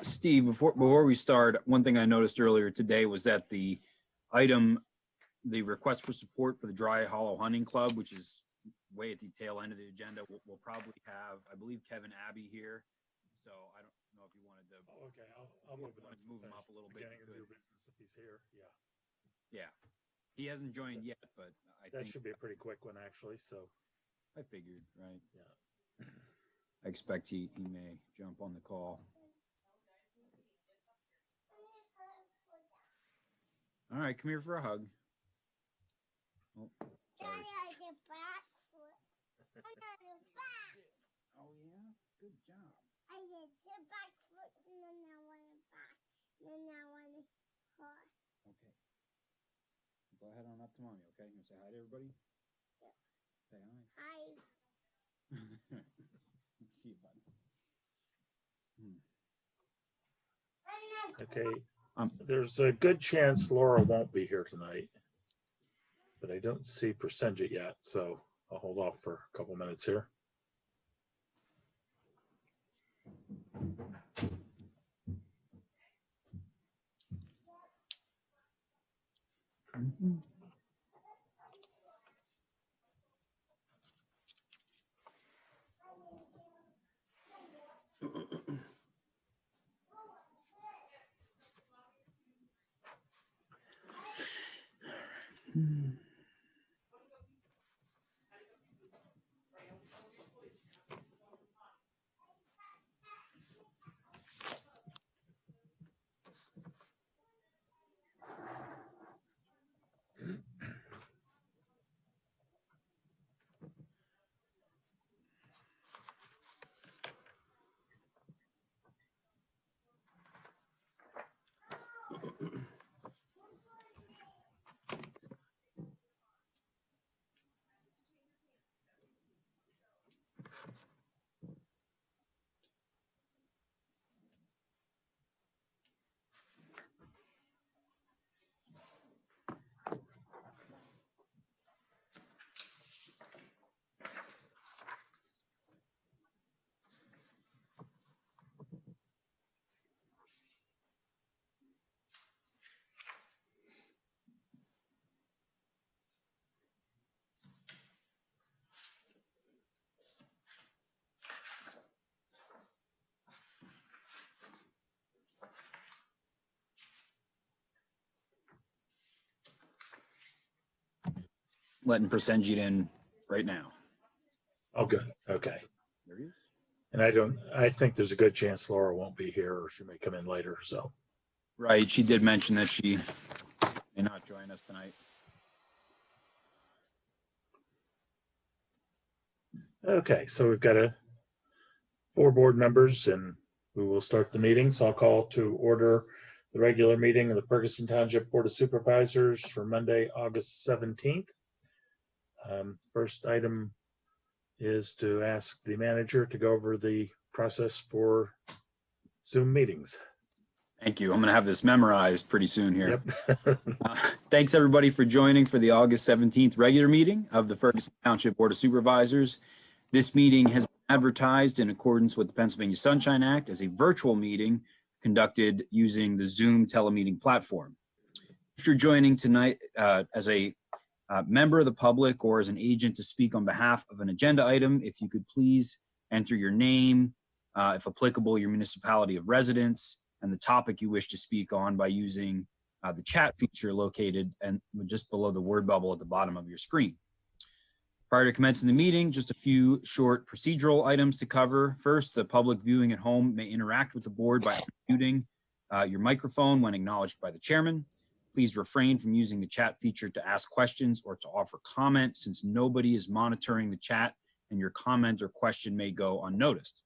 Steve, before we start, one thing I noticed earlier today was that the request for support for the Dry Hollow Hunting Club, which is way at the tail end of the agenda, we'll probably have, I believe, Kevin Abbey here. So I don't know if you wanted to. Oh, okay, I'll move him up a little bit. New business if he's here. Yeah. Yeah, he hasn't joined yet, but I think that should be a pretty quick one, actually. So I figured, right? Yeah. I expect he may jump on the call. All right, come here for a hug. Oh, sorry. Oh yeah, good job. I did 2 back foot and then I went back. And then I went hard. Okay. Go ahead on up to mommy, okay? You want to say hi to everybody? Yeah. Say hi. Hi. See you, buddy. Okay. There's a good chance Laura won't be here tonight, but I don't see Percentage yet, so I'll hold off for a couple minutes here. Letting Percentage in right now. Oh, good. Okay. There he is. And I think there's a good chance Laura won't be here, or she may come in later. So. Right. She did mention that she may not join us tonight. Okay, so we've got 4 board members, and we will start the meeting. So I'll call to order the regular meeting of the Ferguson Township Board of Supervisors for Monday, August 17th. First item is to ask the manager to go over the process for Zoom meetings. Thank you. I'm going to have this memorized pretty soon here. Yep. Thanks, everybody, for joining for the August 17th regular meeting of the Ferguson Township Board of Supervisors. This meeting has been advertised in accordance with the Pennsylvania Sunshine Act as a virtual meeting conducted using the Zoom telemeeting platform. If you're joining tonight as a member of the public or as an agent to speak on behalf of an agenda item, if you could please enter your name, if applicable, your municipality of residence, and the topic you wish to speak on by using the chat feature located and just below the word bubble at the bottom of your screen. Prior to commencing the meeting, just a few short procedural items to cover. First, the public viewing at home may interact with the board by unmuting your microphone when acknowledged by the chairman. Please refrain from using the chat feature to ask questions or to offer comment, since nobody is monitoring the chat and your comment or question may go unnoticed.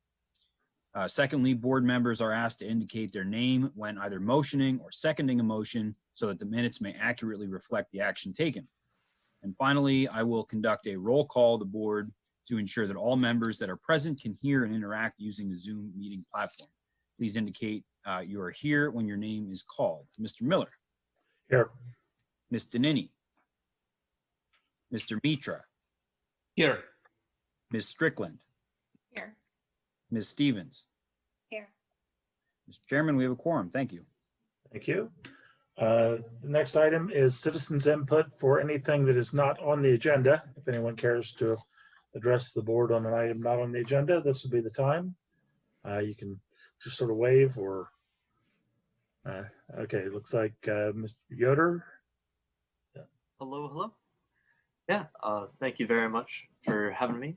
Secondly, board members are asked to indicate their name when either motioning or seconding a motion so that the minutes may accurately reflect the action taken. And finally, I will conduct a roll call of the board to ensure that all members that are present can hear and interact using the Zoom meeting platform. Please indicate you are here when your name is called. Mr. Miller. Here. Ms. Danini. Mr. Mitra. Here. Ms. Strickland. Here. Ms. Stevens. Here. Mr. Chairman, we have a quorum. Thank you. Thank you. The next item is citizens' input for anything that is not on the agenda. If anyone cares to address the board on an item not on the agenda, this would be the time. You can just sort of wave or, okay, it looks like Mr. Yoder. Hello, hello. Yeah, thank you very much for having me.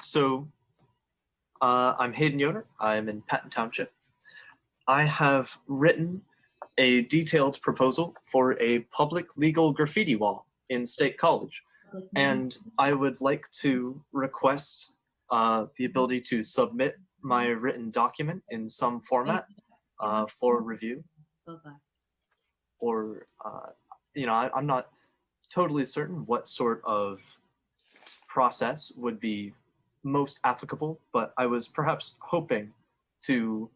So I'm Hayden Yoder. I'm in Patton Township. I have written a detailed proposal for a public legal graffiti wall in State College. And I would like to request the ability to submit my written document in some format for review. Or, I'm not totally certain what sort of process would be most applicable, but I was perhaps hoping to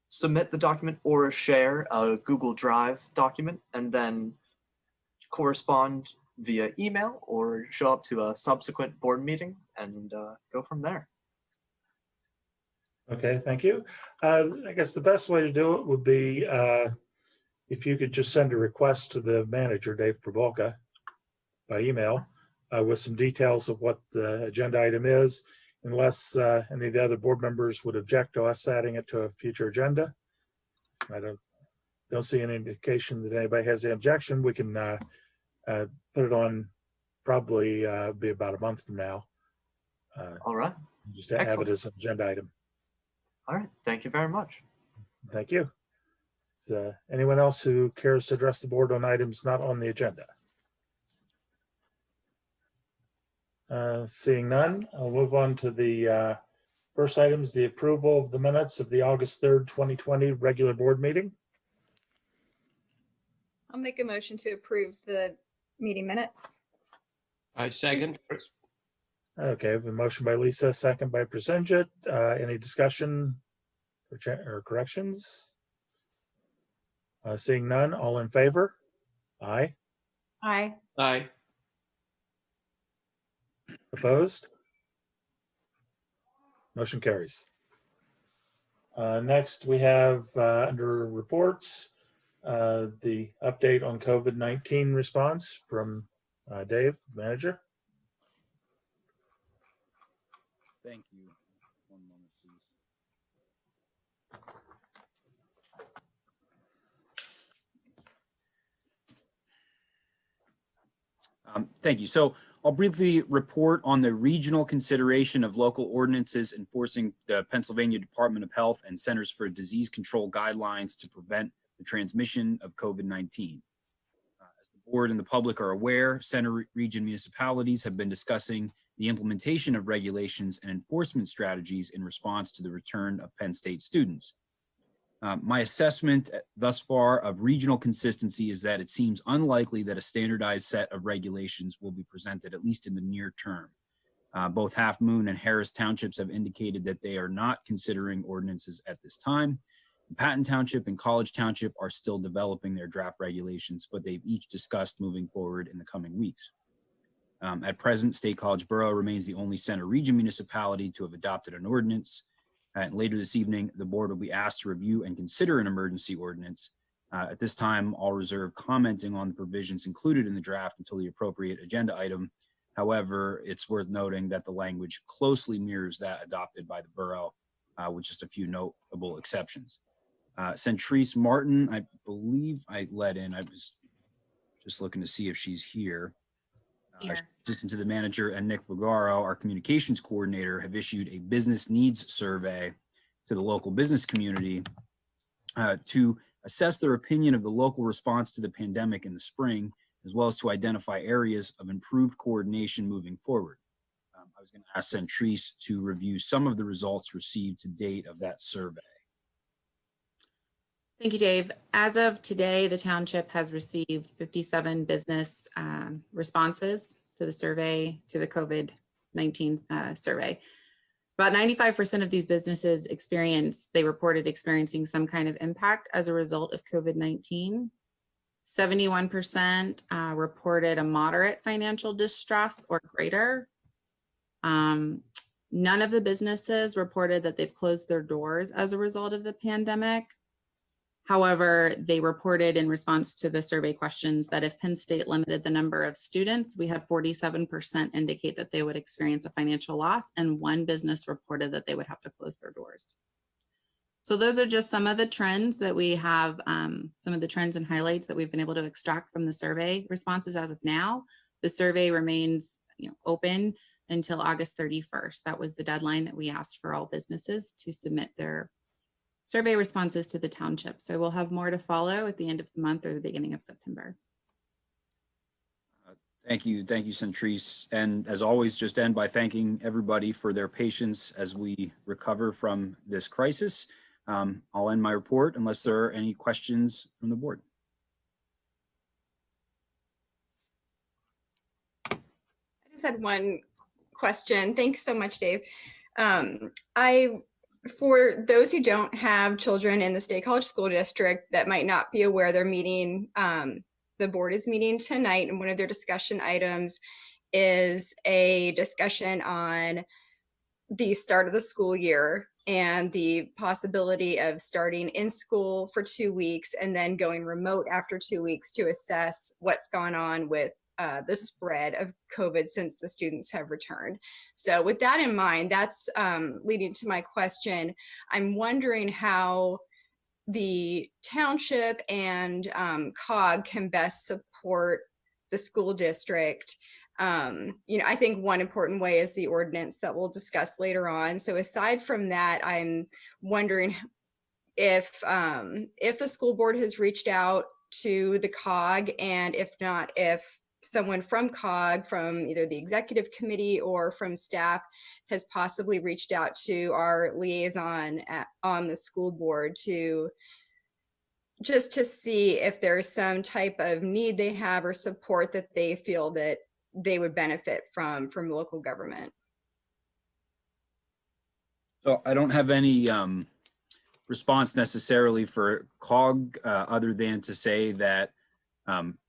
submit the document or share a Google Drive document and then correspond via email or show up to a subsequent board meeting and go from there. Okay, thank you. I guess the best way to do it would be if you could just send a request to the manager, Dave Pravolka, by email with some details of what the agenda item is, unless any of the other board members would object to us adding it to a future agenda. I don't see any indication that anybody has any objection. We can put it on probably be about a month from now. All right. Just to have it as an agenda item. All right. Thank you very much. Thank you. Is anyone else who cares to address the board on items not on the agenda? Seeing none, I'll move on to the first item is the approval of the minutes of the August 3rd, 2020 regular board meeting. I'll make a motion to approve the meeting minutes. I second. Okay, I have a motion by Lisa, second by Prasenjit. Any discussion or corrections? Seeing none, all in favor? Aye. Aye. Aye. Opposed? Motion carries. Next, we have under reports, the update on COVID-19 response from Dave, manager. Thank you. One moment, please. Thank you. So I'll briefly report on the regional consideration of local ordinances enforcing the Pennsylvania Department of Health and Centers for Disease Control guidelines to prevent the transmission of COVID-19. As the board and the public are aware, center region municipalities have been discussing the implementation of regulations and enforcement strategies in response to the return of Penn State students. My assessment thus far of regional consistency is that it seems unlikely that a standardized set of regulations will be presented, at least in the near term. Both Half Moon and Harris Townships have indicated that they are not considering ordinances at this time. Patton Township and College Township are still developing their draft regulations, but they've each discussed moving forward in the coming weeks. At present, State College Borough remains the only center region municipality to have adopted an ordinance. And later this evening, the board will be asked to review and consider an emergency ordinance. At this time, I'll reserve commenting on the provisions included in the draft until the appropriate agenda item. However, it's worth noting that the language closely mirrors that adopted by the borough, with just a few notable exceptions. Centrice Martin, I believe I let in. I was just looking to see if she's here. Assistant to the manager, and Nick Vigaro, our communications coordinator, have issued a business needs survey to the local business community to assess their opinion of the local response to the pandemic in the spring, as well as to identify areas of improved coordination moving forward. I was going to ask Centrice to review some of the results received to date of that survey. Thank you, Dave. As of today, the township has received 57 business responses to the survey, to the COVID-19 survey. About 95% of these businesses reported experiencing some kind of impact as a result of COVID-19. 71% reported a moderate financial distress or greater. None of the businesses reported that they've closed their doors as a result of the pandemic. However, they reported in response to the survey questions that if Penn State limited the number of students, we had 47% indicate that they would experience a financial loss, and one business reported that they would have to close their doors. So those are just some of the trends that we have, some of the trends and highlights that we've been able to extract from the survey responses as of now. The survey remains, open until August 31st. That was the deadline that we asked for all businesses to submit their survey responses to the township. So we'll have more to follow at the end of the month or the beginning of September. Thank you, Centrise. And as always, just end by thanking everybody for their patience as we recover from this crisis. I'll end my report unless there are any questions from the board. I just had one question. Thanks so much, Dave. For those who don't have children in the State College School District that might not be aware, they're meeting, the board is meeting tonight, and one of their discussion items is a discussion on the start of the school year and the possibility of starting in school for 2 weeks and then going remote after 2 weeks to assess what's gone on with the spread of COVID since the students have returned. So with that in mind, that's leading to my question. I'm wondering how the township and COG can best support the school district. I think one important way is the ordinance that we'll discuss later on. So aside from that, I'm wondering if the school board has reached out to the COG, and if not, if someone from COG, from either the executive committee or from staff, has possibly reached out to our liaison on the school board to see if there's some type of need they have or support that they feel that they would benefit from local government. So I don't have any response necessarily for COG other than to say that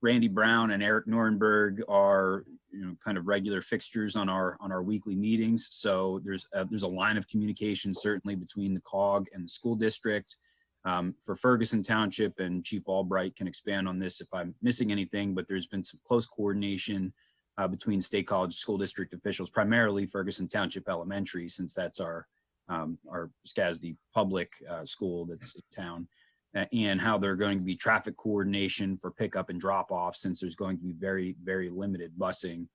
Randy Brown and Eric Norenberg are kind of regular fixtures on our weekly meetings. So there's a line of communication certainly between the COG and the school district. For Ferguson Township, and Chief Albright can expand on this if I'm missing anything, but there's been some close coordination between State College school district officials, primarily Ferguson Township Elementary, since that's our SCASD public school that's in town, and how they're going to be traffic coordination for pickup and drop off, since there's going to be very, very limited busing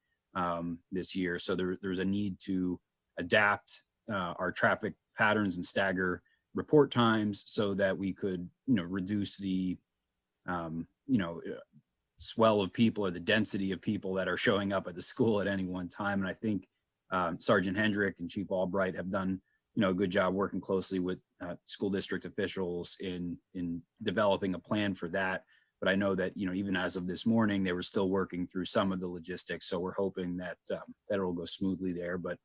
this year. So there's a need to adapt our traffic patterns and stagger report times so that we could, reduce the, swell of people or the density of people that are showing up at the school at any one time. And I think Sergeant Hendrick and Chief Albright have done, a good job working closely with school district officials in developing a plan for that. But I know that, even as of this morning, they were still working through some of the logistics. So we're hoping that that will go smoothly there. But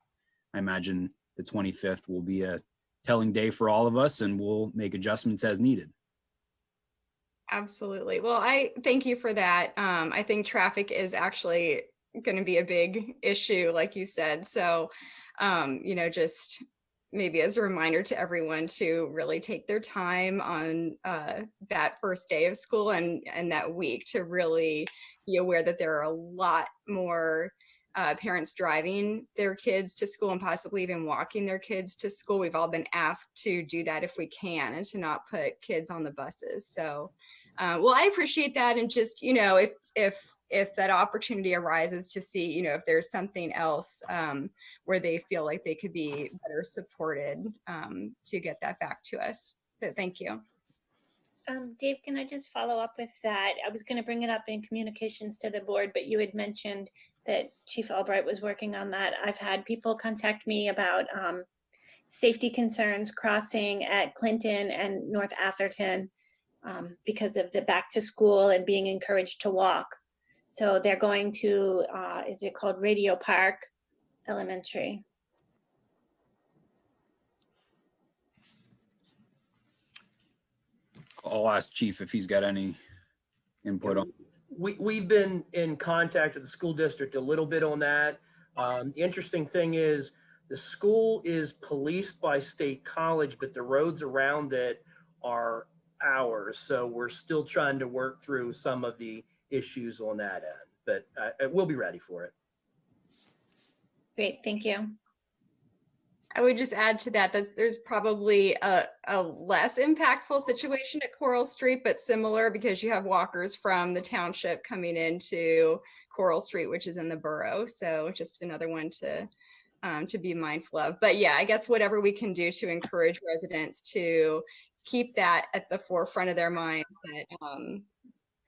I imagine the 25th will be a telling day for all of us, and we'll make adjustments as needed. Absolutely. Well, I thank you for that. I think traffic is actually going to be a big issue, like you said. So, just maybe as a reminder to everyone to really take their time on that first day of school and that week to really be aware that there are a lot more parents driving their kids to school and possibly even walking their kids to school. We've all been asked to do that if we can, and to not put kids on the buses. So, well, I appreciate that. And just, if that opportunity arises to see, if there's something else where they feel like they could be better supported, to get that back to us. So thank you. Dave, can I just follow up with that? I was going to bring it up in communications to the board, but you had mentioned that Chief Albright was working on that. I've had people contact me about safety concerns crossing at Clinton and North Atherton because of the back to school and being encouraged to walk. So they're going to, is it called Radio Park Elementary? I'll ask Chief if he's got any input on. We've been in contact with the school district a little bit on that. The interesting thing is The school is policed by State College, but the roads around it are ours. So we're still trying to work through some of the issues on that end, but we'll be ready for it. Great, thank you. I would just add to that, there's probably a less impactful situation at Coral Street, but similar because you have walkers from the township coming into Coral Street, which is in the borough. So just another one to be mindful of. But yeah, I guess whatever we can do to encourage residents to keep that at the forefront of their minds that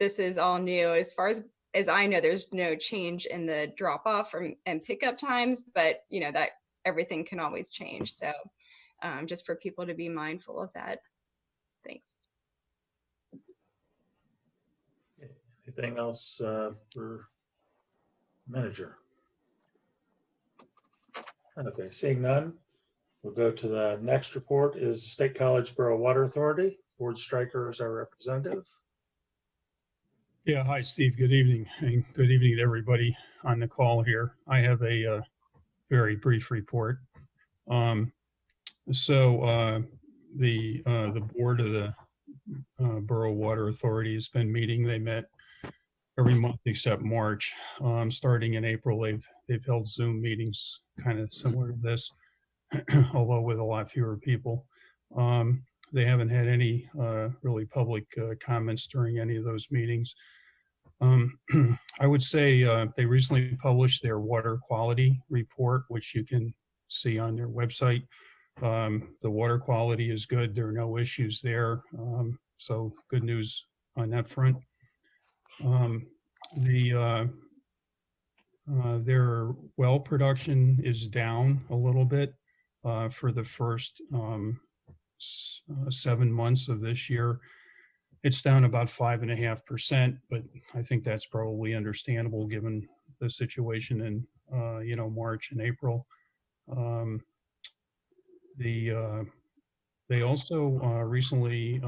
this is all new. As far as I know, there's no change in the drop off and pickup times, but you know that everything can always change. So just for people to be mindful of that. Thanks. Anything else for manager? Okay, seeing none, we'll go to the next report is State College Borough Water Authority. Board Stryker is our representative. Yeah, hi, Steve. Good evening, and good evening to everybody on the call here. I have a very brief report. The board of the Borough Water Authority has been meeting. They met every month except March. Starting in April, they've held Zoom meetings, kind of similar to this, although with a lot fewer people. They haven't had any really public comments during any of those meetings. I would say they recently published their water quality report, which you can see on their website. The water quality is good. There are no issues there. So good news on that front. Their well production is down a little bit for the first 7 months of this year. It's down about 5.5%, but I think that's probably understandable given the situation in March and April. They also recently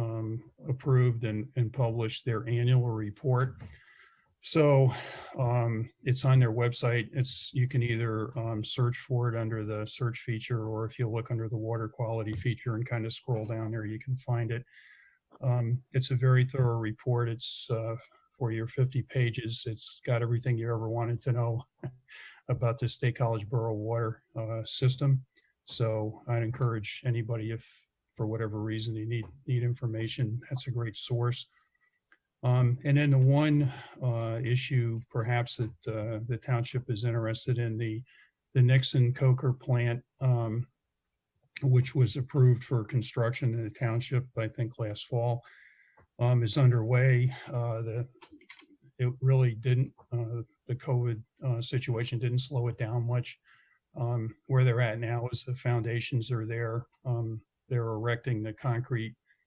approved and published their annual report. So it's on their website. You can either search for it under the search feature, or if you look under the water quality feature and kind of scroll down there, you can find it. It's a very thorough report. It's for your 50 pages. It's got everything you ever wanted to know about the State College Borough water system. So I'd encourage anybody, if for whatever reason you need information, that's a great source. And then the one issue perhaps that the township is interested in, the Nixon Coker plant, which was approved for construction in the township, I think last fall, is underway. It really didn't, the COVID situation didn't slow it down much. Where they're at now is the foundations are there. They're erecting the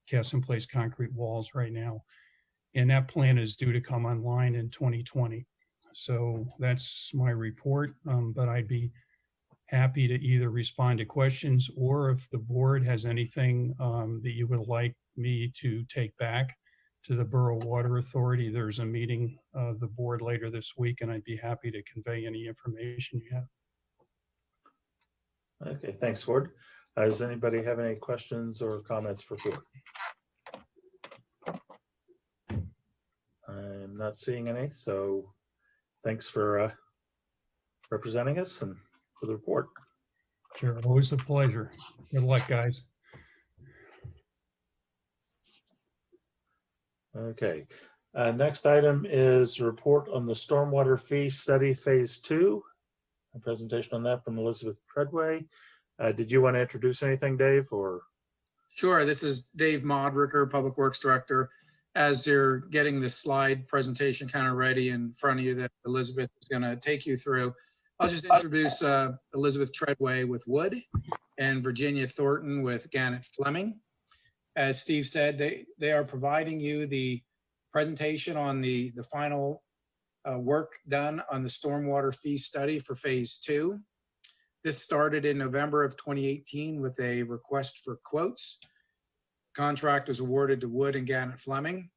cast in place concrete walls right now. And that plant is due to come online in 2020. So that's my report, but I'd be happy to either respond to questions, or if the board has anything that you would like me to take back to the Borough Water Authority. There's a meeting of the board later this week, and I'd be happy to convey any information you have. Okay, thanks, Ford. Does anybody have any questions or comments for Ford? I'm not seeing any, so thanks for representing us and for the report. Sure, always a pleasure. Good luck, guys. Okay, next item is a report on the Stormwater Fee Study Phase 2. A presentation on that from Elizabeth Treadway. Did you want to introduce anything, Dave, or? Sure, this is Dave Modricker, Public Works Director. As you're getting this slide presentation kind of ready in front of you that Elizabeth is going to take you through, I'll just introduce Elizabeth Treadway with Wood and Virginia Thornton with Gannett Fleming. As Steve said, they are providing you the presentation on the final work done on the stormwater fee study for phase 2. This started in November of 2018 with a request for quotes. Contract was awarded to Wood and Gannett Fleming.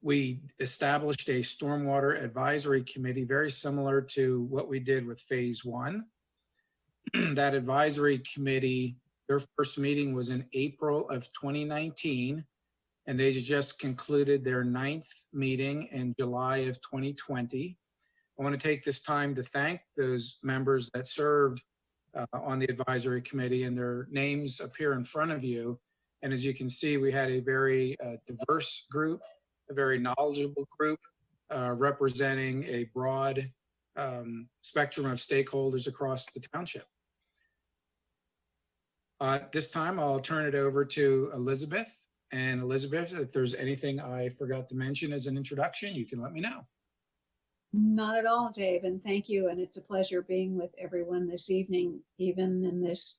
We established a stormwater advisory committee very similar to what we did with phase 1. That advisory committee, their first meeting was in April of 2019, and they just concluded their 9th meeting in July of 2020. I want to take this time to thank those members that served on the advisory committee, and their names appear in front of you. And as you can see, we had a very diverse group, a very knowledgeable group, representing a broad spectrum of stakeholders across the township. This time, I'll turn it over to Elizabeth. And Elizabeth, if there's anything I forgot to mention as an introduction, you can let me know. Not at all, Dave, and thank you. And it's a pleasure being with everyone this evening, even in this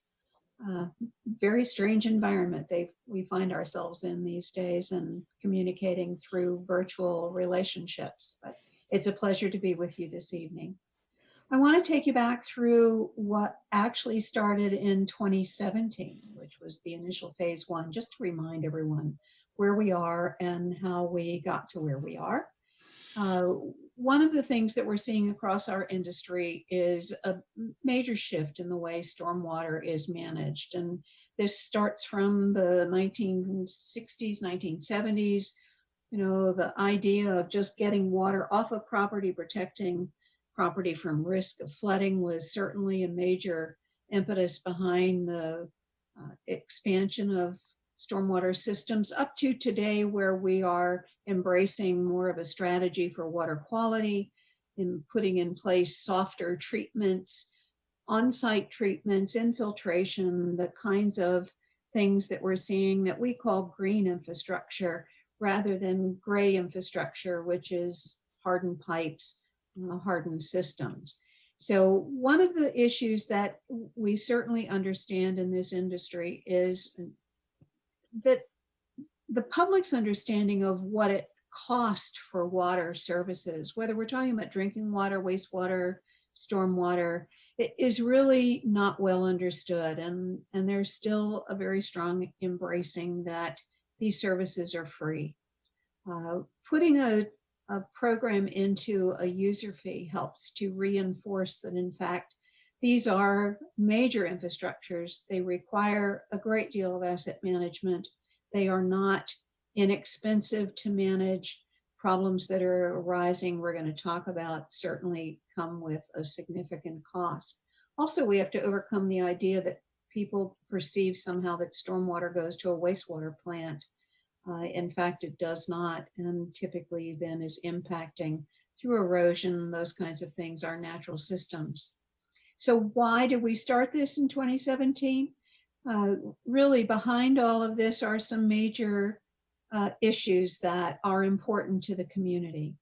very strange environment we find ourselves in these days, and communicating through virtual relationships. But it's a pleasure to be with you this evening. I want to take you back through what actually started in 2017, which was the initial phase 1, just to remind everyone where we are and how we got to where we are. One of the things that we're seeing across our industry is a major shift in the way stormwater is managed. And this starts from the 1960s, 1970s, the idea of just getting water off of property, protecting property from risk of flooding was certainly a major impetus behind the expansion of stormwater systems, up to today, where we are embracing more of a strategy for water quality and putting in place softer treatments, on-site treatments, infiltration, the kinds of things that we're seeing that we call green infrastructure rather than gray infrastructure, which is hardened pipes, hardened systems. So one of the issues that we certainly understand in this industry is that the public's understanding of what it costs for water services, whether we're talking about drinking water, wastewater, stormwater, it is really not well understood. And there's still a very strong embracing that these services are free. Putting a program into a user fee helps to reinforce that, in fact, these are major infrastructures. They require a great deal of asset management. They are not inexpensive to manage. Problems that are arising, we're going to talk about, certainly come with a significant cost. Also, we have to overcome the idea that people perceive somehow that stormwater goes to a wastewater plant. In fact, it does not, and typically then is impacting through erosion, those kinds of things, our natural systems. So why did we start this in 2017? Really behind all of this are some major issues that are important to the community.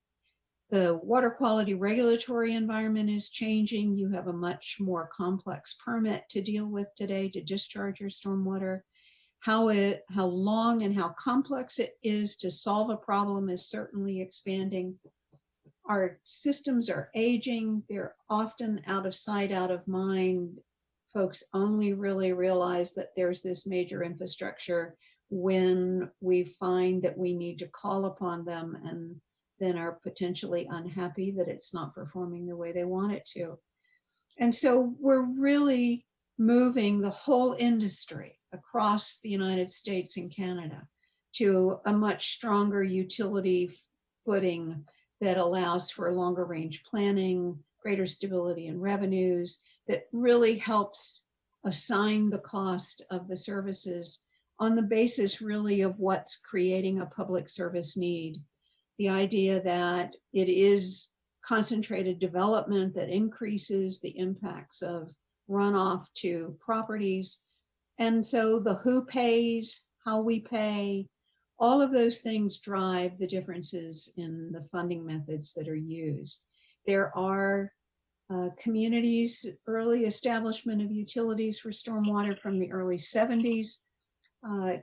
The water quality regulatory environment is changing. You have a much more complex permit to deal with today to discharge your stormwater. How long and how complex it is to solve a problem is certainly expanding. Our systems are aging. They're often out of sight, out of mind. Folks only really realize that there's this major infrastructure when we find that we need to call upon them, and then are potentially unhappy that it's not performing the way they want it to. And so we're really moving the whole industry across the United States and Canada to a much stronger utility footing that allows for longer range planning, greater stability in revenues, that really helps assign the cost of the services on the basis really of what's creating a public service need. The idea that it is concentrated development that increases the impacts of runoff to properties. And so the who pays, how we pay, all of those things drive the differences in the funding methods that are used. There are communities, early establishment of utilities for stormwater from the early 70s,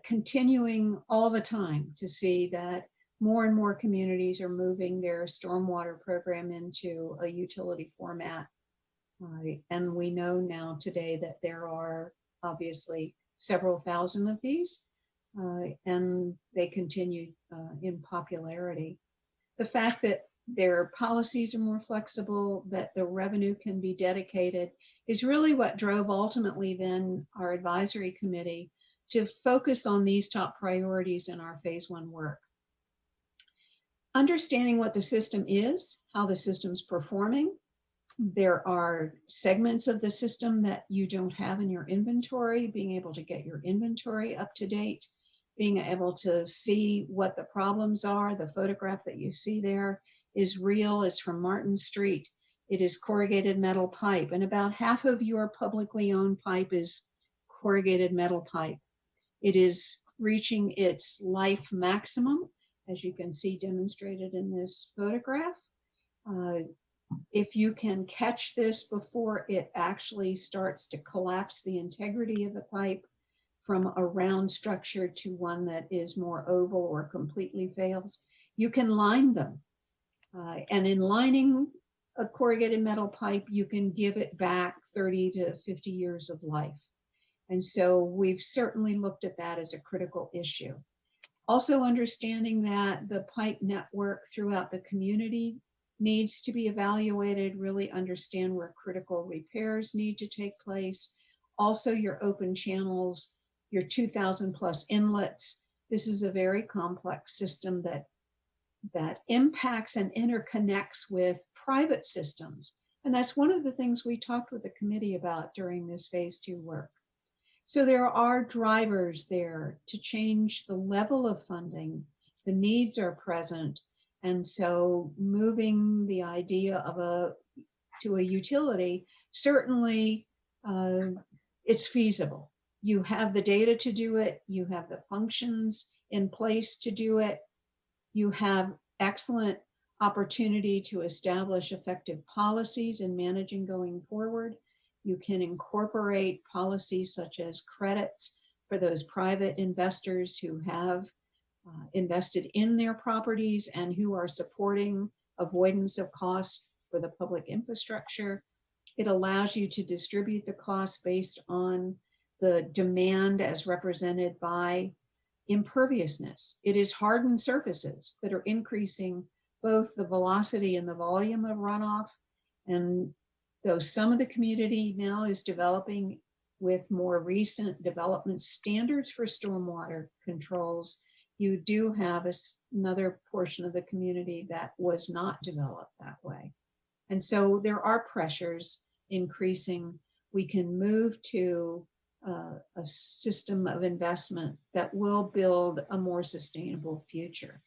continuing all the time to see that more and more communities are moving their stormwater program into a utility format. And we know now today that there are obviously several thousand of these, and they continue in popularity. The fact that their policies are more flexible, that the revenue can be dedicated, is really what drove ultimately then our advisory committee to focus on these top priorities in our phase 1 work. Understanding what the system is, how the system's performing. There are segments of the system that you don't have in your inventory, being able to get your inventory up to date, being able to see what the problems are. The photograph that you see there is real. It's from Martin Street. It is corrugated metal pipe, and about half of your publicly owned pipe is corrugated metal pipe. It is reaching its life maximum, as you can see demonstrated in this photograph. If you can catch this before it actually starts to collapse the integrity of the pipe from a round structure to one that is more oval or completely fails, you can line them. And in lining a corrugated metal pipe, you can give it back 30 to 50 years of life. And so we've certainly looked at that as a critical issue. Also understanding that the pipe network throughout the community needs to be evaluated, really understand where critical repairs need to take place. Also your open channels, your 2,000 plus inlets. This is a very complex system that impacts and interconnects with private systems. And that's one of the things we talked with the committee about during this phase 2 work. So there are drivers there to change the level of funding. The needs are present. And so moving the idea of to a utility, certainly it's feasible. You have the data to do it. You have the functions in place to do it. You have excellent opportunity to establish effective policies in managing going forward. You can incorporate policies such as credits for those private investors who have invested in their properties and who are supporting avoidance of costs for the public infrastructure. It allows you to distribute the costs based on the demand as represented by imperviousness. It is hardened surfaces that are increasing both the velocity and the volume of runoff. And though some of the community now is developing with more recent development standards for stormwater controls, you do have another portion of the community that was not developed that way. And so there are pressures increasing. We can move to a system of investment that will build a more sustainable future.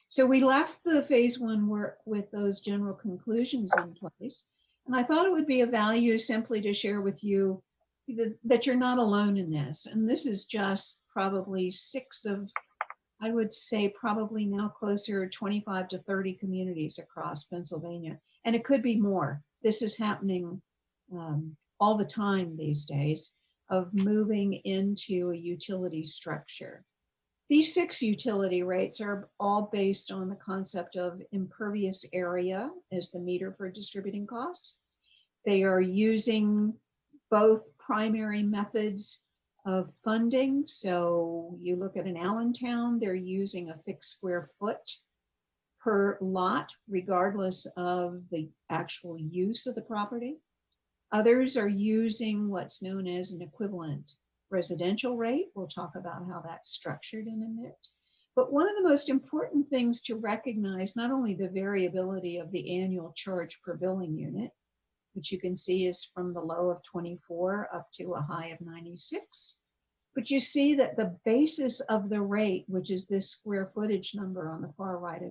So we left the phase 1 work with those general conclusions in place. And I thought it would be of value simply to share with you that you're not alone in this. And this is just probably 6 of, I would say probably now closer 25 to 30 communities across Pennsylvania. And it could be more. This is happening all the time these days, of moving into a utility structure. These 6 utility rates are all based on the concept of impervious area as the meter for distributing costs. They are using both primary methods of funding. So you look at an Allentown, they're using a fixed square foot per lot, regardless of the actual use of the property. Others are using what's known as an equivalent residential rate. We'll talk about how that's structured in a minute. But one of the most important things to recognize, not only the variability of the annual charge per billing unit, which you can see is from the low of 24 up to a high of 96, but you see that the basis of the rate, which is this square footage number on the far right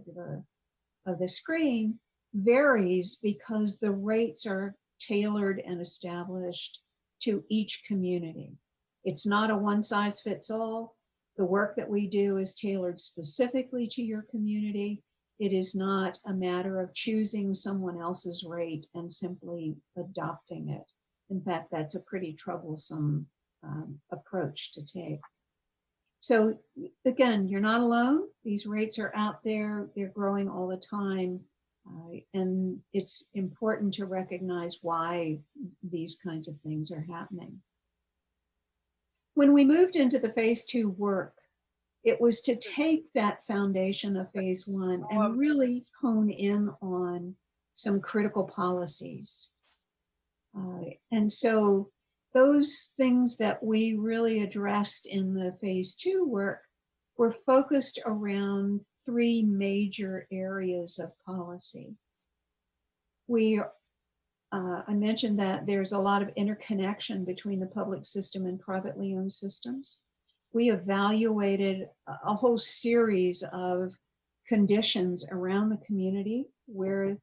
of the screen, varies because the rates are tailored and established to each community. It's not a one size fits all. The work that we do is tailored specifically to your community. It is not a matter of choosing someone else's rate and simply adopting it. In fact, that's a pretty troublesome approach to take. So again, you're not alone. These rates are out there. They're growing all the time. And it's important to recognize why these kinds of things are happening. When we moved into the phase 2 work, it was to take that foundation of phase one and really hone in on some critical policies. And so those things that we really addressed in the phase two work were focused around three major areas of policy. I mentioned that there's a lot of interconnection between the public system and privately owned systems. We evaluated a whole series of conditions around the community where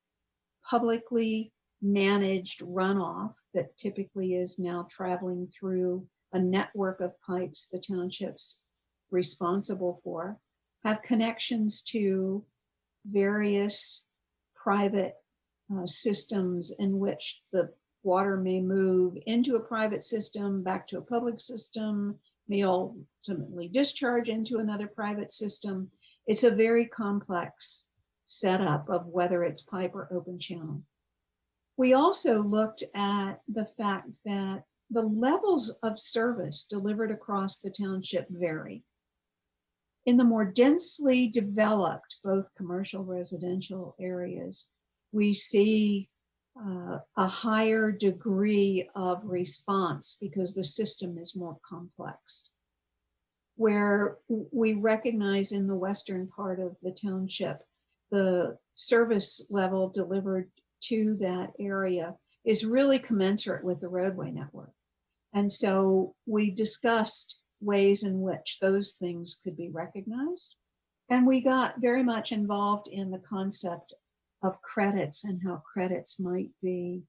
publicly managed runoff that typically is now traveling through a network of pipes the township's responsible for have connections to various private systems in which the water may move into a private system, back to a public system, may ultimately discharge into another private system. It's a very complex setup of whether it's pipe or open channel. We also looked at the fact that the levels of service delivered across the township vary. In the more densely developed, both commercial, residential areas, we see a higher degree of response because the system is more complex. Where we recognize in the western part of the township, the service level delivered to that area is really commensurate with the roadway network. And so we discussed ways in which those things could be recognized. And we got very much involved in the concept of credits and how credits might be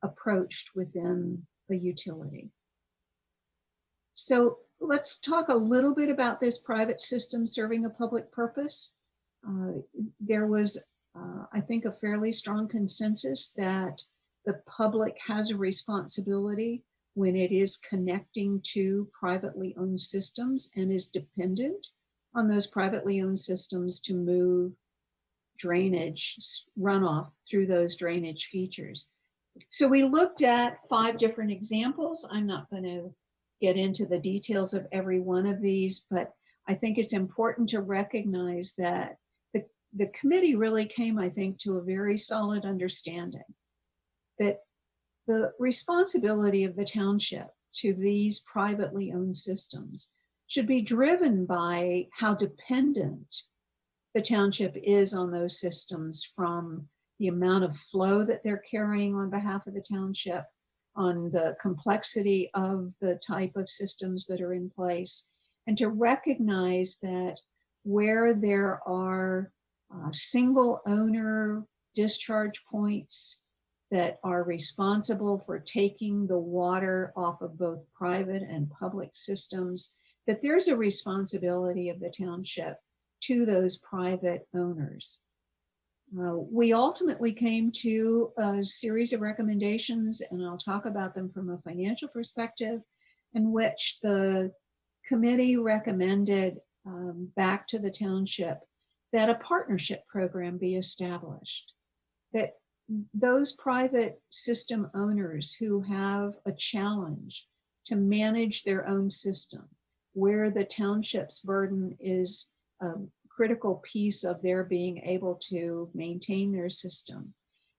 approached within the utility. So let's talk a little bit about this private system serving a public purpose. There was, I think, a fairly strong consensus that the public has a responsibility when it is connecting to privately owned systems and is dependent on those privately owned systems to move drainage runoff through those drainage features. So we looked at 5 different examples. I'm not going to get into the details of every one of these, but I think it's important to recognize that the committee really came, I think, to a very solid understanding that the responsibility of the township to these privately owned systems should be driven by how dependent the township is on those systems, from the amount of flow that they're carrying on behalf of the township, on the complexity of the type of systems that are in place, and to recognize that where there are single owner discharge points that are responsible for taking the water off of both private and public systems, that there's a responsibility of the township to those private owners. We ultimately came to a series of recommendations, and I'll talk about them from a financial perspective, in which the committee recommended back to the township that a partnership program be established, that those private system owners who have a challenge to manage their own system, where the township's burden is a critical piece of their being able to maintain their system,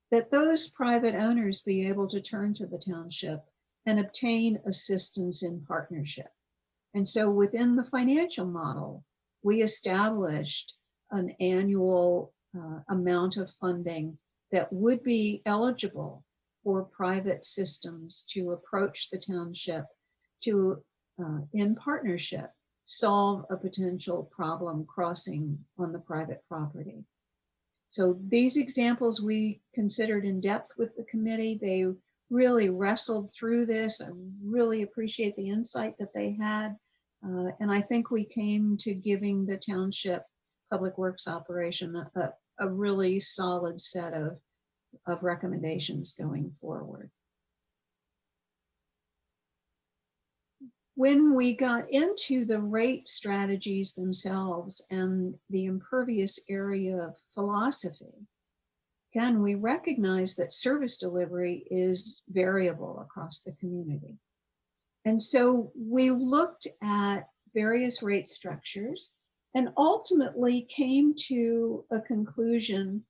that those private owners be able to turn to the township and obtain assistance in partnership. And so within the financial model, we established an annual amount of funding that would be eligible for private systems to approach the township to, in partnership, solve a potential problem crossing on the private property. So these examples we considered in depth with the committee. They really wrestled through this. I really appreciate the insight that they had. And I think we came to giving the township public works operation a really solid set of recommendations going forward. When we got into the rate strategies themselves and the impervious area philosophy, again, we recognize that service delivery is variable across the community. And so we looked at various rate structures and ultimately came to a conclusion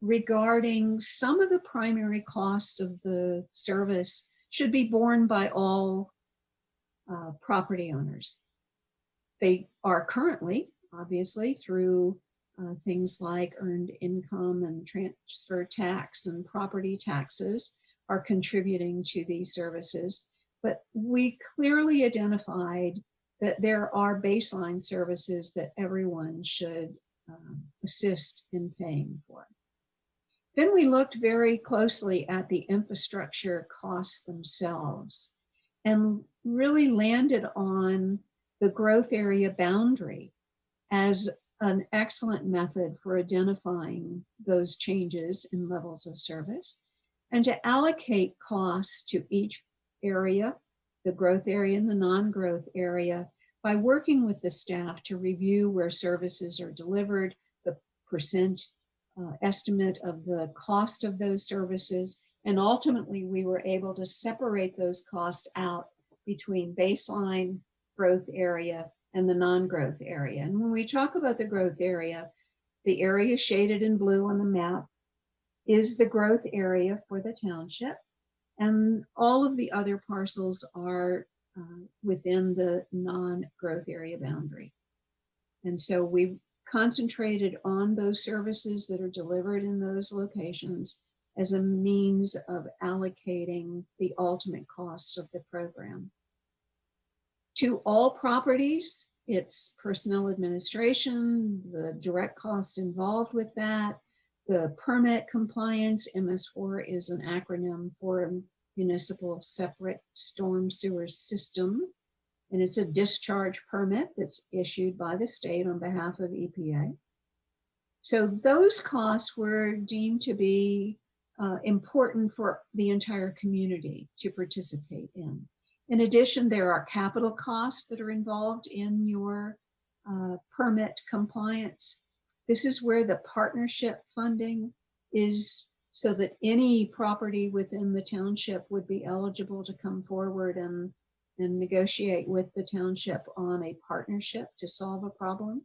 regarding some of the primary costs of the service should be borne by all property owners. They are currently, obviously, through things like earned income and transfer tax and property taxes are contributing to these services. But we clearly identified that there are baseline services that everyone should assist in paying for. Then we looked very closely at the infrastructure costs themselves and really landed on the growth area boundary as an excellent method for identifying those changes in levels of service and to allocate costs to each area, the growth area and the non-growth area, by working with the staff to review where services are delivered, the percent estimate of the cost of those services, and ultimately we were able to separate those costs out between baseline, growth area, and the non-growth area. And when we talk about the growth area, the area shaded in blue on the map is the growth area for the township, and all of the other parcels are within the non-growth area boundary. And so we concentrated on those services that are delivered in those locations as a means of allocating the ultimate cost of the program. To all properties, it's personnel administration, the direct cost involved with that, the permit compliance. MS4 is an acronym for Municipal Separate Storm Sewer System, and it's a discharge permit that's issued by the state on behalf of EPA. So those costs were deemed to be important for the entire community to participate in. In addition, there are capital costs that are involved in your permit compliance. This is where the partnership funding is, so that any property within the township would be eligible to come forward and negotiate with the township on a partnership to solve a problem.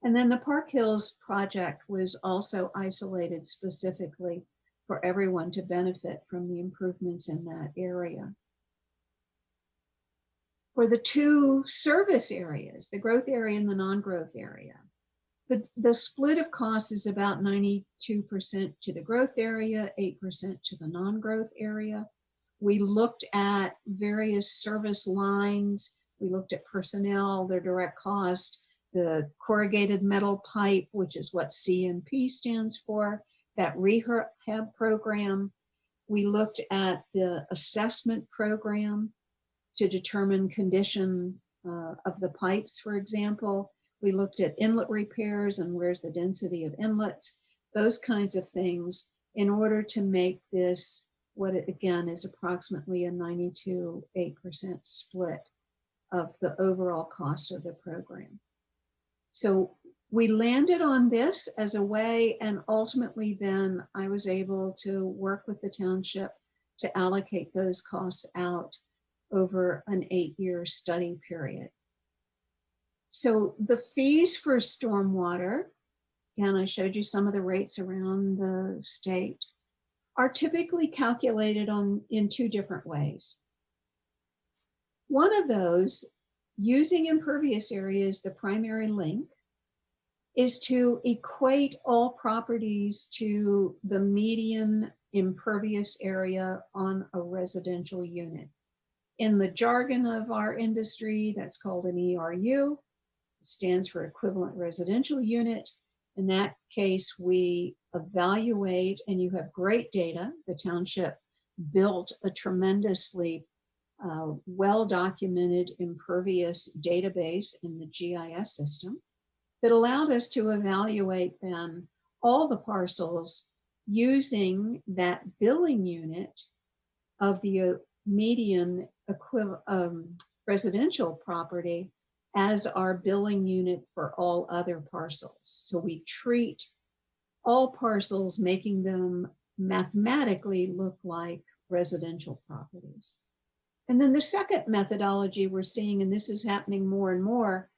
And then the Park Hills project was also isolated specifically for everyone to benefit from the improvements in that area. For the two service areas, the growth area and the non-growth area, the split of costs is about 92% to the growth area, 8% to the non-growth area. We looked at various service lines. We looked at personnel, their direct cost, the corrugated metal pipe, which is what CMP stands for, that rehab program. We looked at the assessment program to determine condition of the pipes, for example. We looked at inlet repairs and where's the density of inlets, those kinds of things, in order to make this what it again is approximately a 92-8% split of the overall cost of the program. So we landed on this as a way, and ultimately then I was able to work with the township to allocate those costs out over an 8-year study period. So the fees for stormwater, again, I showed you some of the rates around the state, are typically calculated in two different ways. One of those, using impervious area as the primary link, is to equate all properties to the median impervious area on a residential unit. In the jargon of our industry, that's called an ERU. It stands for equivalent residential unit. In that case, we evaluate, and you have great data. The township built a tremendously well-documented impervious database in the GIS system that allowed us to evaluate then all the parcels using that billing unit of the median residential property as our billing unit for all other parcels. So we treat all parcels, making them mathematically look like residential properties. And then the second methodology we're seeing, and this is happening more and more,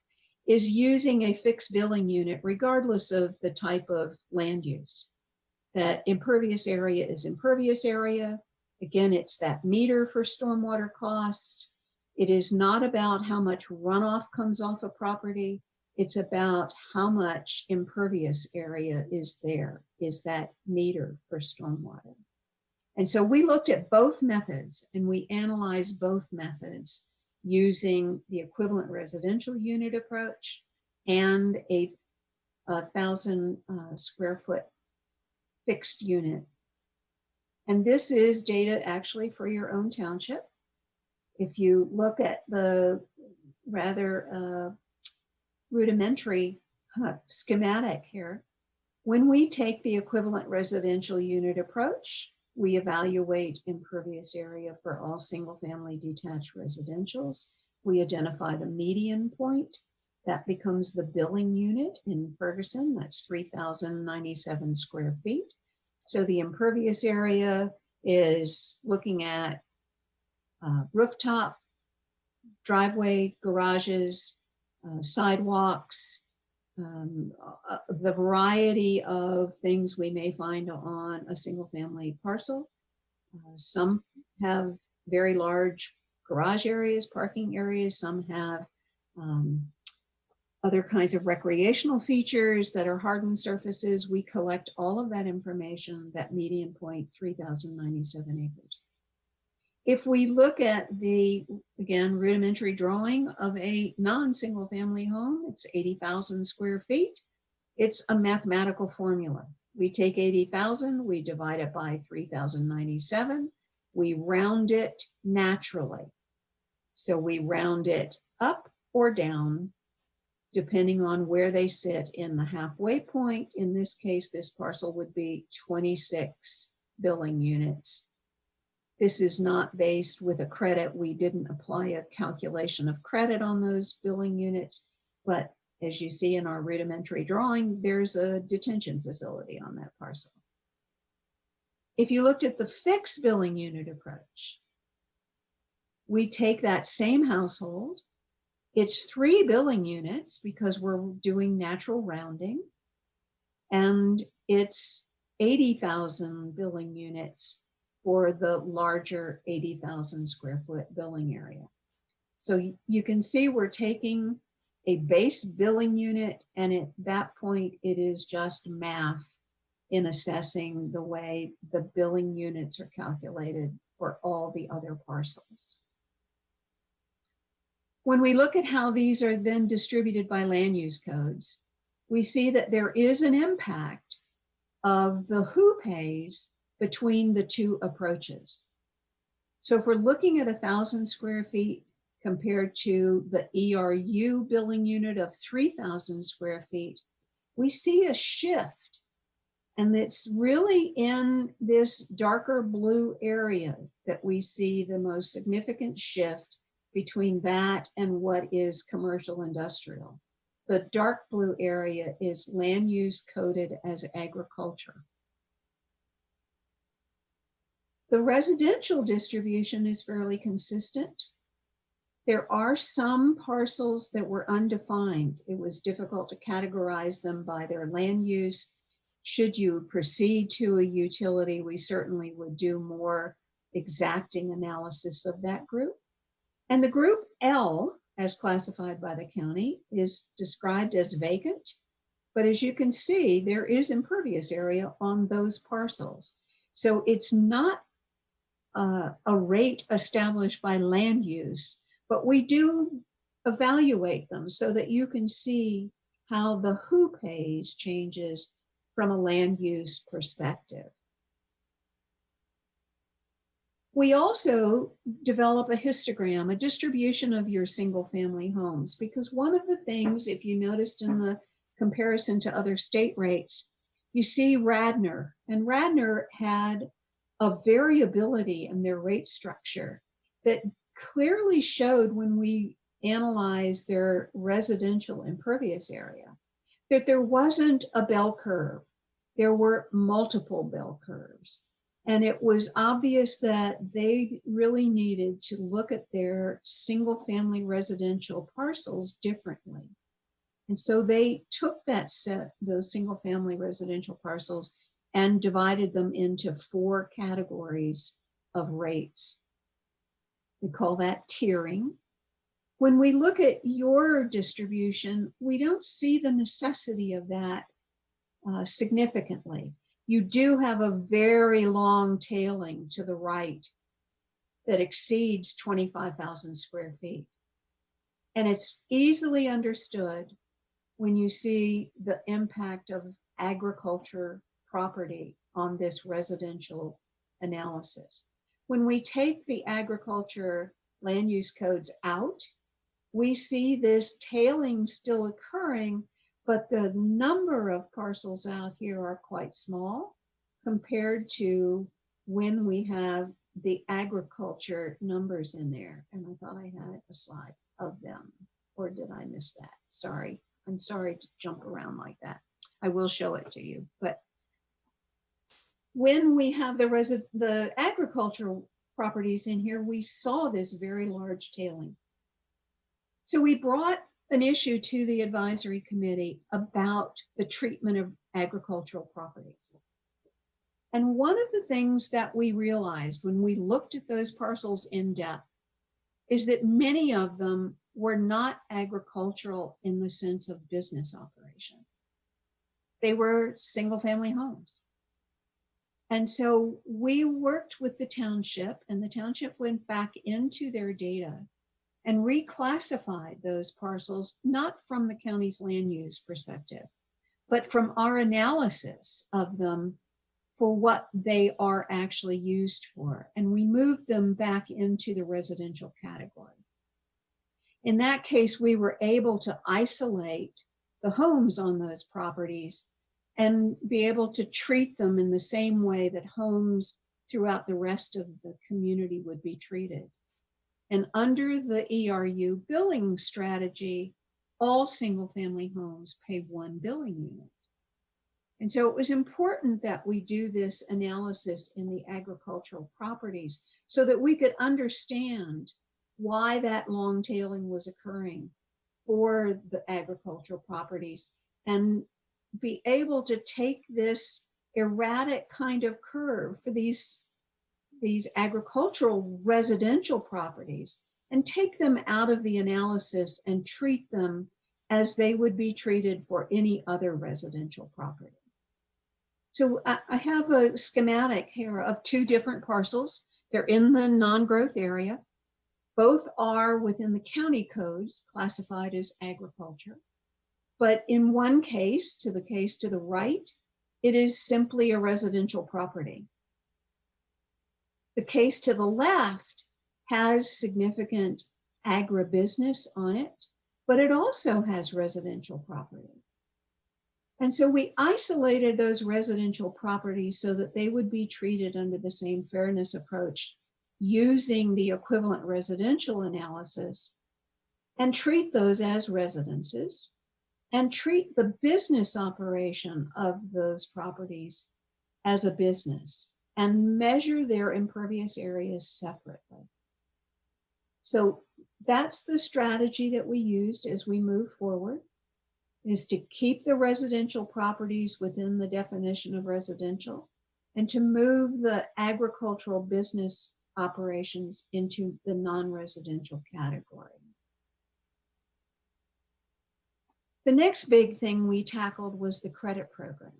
is using a fixed billing unit regardless of the type of land use. That impervious area is impervious area. Again, it's that meter for stormwater costs. It is not about how much runoff comes off a property. It's about how much impervious area is there, is that meter for stormwater. And so we looked at both methods and we analyzed both methods using the equivalent residential unit approach and a 1,000 square foot fixed unit. And this is data actually for your own township. If you look at the rather rudimentary schematic here, when we take the equivalent residential unit approach, we evaluate impervious area for all single-family detached residentials. We identify the median point. That becomes the billing unit in Ferguson. That's 3,097 square feet. So the impervious area is looking at rooftop, driveway, garages, sidewalks, the variety of things we may find on a single family parcel. Some have very large garage areas, parking areas. Some have other kinds of recreational features that are hardened surfaces. We collect all of that information, that median point, 3,097 acres. If we look at the, again, rudimentary drawing of a non-single family home, it's 80,000 square feet. It's a mathematical formula. We take 80,000, we divide it by 3,097. We round it naturally. So we round it up or down, depending on where they sit in the halfway point. In this case, this parcel would be 26 billing units. This is not based with a credit. We didn't apply a calculation of credit on those billing units, but as you see in our rudimentary drawing, there's a detention facility on that parcel. If you looked at the fixed billing unit approach, we take that same household. It's 3 billing units because we're doing natural rounding, and it's 80,000 billing units for the larger 80,000 square foot billing area. So you can see we're taking a base billing unit, and at that point, it is just math in assessing the way the billing units are calculated for all the other parcels. When we look at how these are then distributed by land use codes, we see that there is an impact of the who pays between the two approaches. So if we're looking at 1,000 square feet compared to the ERU billing unit of 3,000 square feet, we see a shift. And it's really in this darker blue area that we see the most significant shift between that and what is commercial industrial. The dark blue area is land use coded as agriculture. The residential distribution is fairly consistent. There are some parcels that were undefined. It was difficult to categorize them by their land use. Should you proceed to a utility, we certainly would do more exacting analysis of that group. And the group L, as classified by the county, is described as vacant. But as you can see, there is impervious area on those parcels. So it's not a rate established by land use, but we do evaluate them so that you can see how the who pays changes from a land use perspective. We also develop a histogram, a distribution of your single family homes, because one of the things, if you noticed in the comparison to other state rates, you see Radnor, and Radnor had a variability in their rate structure that clearly showed when we analyzed their residential impervious area, that there wasn't a bell curve. There were multiple bell curves. And it was obvious that they really needed to look at their single family residential parcels differently. And so they took those single family residential parcels and divided them into 4 categories of rates. We call that tiering. When we look at your distribution, we don't see the necessity of that significantly. You do have a very long tailing to the right that exceeds 25,000 square feet. And it's easily understood when you see the impact of agriculture property on this residential analysis. When we take the agriculture land use codes out, we see this tailing still occurring, but the number of parcels out here are quite small compared to when we have the agriculture numbers in there. And I thought I had a slide of them, or did I miss that? Sorry, I'm sorry to jump around like that. I will show it to you, but when we have the agricultural properties in here, we saw this very large tailing. So we brought an issue to the advisory committee about the treatment of agricultural properties. And one of the things that we realized when we looked at those parcels in depth is that many of them were not agricultural in the sense of business operation. They were single family homes. And so we worked with the township, and the township went back into their data and reclassified those parcels, not from the county's land use perspective, but from our analysis of them for what they are actually used for. And we moved them back into the residential category. In that case, we were able to isolate the homes on those properties and be able to treat them in the same way that homes throughout the rest of the community would be treated. And under the ERU billing strategy, all single family homes pay 1 billing unit. And so it was important that we do this analysis in the agricultural properties so that we could understand why that long tailing was occurring for the agricultural properties and be able to take this erratic kind of curve for these agricultural residential properties and take them out of the analysis and treat them as they would be treated for any other residential property. So I have a schematic here of 2 different parcels. They're in the non-growth area. Both are within the county codes classified as agriculture. But in one case, to the right, it is simply a residential property. The case to the left has significant agribusiness on it, but it also has residential property. And so we isolated those residential properties so that they would be treated under the same fairness approach using the equivalent residential analysis and treat those as residences and treat the business operation of those properties as a business and measure their impervious areas separately. So that's the strategy that we used as we move forward, is to keep the residential properties within the definition of residential and to move the agricultural business operations into the non-residential category. The next big thing we tackled was the credit program.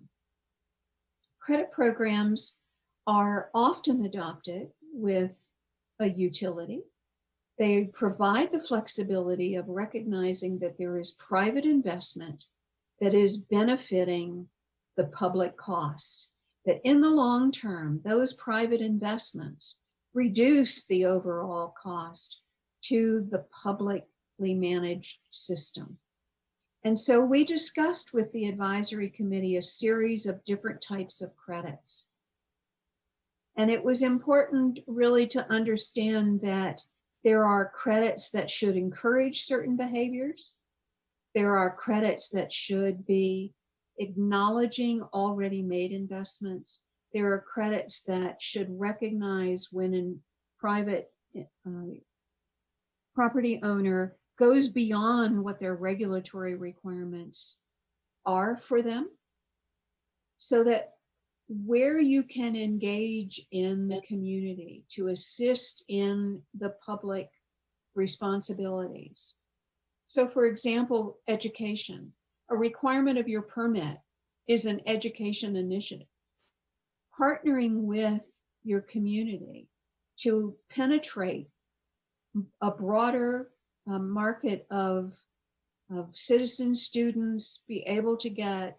Credit programs are often adopted with a utility. They provide the flexibility of recognizing that there is private investment that is benefiting the public costs, that in the long term, those private investments reduce the overall cost to the publicly managed system. And so we discussed with the advisory committee a series of different types of credits. And it was important really to understand that there are credits that should encourage certain behaviors. There are credits that should be acknowledging already made investments. there are credits that should recognize when a private property owner goes beyond what their regulatory requirements are for them, so that where you can engage in the community to assist in the public responsibilities. So for example, education, a requirement of your permit is an education initiative. Partnering with your community to penetrate a broader market of citizens, students, be able to get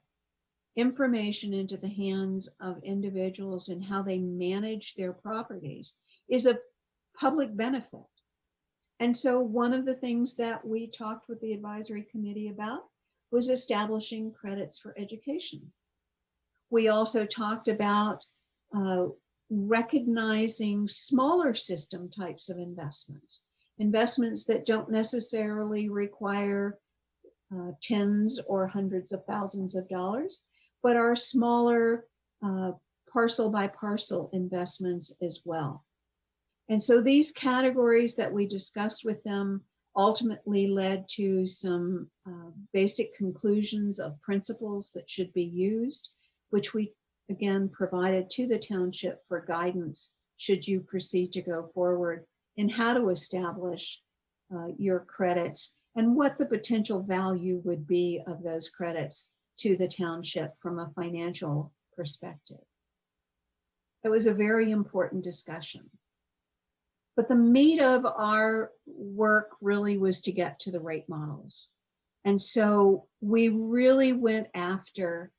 information into the hands of individuals and how they manage their properties is a public benefit. And so one of the things that we talked with the advisory committee about was establishing credits for education. We also talked about recognizing smaller system types of investments, investments that don't necessarily require tens or hundreds of thousands of dollars, but are smaller parcel by parcel investments as well. And so these categories that we discussed with them ultimately led to some basic conclusions of principles that should be used, which we again provided to the township for guidance should you proceed to go forward in how to establish your credits and what the potential value would be of those credits to the township from a financial perspective. It was a very important discussion. But the meat of our work really was to get to the rate models. And so we really went after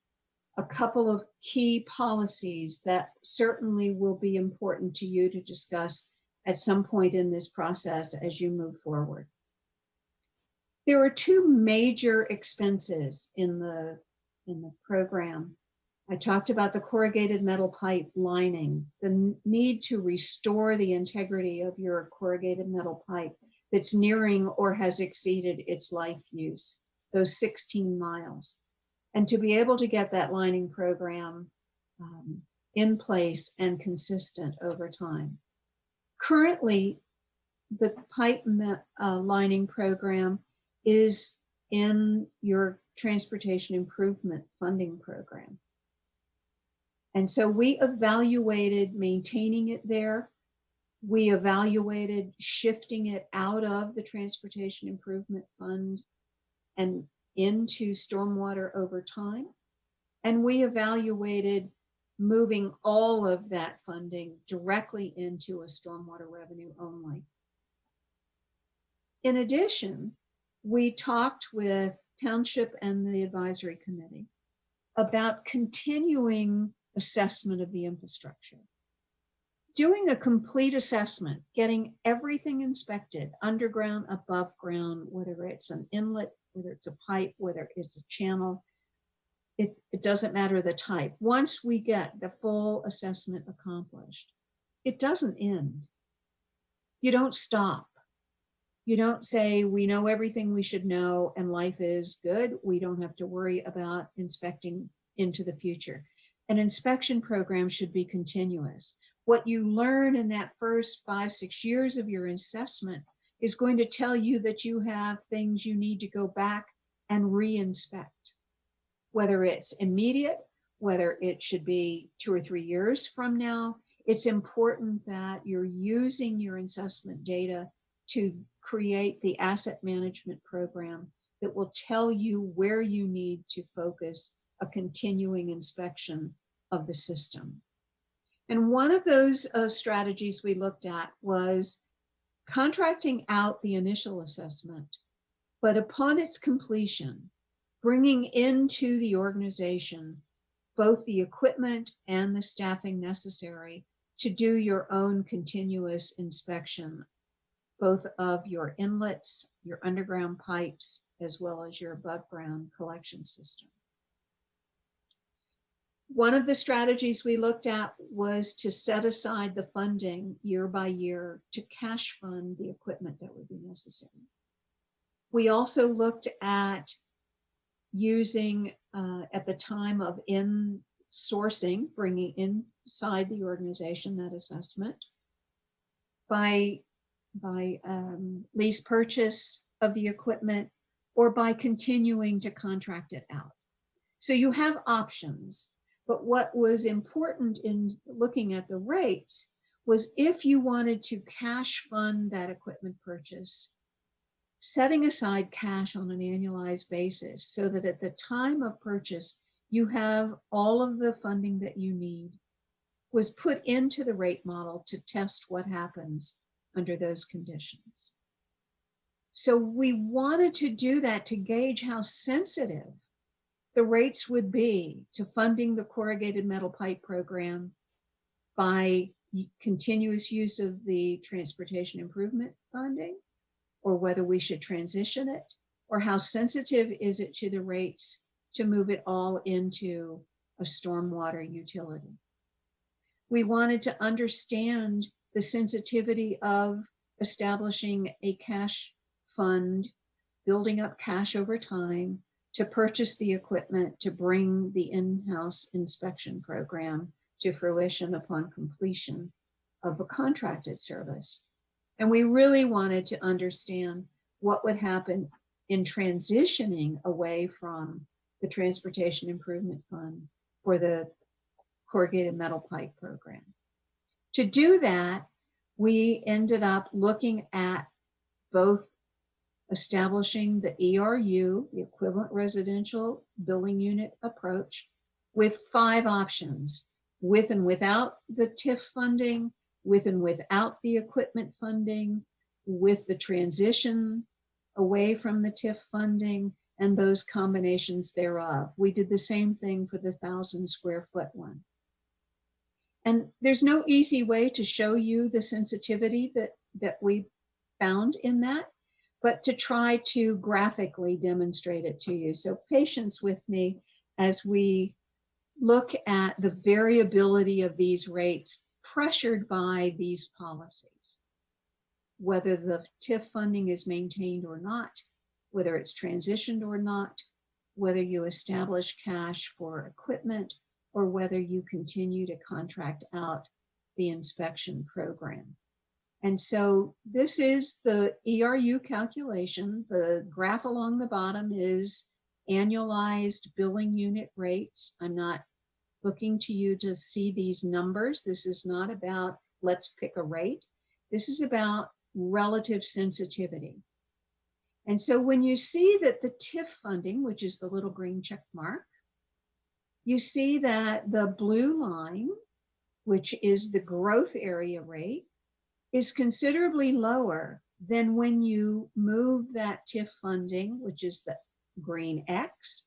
a couple of key policies that certainly will be important to you to discuss at some point in this process as you move forward. There are two major expenses in the program. I talked about the corrugated metal pipe lining, the need to restore the integrity of your corrugated metal pipe that's nearing or has exceeded its life use, those 16 miles. And to be able to get that lining program in place and consistent over time. Currently, the pipe lining program is in your transportation improvement funding program. And so we evaluated maintaining it there. We evaluated shifting it out of the transportation improvement fund and into stormwater over time. And we evaluated moving all of that funding directly into a stormwater revenue only. In addition, we talked with Township and the advisory committee about continuing assessment of the infrastructure. Doing a complete assessment, getting everything inspected, underground, above ground, whether it's an inlet, whether it's a pipe, whether it's a channel, it doesn't matter the type. Once we get the full assessment accomplished, it doesn't end. You don't stop. You don't say, we know everything we should know and life is good. We don't have to worry about inspecting into the future. An inspection program should be continuous. What you learn in that first 5-6 years of your assessment is going to tell you that you have things you need to go back and re-inspect. Whether it's immediate, whether it should be 2 or 3 years from now, it's important that you're using your assessment data to create the asset management program that will tell you where you need to focus a continuing inspection of the system. And one of those strategies we looked at was contracting out the initial assessment, but upon its completion, bringing into the organization both the equipment and the staffing necessary to do your own continuous inspection, both of your inlets, your underground pipes, as well as your above ground collection system. One of the strategies we looked at was to set aside the funding year by year to cash fund the equipment that would be necessary. We also looked at using, at the time of sourcing, bringing inside the organization that assessment, by lease purchase of the equipment, or by continuing to contract it out. So you have options, but what was important in looking at the rates was if you wanted to cash fund that equipment purchase, setting aside cash on an annualized basis so that at the time of purchase, you have all of the funding that you need, was put into the rate model to test what happens under those conditions. So we wanted to do that to gauge how sensitive the rates would be to funding the corrugated metal pipe program by continuous use of the transportation improvement funding, or whether we should transition it, or how sensitive is it to the rates to move it all into a stormwater utility. We wanted to understand the sensitivity of establishing a cash fund, building up cash over time to purchase the equipment to bring the in-house inspection program to fruition upon completion of a contracted service. And we really wanted to understand what would happen in transitioning away from the Transportation Improvement Fund for the corrugated metal pipe program. To do that, we ended up looking at both establishing the ERU, the equivalent residential billing unit approach, with 5 options: with and without the TIF funding, with and without the equipment funding, with the transition away from the TIF funding, and those combinations thereof. We did the same thing for the 1,000 square foot one. And there's no easy way to show you the sensitivity that we found in that, but to try to graphically demonstrate it to you. So patience with me as we look at the variability of these rates pressured by these policies, whether the TIF funding is maintained or not, whether it's transitioned or not, whether you establish cash for equipment, or whether you continue to contract out the inspection program. And so this is the ERU calculation. The graph along the bottom is annualized billing unit rates. I'm not looking to you to see these numbers. This is not about let's pick a rate. This is about relative sensitivity. And so when you see that the TIF funding, which is the little green check mark, you see that the blue line, which is the growth area rate, is considerably lower than when you move that TIF funding, which is the green X,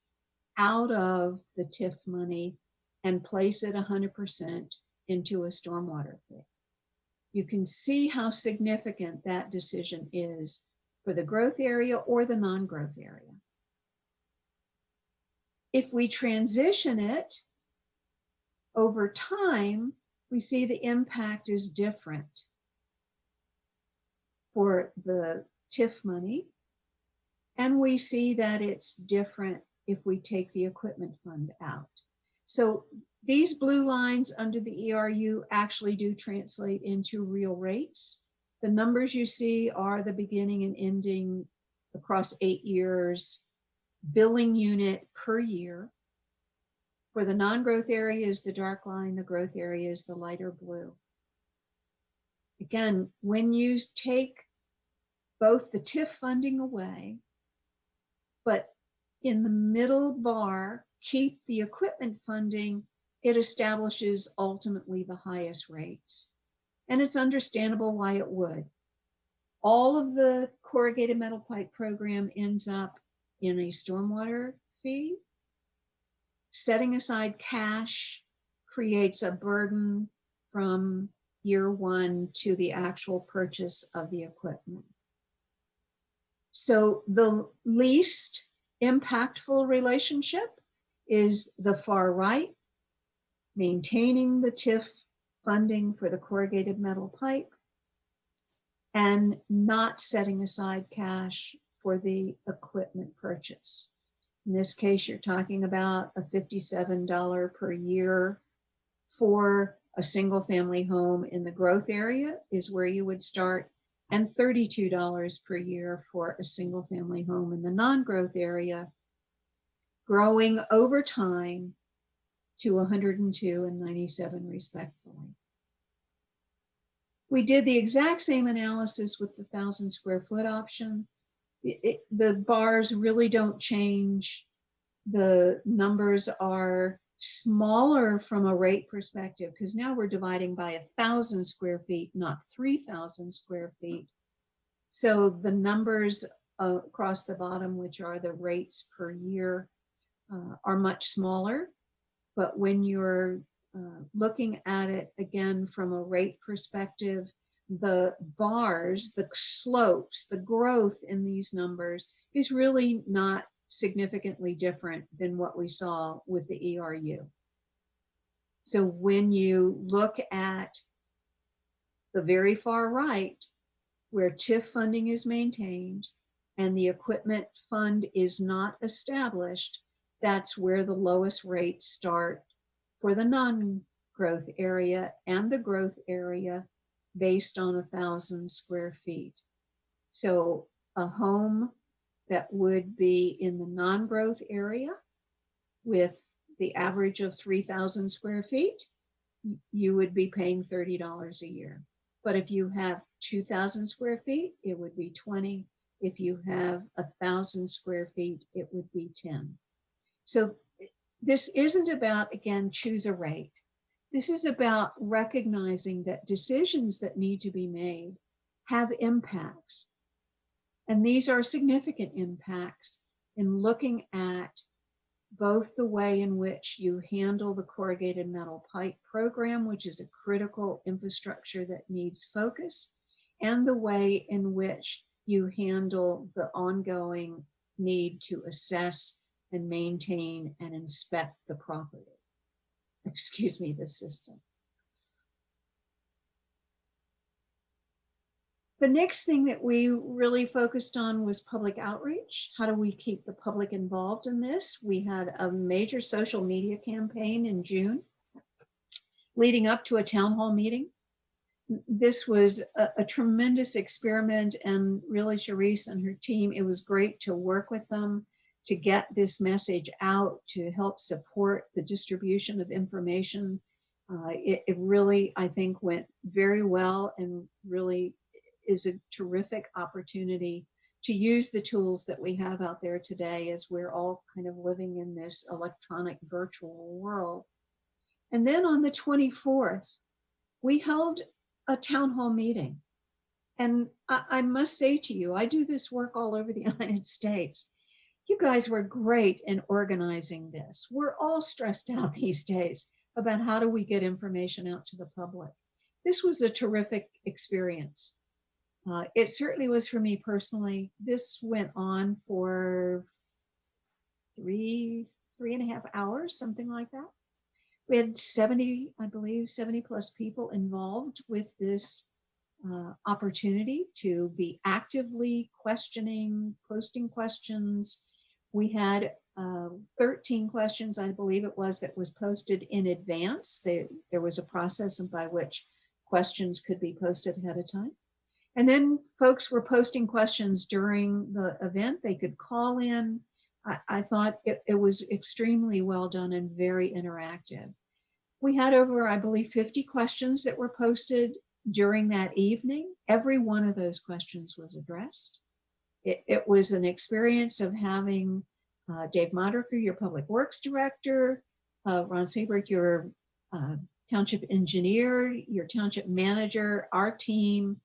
out of the TIF money and place it 100% into a stormwater fee. You can see how significant that decision is for the growth area or the non-growth area. If we transition it over time, we see the impact is different for the TIF money, and we see that it's different if we take the equipment fund out. So these blue lines under the ERU actually do translate into real rates. The numbers you see are the beginning and ending across 8 years billing unit per year. For the non-growth area is the dark line, the growth area is the lighter blue. Again, when you take both the TIF funding away, but in the middle bar, keep the equipment funding, it establishes ultimately the highest rates. And it's understandable why it would. All of the corrugated metal pipe program ends up in a stormwater fee. Setting aside cash creates a burden from year 1 to the actual purchase of the equipment. So the least impactful relationship is the far right, maintaining the TIF funding for the corrugated metal pipe and not setting aside cash for the equipment purchase. In this case, you're talking about a $57 per year for a single family home in the growth area is where you would start, and $32 per year for a single family home in the non-growth area, growing over time to 102 and 97 respectively. We did the exact same analysis with the 1,000 square foot option. The bars really don't change. The numbers are smaller from a rate perspective because now we're dividing by 1,000 square feet, not 3,000 square feet. So the numbers across the bottom, which are the rates per year, are much smaller. But when you're looking at it again from a rate perspective, the bars, the slopes, the growth in these numbers is really not significantly different than what we saw with the ERU. So when you look at the very far right, where TIF funding is maintained and the equipment fund is not established, that's where the lowest rates start for the non-growth area and the growth area based on 1,000 square feet. So a home that would be in the non-growth area with the average of 3,000 square feet, you would be paying $30 a year. But if you have 2,000 square feet, it would be 20. If you have 1,000 square feet, it would be 10. So this isn't about, again, choose a rate. This is about recognizing that decisions that need to be made have impacts. And these are significant impacts in looking at both the way in which you handle the corrugated metal pipe program, which is a critical infrastructure that needs focus, and the way in which you handle the ongoing need to assess and maintain and inspect the property. Excuse me, the system. The next thing that we really focused on was public outreach. How do we keep the public involved in this? We had a major social media campaign in June leading up to a town hall meeting. This was a tremendous experiment, and really Charisse and her team, it was great to work with them to get this message out to help support the distribution of information. It really, I think, went very well and really is a terrific opportunity to use the tools that we have out there today as we're all kind of living in this electronic virtual world. And then on the 24th, we held a town hall meeting. And I must say to you, I do this work all over the United States. You guys were great in organizing this. We're all stressed out these days about how do we get information out to the public. This was a terrific experience. It certainly was for me personally. This went on for three and a half hours, something like that. We had 70, I believe, 70 plus people involved with this opportunity to be actively questioning, posting questions. We had 13 questions, I believe it was, that was posted in advance. There was a process by which questions could be posted ahead of time. And then folks were posting questions during the event. They could call in. I thought it was extremely well done and very interactive. We had over, I believe, 50 questions that were posted during that evening. Every one of those questions was addressed. It was an experience of having Dave Modricker, your Public Works Director, Ron Seberg, your Township Engineer, your Township Manager, our team,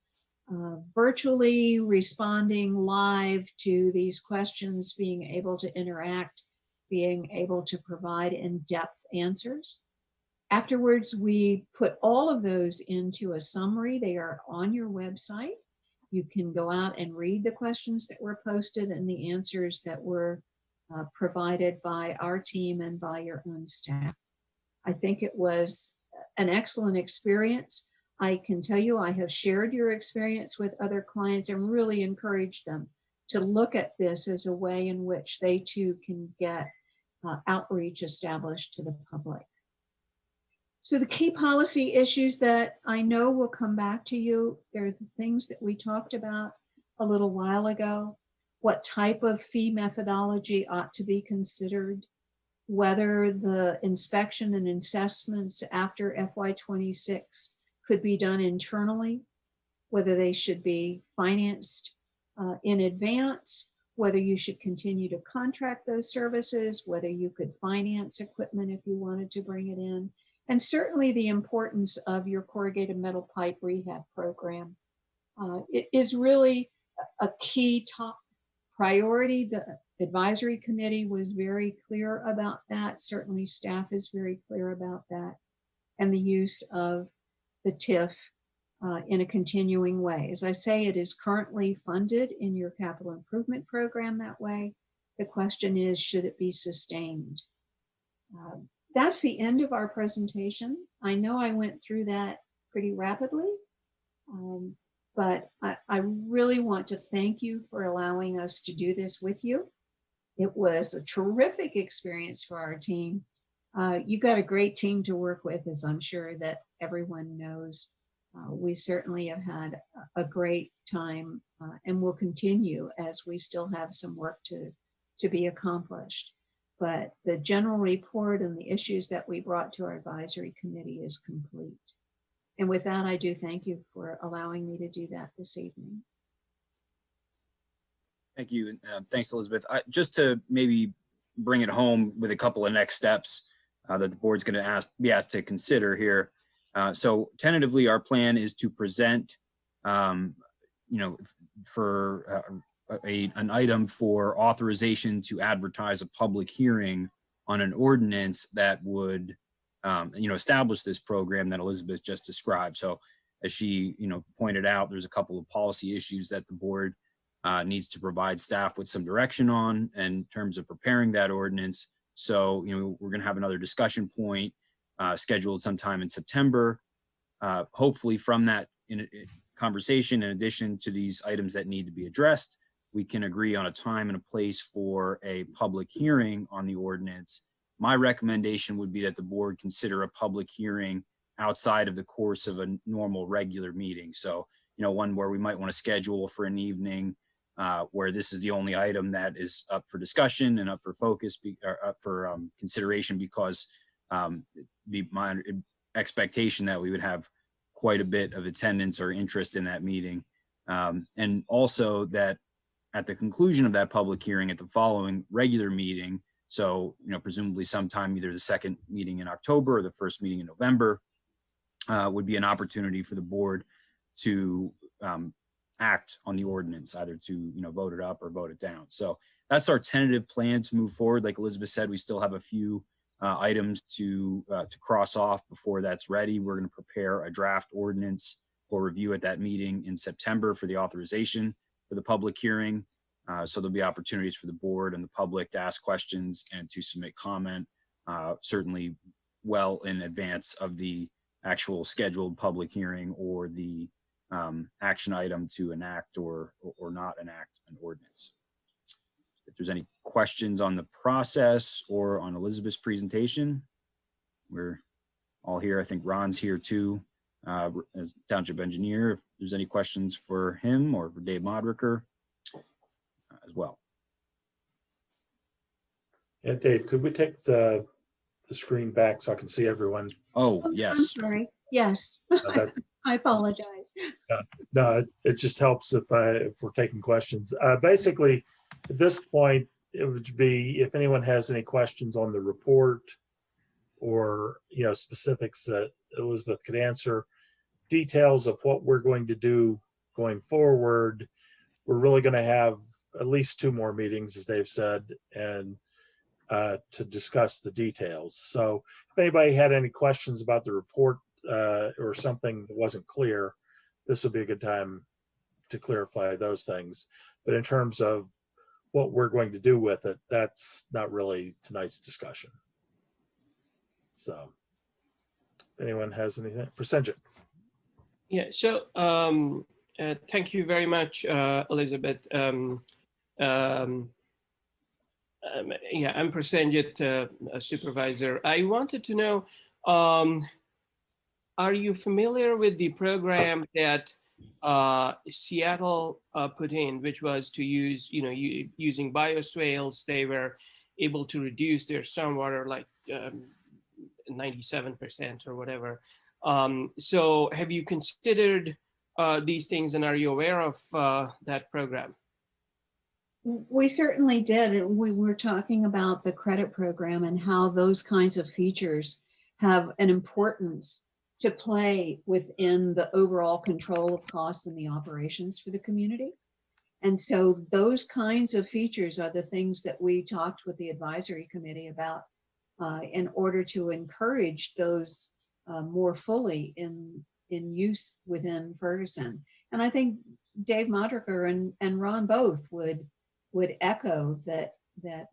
virtually responding live to these questions, being able to interact, being able to provide in-depth answers. Afterwards, we put all of those into a summary. They are on your website. You can go out and read the questions that were posted and the answers that were provided by our team and by your own staff. I think it was an excellent experience. I can tell you I have shared your experience with other clients and really encouraged them to look at this as a way in which they too can get outreach established to the public. So the key policy issues that I know will come back to you, they're the things that we talked about a little while ago. What type of fee methodology ought to be considered, whether the inspection and assessments after FY26 could be done internally, whether they should be financed in advance, whether you should continue to contract those services, whether you could finance equipment if you wanted to bring it in, and certainly the importance of your corrugated metal pipe rehab program. It is really a key top priority. The advisory committee was very clear about that. Certainly staff is very clear about that, and the use of the TIF in a continuing way. As I say, it is currently funded in your capital improvement program that way. The question is, should it be sustained? That's the end of our presentation. I know I went through that pretty rapidly, but I really want to thank you for allowing us to do this with you. It was a terrific experience for our team. You got a great team to work with, as I'm sure that everyone knows. We certainly have had a great time and will continue as we still have some work to be accomplished. But the general report and the issues that we brought to our advisory committee is complete. And with that, I do thank you for allowing me to do that this evening. Thank you. And thanks, Elizabeth. Just to maybe bring it home with a couple of next steps that the board's going to be asked to consider here. So tentatively, our plan is to present, for an item for authorization to advertise a public hearing on an ordinance that would, establish this program that Elizabeth just described. So as she, pointed out, there's a couple of policy issues that the board needs to provide staff with some direction on in terms of preparing that ordinance. So, we're going to have another discussion point scheduled sometime in September. Hopefully from that conversation, in addition to these items that need to be addressed, we can agree on a time and a place for a public hearing on the ordinance. My recommendation would be that the board consider a public hearing outside of the course of a normal regular meeting. So, one where we might want to schedule for an evening where this is the only item that is up for discussion and up for focus, or up for consideration, because be my expectation that we would have quite a bit of attendance or interest in that meeting. And also that at the conclusion of that public hearing at the following regular meeting, so, presumably sometime either the second meeting in October or the first meeting in November, would be an opportunity for the board to act on the ordinance, either to, vote it up or vote it down. So that's our tentative plan to move forward. Like Elizabeth said, we still have a few items to cross off before that's ready. We're going to prepare a draft ordinance for review at that meeting in September for the authorization for the public hearing. So there'll be opportunities for the board and the public to ask questions and to submit comment, certainly well in advance of the actual scheduled public hearing or the action item to enact or not enact an ordinance. If there's any questions on the process or on Elizabeth's presentation, we're all here. I think Ron's here too, as township engineer. If there's any questions for him or for Dave Modricker as well. Yeah, Dave, could we take the screen back so I can see everyone? Oh, I'm yes. sorry. Yes, that- I apologize. No, it just helps if we're taking questions. Basically, at this point, it would be if anyone has any questions on the report or, specifics that Elizabeth could answer, details of what we're going to do going forward. We're really going to have at least 2 more meetings, as Dave said, and to discuss the details. So if anybody had any questions about the report or something that wasn't clear, this would be a good time to clarify those things. But in terms of what we're going to do with it, that's not really tonight's discussion. So if anyone has anything for Sanjit. Yeah, so thank you very much, Elizabeth. Yeah, I'm Prasenjit, a supervisor. I wanted to know, are you familiar with the program that Seattle put in, which was to use, using bioswales, they were able to reduce their stormwater like 97% or whatever. So have you considered these things, and are you aware of that program? We certainly did. And we were talking about the credit program and how those kinds of features have an importance to play within the overall control of costs and the operations for the community. And so those kinds of features are the things that we talked with the advisory committee about in order to encourage those more fully in use within Ferguson. And I think Dave Modricker and Ron both would echo that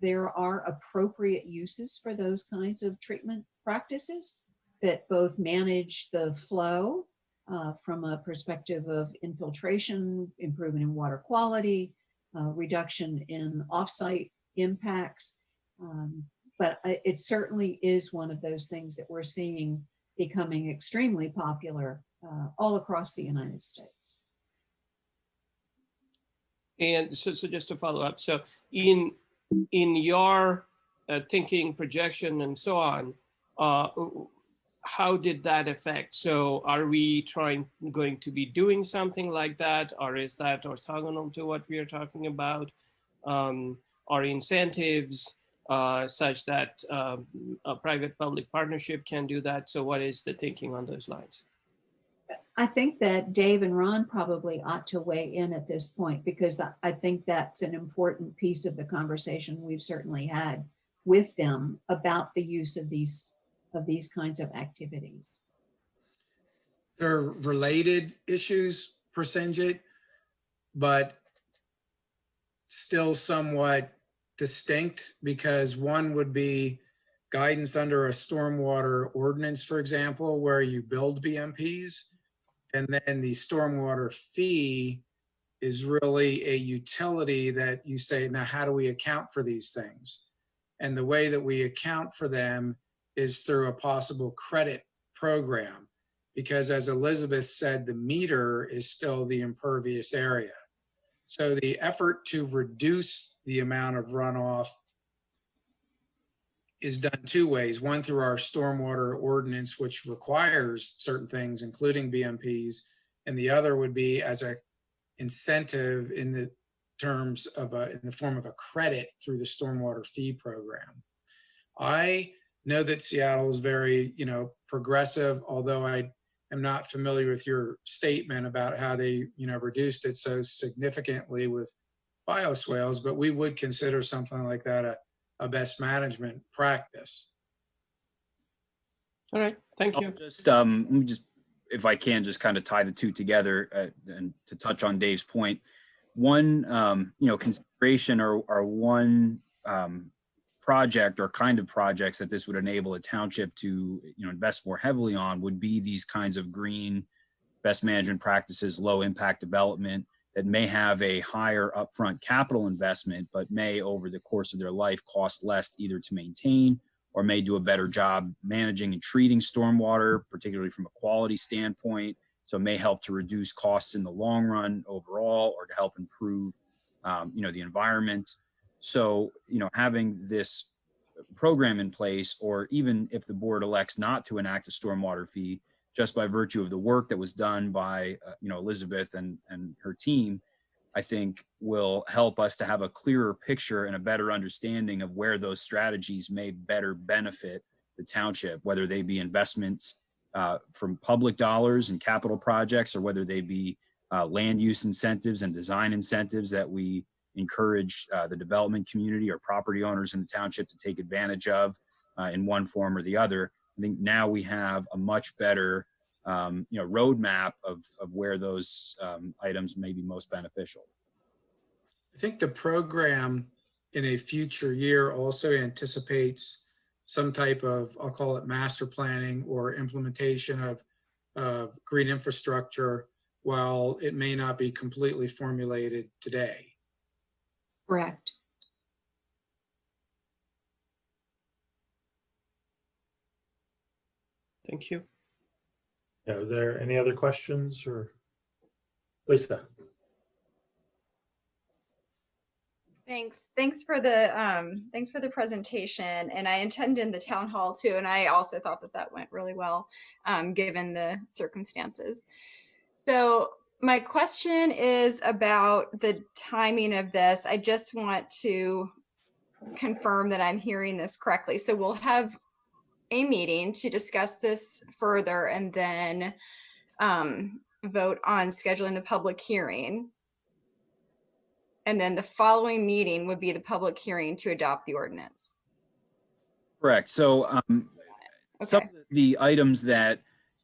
there are appropriate uses for those kinds of treatment practices that both manage the flow from a perspective of infiltration, improvement in water quality, reduction in offsite impacts. But it certainly is one of those things that we're seeing becoming extremely popular all across the United States. And so just to follow up, so in your thinking, projection, and so on, how did that affect? So are we going to be doing something like that, or is that orthogonal to what we are talking about? Are incentives such that a private-public partnership can do that? So what is the thinking on those lines? I think that Dave and Ron probably ought to weigh in at this point, because I think that's an important piece of the conversation we've certainly had with them about the use of these kinds of activities. They're related issues, Prasenjit, but still somewhat distinct, because one would be guidance under a stormwater ordinance, for example, where you build BMPs. And then the stormwater fee is really a utility that you say, now, how do we account for these things? And the way that we account for them is through a possible credit program, because as Elizabeth said, the meter is still the impervious area. So the effort to reduce the amount of runoff is done two ways. One, through our stormwater ordinance, which requires certain things, including BMPs, and the other would be as an incentive in the terms of in the form of a credit through the stormwater fee program. I know that Seattle is very, progressive, although I am not familiar with your statement about how they, reduced it so significantly with bioswales, but we would consider something like that a best management practice. All right, thank you. Let me just, if I can, just kind of tie the two together and to touch on Dave's point. One, consideration or one project or kind of projects that this would enable a township to, invest more heavily on would be these kinds of green best management practices, low impact development that may have a higher upfront capital investment, but may over the course of their life cost less either to maintain or may do a better job managing and treating stormwater, particularly from a quality standpoint. So it may help to reduce costs in the long run overall, or to help improve, the environment. So, having this program in place, or even if the board elects not to enact a stormwater fee, just by virtue of the work that was done by, Elizabeth and her team, I think will help us to have a clearer picture and a better understanding of where those strategies may better benefit the township, whether they be investments from public dollars and capital projects, or whether they be land use incentives and design incentives that we encourage the development community or property owners in the township to take advantage of in one form or the other. I think now we have a much better, roadmap of where those items may be most beneficial. I think the program in a future year also anticipates some type of, I'll call it master planning or implementation of green infrastructure, while it may not be completely formulated today. Correct. Thank you. Are there any other questions or Lisa? Thanks for the presentation, and I attended the town hall too, and I also thought that went really well, given the circumstances. So my question is about the timing of this. I just want to confirm that I'm hearing this correctly. So we'll have a meeting to discuss this further and then vote on scheduling the public hearing. And then the following meeting would be the public hearing to adopt the ordinance. Correct. So some Okay. of the items that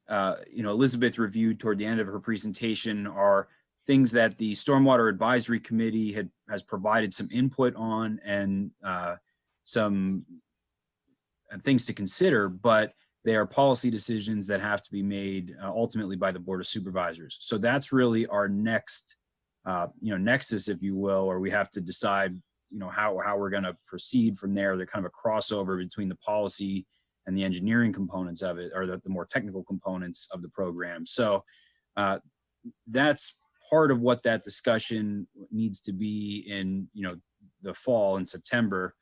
Elizabeth reviewed toward the end of her presentation are things that the Stormwater Advisory Committee has provided some input on and some things to consider, but they are policy decisions that have to be made ultimately by the Board of Supervisors. So that's really our next nexus, if you will, or we have to decide, how we're going to proceed from there. They're kind of a crossover between the policy and the engineering components of it, or the more technical components of the program. So that's part of what that discussion needs to be in, the fall in September,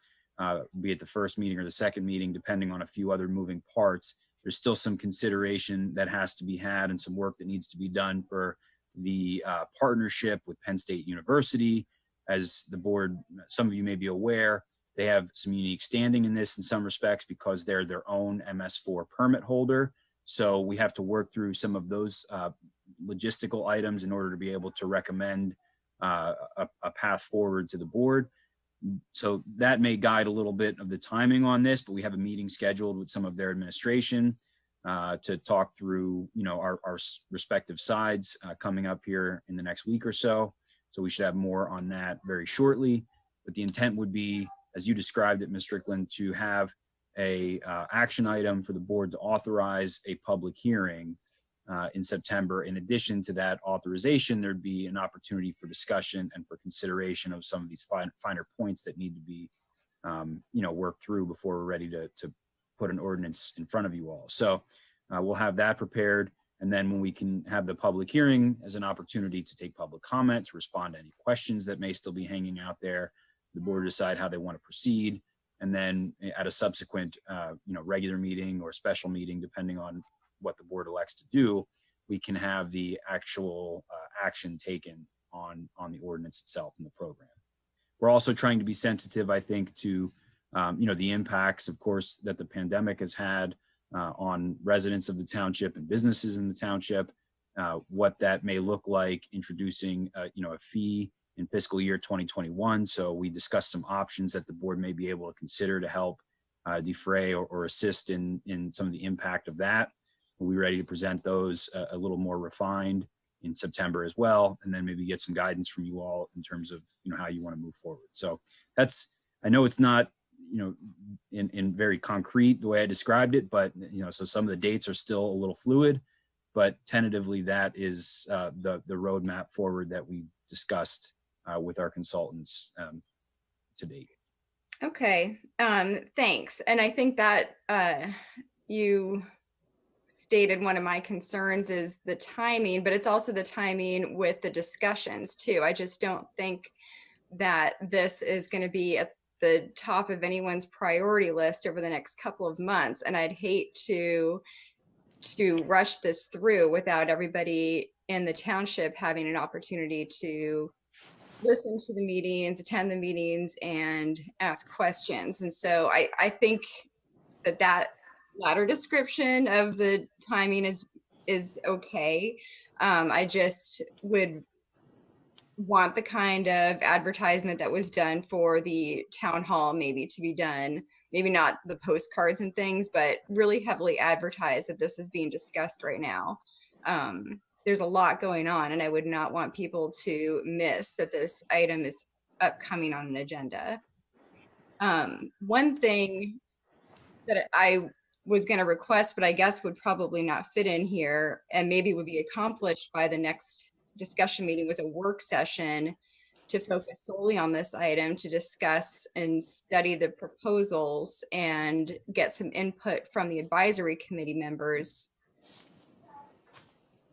be it the first meeting or the second meeting, depending on a few other moving parts. There's still some consideration that has to be had and some work that needs to be done for the partnership with Penn State University. As the board, some of you may be aware, they have some unique standing in this in some respects because they're their own MS4 permit holder. So we have to work through some of those logistical items in order to be able to recommend a path forward to the board. So that may guide a little bit of the timing on this, but we have a meeting scheduled with some of their administration to talk through, our respective sides coming up here in the next week or so. So we should have more on that very shortly. But the intent would be, as you described it, Ms. Strickland, to have a action item for the board to authorize a public hearing in September. In addition to that authorization, there'd be an opportunity for discussion and for consideration of some of these finer points that need to be, worked through before we're ready to put an ordinance in front of you all. So we'll have that prepared. And then when we can have the public hearing as an opportunity to take public comment, to respond to any questions that may still be hanging out there, the board decide how they want to proceed. And then at a subsequent, regular meeting or special meeting, depending on what the board elects to do, we can have the actual action taken on the ordinance itself and the program. We're also trying to be sensitive, I think, to the impacts, of course, that the pandemic has had on residents of the township and businesses in the township, what that may look like introducing a fee in fiscal year 2021. So we discussed some options that the board may be able to consider to help defray or assist in some of the impact of that. We'll be ready to present those a little more refined in September as well, and then maybe get some guidance from you all in terms of how you want to move forward. So that's, I know it's not in very concrete the way I described it, but so some of the dates are still a little fluid, but tentatively that is the roadmap forward that we discussed with our consultants to date. Okay, thanks. And I think that you stated one of my concerns is the timing, but it's also the timing with the discussions too. I just don't think that this is going to be at the top of anyone's priority list over the next couple of months. And I'd hate to rush this through without everybody in the township having an opportunity to listen to the meetings, attend the meetings, and ask questions. And so I think that latter description of the timing is okay. I just would want the kind of advertisement that was done for the town hall maybe to be done, maybe not the postcards and things, but really heavily advertise that this is being discussed right now. There's a lot going on, and I would not want people to miss that this item is upcoming on an agenda. One thing that I was going to request, but I guess would probably not fit in here and maybe would be accomplished by the next discussion meeting, was a work session to focus solely on this item to discuss and study the proposals and get some input from the advisory committee members.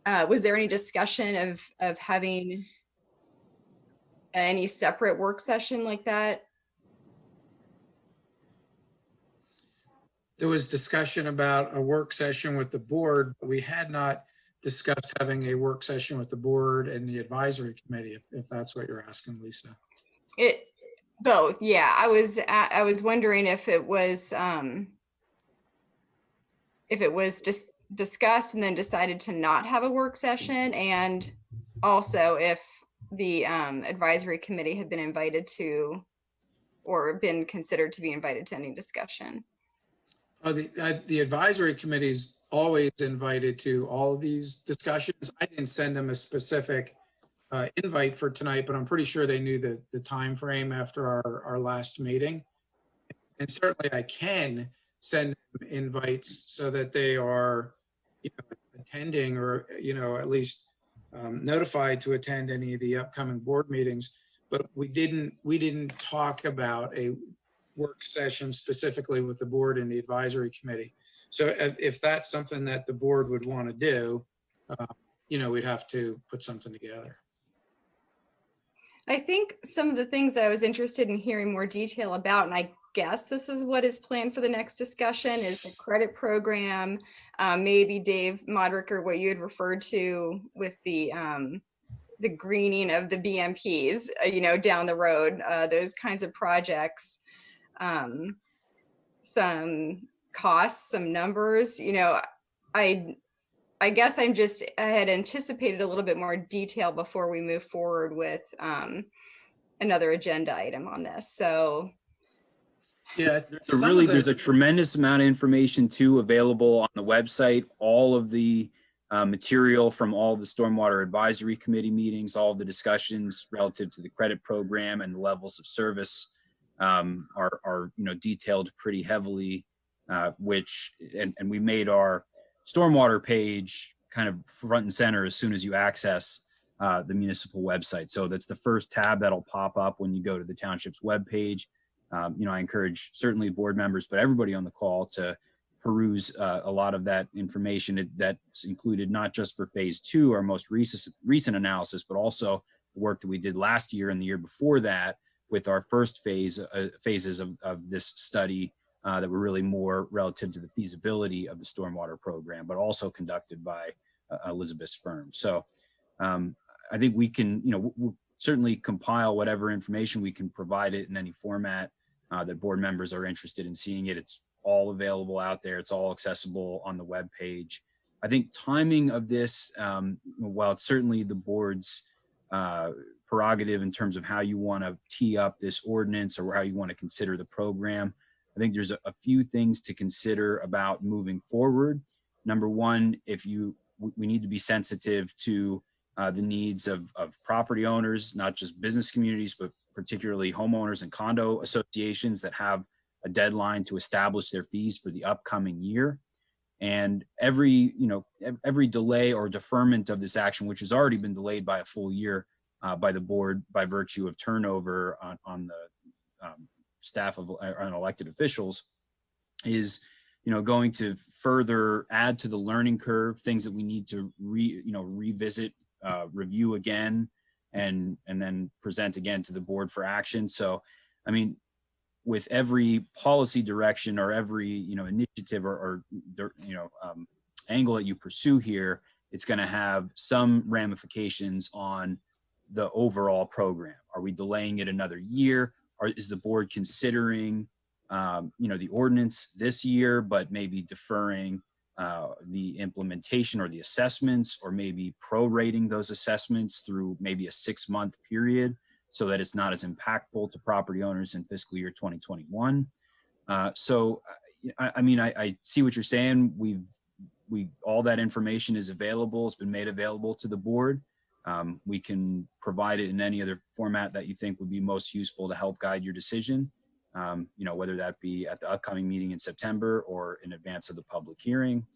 Was there any discussion of having any separate work session like that? There was discussion about a work session with the board, but we had not discussed having a work session with the board and the advisory committee, if that's what you're asking, Lisa. It both, yeah. I was wondering if it was just discussed and then decided to not have a work session, and also if the advisory committee had been invited to or been considered to be invited to any discussion. The advisory committee is always invited to all of these discussions. I didn't send them a specific invite for tonight, but I'm pretty sure they knew the time frame after our last meeting. And certainly I can send them invites so that they are, you know, attending, or, you know, at least notified to attend any of the upcoming board meetings. But we didn't talk about a work session specifically with the board and the advisory committee. So if that's something that the board would want to do, you know, we'd have to put something together. I think some of the things I was interested in hearing more detail about, and I guess this is what is planned for the next discussion, is the credit program. Maybe Dave Modricker, what you had referred to with the greening of the BMPs, you know, down the road, those kinds of projects. Some costs, some numbers, you know, I guess I had anticipated a little bit more detail before we move forward with another agenda item on this. So yeah, there's a tremendous amount of information too available on the website. All of the material from all the Stormwater Advisory Committee meetings, all of the discussions relative to the credit program and the levels of service are you know, detailed pretty heavily, and we made our stormwater page kind of front and center as soon as you access the municipal website. So that's the first tab that'll pop up when you go to the township's webpage. You know, I encourage certainly board members, but everybody on the call to peruse a lot of that information that's included, not just for phase 2, our most recent analysis, but also the work that we did last year and the year before that with our first phases of this study that were really more relative to the feasibility of the stormwater program, but also conducted by Elizabeth's firm. So I think we can, you know, we'll certainly compile whatever information we can, provide it in any format that board members are interested in seeing it. It's all available out there. It's all accessible on the web page. I think timing of this, while it's certainly the board's prerogative in terms of how you want to tee up this ordinance or how you want to consider the program, I think there's a few things to consider about moving forward. Number one, we need to be sensitive to the needs of property owners, not just business communities, but particularly homeowners and condo associations that have a deadline to establish their fees for the upcoming year. And every delay or deferment of this action, which has already been delayed by a full year by the board by virtue of turnover on the staff of unelected officials, is, you know, going to further add to the learning curve, things that we need to revisit, review again, and then present again to the board for action. So, I mean, with every policy direction or every, you know, initiative or angle that you pursue here, it's going to have some ramifications on the overall program. Are we delaying it another year? Or is the board considering, the ordinance this year, but maybe deferring the implementation or the assessments, or maybe prorating those assessments through maybe a 6-month period so that it's not as impactful to property owners in fiscal year 2021? So, I mean, I see what you're saying. All that information is available. It's been made available to the board. We can provide it in any other format that you think would be most useful to help guide your decision. Whether that be at the upcoming meeting in September or in advance of the public hearing.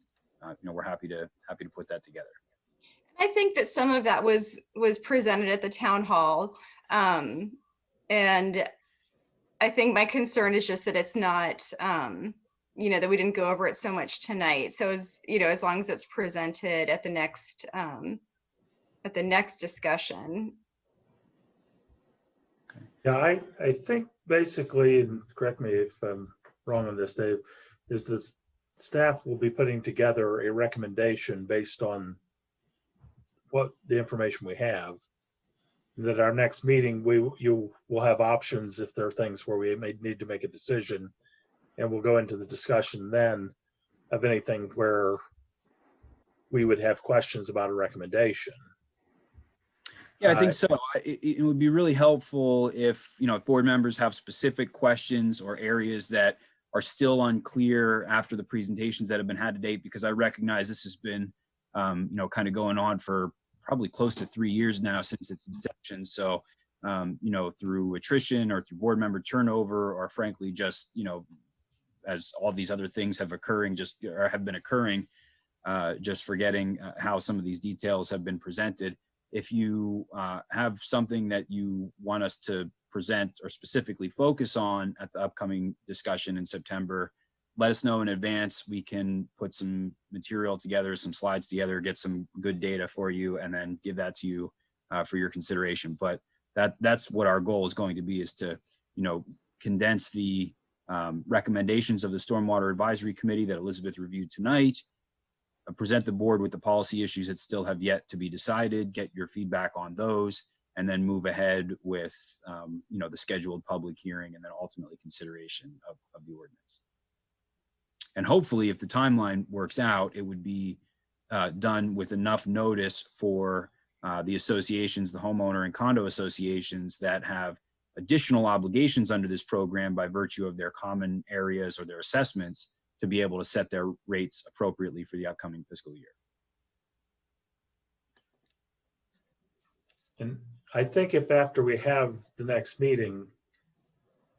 We're happy to put that together. I think that some of that was presented at the town hall. And I think my concern is just that it's not, that we didn't go over it so much tonight. So as long as it's presented at the next discussion. Yeah, I think basically, and correct me if I'm wrong on this, Dave, is that staff will be putting together a recommendation based on what the information we have. That our next meeting, you will have options if there are things where we may need to make a decision, and we'll go into the discussion then of anything where we would have questions about a recommendation. Yeah, I think so. It would be really helpful if, if board members have specific questions or areas that are still unclear after the presentations that have been had to date, because I recognize this has been, kind of going on for probably close to 3 years now since its inception. So, through attrition or through board member turnover, or frankly, just, as all these other things have been occurring, just forgetting how some of these details have been presented. If you have something that you want us to present or specifically focus on at the upcoming discussion in September, let us know in advance. We can put some material together, some slides together, get some good data for you, and then give that to you for your consideration. But that's what our goal is going to be, is to, condense the recommendations of the Stormwater Advisory Committee that Elizabeth reviewed tonight, present the board with the policy issues that still have yet to be decided, get your feedback on those, and then move ahead with, the scheduled public hearing and then ultimately consideration of the ordinance. And hopefully, if the timeline works out, it would be done with enough notice for the associations, the homeowner and condo associations that have additional obligations under this program by virtue of their common areas or their assessments, to be able to set their rates appropriately for the upcoming fiscal year. And I think if after we have the next meeting,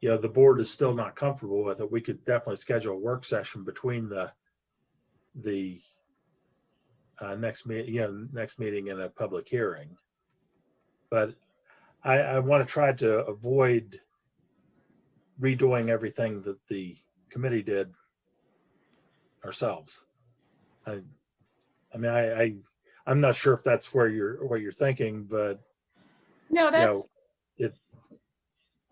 the board is still not comfortable with it, we could definitely schedule a work session between the next meeting and a public hearing. But I want to try to avoid redoing everything that the committee did ourselves. I'm not sure if that's what you're thinking, but No,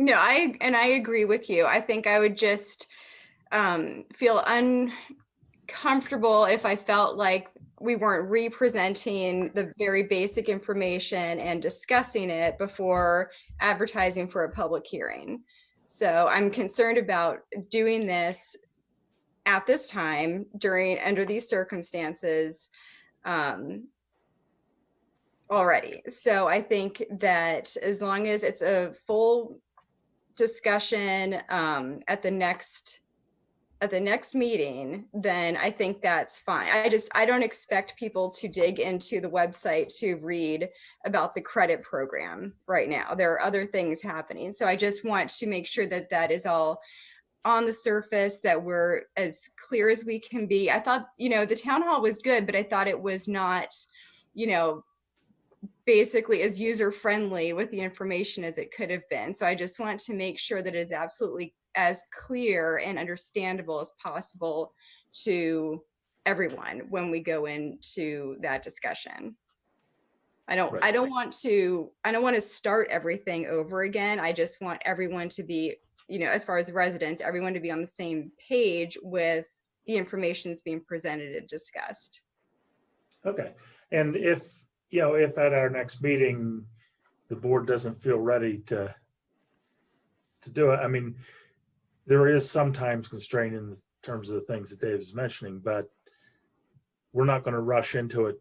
no, I agree with you. I think I would just feel uncomfortable if I felt like we weren't representing the very basic information and discussing it before advertising for a public hearing. So I'm concerned about doing this at this time under these circumstances already. So I think that as long as it's a full discussion at the next meeting, then I think that's fine. I don't expect people to dig into the website to read about the credit program right now. There are other things happening. So I just want to make sure that that is all on the surface, that we're as clear as we can be. I thought, the town hall was good, but I thought it was not, basically as user-friendly with the information as it could have been. So I just want to make sure that it is absolutely as clear and understandable as possible to everyone when we go into that discussion. I don't want to start everything over again. I just want everyone to be, as far as residents, everyone to be on the same page with the information that's being presented and discussed. Okay. And if at our next meeting, the board doesn't feel ready to do it, there is sometimes constraint in terms of the things that Dave is mentioning, but we're not going to rush into it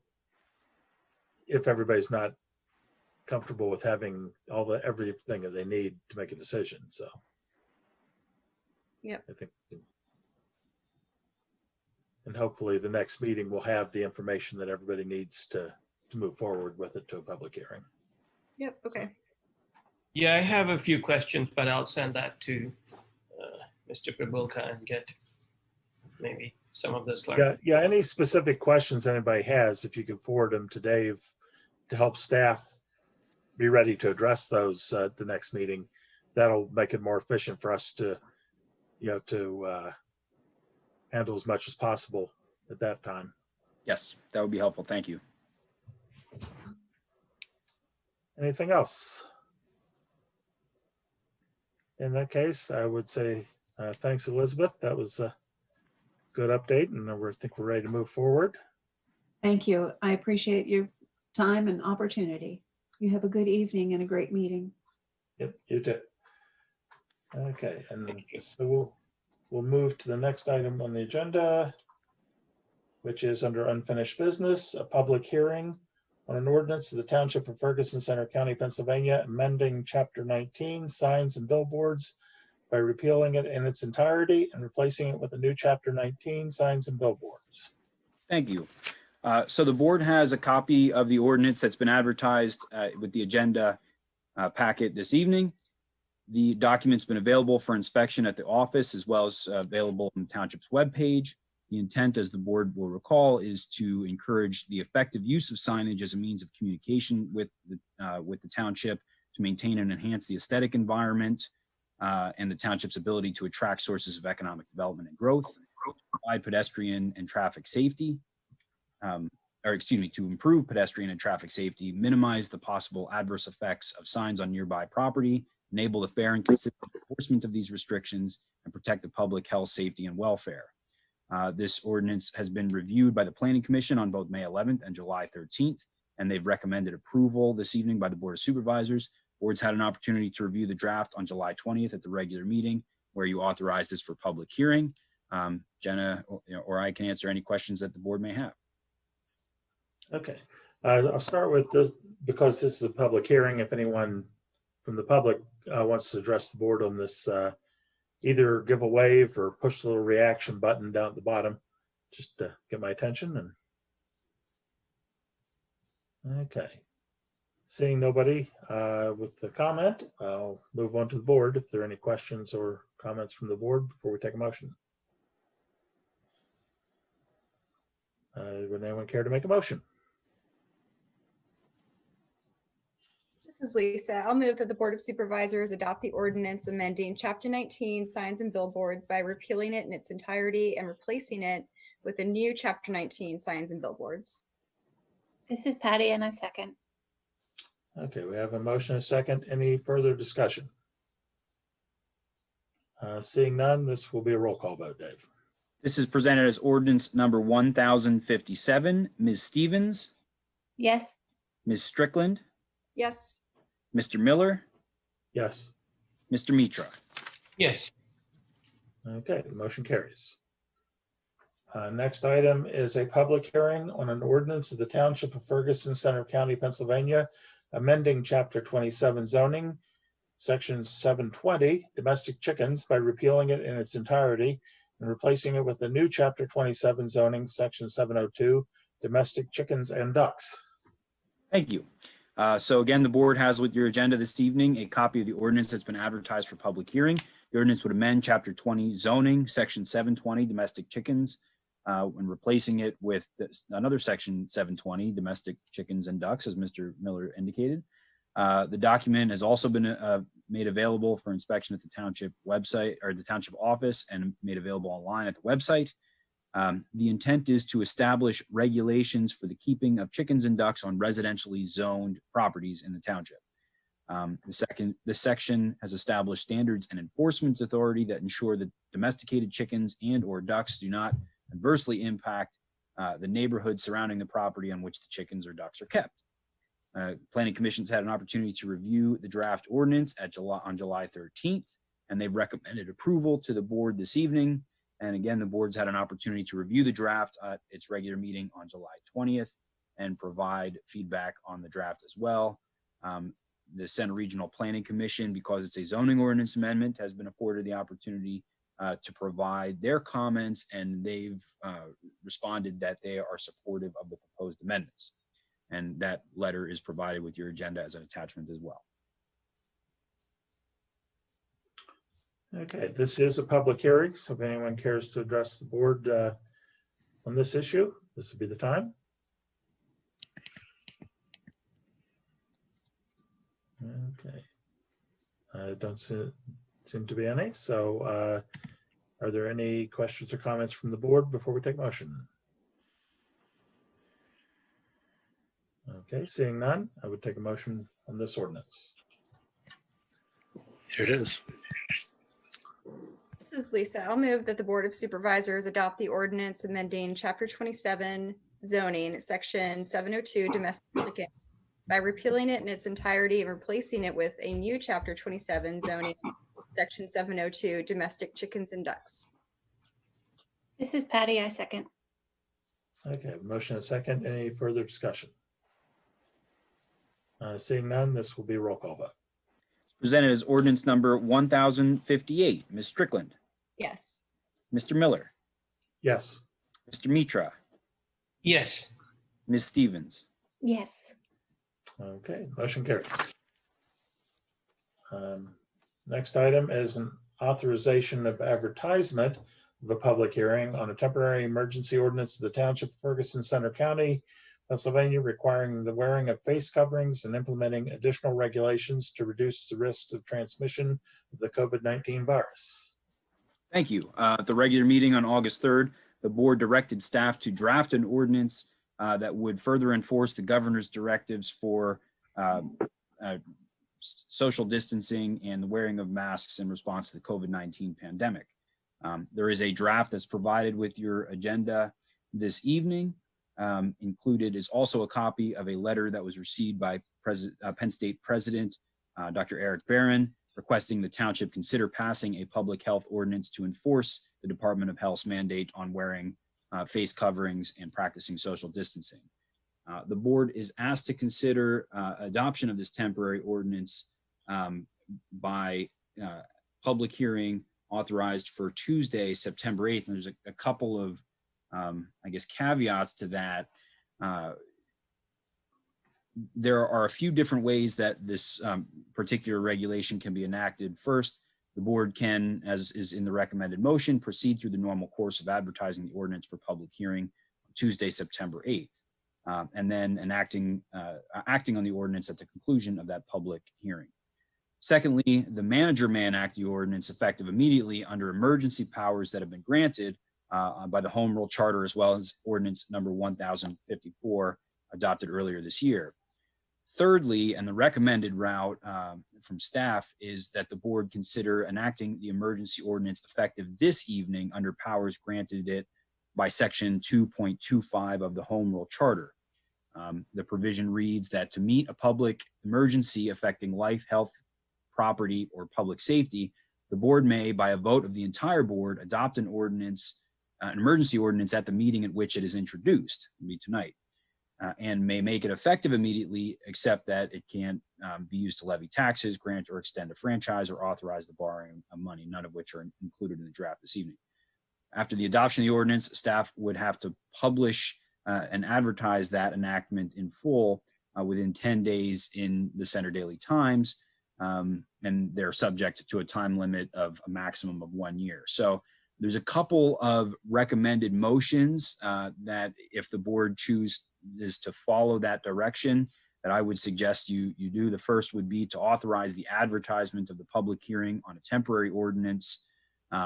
if everybody's not comfortable with having everything that they need to make a decision. So, yep. I think, and hopefully the next meeting will have the information that everybody needs to move forward with it to a public hearing. Yep. Okay. Yeah, I have a few questions, but I'll send that to Mr. Prabulka and get maybe some of this. Yeah. Any specific questions anybody has, if you could forward them to Dave to help staff be ready to address those at the next meeting. That'll make it more efficient for us to, to handle as much as possible at that time. Yes, that would be helpful. Thank you. Anything else? In that case, I would say thanks, Elizabeth. That was a good update, and I think we're ready to move forward. Thank you. I appreciate your time and opportunity. You have a good evening and a great meeting. Yep, you too. Okay, and so we'll move to the next item on the agenda, which is under unfinished business, a public hearing on an ordinance of the Township of Ferguson, Center County, Pennsylvania, amending Chapter 19, signs and billboards by repealing it in its entirety and replacing it with a new Chapter 19, signs and billboards. Thank you. So the board has a copy of the ordinance that's been advertised with the agenda packet this evening. The document's been available for inspection at the office as well as available on the township's webpage. The intent, as the board will recall, is to encourage the effective use of signage as a means of communication with the township to maintain and enhance the aesthetic environment and the township's ability to attract sources of economic development and growth, provide pedestrian and traffic safety, to improve pedestrian and traffic safety, minimize the possible adverse effects of signs on nearby property, enable the fair and consistent enforcement of these restrictions, and protect the public health, safety, and welfare. This ordinance has been reviewed by the Planning Commission on both May 11th and July 13th, and they've recommended approval this evening by the Board of Supervisors. Board's had an opportunity to review the draft on July 20th at the regular meeting, where you authorized this for public hearing. Jenna or I can answer any questions that the board may have. Okay, I'll start with this because this is a public hearing. If anyone from the public wants to address the board on this, either give a wave or push the little reaction button down at the bottom, just to get my attention. And okay, seeing nobody with the comment, I'll move on to the board if there are any questions or comments from the board before we take a motion. Would anyone care to make a motion? This is Lisa. I'll move that the Board of Supervisors adopt the ordinance amending Chapter 19, signs and billboards by repealing it in its entirety and replacing it with a new Chapter 19, signs and billboards. This is Patty and I second. Okay, we have a motion and a second. Any further discussion? Seeing none, this will be a roll call vote, Dave. This is presented as ordinance number 1057. Ms. Stevens, Yes. Ms. Strickland, Yes. Mr. Miller, Yes. Mr. Mitra. Yes. Okay, the motion carries. Next item is a public hearing on an ordinance of the Township of Ferguson, Center County, Pennsylvania, amending Chapter 27 zoning, Section 720, domestic chickens, by repealing it in its entirety and replacing it with the new Chapter 27 zoning, Section 702, domestic chickens and ducks. Thank you. So again, the board has with your agenda this evening a copy of the ordinance that's been advertised for public hearing. The ordinance would amend Chapter 20 zoning, Section 720, domestic chickens, and replacing it with another Section 720, domestic chickens and ducks, as Mr. Miller indicated. The document has also been made available for inspection at the township website or the township office and made available online at the website. The intent is to establish regulations for the keeping of chickens and ducks on residentially zoned properties in the township. The section has established standards and enforcement authority that ensure that domesticated chickens and or ducks do not adversely impact the neighborhood surrounding the property on which the chickens or ducks are kept. Planning Commission's had an opportunity to review the draft ordinance on July 13th, and they've recommended approval to the board this evening. And again, the board's had an opportunity to review the draft at its regular meeting on July 20th and provide feedback on the draft as well. The Center Regional Planning Commission, because it's a zoning ordinance amendment, has been afforded the opportunity to provide their comments, and they've responded that they are supportive of the proposed amendments. And that letter is provided with your agenda as an attachment as well. Okay, this is a public hearing, so if anyone cares to address the board on this issue, this would be the time. Okay. I don't seem to be any. So are there any questions or comments from the board before we take motion? Okay, seeing none, I would take a motion on this ordinance. Here it is. This is Lisa. I'll move that the Board of Supervisors adopt the ordinance amending Chapter 27 zoning, Section 702 domestic chicken by repealing it in its entirety and replacing it with a new Chapter 27 zoning, Section 702 domestic chickens and ducks. This is Patty, I second. Okay, motion and second. Any further discussion? Seeing none, this will be a roll call vote. Presented as ordinance number 1058. Ms. Strickland, Yes. Mr. Miller, Yes. Mr. Mitra, Yes. Ms. Stevens. Yes. Okay, motion carries. Next item is an authorization of advertisement of a public hearing on a temporary emergency ordinance of the Township of Ferguson, Center County, Pennsylvania, requiring the wearing of face coverings and implementing additional regulations to reduce the risks of transmission of the COVID-19 virus. Thank you. At the regular meeting on August 3rd, the board directed staff to draft an ordinance that would further enforce the governor's directives for social distancing and the wearing of masks in response to the COVID-19 pandemic. There is a draft that's provided with your agenda this evening. Included is also a copy of a letter that was received by Penn State President Dr. Eric Barron, requesting the township consider passing a public health ordinance to enforce the Department of Health's mandate on wearing face coverings and practicing social distancing. The board is asked to consider adoption of this temporary ordinance by public hearing authorized for Tuesday, September 8th. And there's a couple of, I guess, caveats to that. There are a few different ways that this particular regulation can be enacted. First, the board can, as is in the recommended motion, proceed through the normal course of advertising the ordinance for public hearing on Tuesday, September 8th, and then acting on the ordinance at the conclusion of that public hearing. Secondly, the manager may enact the ordinance effective immediately under emergency powers that have been granted by the Home Rule Charter, as well as ordinance number 1054 adopted earlier this year. Thirdly, and the recommended route from staff is that the board consider enacting the emergency ordinance effective this evening under powers granted it by section 2.25 of the Home Rule Charter. The provision reads that to meet a public emergency affecting life, health, property, or public safety, the board may, by a vote of the entire board, adopt an ordinance, an emergency ordinance at the meeting at which it is introduced, will be tonight, and may make it effective immediately, except that it can't be used to levy taxes, grant or extend a franchise, or authorize the borrowing of money, none of which are included in the draft this evening. After the adoption of the ordinance, staff would have to publish and advertise that enactment in full within 10 days in the Center Daily Times, and they're subject to a time limit of a maximum of 1 year. So there's a couple of recommended motions that if the board chooses to follow that direction, that I would suggest you do. The first would be to authorize the advertisement of the public hearing on a temporary ordinance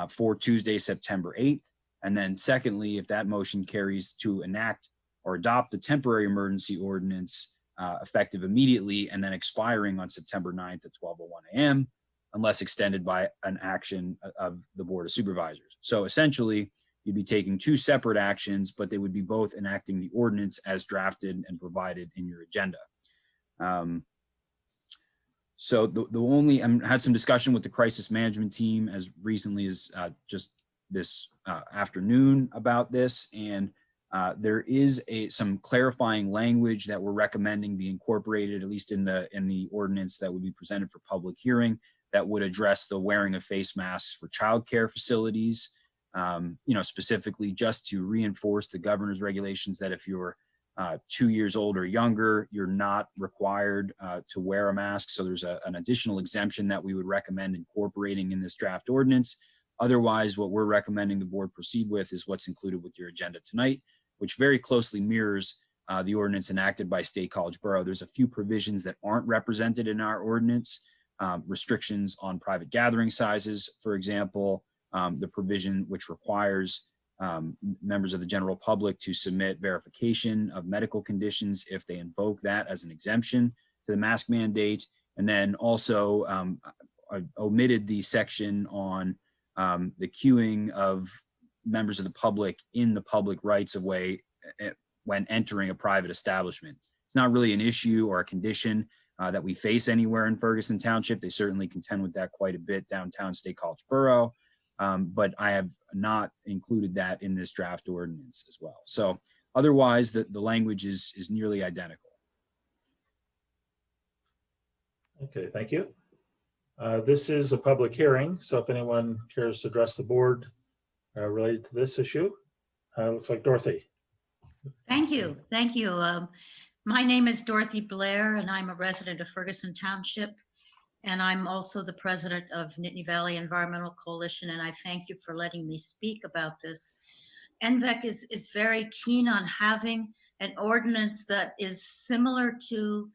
for Tuesday, September 8th. And then secondly, if that motion carries, to enact or adopt the temporary emergency ordinance effective immediately and then expiring on September 9th at 12:01 a.m. unless extended by an action of the Board of Supervisors. So essentially, you'd be taking two separate actions, but they would be both enacting the ordinance as drafted and provided in your agenda. So the only, I had some discussion with the crisis management team as recently as just this afternoon about this, and there is some clarifying language that we're recommending be incorporated, at least in the ordinance that would be presented for public hearing, that would address the wearing of face masks for childcare facilities, specifically just to reinforce the governor's regulations that if you're 2 years old or younger, you're not required to wear a mask. So there's an additional exemption that we would recommend incorporating in this draft ordinance. Otherwise, what we're recommending the board proceed with is what's included with your agenda tonight, which very closely mirrors the ordinance enacted by State College Borough. There's a few provisions that aren't represented in our ordinance. Restrictions on private gathering sizes, for example, the provision which requires members of the general public to submit verification of medical conditions if they invoke that as an exemption to the mask mandate. And then also I omitted the section on the queuing of members of the public in the public rights of way when entering a private establishment. It's not really an issue or a condition that we face anywhere in Ferguson Township. They certainly contend with that quite a bit downtown State College Borough, but I have not included that in this draft ordinance as well. So otherwise, the language is nearly identical. Okay, thank you. This is a public hearing, so if anyone cares to address the board related to this issue, looks like Dorothy. Thank you. Thank you. My name is Dorothy Blair, and I'm a resident of Ferguson Township. And I'm also the president of Nittany Valley Environmental Coalition, and I thank you for letting me speak about this. NVEC is very keen on having an ordinance that is similar to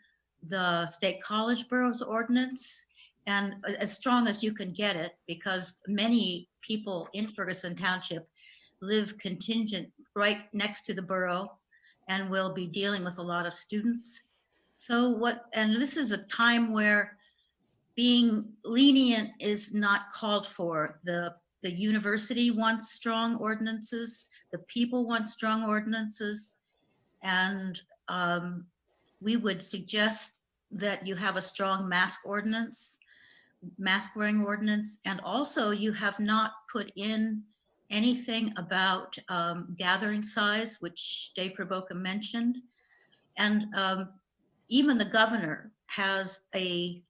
the State College Borough's ordinance, and as strong as you can get it, because many people in Ferguson Township live contingent right next to the borough and will be dealing with a lot of students. So and this is a time where being lenient is not called for. The university wants strong ordinances, the people want strong ordinances, and we would suggest that you have a strong mask wearing ordinance, and also you have not put in anything about gathering size, which Dave Provoca mentioned. And even the governor has a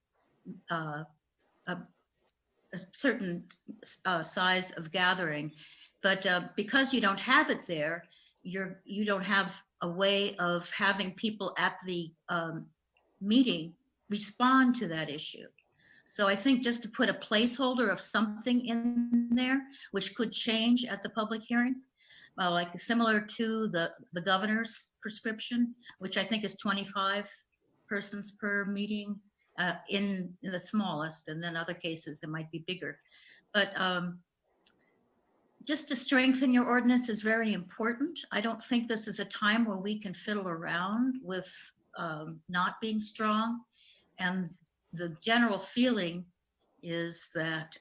certain size of gathering, but because you don't have it there, you don't have a way of having people at the meeting respond to that issue. So I think just to put a placeholder of something in there, which could change at the public hearing, like similar to the governor's prescription, which I think is 25 persons per meeting in the smallest, and then other cases it might be bigger. But just to strengthen your ordinance is very important. I don't think this is a time where we can fiddle around with not being strong. And the general feeling is that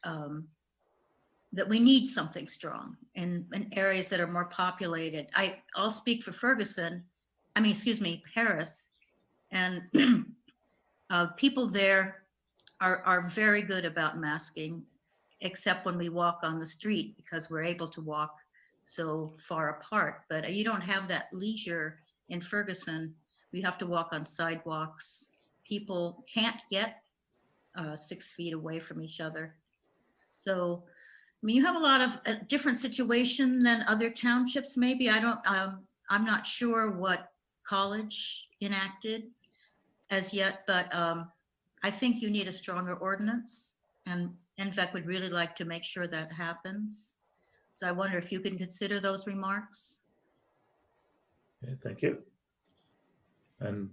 that we need something strong in areas that are more populated. I'll speak for Paris, and people there are very good about masking, except when we walk on the street because we're able to walk so far apart. But you don't have that leisure in Ferguson. We have to walk on sidewalks. People can't get 6 feet away from each other. So, I mean, you have a lot of different situation than other townships. Maybe I'm not sure what college enacted as yet, but I think you need a stronger ordinance, and NVEC would really like to make sure that happens. So I wonder if you can consider those remarks. Okay, thank you. And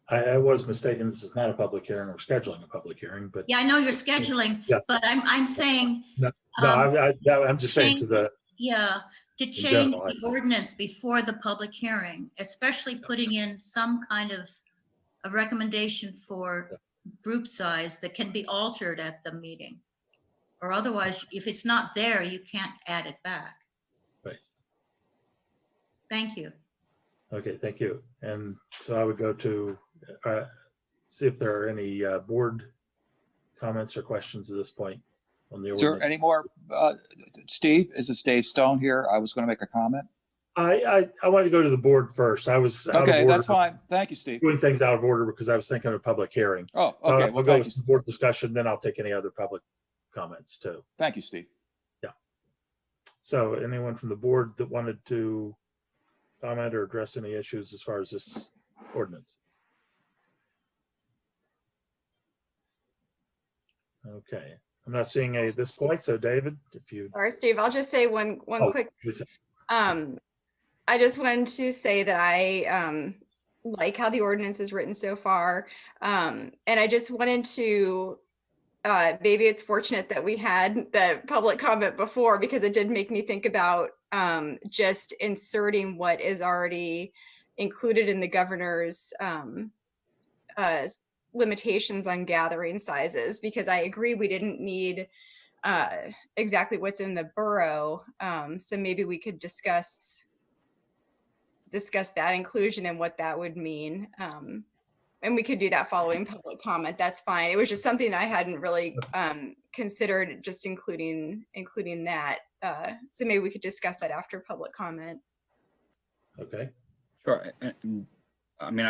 I was mistaken. This is not a public hearing. We're scheduling a public hearing, but Yeah, I know you're scheduling, yeah. but I'm saying. No, I'm just saying to the. Yeah, to change general, the ordinance before the public hearing, especially putting in some kind of a recommendation for group size that can be altered at the meeting. Or otherwise, if it's not there, you can't add it back. Right. Thank you. Okay, thank you. And so I would go to see if there are any board comments or questions at this point on the ordinance. Is there any more? Steve, is it Dave Stone here? I was going to make a comment. I wanted to go to the board first. I was out of Okay, order, that's fine. Thank you, Steve. doing things out of order because I was thinking of a public hearing. Oh, okay. We'll go with the board discussion, then I'll take any other public comments too. Thank you, Steve. Yeah. So anyone from the board that wanted to comment or address any issues as far as this ordinance? Okay, I'm not seeing any at this point. So David, if you. Sorry, Steve, I'll just say one quick. I just wanted to say that I like how the ordinance is written so far. And I just wanted to, maybe it's fortunate that we had the public comment before, because it did make me think about just inserting what is already included in the governor's uh, limitations on gathering sizes, because I agree we didn't need exactly what's in the borough. So maybe we could discuss that inclusion and what that would mean. And we could do that following public comment. That's fine. It was just something I hadn't really considered, just including that. So maybe we could discuss that after public comment. Okay. Sure. I mean,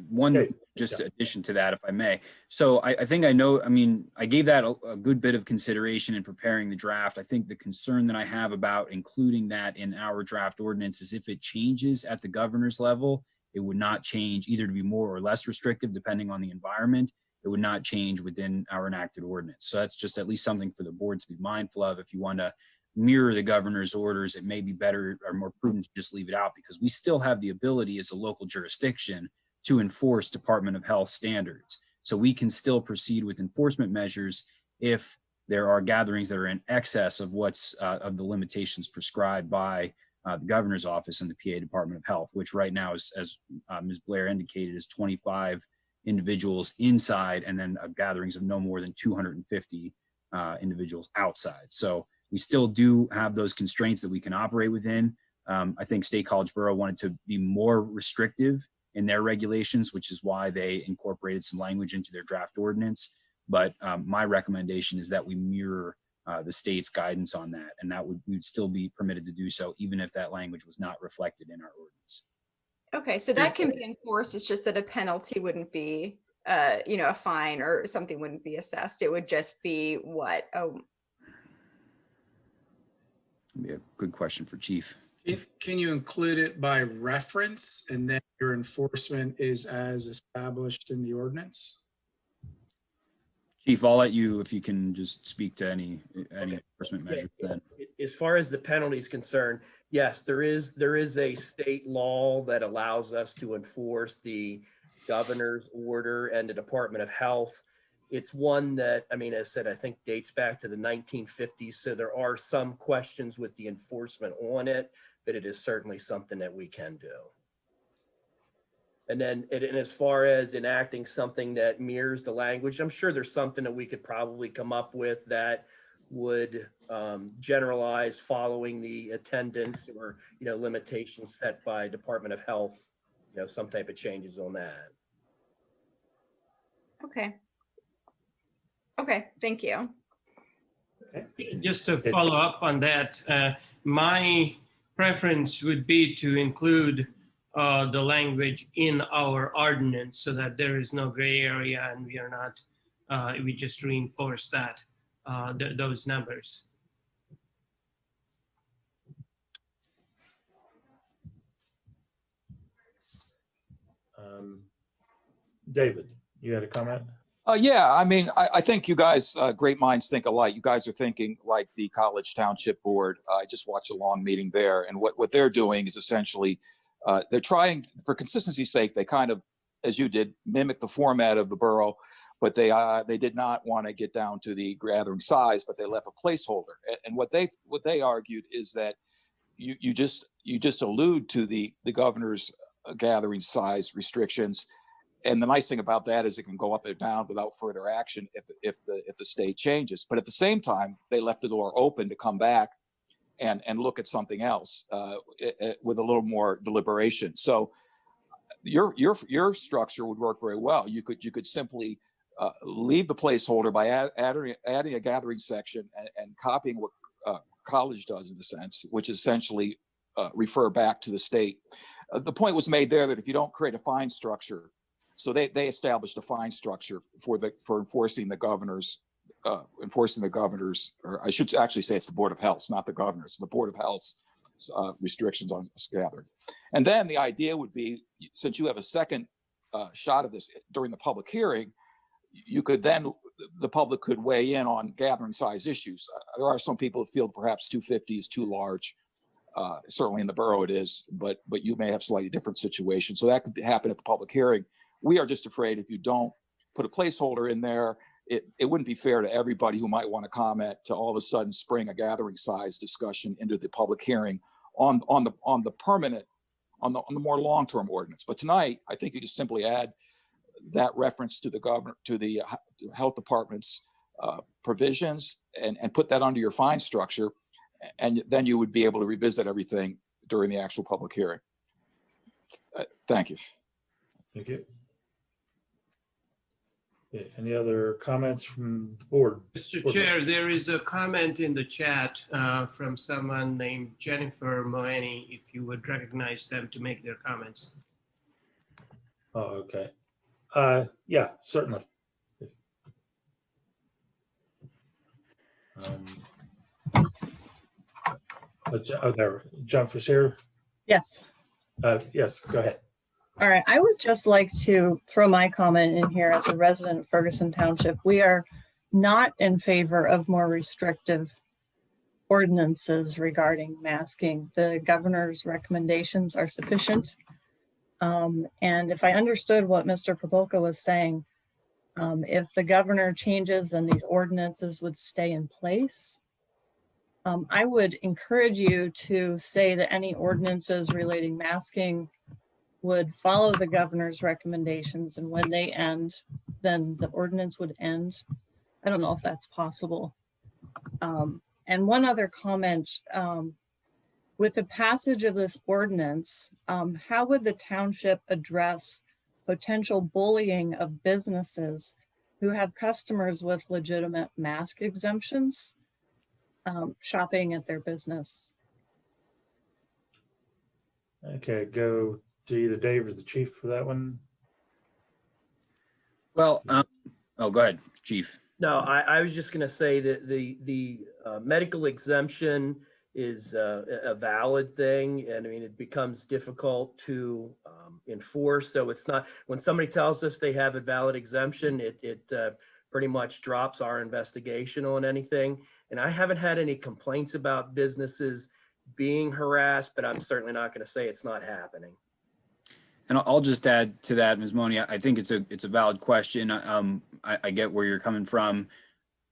one Okay. just Yeah. addition to that, if I may. So I think I know, I mean, I gave that a good bit of consideration in preparing the draft. I think the concern that I have about including that in our draft ordinance is if it changes at the governor's level, it would not change either to be more or less restrictive depending on the environment. It would not change within our enacted ordinance. So that's just at least something for the board to be mindful of. If you want to mirror the governor's orders, it may be better or more prudent to just leave it out, because we still have the ability as a local jurisdiction to enforce Department of Health standards. So we can still proceed with enforcement measures if there are gatherings that are in excess of what's of the limitations prescribed by the governor's office and the PA Department of Health, which right now is, as Ms. Blair indicated, is 25 individuals inside, and then gatherings of no more than 250 individuals outside. So we still do have those constraints that we can operate within. I think State College Borough wanted to be more restrictive in their regulations, which is why they incorporated some language into their draft ordinance. But my recommendation is that we mirror the state's guidance on that, and that we'd still be permitted to do so, even if that language was not reflected in our ordinance. Okay, so that can be enforced. It's just that a penalty wouldn't be, a fine or something wouldn't be assessed. It would just be what? Oh, Be a good question for Chief. Can you include it by reference and then your enforcement is as established in the ordinance? Chief, I'll let you, if you can just speak to any Okay. enforcement measures then. As far as the penalty is concerned, yes, there is a state law that allows us to enforce the governor's order and the Department of Health. It's one that, I mean, as I said, I think dates back to the 1950s. So there are some questions with the enforcement on it, but it is certainly something that we can do. And then, and as far as enacting something that mirrors the language, I'm sure there's something that we could probably come up with that would generalize following the attendance or, limitations set by Department of Health, some type of changes on that. okay. Okay, thank you. Just to follow up on that, my preference would be to include the language in our ordinance so that there is no gray area and we are not, we just reinforce that, those numbers. David, you had a comment? Yeah, I mean, I think you guys, great minds think alike. You guys are thinking like the College Township Board. I just watched a long meeting there, and what they're doing is essentially they're trying, for consistency's sake, they kind of, as you did, mimic the format of the borough, but they did not want to get down to the gathering size, but they left a placeholder. And what they argued is that you just allude to the governor's gathering size restrictions. And the nice thing about that is it can go up and down without further action if the state changes. But at the same time, they left the door open to come back and look at something else with a little more deliberation. So your structure would work very well. You could simply leave the placeholder by adding a gathering section and copying what college does in a sense, which is essentially refer back to the state. The point was made there that if you don't create a fine structure, so they established a fine structure for enforcing the governor's, or I should actually say it's the Board of Health, not the governor. It's the Board of Health's restrictions on gathering. And then the idea would be, since you have a second shot of this during the public hearing, you could then, the public could weigh in on gathering size issues. There are some people that feel perhaps 250 is too large. Certainly in the borough it is, but you may have slightly different situations. So that could happen at the public hearing. We are just afraid if you don't put a placeholder in there, it wouldn't be fair to everybody who might want to comment to all of a sudden spring a gathering size discussion into the public hearing on the permanent, on the more long-term ordinance. But tonight, I think you just simply add that reference to the governor, to the health department's provisions and put that under your fine structure. And then you would be able to revisit everything during the actual public hearing. Thank you. Thank you. Yeah, any other comments from the board? Mr. Chair, there is a comment in the chat from someone named Jennifer Moeni, if you would recognize them to make their comments. Oh, okay. Yeah, certainly. There, Jennifer's here. Yes. Yes, go ahead. All right. I would just like to throw my comment in here as a resident of Ferguson Township. We are not in favor of more restrictive ordinances regarding masking. The governor's recommendations are sufficient. And if I understood what Mr. Propolka was saying, if the governor changes, then these ordinances would stay in place. I would encourage you to say that any ordinances relating masking would follow the governor's recommendations, and when they end, then the ordinance would end. I don't know if that's possible. And one other comment, with the passage of this ordinance, how would the township address potential bullying of businesses who have customers with legitimate mask exemptions shopping at their business? Okay, go to either Dave or the chief for that one. Well, oh, go ahead, Chief. No, I was just going to say that the medical exemption is a valid thing. And I mean, it becomes difficult to enforce. So it's not, when somebody tells us they have a valid exemption, it pretty much drops our investigation on anything. And I haven't had any complaints about businesses being harassed, but I'm certainly not going to say it's not happening. And I'll just add to that, Ms. Moni, I think it's a valid question. I get where you're coming from.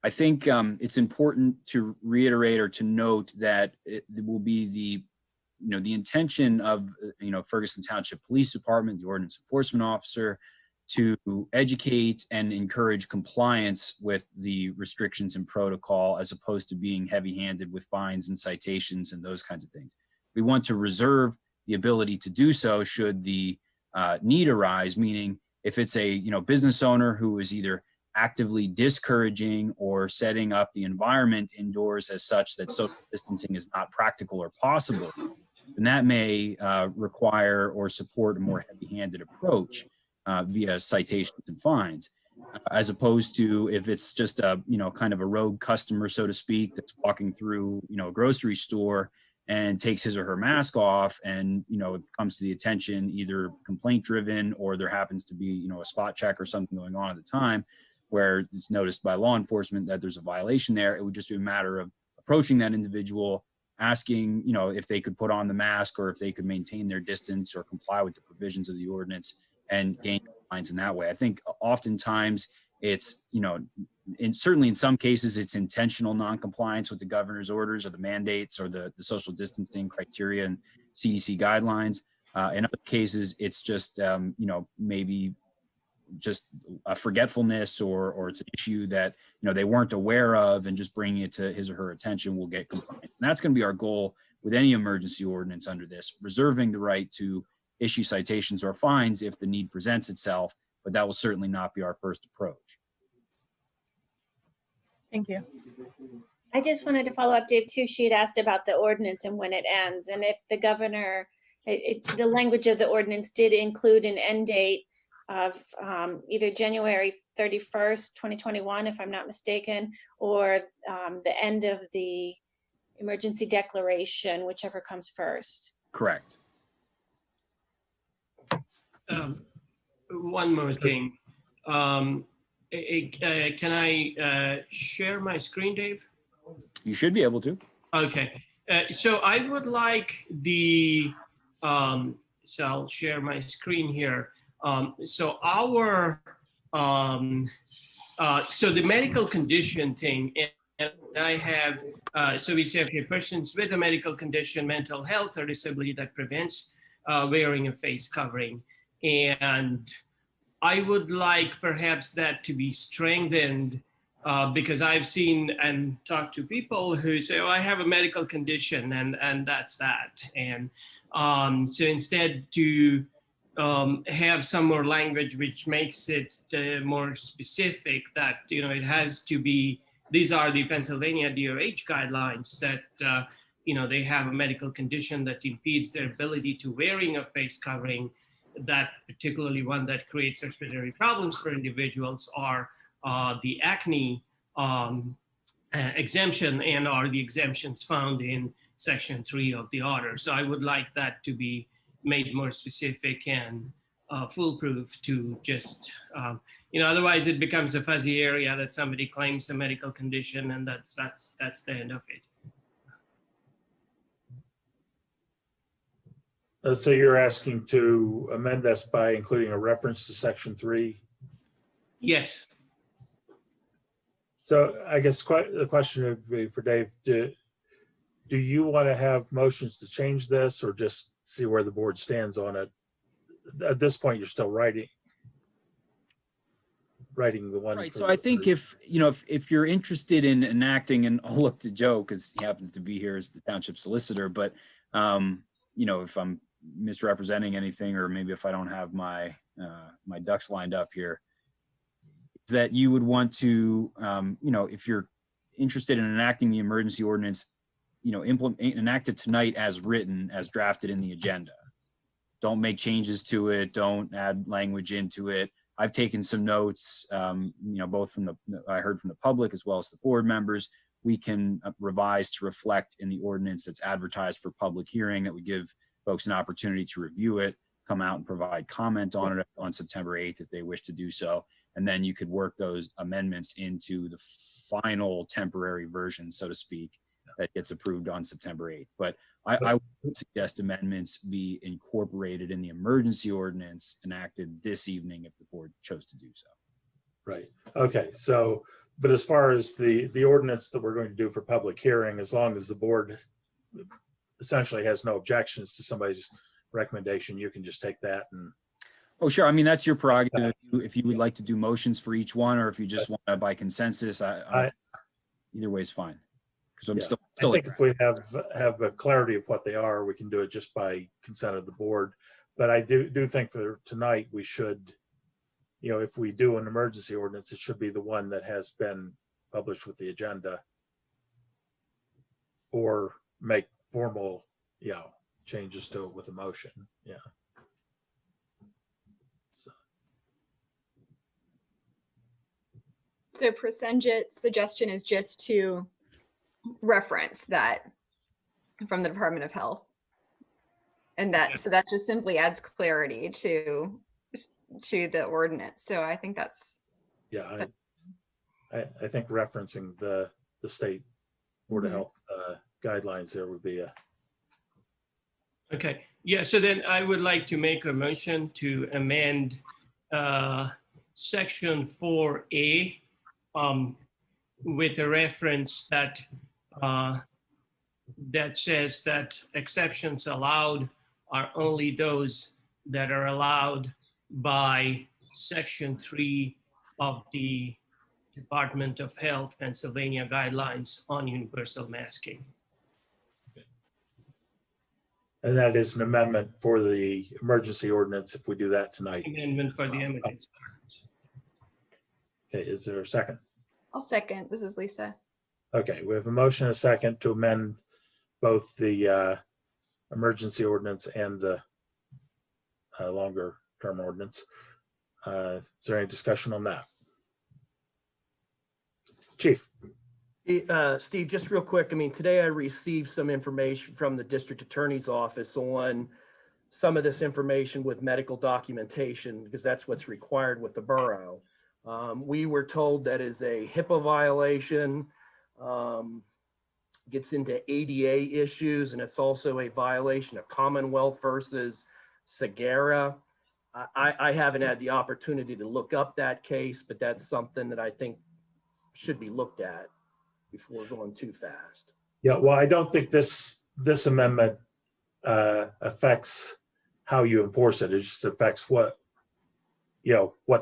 I think it's important to reiterate or to note that it will be the intention of Ferguson Township Police Department, the Ordinance Enforcement Officer, to educate and encourage compliance with the restrictions and protocol, as opposed to being heavy-handed with fines and citations and those kinds of things. We want to reserve the ability to do so should the need arise, meaning if it's a business owner who is either actively discouraging or setting up the environment indoors as such that social distancing is not practical or possible, then that may require or support a more heavy-handed approach via citations and fines, as opposed to if it's just a kind of a rogue customer, so to speak, that's walking through a grocery store and takes his or her mask off, and it comes to the attention, either complaint driven or there happens to be a spot check or something going on at the time where it's noticed by law enforcement that there's a violation there. It would just be a matter of approaching that individual, asking if they could put on the mask or if they could maintain their distance or comply with the provisions of the ordinance and gain compliance in that way. I think oftentimes it's certainly in some cases it's intentional non-compliance with the governor's orders or the mandates or the social distancing criteria and CDC guidelines. In other cases, it's just maybe just a forgetfulness or it's an issue that they weren't aware of, and just bringing it to his or her attention will get compliant. And that's going to be our goal with any emergency ordinance under this, reserving the right to issue citations or fines if the need presents itself, but that will certainly not be our first approach. Thank you. I just wanted to follow up, Dave, too. She had asked about the ordinance and when it ends. And if the governor, the language of the ordinance did include an end date of either January 31st, 2021, if I'm not mistaken, or the end of the emergency declaration, whichever comes first. Correct. One more thing. Can I share my screen, Dave? You should be able to. Okay. So I would like the, so I'll share my screen here. So our, so the medical condition thing, and I have, so we say, okay, persons with a medical condition, mental health or disability that prevents wearing a face covering. And I would like perhaps that to be strengthened because I've seen and talked to people who say, oh, I have a medical condition and that's that. And so instead to have some more language which makes it more specific that, you know, it has to be, these are the Pennsylvania DOH guidelines that, you know, they have a medical condition that impedes their ability to wearing a face covering, that particularly one that creates respiratory problems for individuals are the acne exemption and are the exemptions found in section 3 of the order. So I would like that to be made more specific and foolproof to just, you know, otherwise it becomes a fuzzy area that somebody claims a medical condition and that's the end of it. So you're asking to amend this by including a reference to section 3? Yes. So I guess the question would be for Dave, do you want to have motions to change this or just see where the board stands on it? At this point, you're still writing the one. Right. So I think if, you know, if you're interested in enacting, and I'll look to Joe because he happens to be here as the township solicitor, but, you know, if I'm misrepresenting anything, or maybe if I don't have my, my ducks lined up here, is that you would want to, you know, if you're interested in enacting the emergency ordinance, you know, enact it tonight as written, as drafted in the agenda. Don't make changes to it. Don't add language into it. I've taken some notes, you know, both from I heard from the public as well as the board members. We can revise to reflect in the ordinance that's advertised for public hearing, that we give folks an opportunity to review it, come out and provide comment on it on September 8th if they wish to do so. And then you could work those amendments into the final temporary version, so to speak, that gets approved on September 8th. But I would suggest amendments be incorporated in the emergency ordinance enacted this evening if the board chose to do so. Right. Okay. So, but as far as the ordinance that we're going to do for public hearing, as long as the board essentially has no objections to somebody's recommendation, you can just take that and. Oh, sure. I mean, that's your prerogative. If you would like to do motions for each one, or if you just want to by consensus, either way is fine. Because I'm still I think if we have a clarity of what they are, we can do it just by consent of the board. But I do think for tonight, we should, you know, if we do an emergency ordinance, it should be the one that has been published with the agenda, or make formal, you know, changes to it with a motion. Yeah. So Prosenjit's suggestion is just to reference that from the Department of Health. And that, so that just simply adds clarity to the ordinance. So I think that's. Yeah, I think referencing the state Board of Health guidelines there would be a. Okay, yeah, so then I would like to make a motion to amend section 4A with a reference that that says that exceptions allowed are only those that are allowed by section 3 of the Department of Health Pennsylvania guidelines on universal masking. And that is an amendment for the emergency ordinance if we do that tonight. Amendment for the emergency. Okay, is there a second? I'll second. This is Lisa. Okay, we have a motion and a second to amend both the emergency ordinance and the longer term ordinance. Is there any discussion on that? Chief. Steve, just real quick. I mean, today I received some information from the district attorney's office on some of this information with medical documentation, because that's what's required with the borough. We were told that is a HIPAA violation, gets into ADA issues, and it's also a violation of Commonwealth versus Sagara. I haven't had the opportunity to look up that case, but that's something that I think should be looked at before going too fast. Yeah, well, I don't think this amendment affects how you enforce it. It just affects what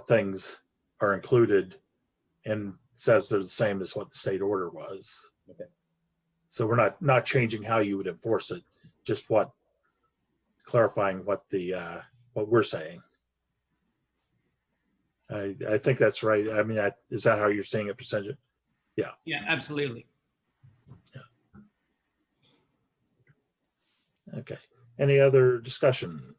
things are included and says they're the same as what the state order was. Okay. So we're not changing how you would enforce it, just clarifying what we're saying. I think that's right. I mean, is that how you're seeing it, percentage? Yeah. Yeah, absolutely. Okay. Any other discussion?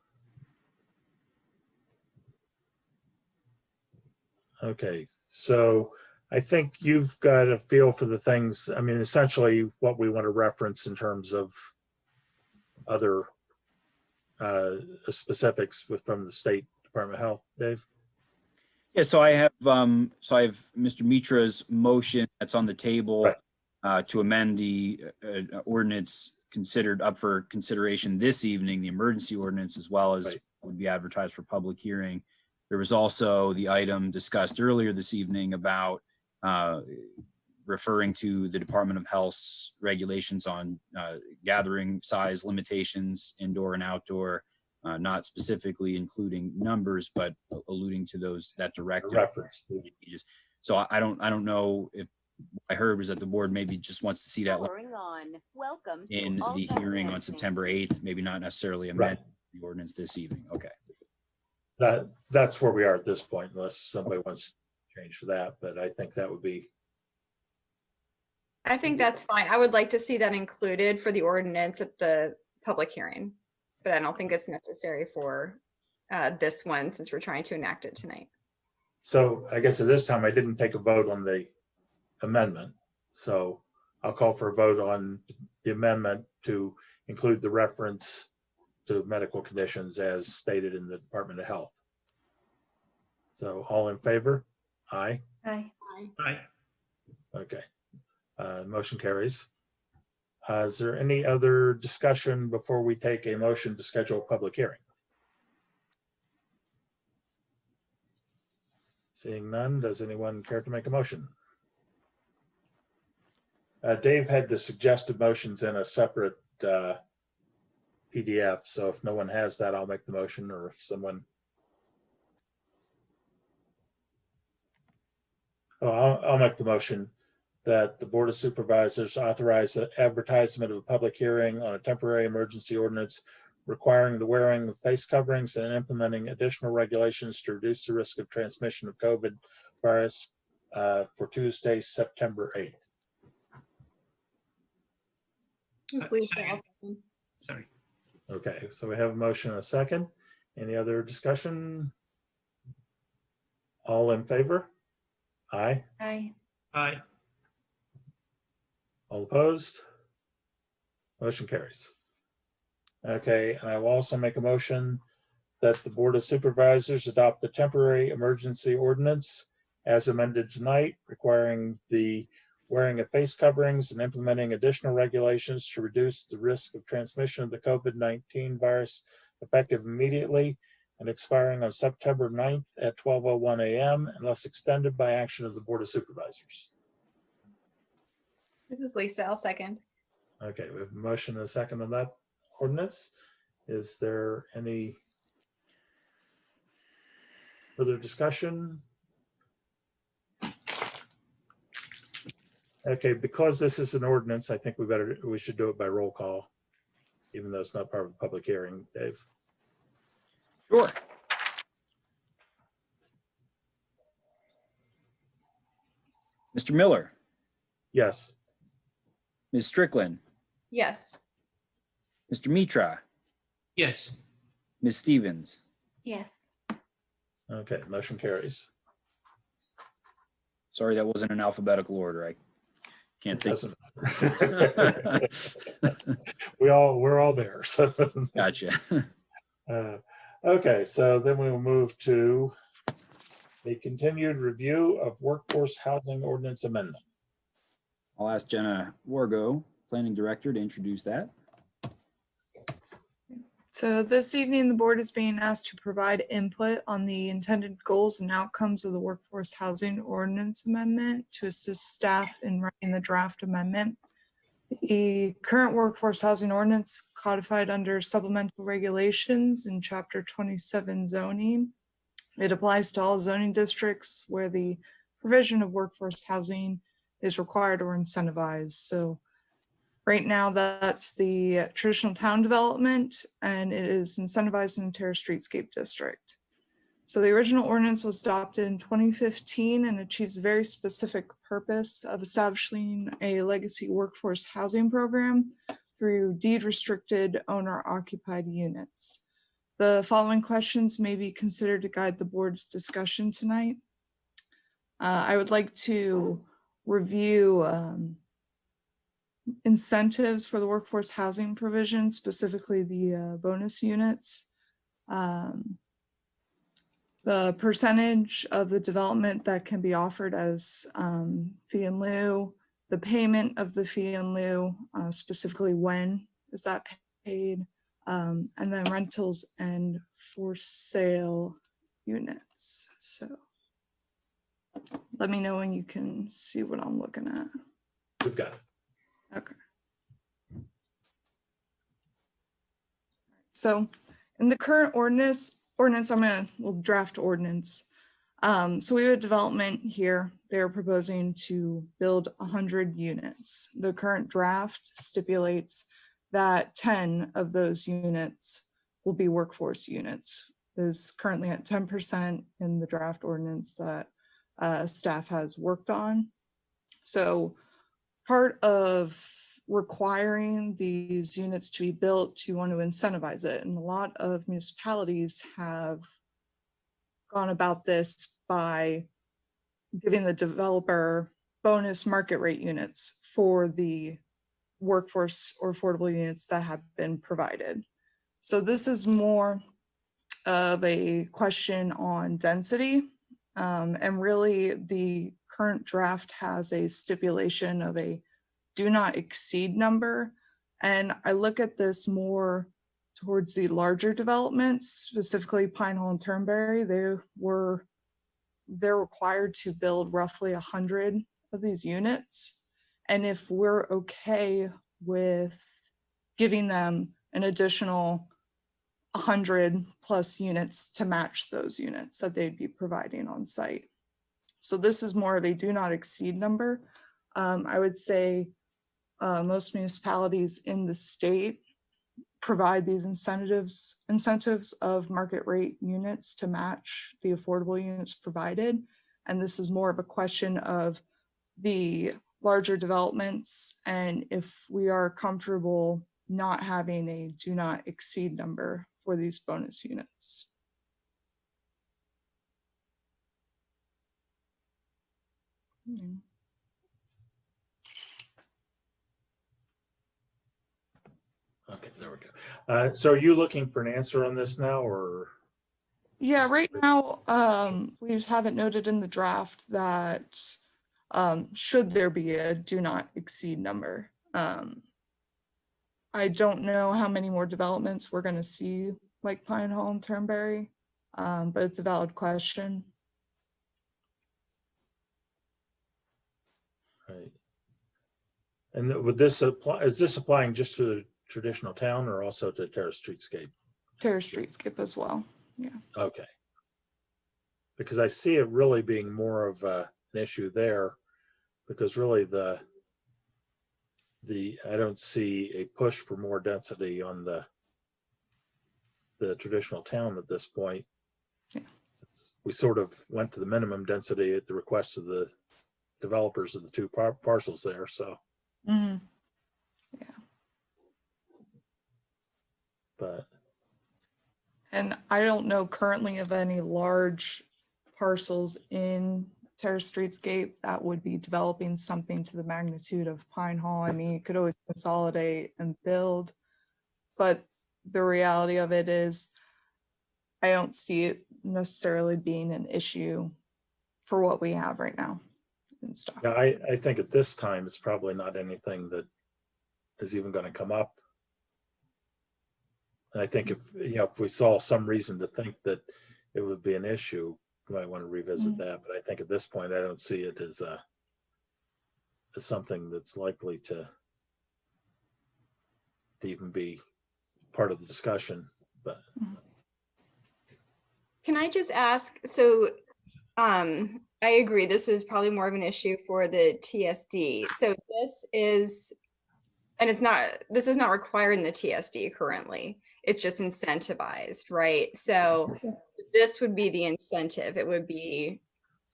Okay, so I think you've got a feel for the things, I mean, essentially what we want to reference in terms of other specifics from the State Department of Health, Dave? Yeah, so I have Mr. Mitra's motion that's on the table to amend the ordinance considered up for consideration this evening, the emergency ordinance, as well as would be advertised for public hearing. There was also the item discussed earlier this evening about referring to the Department of Health's regulations on gathering size limitations, indoor and outdoor, not specifically including numbers, but alluding to that directive. Reference. So I don't know if I heard was that the board maybe just wants to see that in the hearing on September 8th, maybe not necessarily amend the ordinance this evening. Okay. That's where we are at this point, unless somebody wants to change for that, but I think that would be. I think that's fine. I would like to see that included for the ordinance at the public hearing, but I don't think it's necessary for this one since we're trying to enact it tonight. So I guess at this time, I didn't take a vote on the amendment. So I'll call for a vote on the amendment to include the reference to medical conditions as stated in the Department of Health. So all in favor? Aye. Aye. Aye. Okay. Motion carries. Is there any other discussion before we take a motion to schedule a public hearing? Seeing none, does anyone care to make a motion? Dave had the suggested motions in a separate PDF, so if no one has that, I'll make the motion, or if someone. Oh, I'll make the motion that the Board of Supervisors authorize the advertisement of a public hearing on a temporary emergency ordinance requiring the wearing of face coverings and implementing additional regulations to reduce the risk of transmission of COVID virus for Tuesday, September 8th. Sorry. Okay, so we have a motion and a second. Any other discussion? All in favor? Aye. Aye. Aye. All opposed? Motion carries. Okay, and I will also make a motion that the Board of Supervisors adopt the temporary emergency ordinance as amended tonight, requiring the wearing of face coverings and implementing additional regulations to reduce the risk of transmission of the COVID-19 virus, effective immediately and expiring on September 9th at 12:01 a.m. unless extended by action of the Board of Supervisors. This is Lisa. I'll second. Okay, we have a motion and a second on that ordinance. Is there any further discussion? Okay, because this is an ordinance, I think we should do it by roll call, even though it's not part of the public hearing. Dave? Sure. Mr. Miller, Yes. Ms. Strickland, Yes. Mr. Mitra, Yes. Ms. Stevens. Yes. Okay, motion carries. Sorry, that wasn't in alphabetical order. I can't think. We're all there. So. Gotcha. Okay, so then we will move to a continued review of workforce housing ordinance amendment. I'll ask Jenna Wargo Planning Director to introduce that. So this evening, the board is being asked to provide input on the intended goals and outcomes of the Workforce Housing Ordinance Amendment to assist staff in writing the draft amendment. The current Workforce Housing Ordinance codified under supplemental regulations in Chapter 27 zoning. It applies to all zoning districts where the provision of workforce housing is required or incentivized. So right now, that's the traditional town development, and it is incentivized in the Terrace Streetscape District. So the original ordinance was adopted in 2015 and achieves a very specific purpose of establishing a legacy workforce housing program through deed-restricted owner-occupied units. The following questions may be considered to guide the board's discussion tonight. I would like to review incentives for the workforce housing provision, specifically the bonus units. The percentage of the development that can be offered as fee in lieu, the payment of the fee in lieu, specifically when is that paid, and then rentals and for sale units. So let me know when you can see what I'm looking at. We've got it. Okay. So in the current ordinance, we'll draft ordinance. So we have a development here. They're proposing to build 100 units. The current draft stipulates that 10 of those units will be workforce units. Is currently at 10% in the draft ordinance that staff has worked on. So part of requiring these units to be built, you want to incentivize it. And a lot of municipalities have gone about this by giving the developer bonus market rate units for the workforce or affordable units that have been provided. So this is more of a question on density. And really the current draft has a stipulation of a do not exceed number. And I look at this more towards the larger developments, specifically Pine Hall and Turnberry. They're required to build roughly 100 of these units. And if we're okay with giving them an additional 100 plus units to match those units that they'd be providing on site. So this is more of a do not exceed number. I would say most municipalities in the state provide these incentives of market rate units to match the affordable units provided. And this is more of a question of the larger developments and if we are comfortable not having a do not exceed number for these bonus units. Okay, there we go. So are you looking for an answer on this now, or? Yeah, right now, we just haven't noted in the draft that should there be a do not exceed number. I don't know how many more developments we're going to see like Pine Hall and Turnberry, but it's a valid question. Right. And would this apply, is this applying just to the traditional town or also to Terrace Streetscape? Terrace Streetscape as well, yeah. Okay. Because I see it really being more of an issue there, because really I don't see a push for more density on the traditional town at this point. Yeah. We sort of went to the minimum density at the request of the developers of the two parcels there, so. Mm-hmm. Yeah. But. And I don't know currently of any large parcels in Terrace Streetscape that would be developing something to the magnitude of Pine Hall. I mean, you could always consolidate and build, but the reality of it is I don't see it necessarily being an issue for what we have right now in stock. Yeah, I think at this time it's probably not anything that is even going to come up. And I think if if we saw some reason to think that it would be an issue, we might want to revisit that. But I think at this point, I don't see it as something that's likely to even be part of the discussion. But Can I just ask, so I agree, this is probably more of an issue for the TSD. So this is, and this is not required in the TSD currently. It's just incentivized, right? So this would be the incentive. It would be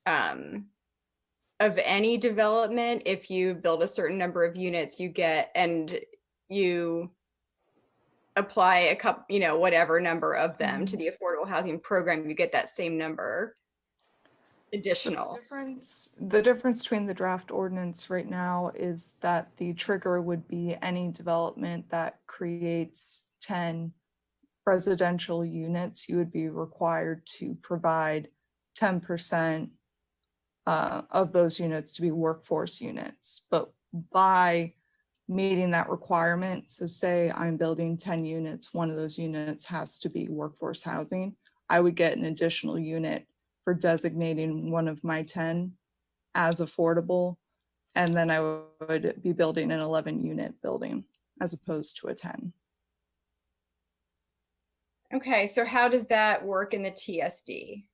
of any development, if you build a certain number of units, you get, and you apply a couple, whatever number of them to the affordable housing program, you get that same number additional. So the difference between the draft ordinance right now is that the trigger would be any development that creates 10 residential units. You would be required to provide 10% of those units to be workforce units. But by meeting that requirement, so say I'm building 10 units, one of those units has to be workforce housing, I would get an additional unit for designating one of my 10 as affordable. And then I would be building an 11-unit building as opposed to a 10. Okay, so how does that work in the TSD?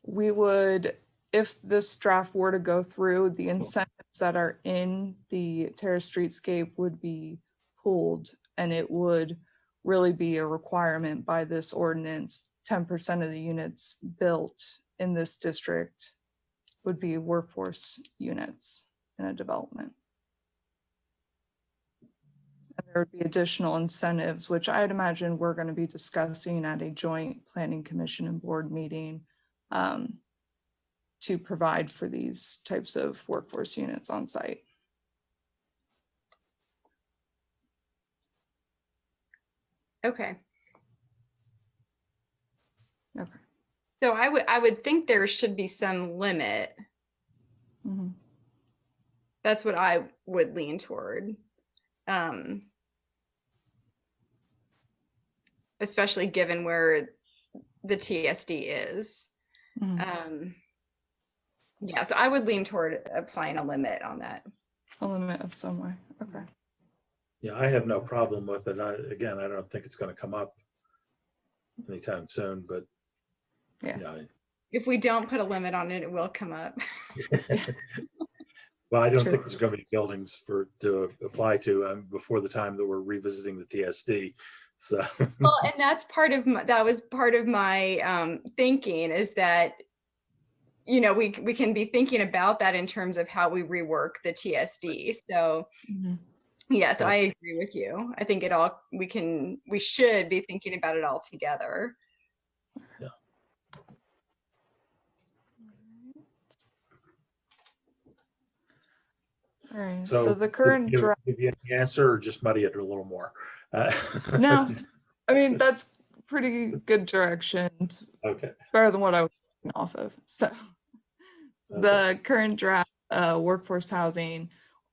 We would, if this draft were to go through, the incentives that are in the Terrace Streetscape would be pulled, and it would really be a requirement by this ordinance. 10% of the units built in this district would be workforce units in a development. And there would be additional incentives, which I'd imagine we're going to be discussing at a joint planning commission and board meeting to provide for these types of workforce units on site. Okay. Okay. So I would think there should be some limit. Mm-hmm. That's what I would lean toward. Especially given where the TSD is. Mm-hmm. Yeah, so I would lean toward applying a limit on that. A limit of some way. Okay. yeah, I have no problem with it. I don't think it's going to come up anytime soon, but yeah. If we don't put a limit on it, it will come up. Well, I don't think there's going to be buildings to apply to before the time that we're revisiting the TSD. So well, and that's that was part of my thinking, is that we can be thinking about that in terms of how we rework the TSD. So yes, I agree with you. I think we should be thinking about it all together. Yeah. All right. So So the current draft. Give you an answer or just muddy it a little more? No, I mean, that's pretty good direction. Okay. Better than what I was off of. So the current draft workforce housing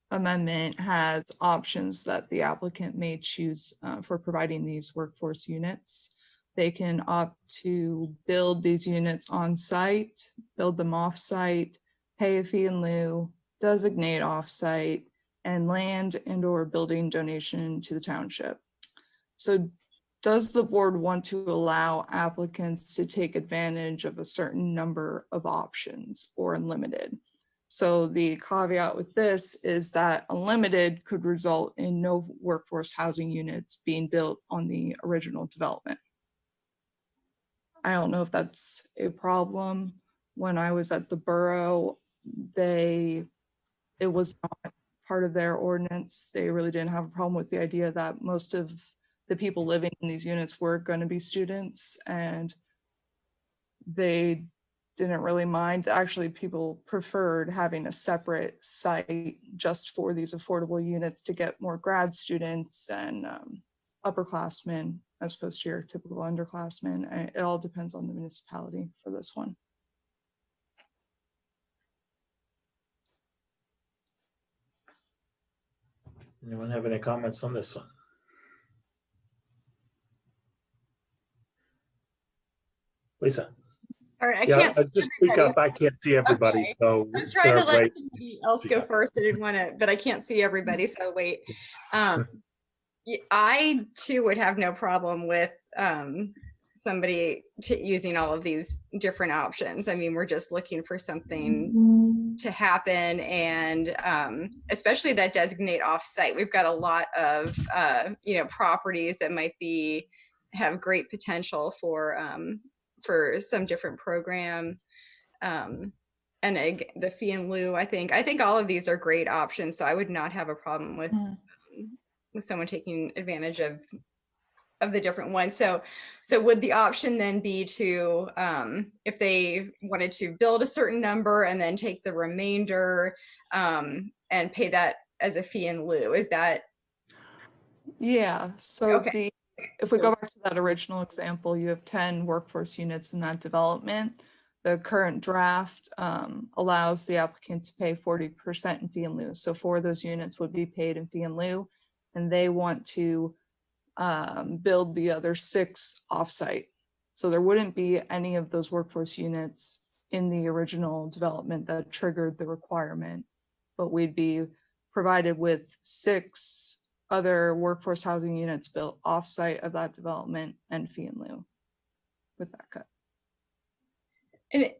amendment has options that the applicant may choose for providing these workforce units. They can opt to build these units on site, build them off site, pay a fee in lieu, designate off site, and land and/or building donation to the township. So does the board want to allow applicants to take advantage of a certain number of options or unlimited? So the caveat with this is that unlimited could result in no workforce housing units being built on the original development. I don't know if that's a problem. When I was at the borough, it was not part of their ordinance. They really didn't have a problem with the idea that most of the people living in these units were going to be students, and they didn't really mind. Actually, people preferred having a separate site just for these affordable units to get more grad students and upperclassmen as opposed to your typical underclassmen. It all depends on the municipality for this one. Anyone have any comments on this one? Lisa? All right, I Yeah, can't see just speak everybody. up. I can't see everybody, Okay. so. I was trying to let wait. somebody else go first. I didn't want to, but I can't see everybody, so wait. I too would have no problem with somebody using all of these different options. I mean, we're just looking for something to happen, and especially that designate off-site. We've got a lot of properties that might have great potential for some different program. And the fee in lieu, I think all of these are great options. So I would not have a problem with someone taking advantage of the different ones. So would the option then be to, if they wanted to build a certain number and then take the remainder and pay that as a fee in lieu? Is that? Yeah, so Okay. if we go back to that original example, you have 10 workforce units in that development. The current draft allows the applicant to pay 40% in fee in lieu. So 4 of those units would be paid in fee in lieu, and they want to build the other 6 offsite. So there wouldn't be any of those workforce units in the original development that triggered the requirement, but we'd be provided with 6 other workforce housing units built offsite of that development and fee in lieu with that cut. And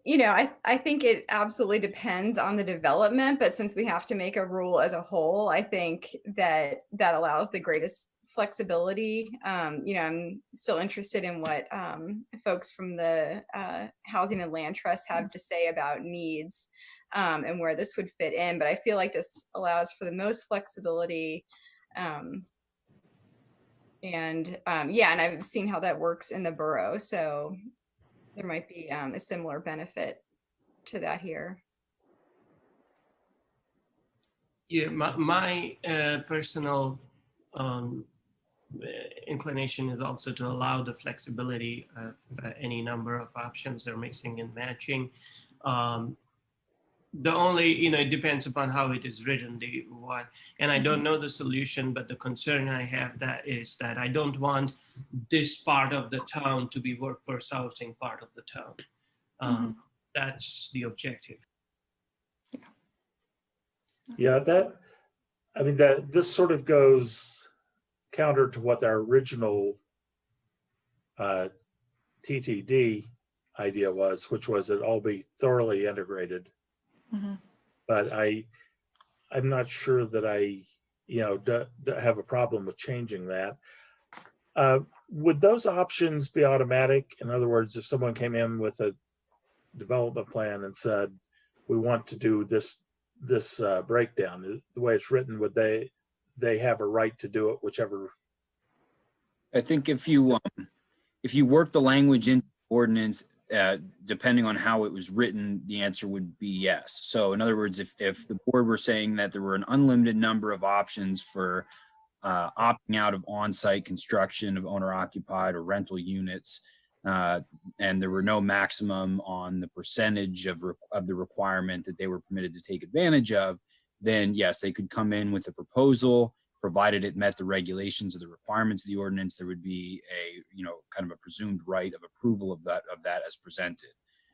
I think it absolutely depends on the development, but since we have to make a rule as a whole, I think that allows the greatest flexibility. I'm still interested in what folks from the Housing and Land Trust have to say about needs and where this would fit in, but I feel like this allows for the most flexibility. And I've seen how that works in the borough, so there might be a similar benefit to that here. Yeah, my personal inclination is also to allow the flexibility of any number of options or mixing and matching. The only, it depends upon how it is written, and I don't know the solution, but the concern I have is that I don't want this part of the town to be workforce housing part of the town. That's the objective. Yeah, this sort of goes counter to what our original TTD idea was, which was it all be thoroughly integrated. But I'm not sure that I have a problem with changing that. Would those options be automatic? In other words, if someone came in with a development plan and said, we want to do this breakdown, the way it's written, would they have a right to do it, whichever? I think if you work the language into the ordinance, depending on how it was written, the answer would be yes. So in other words, if the board were saying that there were an unlimited number of options for opting out of on-site construction of owner-occupied or rental units, and there were no maximum on the percentage of the requirement that they were permitted to take advantage of, then yes, they could come in with a proposal, provided it met the regulations of the requirements of the ordinance. There would be a kind of a presumed right of approval of that as presented.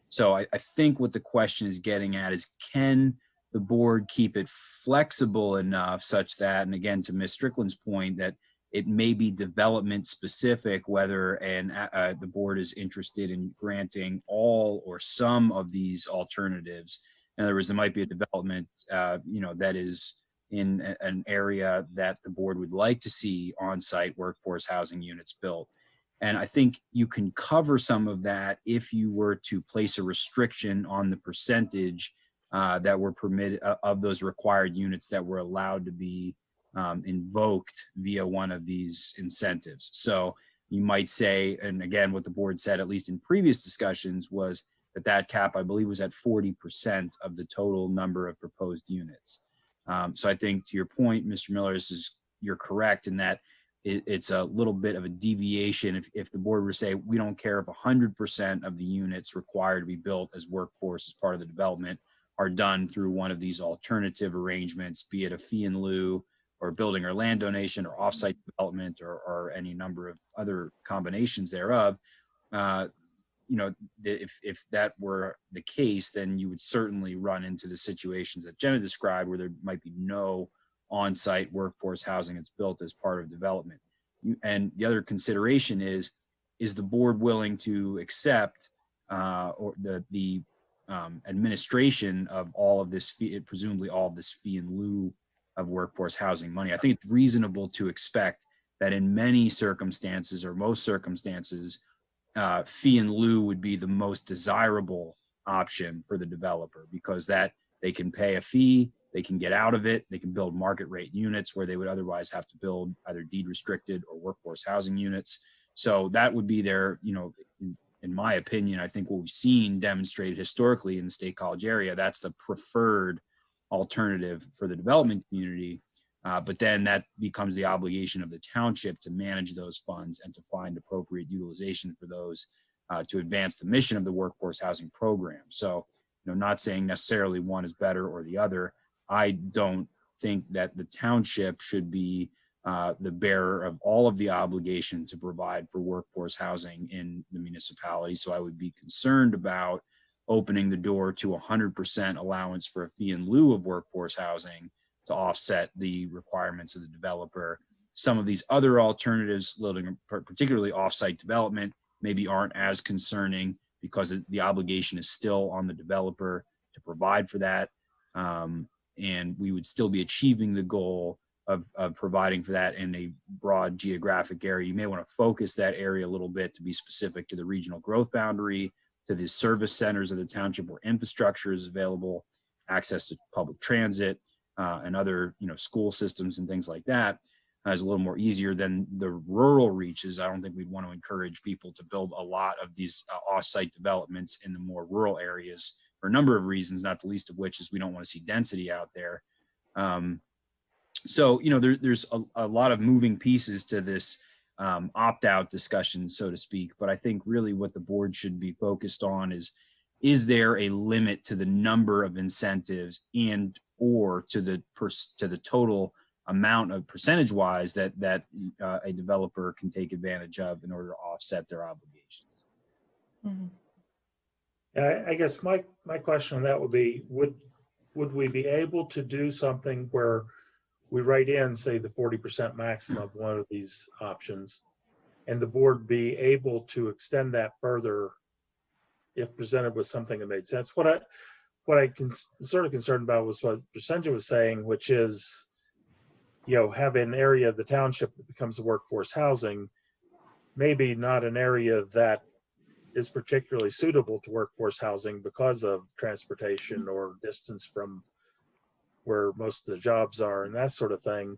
So I think what the question is getting at is, can the board keep it flexible enough such that, and again, to Ms. Strickland's point, that it may be development specific, whether the board is interested in granting all or some of these alternatives. In other words, there might be a development, that is in an area that the board would like to see on-site workforce housing units built. And I think you can cover some of that if you were to place a restriction on the percentage that were permitted of those required units that were allowed to be invoked via one of these incentives. So you might say, and again, what the board said, at least in previous discussions, was that cap, I believe, was at 40% of the total number of proposed units. So I think, to your point, Mr. Miller, you're correct in that it's a little bit of a deviation. If the board were to say, we don't care if 100% of the units required to be built as workforce as part of the development are done through one of these alternative arrangements, be it a fee in lieu or building or land donation or offsite development or any number of other combinations thereof, if that were the case, then you would certainly run into the situations that Jenna described where there might be no on-site workforce housing that's built as part of development. And the other consideration is the board willing to accept or the administration of all of this fee, presumably all of this fee in lieu of workforce housing money? I think it's reasonable to expect that in many circumstances or most circumstances, fee in lieu would be the most desirable option for the developer, because that they can pay a fee, they can get out of it, they can build market rate units where they would otherwise have to build either deed restricted or workforce housing units. So that would be their, in my opinion, I think what we've seen demonstrated historically in the State College area, that's the preferred alternative for the development community. But then that becomes the obligation of the township to manage those funds and to find appropriate utilization for those to advance the mission of the workforce housing program. So, not saying necessarily one is better or the other. I don't think that the township should be the bearer of all of the obligation to provide for workforce housing in the municipality. So I would be concerned about opening the door to 100% allowance for a fee in lieu of workforce housing to offset the requirements of the developer. Some of these other alternatives, particularly offsite development, maybe aren't as concerning because the obligation is still on the developer to provide for that. And we would still be achieving the goal of providing for that in a broad geographic area. You may want to focus that area a little bit to be specific to the regional growth boundary, to the service centers of the township where infrastructure is available, access to public transit, and other school systems and things like that is a little more easier than the rural reaches. I don't think we'd want to encourage people to build a lot of these off-site developments in the more rural areas for a number of reasons, not the least of which is we don't want to see density out there. So there's a lot of moving pieces to this opt-out discussion, so to speak. But I think really what the board should be focused on is there a limit to the number of incentives and or to the total amount of percentage-wise that a developer can take advantage of in order to offset their obligations. I guess my question on that would be, would we be able to do something where we write in, say, the 40% maximum of one of these options, and the board be able to extend that further if presented with something that made sense? What I sort of concerned about was what Presenja was saying, which is, have an area of the township that becomes a workforce housing, maybe not an area that is particularly suitable to workforce housing because of transportation or distance from where most of the jobs are and that sort of thing.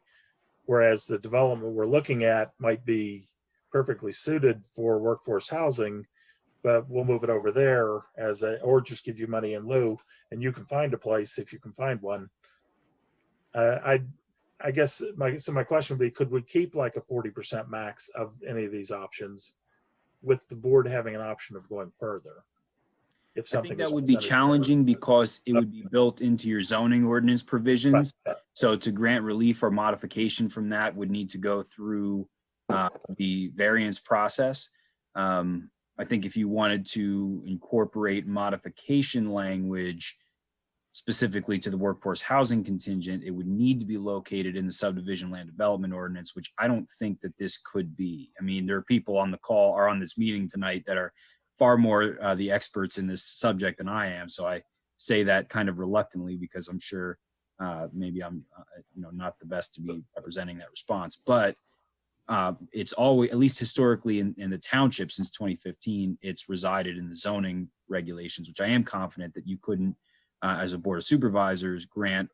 Whereas the development we're looking at might be perfectly suited for workforce housing, but we'll move it over there or just give you money in lieu and you can find a place if you can find one. I guess my question would be, could we keep like a 40% max of any of these options with the board having an option of going further? If something I think that would be challenging because it would be built into your zoning ordinance provisions. Right. So to grant relief or modification from that would need to go through the variance process. I think if you wanted to incorporate modification language specifically to the workforce housing contingent, it would need to be located in the subdivision land development ordinance, which I don't think that this could be. I mean, there are people on the call or on this meeting tonight that are far more the experts in this subject than I am. So I say that kind of reluctantly because I'm sure maybe I'm not the best to be representing that response. But it's always, at least historically in the township since 2015, it's resided in the zoning regulations, which I am confident that you couldn't, as a board of supervisors, grant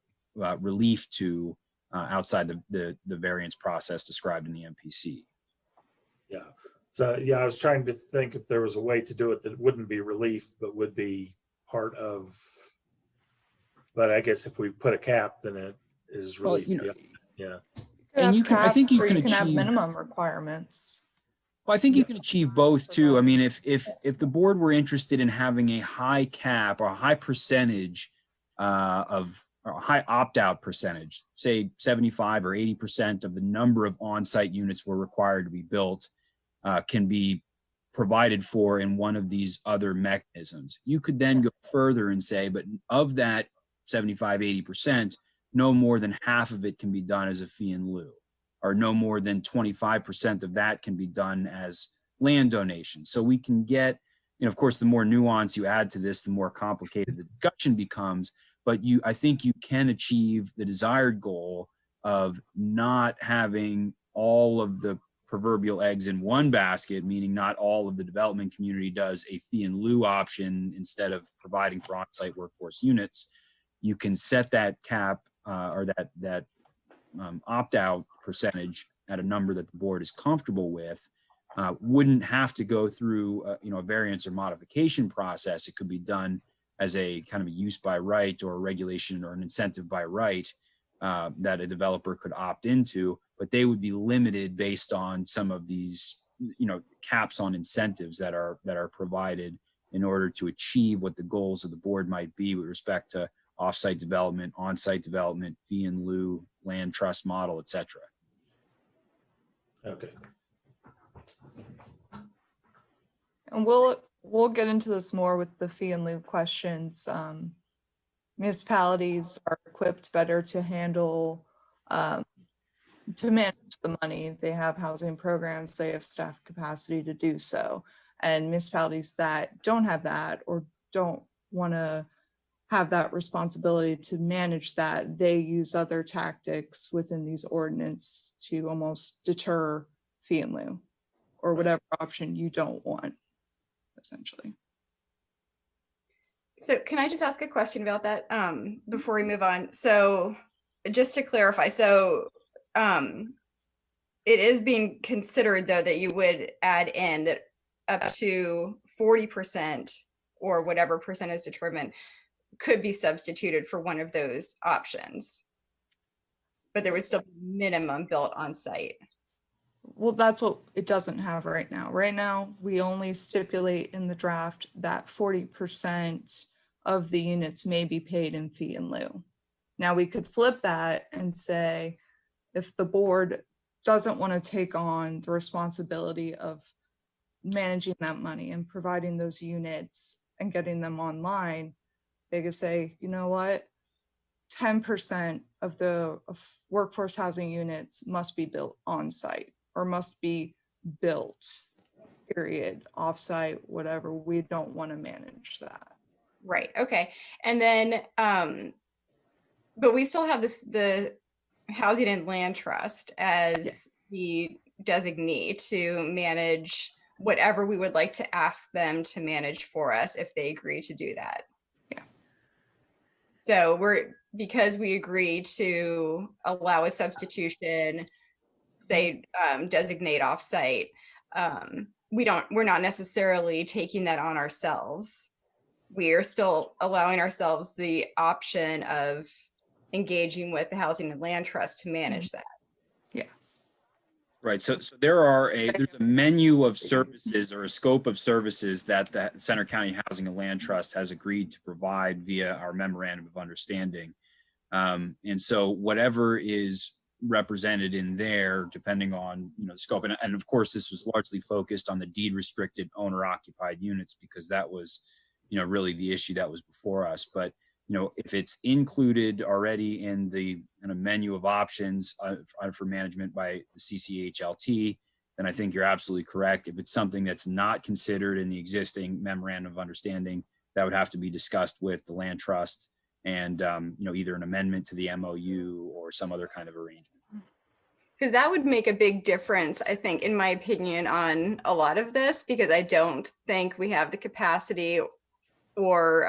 relief to outside the variance process described in the MPC. Yeah. So yeah, I was trying to think if there was a way to do it that wouldn't be relief, but would be part of. But I guess if we put a cap, then it is relief. Well, yeah. And you can, I think you can have achieve minimum requirements. Well, I think you can achieve both too. I mean, if the board were interested in having a high cap or a high percentage of or a high opt-out percentage, say 75 or 80% of the number of on-site units were required to be built, can be provided for in one of these other mechanisms. You could then go further and say, but of that 75, 80%, no more than half of it can be done as a fee in lieu, or no more than 25% of that can be done as land donation. So we can get, of course, the more nuance you add to this, the more complicated the discussion becomes, but I think you can achieve the desired goal of not having all of the proverbial eggs in one basket, meaning not all of the development community does a fee in lieu option instead of providing for on-site workforce units. You can set that cap or that opt-out percentage at a number that the board is comfortable with. Wouldn't have to go through a variance or modification process. It could be done as a kind of a use by right or a regulation or an incentive by right that a developer could opt into, but they would be limited based on some of these caps on incentives that are provided in order to achieve what the goals of the board might be with respect to off-site development, on-site development, fee in lieu, land trust model, et cetera. Okay. And we'll get into this more with the fee and lieu questions. Municipalities are equipped better to handle, to manage the money. They have housing programs, they have staff capacity to do so. And municipalities that don't have that or don't want to have that responsibility to manage that, they use other tactics within these ordinance to almost deter fee and lieu or whatever option you don't want, essentially. So can I just ask a question about that before we move on? So just to clarify, so it is being considered though that you would add in that up to 40% or whatever percent is determined could be substituted for one of those options, but there was still minimum built on site. Well, that's what it doesn't have right now. Right now, we only stipulate in the draft that 40% of the units may be paid in fee in lieu. Now we could flip that and say, if the board doesn't want to take on the responsibility of managing that money and providing those units and getting them online, they could say, you know what, 10% of the workforce housing units must be built on site or must be built, period, offsite, whatever. We don't want to manage that. Right. Okay. And then, but we still have the Housing and Land Trust as the designee to manage whatever we would like to ask them to manage for us if they agree to do that. Yeah. So because we agree to allow a substitution, say designate offsite, we're not necessarily taking that on ourselves. We are still allowing ourselves the option of engaging with the Housing and Land Trust to manage that. Yes. Right. So there's a menu of services or a scope of services that the Center County Housing and Land Trust has agreed to provide via our memorandum of understanding. And so whatever is represented in there, depending on the scope, and of course this was largely focused on the deed restricted owner occupied units because that was really the issue that was before us. But if it's included already in the menu of options for management by the CCHLT, then I think you're absolutely correct. If it's something that's not considered in the existing memorandum of understanding, that would have to be discussed with the land trust and either an amendment to the MOU or some other kind of arrangement. Because that would make a big difference, I think, in my opinion, on a lot of this, because I don't think we have the capacity or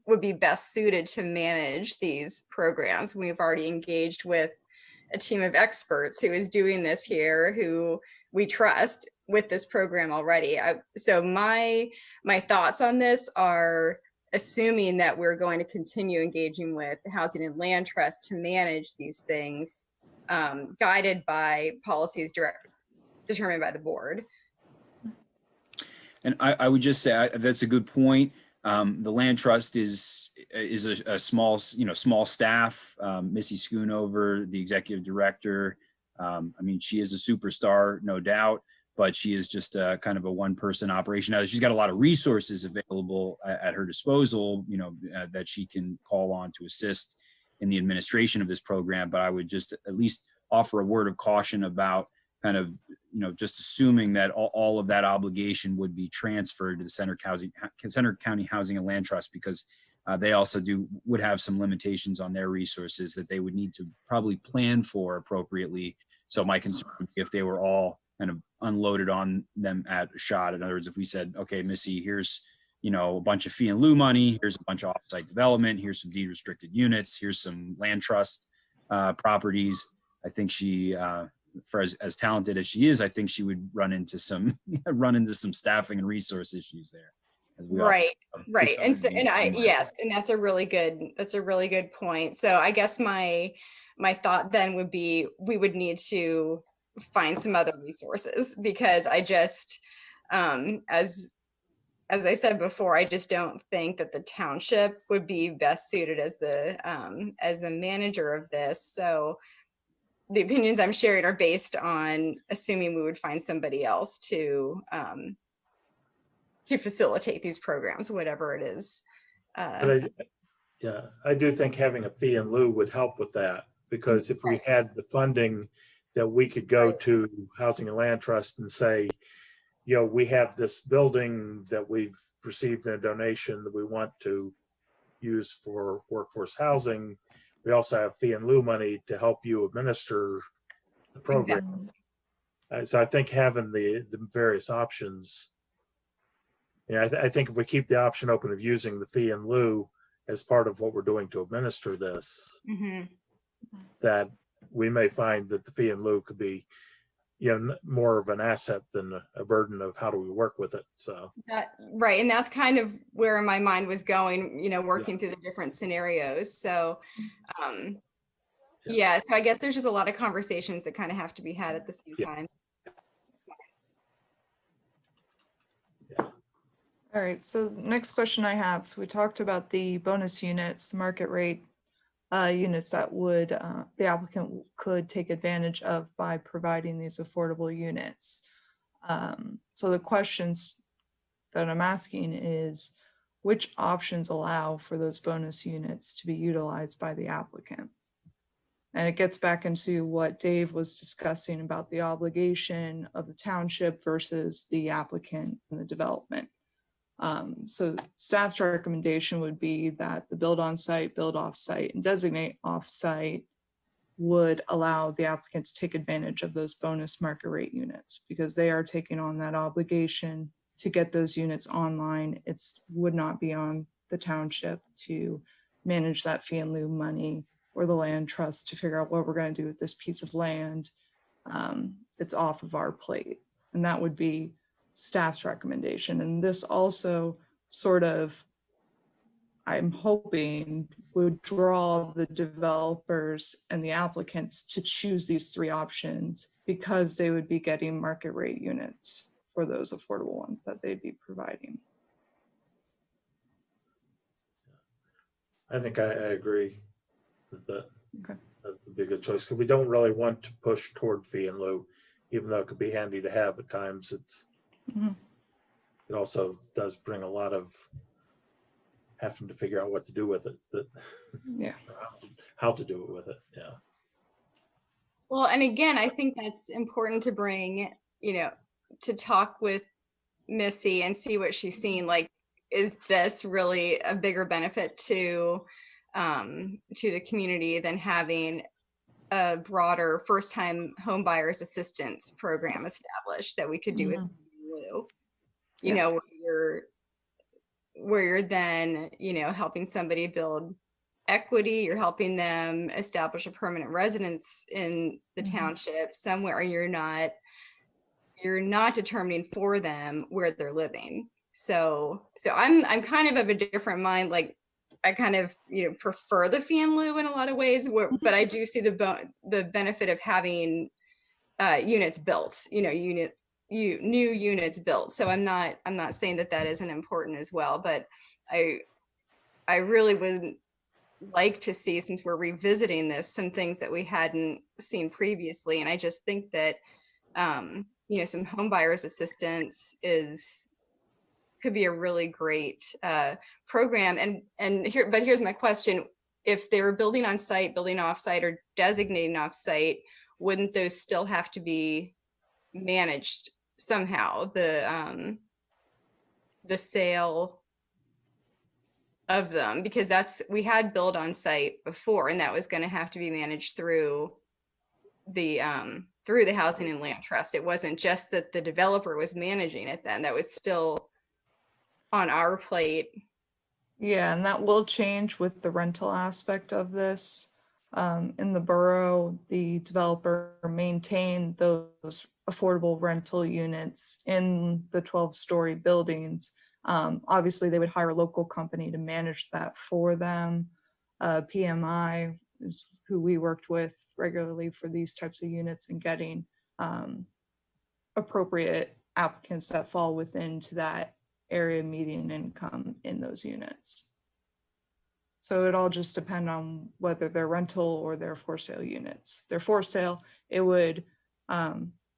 would be best suited to manage these programs. We've already engaged with a team of experts who is doing this here, who we trust with this program already. So my thoughts on this are assuming that we're going to continue engaging with the Housing and Land Trust to manage these things, guided by policies determined by the board. And I would just say that's a good point. The land trust is a small, small staff. Missy Schoonover, the executive director. I mean, she is a superstar, no doubt, but she is just kind of a one-person operation. Now, she's got a lot of resources available at her disposal, that she can call on to assist in the administration of this program. But I would just at least offer a word of caution about kind of, just assuming that all of that obligation would be transferred to the Center County Housing and Land Trust, because they also would have some limitations on their resources that they would need to probably plan for appropriately. So my concern would be if they were all kind of unloaded on them at a shot. In other words, if we said, okay, Missy, here's, a bunch of fee and lieu money, here's a bunch of offsite development, here's some deed restricted units, here's some land trust properties. I think she, for as talented as she is, I think she would run into some staffing and resource issues there. As we Right. And so, and yes, and that's a really good point. So I guess my thought then would be we would need to find some other resources, because I just, as I said before, I just don't think that the township would be best suited as the manager of this. So the opinions I'm sharing are based on assuming we would find somebody else to facilitate these programs, whatever it is. But I do think having a fee in lieu would help with that, because if we had the funding that we could go to Housing and Land Trust and say, we have this building that we've received in a donation that we want to use for workforce housing. We also have fee and lieu money to help you administer the program. Exactly. So I think having the various options, I think if we keep the option open of using the fee and lieu as part of what we're doing to administer this, that we may find that the fee and lieu could be, more of an asset than a burden of how do we work with it. So right, and that's kind of where my mind was going, working through the different scenarios. So so I guess there's just a lot of conversations that kind of have to be had at the same time. All right, so next question I have, so we talked about the bonus units, market rate units that would the applicant could take advantage of by providing these affordable units. So the questions that I'm asking is, which options allow for those bonus units to be utilized by the applicant? And it gets back into what Dave was discussing about the obligation of the township versus the applicant and the development. So staff's recommendation would be that the build on site, build off site, and designate off site would allow the applicant to take advantage of those bonus market rate units, because they are taking on that obligation to get those units online. Would not be on the township to manage that fee and lieu money or the land trust to figure out what we're going to do with this piece of land. It's off of our plate, and that would be staff's recommendation. And this also sort of, I'm hoping, would draw the developers and the applicants to choose these three options, because they would be getting market rate units for those affordable ones that they'd be providing. I think I agree with that. Okay. That would be a good choice, because we don't really want to push toward fee and lieu, even though it could be handy to have at times. It also does bring a lot of having to figure out what to do with it. How to do it with it. Yeah. Well, and again, I think that's important to bring, to talk with Missy and see what she's seeing. Like, is this really a bigger benefit to the community than having a broader first-time home buyers assistance program established that we could do with lieu? Where you're then, helping somebody build equity, you're helping them establish a permanent residence in the township somewhere, you're not determining for them where they're living. So I'm kind of a different mind. Like, I kind of, prefer the fee and lieu in a lot of ways, but I do see the benefit of having units built, new units built. So I'm not saying that isn't important as well, but I really would like to see, since we're revisiting this, some things that we hadn't seen previously. And I just think that, you know, some home buyers assistance could be a really great program. But here's my question. If they were building on site, building off site, or designating off site, wouldn't those still have to be managed somehow? The sale of them, because we had build on site before, and that was going to have to be managed through the Housing and Land Trust. It wasn't just that the developer was managing it then. That was still on our plate. Yeah, and that will change with the rental aspect of this. In the borough, the developer maintained those affordable rental units in the 12-story buildings. Obviously, they would hire a local company to manage that for them. PMI, who we worked with regularly for these types of units, and getting appropriate applicants that fall within to that area median income in those units. So it all just depend on whether they're rental or they're for sale units. If they're for sale, it would,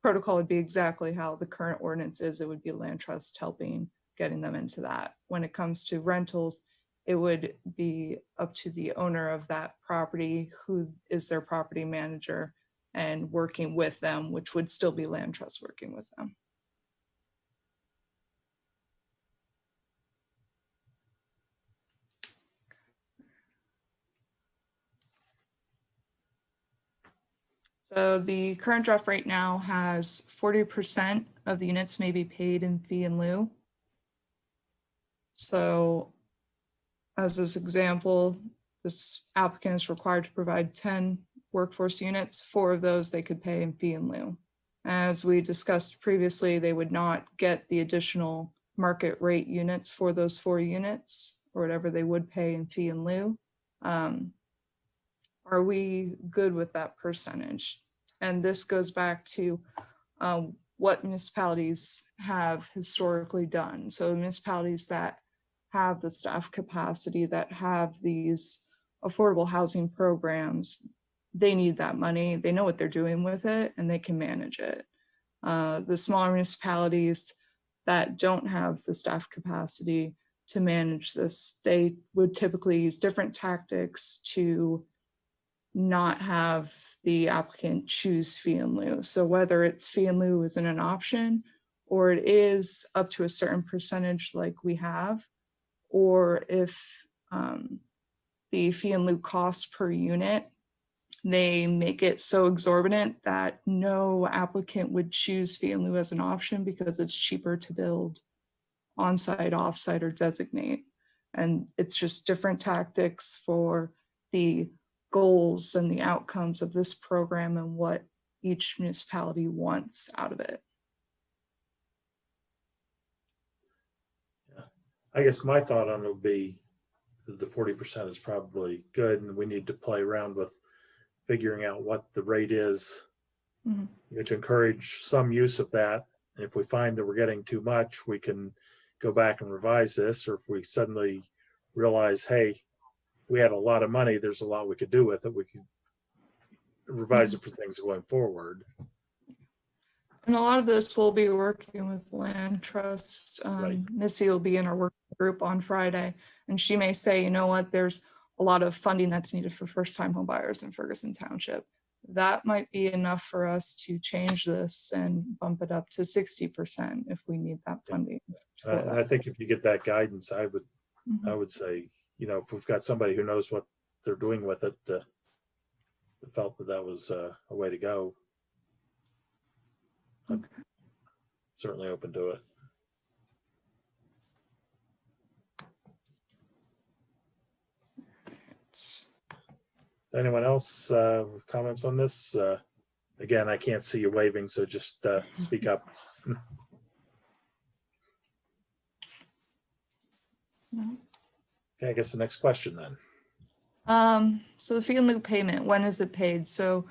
protocol would be exactly how the current ordinance is. It would be land trust helping getting them into that. When it comes to rentals, it would be up to the owner of that property, who is their property manager, and working with them, which would still be land trust working with them. So the current draft right now has 40% of the units may be paid in fee in lieu. So as this example, this applicant is required to provide 10 workforce units. 4 of those they could pay in fee in lieu. As we discussed previously, they would not get the additional market rate units for those 4 units, or whatever they would pay in fee in lieu. Are we good with that percentage? And this goes back to what municipalities have historically done. So municipalities that have the staff capacity, that have these affordable housing programs, they need that money. They know what they're doing with it, and they can manage it. The smaller municipalities that don't have the staff capacity to manage this, they would typically use different tactics to not have the applicant choose fee in lieu. So whether it's fee in lieu isn't an option, or it is up to a certain percentage like we have, or if the fee in lieu cost per unit, they make it so exorbitant that no applicant would choose fee in lieu as an option because it's cheaper to build on-site, off-site, or designate. And it's just different tactics for the goals and the outcomes of this program and what each municipality wants out of it. Yeah. I guess my thought on it would be that the 40% is probably good, and we need to play around with figuring out what the rate is, you know, to encourage some use of that. And if we find that we're getting too much, we can go back and revise this. Or if we suddenly realize, hey, if we had a lot of money, there's a lot we could do with it, we could revise it for things going forward. And a lot of this will be working with Land Trust. Right. Missy will be in our work group on Friday, and she may say, you know what, there's a lot of funding that's needed for first-time home buyers in Ferguson Township. That might be enough for us to change this and bump it up to 60% if we need that funding. And I think if you get that guidance, I would say, you know, if we've got somebody who knows what they're doing with it, felt that was a way to go. Okay. Certainly open to it. Anyone else with comments on this? Again, I can't see you waving, so just speak up. No. Okay, I guess the next question then. So the fee in lieu payment, when is it paid? So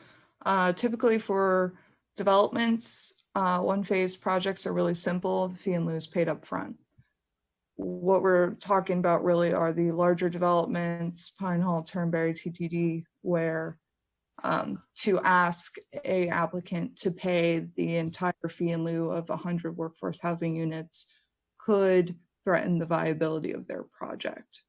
typically for developments, one phase projects are really simple. The fee in lieu is paid up front. what we're talking about really are the larger developments, Pine Hall, Turnberry, TTD, where to ask a applicant to pay the entire fee in lieu of 100 workforce housing units could threaten the viability of their project.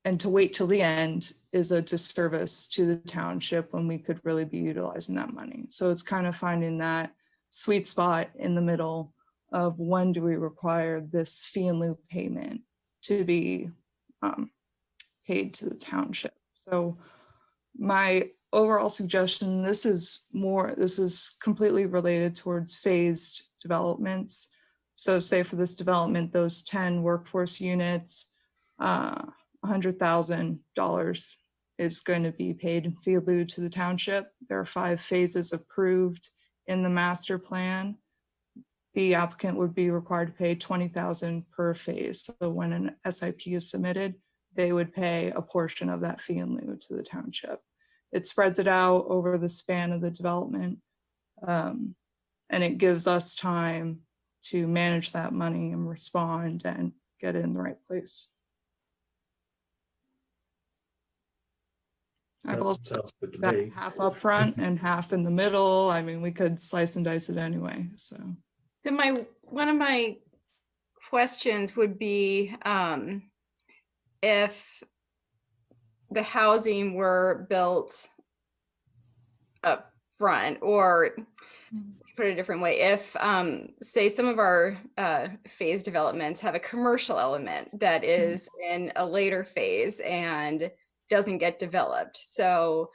And to wait till the end is a disservice to the township when we could really be utilizing that money. So it's kind of finding that sweet spot in the middle of when do we require this fee in lieu payment to be paid to the township. So my overall suggestion, this is completely related towards phased developments. So say for this development, those 10 workforce units, $100,000 is going to be paid in fee in lieu to the township. There are 5 phases approved in the master plan. The applicant would be required to pay $20,000 per phase. So when an SIP is submitted, they would pay a portion of that fee in lieu to the township. It spreads it out over the span of the development, and it gives us time to manage that money and respond and get it in the right place. I've also Sounds good to that me. half up front and half in the middle. I mean, we could slice and dice it anyway, so. Then one of my questions would be if the housing were built up front, or put it a different way, if say some of our phase developments have a commercial element that is in a later phase and doesn't get developed. So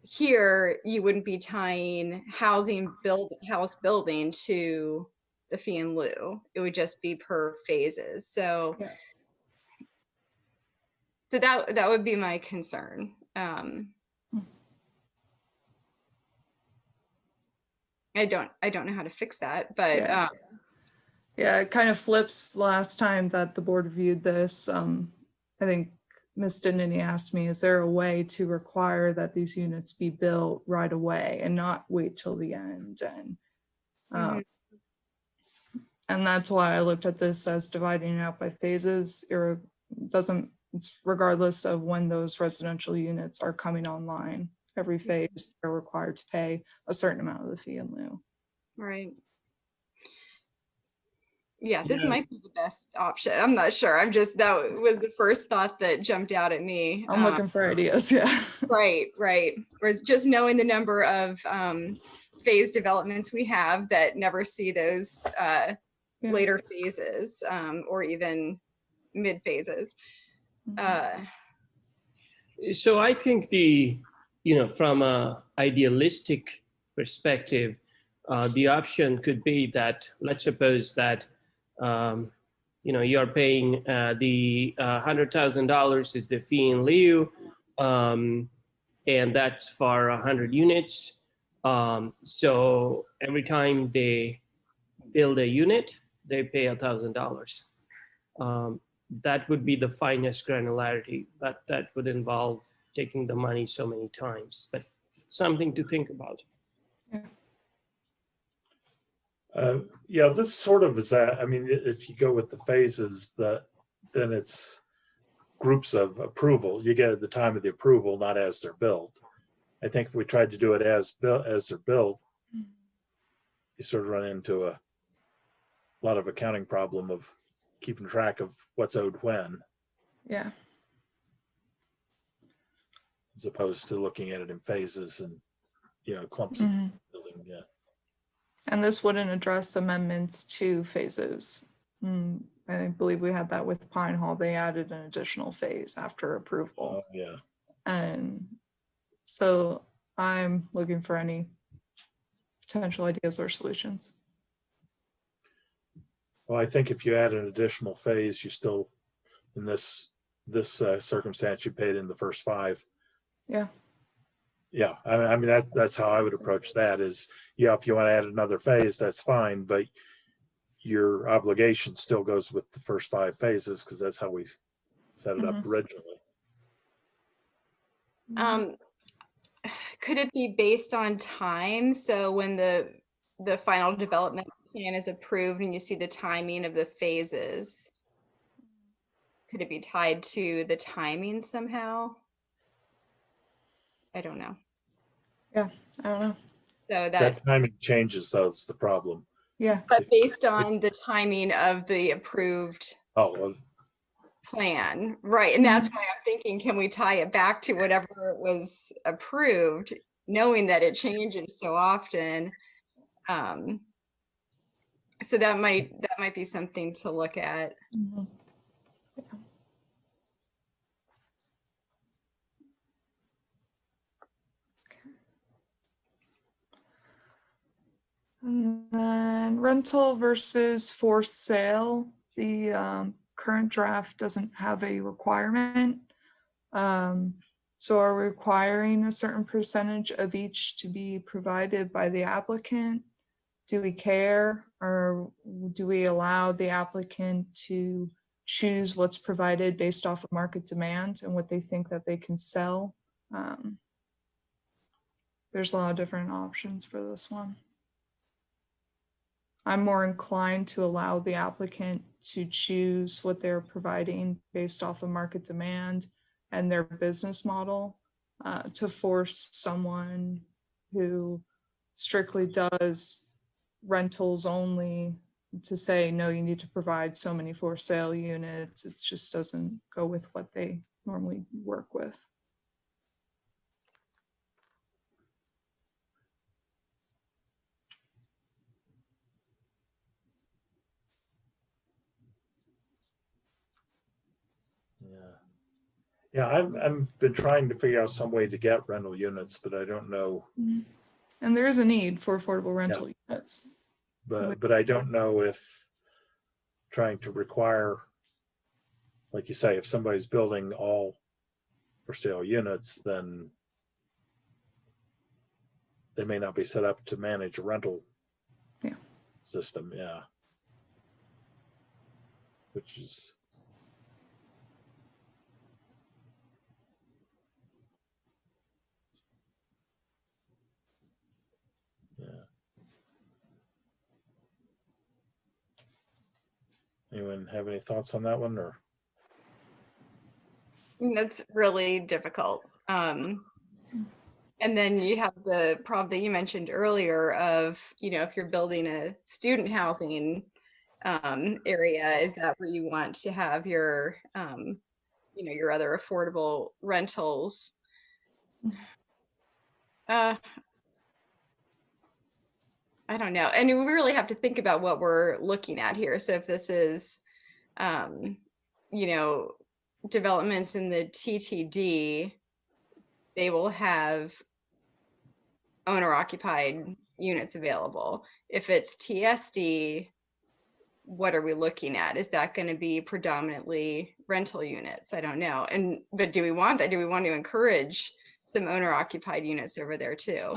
here you wouldn't be tying house building to the fee in lieu. It would just be per phases. So, yeah. So that would be my concern. I don't know how to fix that, but yeah, it kind of flips. Last time that the board reviewed this, I think Ms. Dinnity asked me, is there a way to require that these units be built right away and not wait till the end? And and that's why I looked at this as dividing it out by phases. It's regardless of when those residential units are coming online. Every phase they're required to pay a certain amount of the fee in lieu. Right. Yeah, this might be the best option. I'm not sure. That was the first thought that jumped out at me. I'm looking for ideas, yeah. Right. Whereas just knowing the number of phase developments we have that never see those later phases or even mid phases. So I think from a idealistic perspective, the option could be that, let's suppose that you're paying the $100,000 is the fee in lieu, and that's for 100 units. So every time they build a unit, they pay $1,000. That would be the finest granularity, but that would involve taking the money so many times, but something to think about. Yeah, this sort of is that. I mean, if you go with the phases, then it's groups of approval. You get at the time of the approval, not as they're built. I think if we tried to do it as they're built, you sort of run into a lot of accounting problem of keeping track of what's owed when. Yeah. As opposed to looking at it in phases and clumps of building. Yeah. And this wouldn't address amendments to phases. I believe we had that with Pine Hall. They added an additional phase after approval. Oh, yeah. And so I'm looking for any potential ideas or solutions. Well, I think if you add an additional phase, you still, in this circumstance, you paid in the first 5. Yeah. Yeah, I mean that's how I would approach that. Is if you want to add another phase, that's fine, but your obligation still goes with the first 5 phases because that's how we set it up originally. Could it be based on time? So when the final development plan is approved and you see the timing of the phases, could it be tied to the timing somehow? I don't know. Yeah, I don't know. So That timing changes, though, it's the problem. Yeah. But based on the timing of the approved Oh, well, plan, right? And that's why I'm thinking, can we tie it back to whatever was approved, knowing that it changes so often? So that might be something to look at. Mhm. And then rental versus for sale. The current draft doesn't have a requirement. So are we requiring a certain percentage of each to be provided by the applicant? Do we care, or do we allow the applicant to choose what's provided based off of market demand and what they think that they can sell? There's a lot of different options for this one. I'm more inclined to allow the applicant to choose what they're providing based off of market demand and their business model, to force someone who strictly does rentals only to say, no, you need to provide so many for sale units. It just doesn't go with what they normally work with. yeah, I've been trying to figure out some way to get rental units, but I don't know. And there is a need for affordable rental units. But I don't know if trying to require, like you say, if somebody's building all for sale units, then they may not be set up to manage a rental system. Yeah. Which is. Yeah. Anyone have any thoughts on that one, or? That's really difficult. And then you have the problem that you mentioned earlier of, if you're building a student housing area, is that where you want to have your, your other affordable rentals? I don't know. And we really have to think about what we're looking at here. So if this is, developments in the TTD, they will have owner occupied units available. If it's TSD, what are we looking at? Is that going to be predominantly rental units? I don't know. But do we want that? Do we want to encourage some owner occupied units over there too?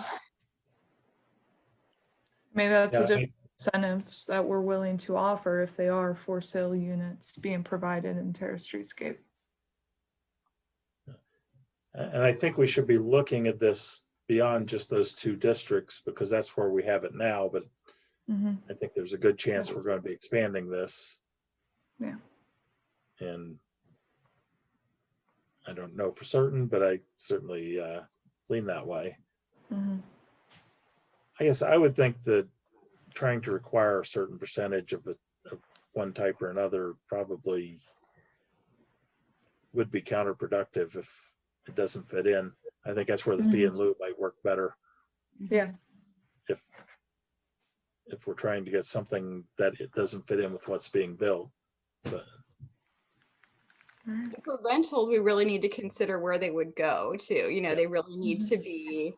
Maybe that's a different incentives that we're willing to offer if they are for sale units being provided in Terrace Streetscape. And I think we should be looking at this beyond just those two districts, because that's where we have it now. But I think there's a good chance we're going to be expanding this. Yeah. And I don't know for certain, but I certainly lean that way. I guess I would think that trying to require a certain percentage of one type or another probably would be counterproductive if it doesn't fit in. I think that's where the fee in lieu might work better. Yeah. If we're trying to get something that it doesn't fit in with what's being built. But for rentals, we really need to consider where they would go to. They really need to be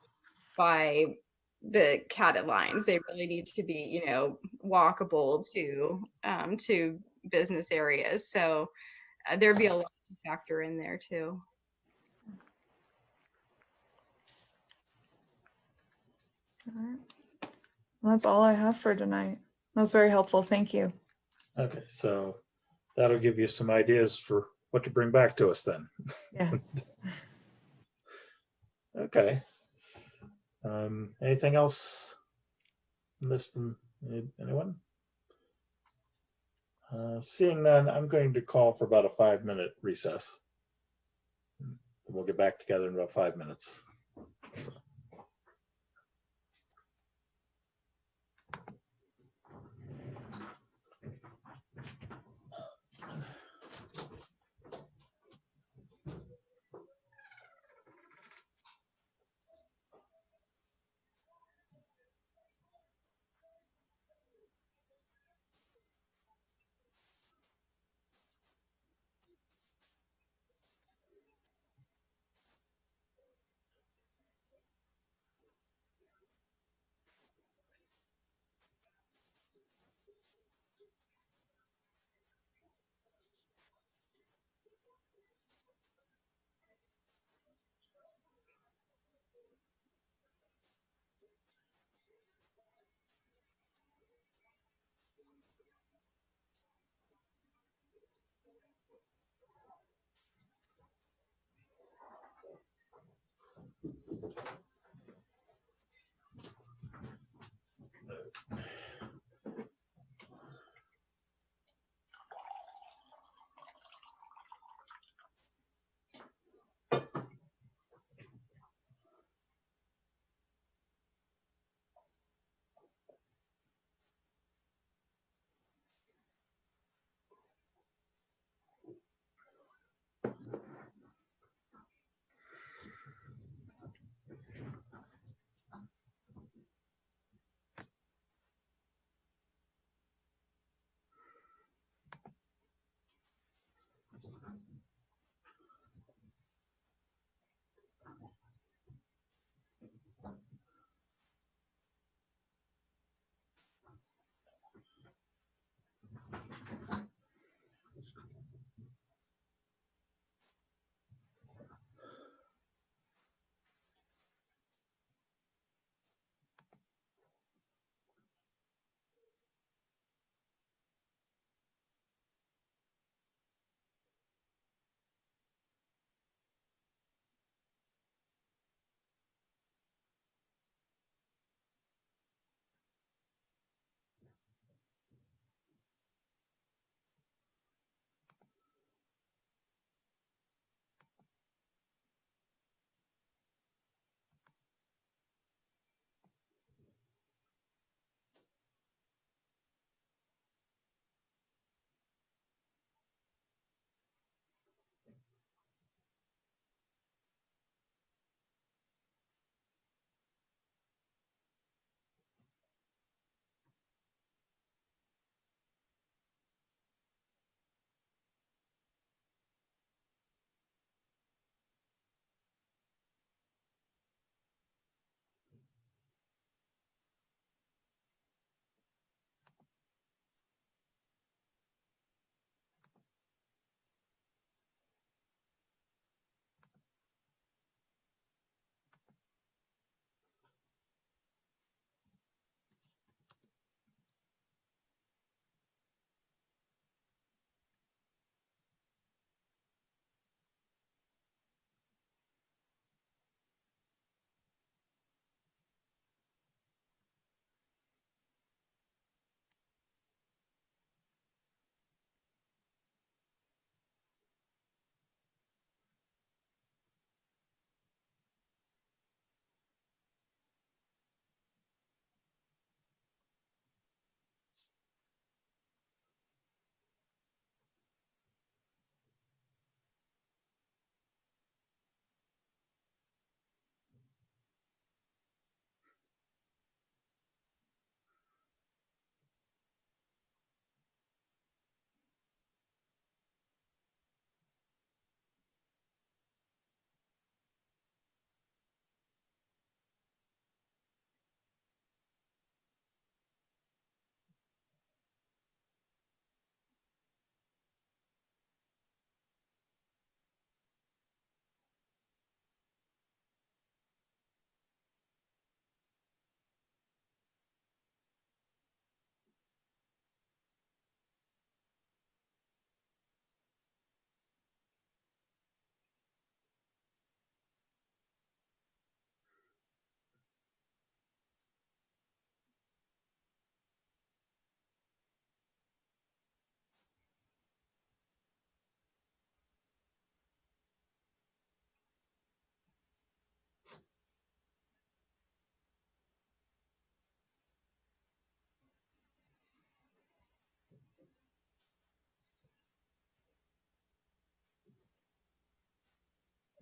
by the catted lines. They really need to be, walkable to business areas. So there'd be a lot to factor in there too. All right. Well, that's all I have for tonight. That was very helpful. Thank you. okay, so that'll give you some ideas for what to bring back to us then. Yeah. Okay. Anything else from this from anyone? Seeing none, I'm going to call for about a 5-minute recess. We'll get back together in about 5 minutes. So.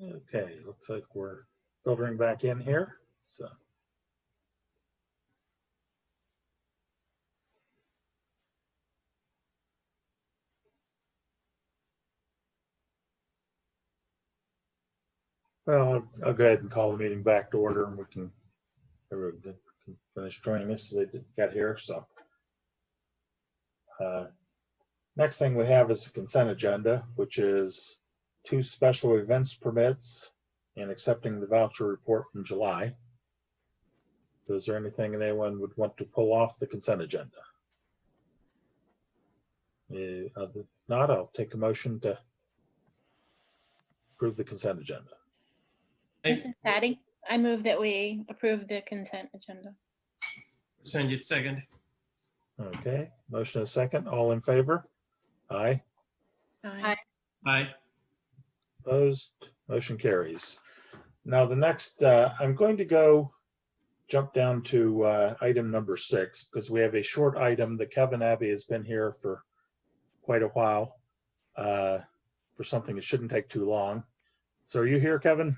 Okay, looks like we're filtering back in here. So. Well, I'll go ahead and call the meeting back to order, and we can everyone can finish joining us as they get here. So next thing we have is the consent agenda, which is 2 special events permits and accepting the voucher report from July. Is there anything anyone would want to pull off the consent agenda? If not, I'll take a motion to approve the consent agenda. This is Patty. I move that we approve the consent agenda. Send it second. Okay, motion is second. All in favor? Aye. Aye. Aye. Opposed? Motion carries. Now the next, I'm going to jump down to item number 6 because we have a short item that Kevin Abbey has been here for quite a while for something that shouldn't take too long. So are you here, Kevin?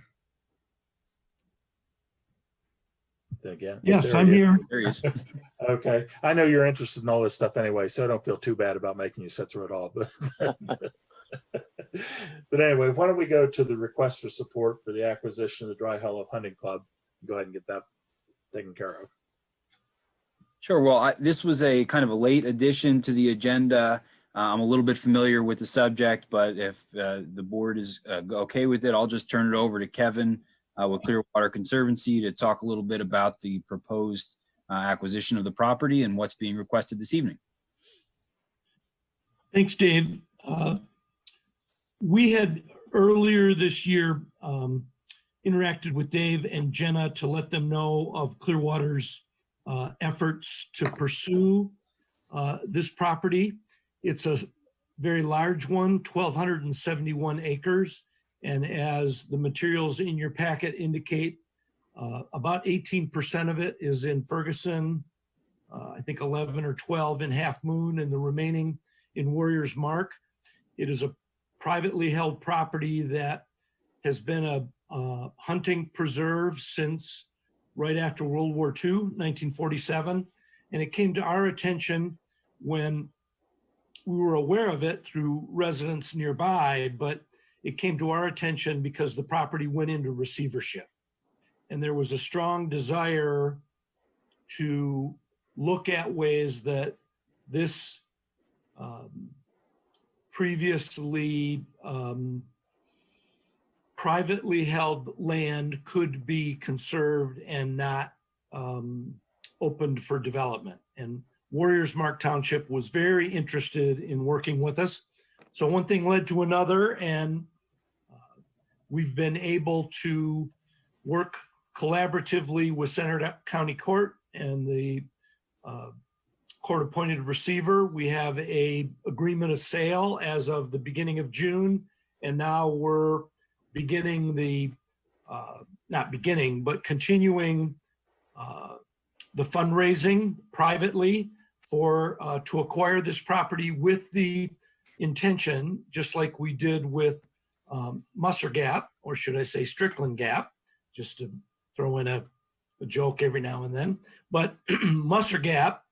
Again. Yes, I'm here. There he is. Okay. I know you're interested in all this stuff anyway, so I don't feel too bad about making you sit through it all. But anyway, why don't we go to the request for support for the acquisition of the Dry Hollow Hunting Club? Go ahead and get that taken care of. Sure. Well, this was a kind of a late addition to the agenda. I'm a little bit familiar with the subject, but if the board is okay with it, I'll just turn it over to Kevin with Clearwater Conservancy to talk a little bit about the proposed acquisition of the property and what's being requested this evening. Thanks, Dave. We had earlier this year interacted with Dave and Jenna to let them know of Clearwater's efforts to pursue this property. It's a very large one, 1,271 acres. And as the materials in your packet indicate, about 18% of it is in Ferguson, I think 11 or 12 in Half Moon, and the remaining in Warriors Mark. It is a privately held property that has been a hunting preserve since right after World War II, 1947. And it came to our attention when we were aware of it through residents nearby, but it came to our attention because the property went into receivership. And there was a strong desire to look at ways that this previously privately held land could be conserved and not opened for development. And Warriors Mark Township was very interested in working with us. So one thing led to another, and we've been able to work collaboratively with Center County Court and the court-appointed receiver. We have a agreement of sale as of the beginning of June, and now we're beginning the, not beginning, but continuing the fundraising privately for to acquire this property with the intention, just like we did with Musser Gap, or should I say Strickland Gap, just to throw in a joke every now and then. But Musser Gap,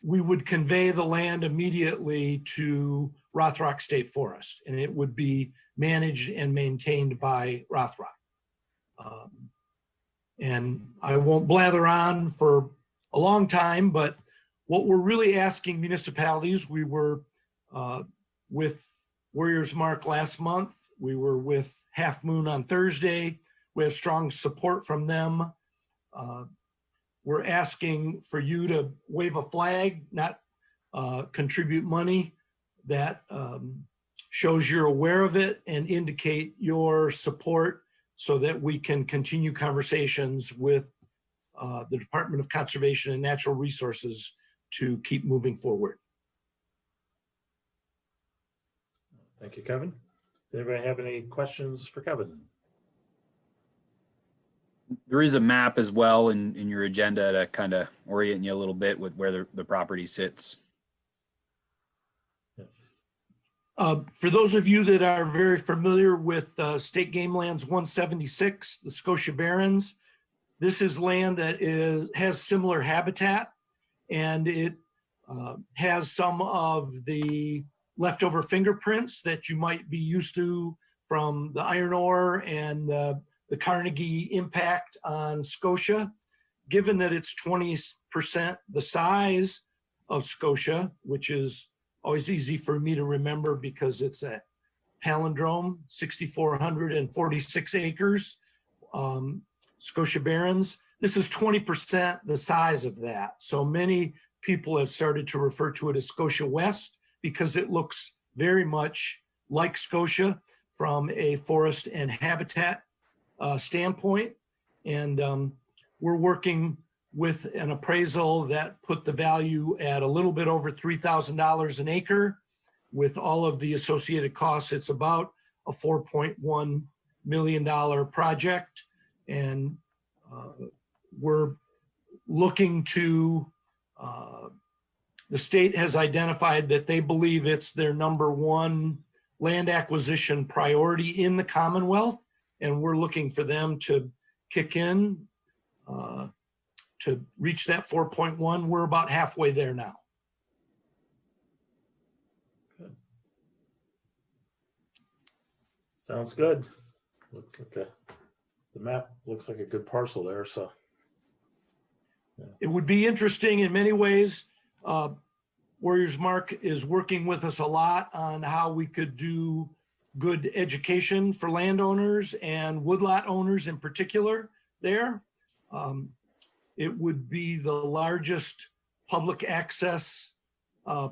we would convey the land immediately to Rothrock State Forest, and it would be managed and maintained by Rothrock. And I won't blather on for a long time, but what we're really asking municipalities, we were with Warriors Mark last month, we were with Half Moon on Thursday, we have strong support from them. We're asking for you to wave a flag, not contribute money that shows you're aware of it and indicate your support so that we can continue conversations with the Department of Conservation and Natural Resources to keep moving forward. Thank you, Kevin. Does anybody have any questions for Kevin? There is a map as well in your agenda to kind of orient you a little bit with where the property sits. For those of you that are very familiar with State Game Lands 176, the Scotia Barrens, this is land that has similar habitat, and it has some of the leftover fingerprints that you might be used to from the iron ore and the Carnegie impact on Scotia. Given that it's 20% the size of Scotia, which is always easy for me to remember because it's a palindrome, 6,446 acres, Scotia Barrens. This is 20% the size of that. So many people have started to refer to it as Scotia West because it looks very much like Scotia from a forest and habitat standpoint. And we're working with an appraisal that put the value at a little bit over $3,000 an acre. With all of the associated costs, it's about a $4.1 million project. And we're looking to, the state has identified that they believe it's their #1 land acquisition priority in the Commonwealth. And we're looking for them to kick in to reach that 4.1. We're about halfway there now. Good. Sounds good. Looks like the map looks like a good parcel there, so. Yeah. It would be interesting in many ways. Warriors Mark is working with us a lot on how we could do good education for landowners and woodlot owners in particular there. It would be the largest public access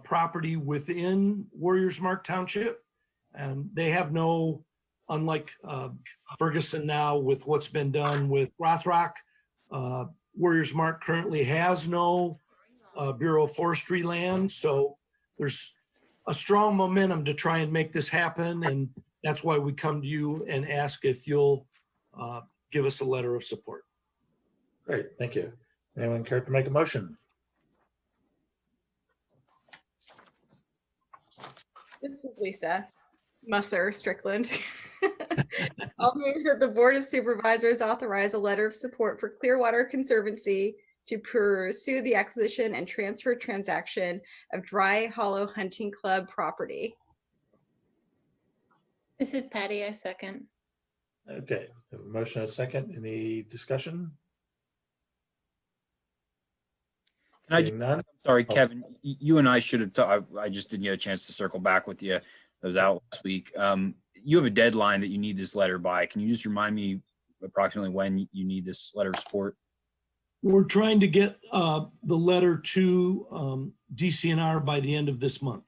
property within Warriors Mark Township. And they have no, unlike Ferguson now with what's been done with Rothrock, Warriors Mark currently has no Bureau of Forestry land. So there's a strong momentum to try and make this happen. And that's why we come to you and ask if you'll give us a letter of support. Great, thank you. Anyone care to make a motion? This is Lisa Musser Strickland. I'll move that the Board of Supervisors authorize a letter of support for Clearwater Conservancy to pursue the acquisition and transfer transaction of Dry Hollow Hunting Club property. This is Patty, I second. Okay, have a motion and a second. Any discussion? Seeing none. Sorry, Kevin, you and I should have talked. I just didn't get a chance to circle back with you. I was out last week. You have a deadline that you need this letter by. Can you just remind me approximately when you need this letter of support? We're trying to get the letter to DCNR by the end of this month.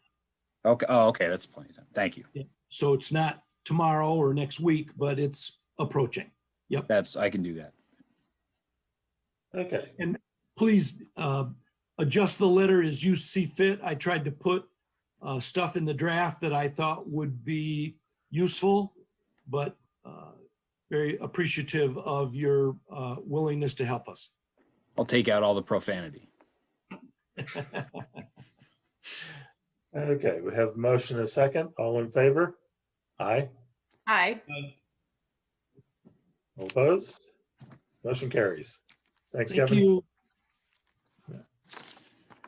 Okay. Oh, okay. That's plenty of time. Thank you. Yeah. So it's not tomorrow or next week, but it's approaching. Yep. I can do that. Okay. And please adjust the letter as you see fit. I tried to put stuff in the draft that I thought would be useful, but very appreciative of your willingness to help us. I'll take out all the profanity. Okay, we have a motion and a second. All in favor? Aye. Aye. All opposed? Motion carries. Thanks, Thank Kevin. you.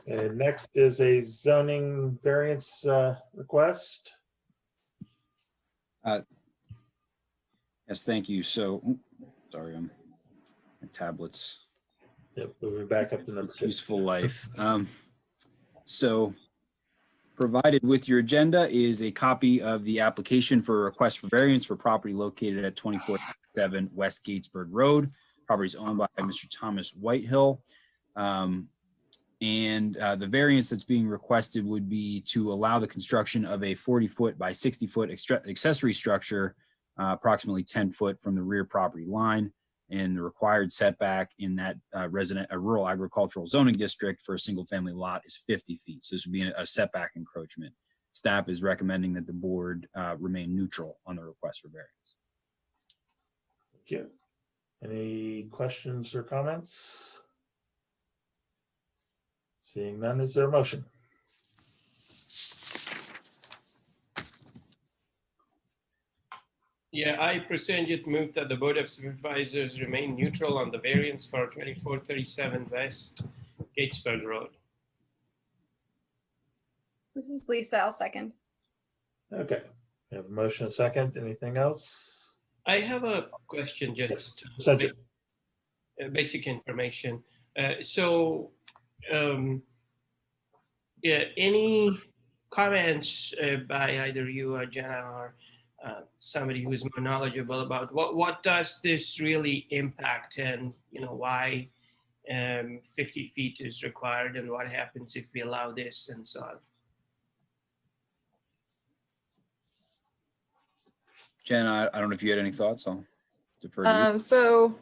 And next is a zoning variance request. Yes, thank you. So, sorry, my tablets. Yep, moving back up to number 2. Useful life. So, provided with your agenda is a copy of the application for a request for variance for property located at 24-7 West Gatesburg Road. Property is owned by Mr. Thomas Whitehill. And the variance that's being requested would be to allow the construction of a 40-foot by 60-foot accessory structure, approximately 10 foot from the rear property line. And the required setback in that rural agricultural zoning district for a single family lot is 50 feet. So this would be a setback encroachment. Staff is recommending that the board remain neutral on the request for variance. Thank you. Any questions or comments? Seeing none, is there a motion? Yeah, I present move that the Board of Supervisors remain neutral on the variance for 2437 West Gatesburg Road. This is Lisa. I'll second. Okay, we have a motion, a second. Anything else? I have a question, just Cedric. basic information. Yeah, any comments by either you or Jenna or somebody who is more knowledgeable about what does this really impact, and why 50 feet is required, and what happens if we allow this, and so on. Jen, I don't know if you had any thoughts. I'll defer to you. So,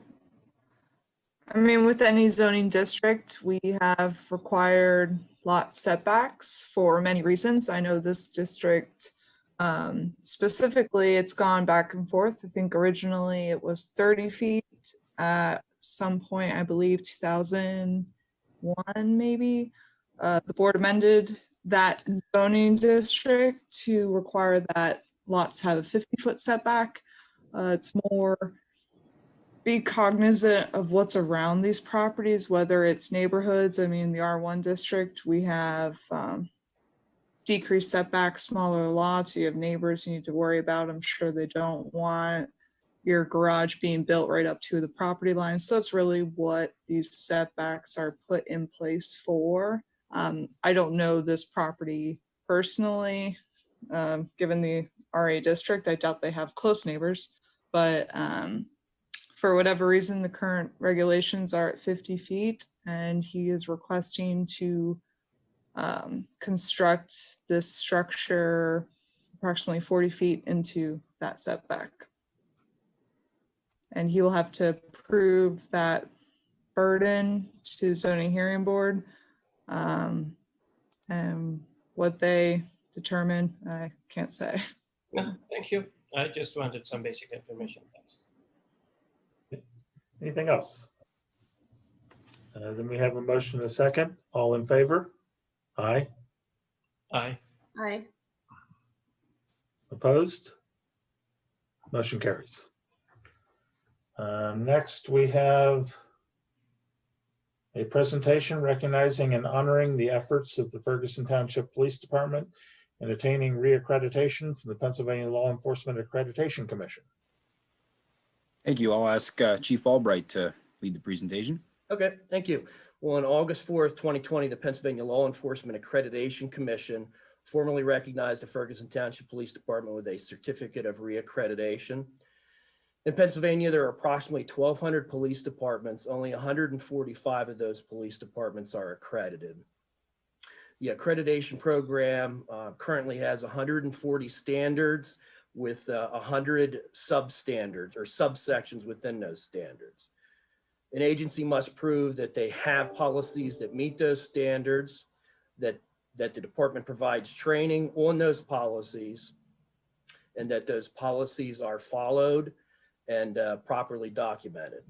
I mean, with any zoning district, we have required lot setbacks for many reasons. I know this district specifically, it's gone back and forth. I think originally it was 30 feet at some point, I believe 2001 maybe. The board amended that zoning district to require that lots have a 50-foot setback. It's more be cognizant of what's around these properties, whether it's neighborhoods. I mean, the R1 district, we have decreased setbacks, smaller lots. You have neighbors you need to worry about. I'm sure they don't want your garage being built right up to the property line. So that's really what these setbacks are put in place for. I don't know this property personally, given the RA district. I doubt they have close neighbors, but for whatever reason, the current regulations are at 50 feet, and he is requesting to construct this structure approximately 40 feet into that setback. And he will have to prove that burden to the zoning hearing board. And what they determine, I can't say. No, thank you. I just wanted some basic information. Thanks. Anything else? Then we have a motion, a second. All in favor? Aye. Aye. Aye. Opposed? Motion carries. Next, we have a presentation recognizing and honoring the efforts of the Ferguson Township Police Department in attaining reaccreditation from the Pennsylvania Law Enforcement Accreditation Commission. Thank you. I'll ask Chief Albright to lead the presentation. Okay, thank you. Well, on August 4th, 2020, the Pennsylvania Law Enforcement Accreditation Commission formally recognized the Ferguson Township Police Department with a certificate of reaccreditation. In Pennsylvania, there are approximately 1,200 police departments. Only 145 of those police departments are accredited. The accreditation program currently has 140 standards with 100 substandards or subsections within those standards. An agency must prove that they have policies that meet those standards, that the department provides training on those policies, and that those policies are followed and properly documented.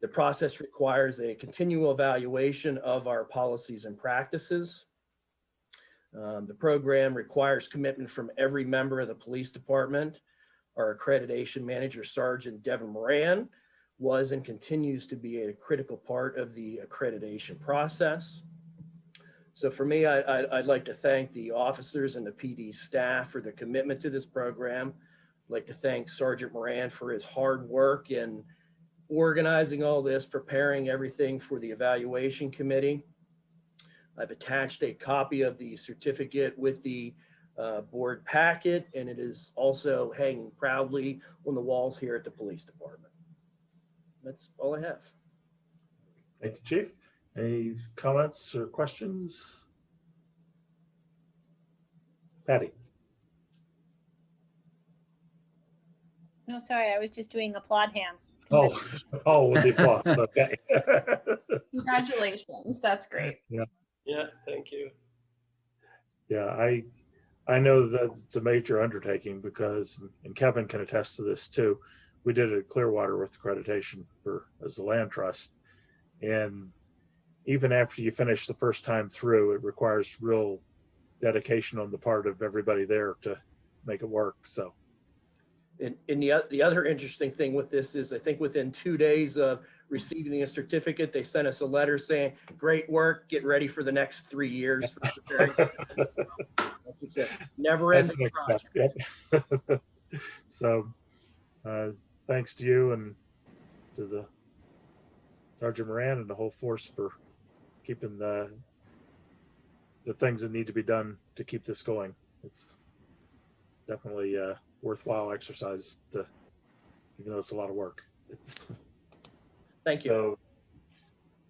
The process requires a continual evaluation of our policies and practices. The program requires commitment from every member of the police department. Our accreditation manager, Sergeant Devin Moran, was and continues to be a critical part of the accreditation process. So for me, I'd like to thank the officers and the PD staff for their commitment to this program. I'd like to thank Sergeant Moran for his hard work in organizing all this, preparing everything for the evaluation committee. I've attached a copy of the certificate with the board packet, and it is also hanging proudly on the walls here at the police department. That's all I have. Thank you, Chief. Any comments or questions? Patty. No, sorry, I was just doing applaud hands. Oh, with the applause. Okay. Congratulations. That's great. Yeah. Yeah, thank you. Yeah, I know that it's a major undertaking because, and Kevin can attest to this too, we did it at Clearwater with accreditation as a land trust. And even after you finish the first time through, it requires real dedication on the part of everybody there to make it work. So And the other interesting thing with this is I think within 2 days of receiving a certificate, they sent us a letter saying, great work, get ready for the next 3 years. For preparing. That's a never ending project. Yep. So thanks to you and to the Sergeant Moran and the whole force for keeping the things that need to be done to keep this going. It's definitely a worthwhile exercise, even though it's a lot of work. Thank you. So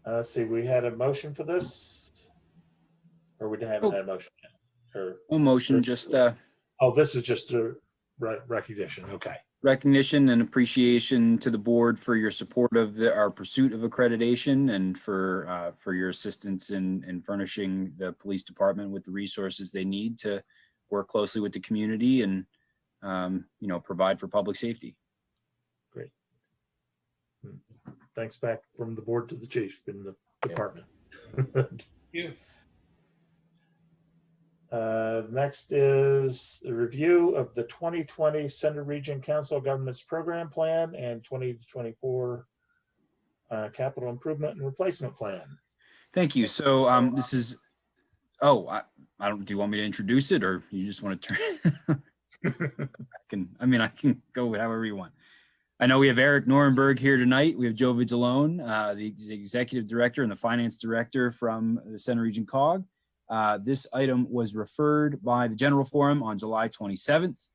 let's see, we had a motion for this, or we haven't had a motion yet? Or motion, just oh, this is just a recognition. Okay. recognition and appreciation to the board for your support of our pursuit of accreditation and for your assistance in furnishing the police department with the resources they need to work closely with the community and provide for public safety. Great. Thanks back from the board to the chief in the department. Thank you. Next is the review of the 2020 Center Region Council of Governments Program Plan and 2024 Capital Improvement and Replacement Plan. Thank you. So this is, I don't, do you want me to introduce it or you just want to turn? I can go however you want. I know we have Eric Norenberg here tonight. We have Joe Vigilone, the executive director and the finance director from the Center Region COG. This item was referred by the General Forum on July 27th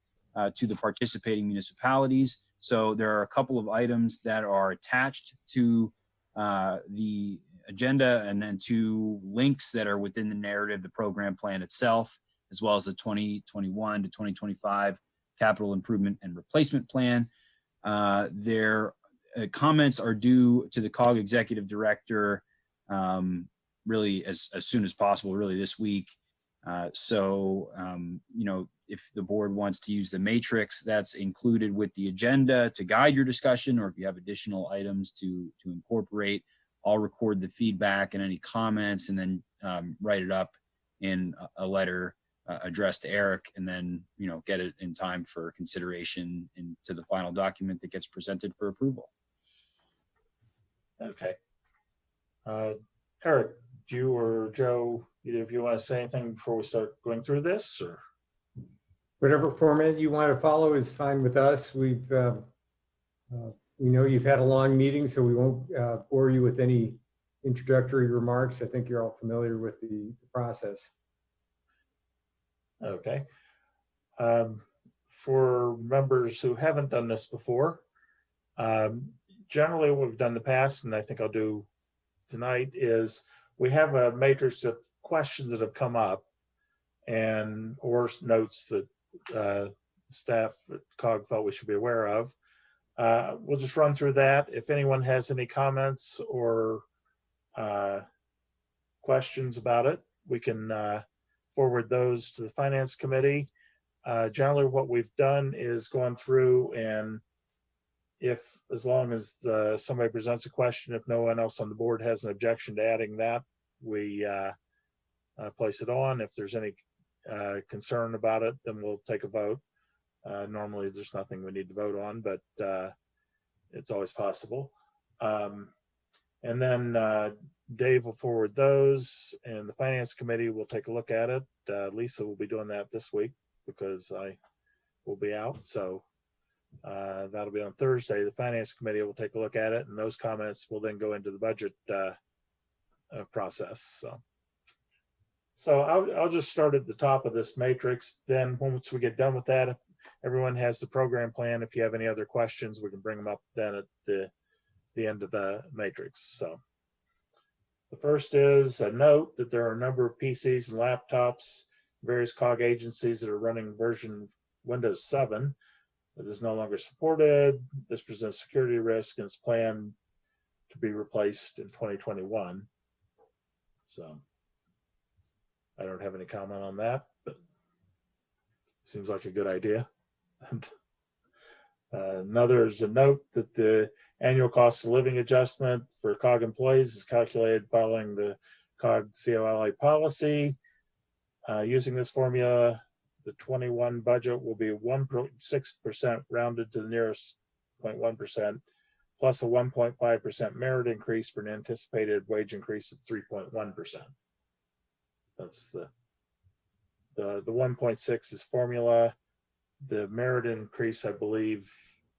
to the participating municipalities. So there are a couple of items that are attached to the agenda and then two links that are within the narrative, the program plan itself, as well as the 2021 to 2025 capital improvement and replacement plan. Their comments are due to the COG executive director really as soon as possible, really this week. If the board wants to use the matrix that's included with the agenda to guide your discussion, or if you have additional items to incorporate, I'll record the feedback and any comments and then write it up in a letter addressed to Eric, and then get it in time for consideration into the final document that gets presented for approval. Okay. Eric, do you or Joe, either of you want to say anything before we start going through this, or? Whatever format you want to follow is fine with us. We know you've had a long meeting, so we won't bore you with any introductory remarks. I think you're all familiar with the process. Okay. For members who haven't done this before, generally what we've done in the past, and I think I'll do tonight, is we have a matrix of questions that have come up and or notes that staff at COG felt we should be aware of. We'll just run through that. If anyone has any comments or questions about it, we can forward those to the finance committee. Generally what we've done is gone through, and as long as somebody presents a question, if no one else on the board has an objection to adding that, we place it on. If there's any concern about it, then we'll take a vote. Normally there's nothing we need to vote on, but it's always possible. And then Dave will forward those, and the finance committee will take a look at it. Lisa will be doing that this week because I will be out. So that'll be on Thursday. The finance committee will take a look at it, and those comments will then go into the budget process. So I'll just start at the top of this matrix. Then once we get done with that, if everyone has the program plan, if you have any other questions, we can bring them up then at the end of the matrix. So the first is a note that there are a number of PCs and laptops, various COG agencies that are running version Windows 7 that is no longer supported. This presents security risk and is planned to be replaced in 2021. So I don't have any comment on that, but seems like a good idea. Another is a note that the annual cost of living adjustment for COG employees is calculated following the COG COLA policy. Using this formula, the 21 budget will be 1.6% rounded to the nearest 0.1%, plus a 1.5% merit increase for an anticipated wage increase of 3.1%. That's the 1.6 is formula. The merit increase, I believe,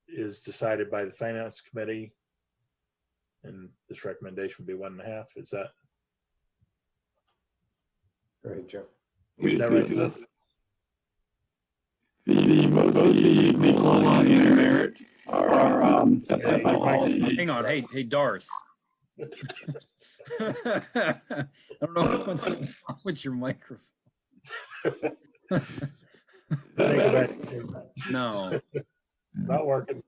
is decided by the finance committee. And this recommendation would be 1.5. Is that? Go ahead, Joe. Is that right? The COLA and merit are set by policy. Hang on, hey, Darth. I don't know what's wrong with your microphone. No. Not working.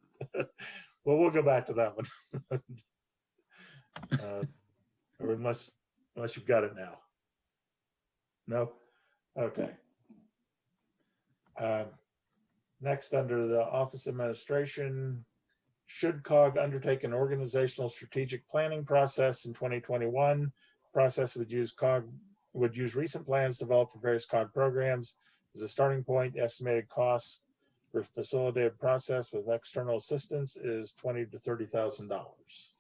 Well, we'll go back to that one. Or unless you've got it now. No? Okay. Next, under the office administration, should COG undertake an organizational strategic planning process in 2021? Process would use recent plans developed for various COG programs as a starting point. Estimated cost for facilitated process with external assistance is $20,000 to $30,000.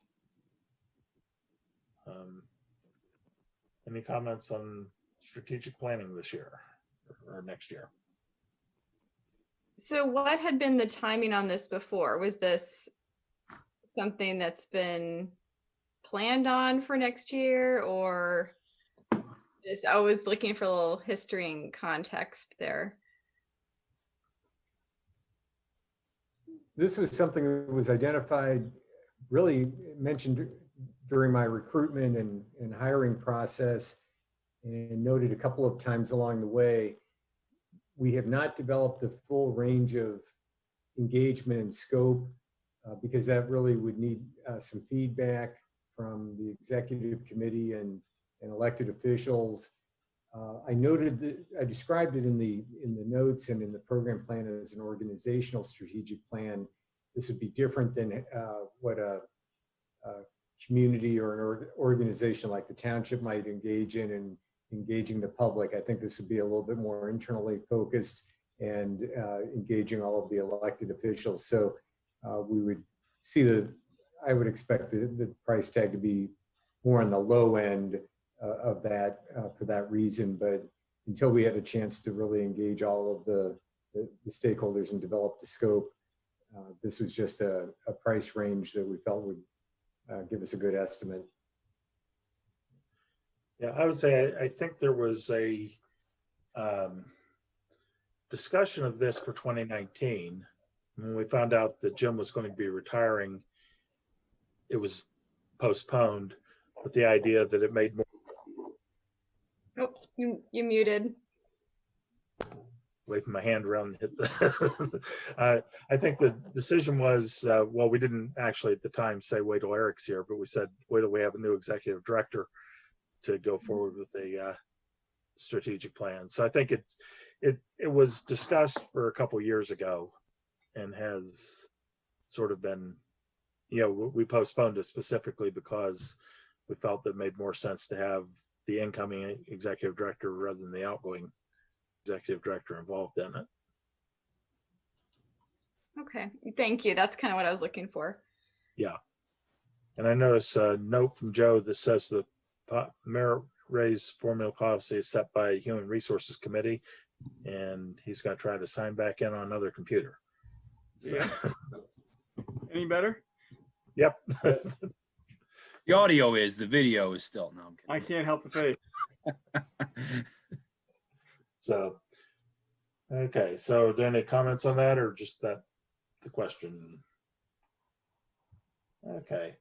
Any comments on strategic planning this year or next year? So what had been the timing on this before? Was this something that's been planned on for next year, or just I was looking for a little history and context there? This was something that was identified, really mentioned during my recruitment and hiring process, and noted a couple of times along the way. We have not developed the full range of engagement and scope because that really would need some feedback from the executive committee and elected officials. I noted that I described it in the notes and in the program plan as an organizational strategic plan. This would be different than what a community or an organization like the township might engage in and engaging the public. I think this would be a little bit more internally focused and engaging all of the elected officials. So we would see I would expect the price tag to be more on the low end of that for that reason. But until we had a chance to really engage all of the stakeholders and develop the scope, this was just a price range that we felt would give us a good estimate. Yeah, I would say I think there was a discussion of this for 2019. When we found out that Jim was going to be retiring, it was postponed with the idea that it made more. Oh, you muted. Waving my hand around and hit the. I think the decision was, well, we didn't actually at the time say wait till Eric's here, but we said wait till we have a new executive director to go forward with a strategic plan. So I think it was discussed for a couple years ago and has sort of been, we postponed it specifically because we felt that it made more sense to have the incoming executive director rather than the outgoing executive director involved in it. Okay, thank you. That's kind of what I was looking for. Yeah. And I noticed a note from Joe that says the merit raise formula policy is set by Human Resources Committee, and he's going to try to sign back in on another computer. So. Yeah. Any better? Yep. The audio is, the video is still. No, I can't help the face. So, okay. So are there any comments on that or just the question? Okay.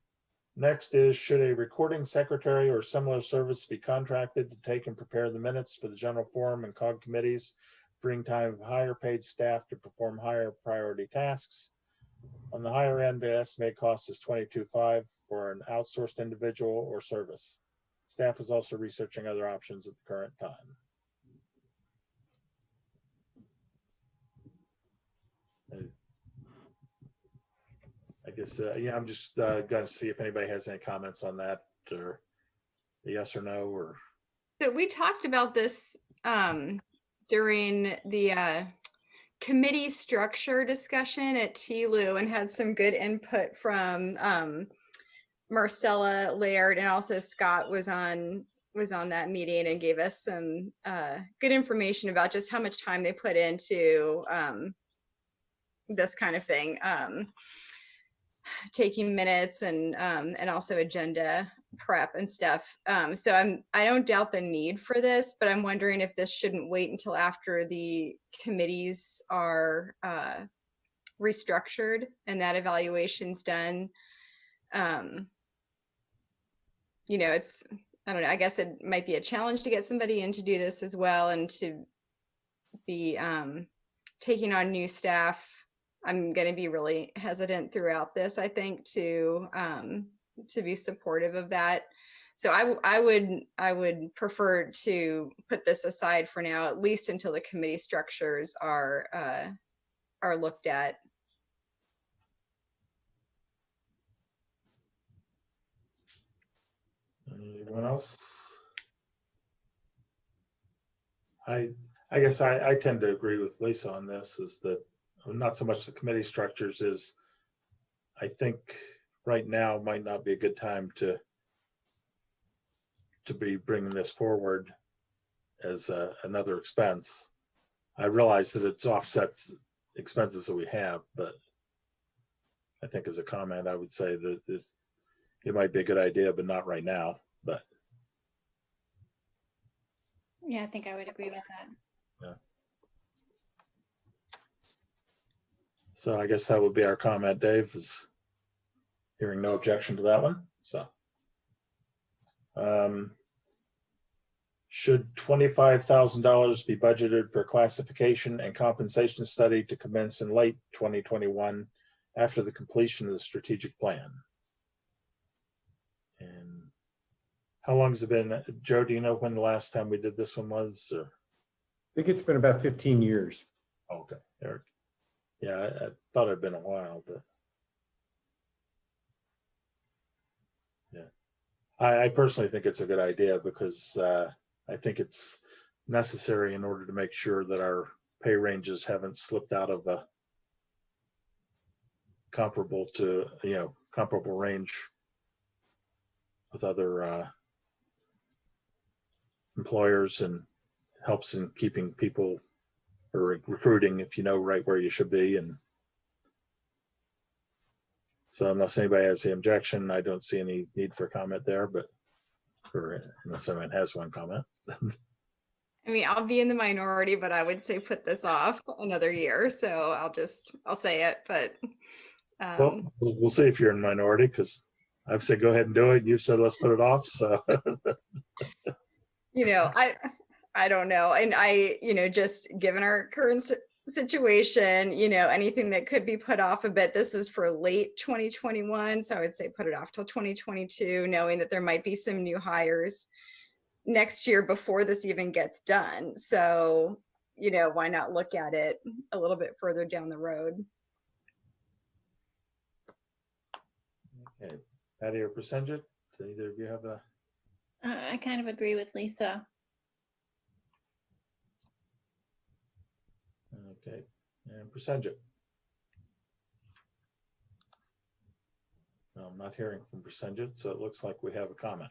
Next is, should a recording secretary or similar service be contracted to take and prepare the minutes for the general forum and COG committees, freeing time of higher paid staff to perform higher priority tasks? On the higher end, the estimated cost is $22,500 for an outsourced individual or service. Staff is also researching other options at the current time. I guess, yeah, I'm just going to see if anybody has any comments on that, or yes or no, or. So we talked about this during the committee structure discussion at TLU and had some good input from Marcella Laird, and also Scott was on that meeting and gave us some good information about just how much time they put into this kind of thing, taking minutes and also agenda prep and stuff. So I don't doubt the need for this, but I'm wondering if this shouldn't wait until after the committees are restructured and that evaluation's done. You know, I don't know, I guess it might be a challenge to get somebody in to do this as well, and to be taking on new staff. I'm going to be really hesitant throughout this, I think, to be supportive of that. So I would prefer to put this aside for now, at least until the committee structures are looked at. Anyone else? I guess I tend to agree with Lisa on this, is that not so much the committee structures is, I think right now might not be a good time to be bringing this forward as another expense. I realize that it's offsets expenses that we have, but I think as a comment, I would say that it might be a good idea, but not right now. But Yeah, I think I would agree with that. yeah. So I guess that would be our comment, Dave, is hearing no objection to that one. So should $25,000 be budgeted for classification and compensation study to commence in late 2021 after the completion of the strategic plan? And how long has it been? Joe, do you know when the last time we did this one was? Or? I think it's been about 15 years. Okay, Eric. Yeah, I thought it'd been a while, but yeah. I personally think it's a good idea because I think it's necessary in order to make sure that our pay ranges haven't slipped out of a comparable range with other employers, and helps in keeping people or recruiting if you know right where you should be. And so unless anybody has the objection, I don't see any need for comment there, but unless someone has one comment. I mean, I'll be in the minority, but I would say put this off another year. So I'll say it, but. Well, we'll see if you're in minority, because I've said go ahead and do it. You said let's put it off. So, you know, I don't know. And just given our current situation, anything that could be put off a bit, this is for late 2021. So I would say put it off till 2022, knowing that there might be some new hires next year before this even gets done. So, why not look at it a little bit further down the road? okay. Patty or Percentage, do either of you have a? I kind of agree with Lisa. Okay, and Percentage. No, I'm not hearing from Percentage, so it looks like we have a comment.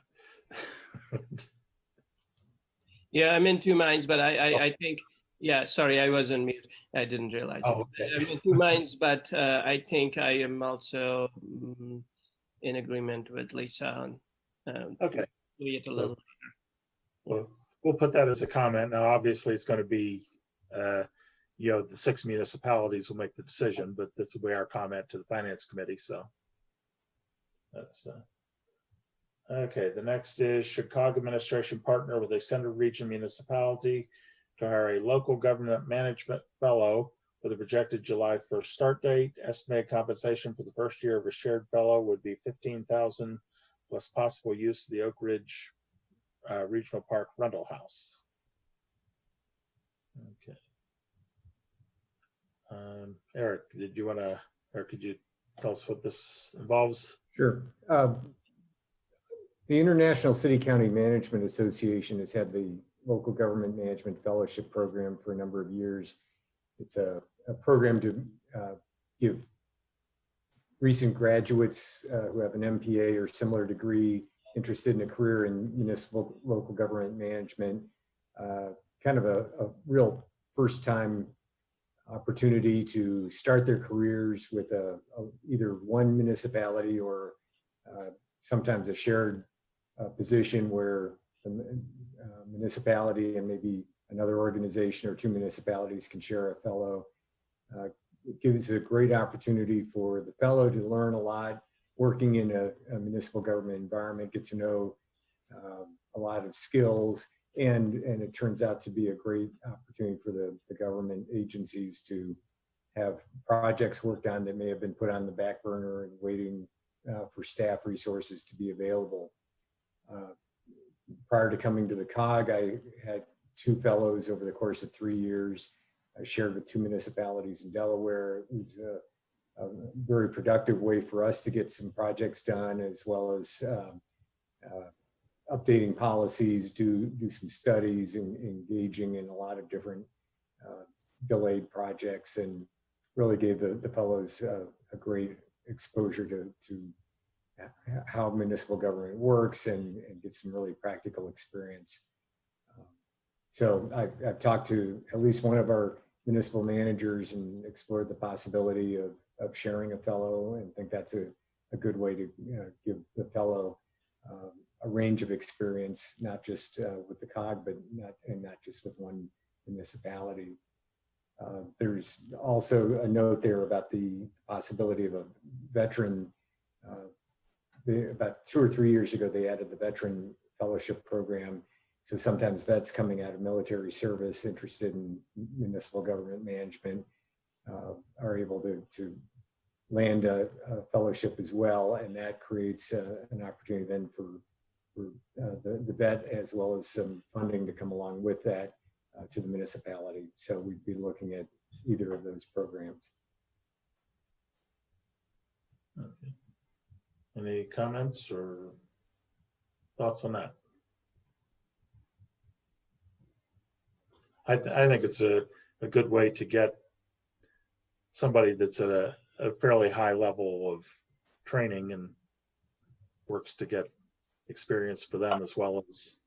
Yeah, I'm in two minds, but I think, yeah, sorry, I was on mute. I didn't realize. Oh, okay. I'm in two minds, but I think I am also in agreement with Lisa on Okay. doing it a So, little later. we'll put that as a comment. Now, obviously, it's going to be, the 6 municipalities will make the decision, but this will be our comment to the Finance Committee. So that's okay. The next is, should COG administration partner with a Center Region municipality to hire a local government management fellow with a projected July 1st start date? Estimated compensation for the first year of a shared fellow would be $15,000 plus possible use of the Oak Ridge Regional Park rental house. Okay. Eric, could you tell us what this involves? Sure. The International City County Management Association has had the Local Government Management Fellowship Program for a number of years. It's a program to give recent graduates who have an MPA or similar degree interested in a career in municipal local government management, kind of a real first time opportunity to start their careers with either one municipality or sometimes a shared position where the municipality and maybe another organization or two municipalities can share a fellow. It gives a great opportunity for the fellow to learn a lot, working in a municipal government environment, get to know a lot of skills, and it turns out to be a great opportunity for the government agencies to have projects worked on that may have been put on the back burner and waiting for staff resources to be available. Prior to coming to the COG, I had 2 fellows over the course of 3 years. I shared with 2 municipalities in Delaware. It was a very productive way for us to get some projects done, as well as updating policies, do some studies, and engaging in a lot of different delayed projects, and really gave the fellows a great exposure to how municipal government works and get some really practical experience. So I've talked to at least one of our municipal managers and explored the possibility of sharing a fellow, and think that's a good way to give the fellow a range of experience, not just with the COG, but not just with one municipality. There's also a note there about the possibility of a veteran. About 2 or 3 years ago, they added the Veteran Fellowship Program. So sometimes vets coming out of military service interested in municipal government management are able to land a fellowship as well. And that creates an opportunity then for the vet, as well as some funding to come along with that to the municipality. So we'd be looking at either of those programs. Okay. Any comments or thoughts on that? I think it's a good way to get somebody that's at a fairly high level of training and works to get experience for them, as well as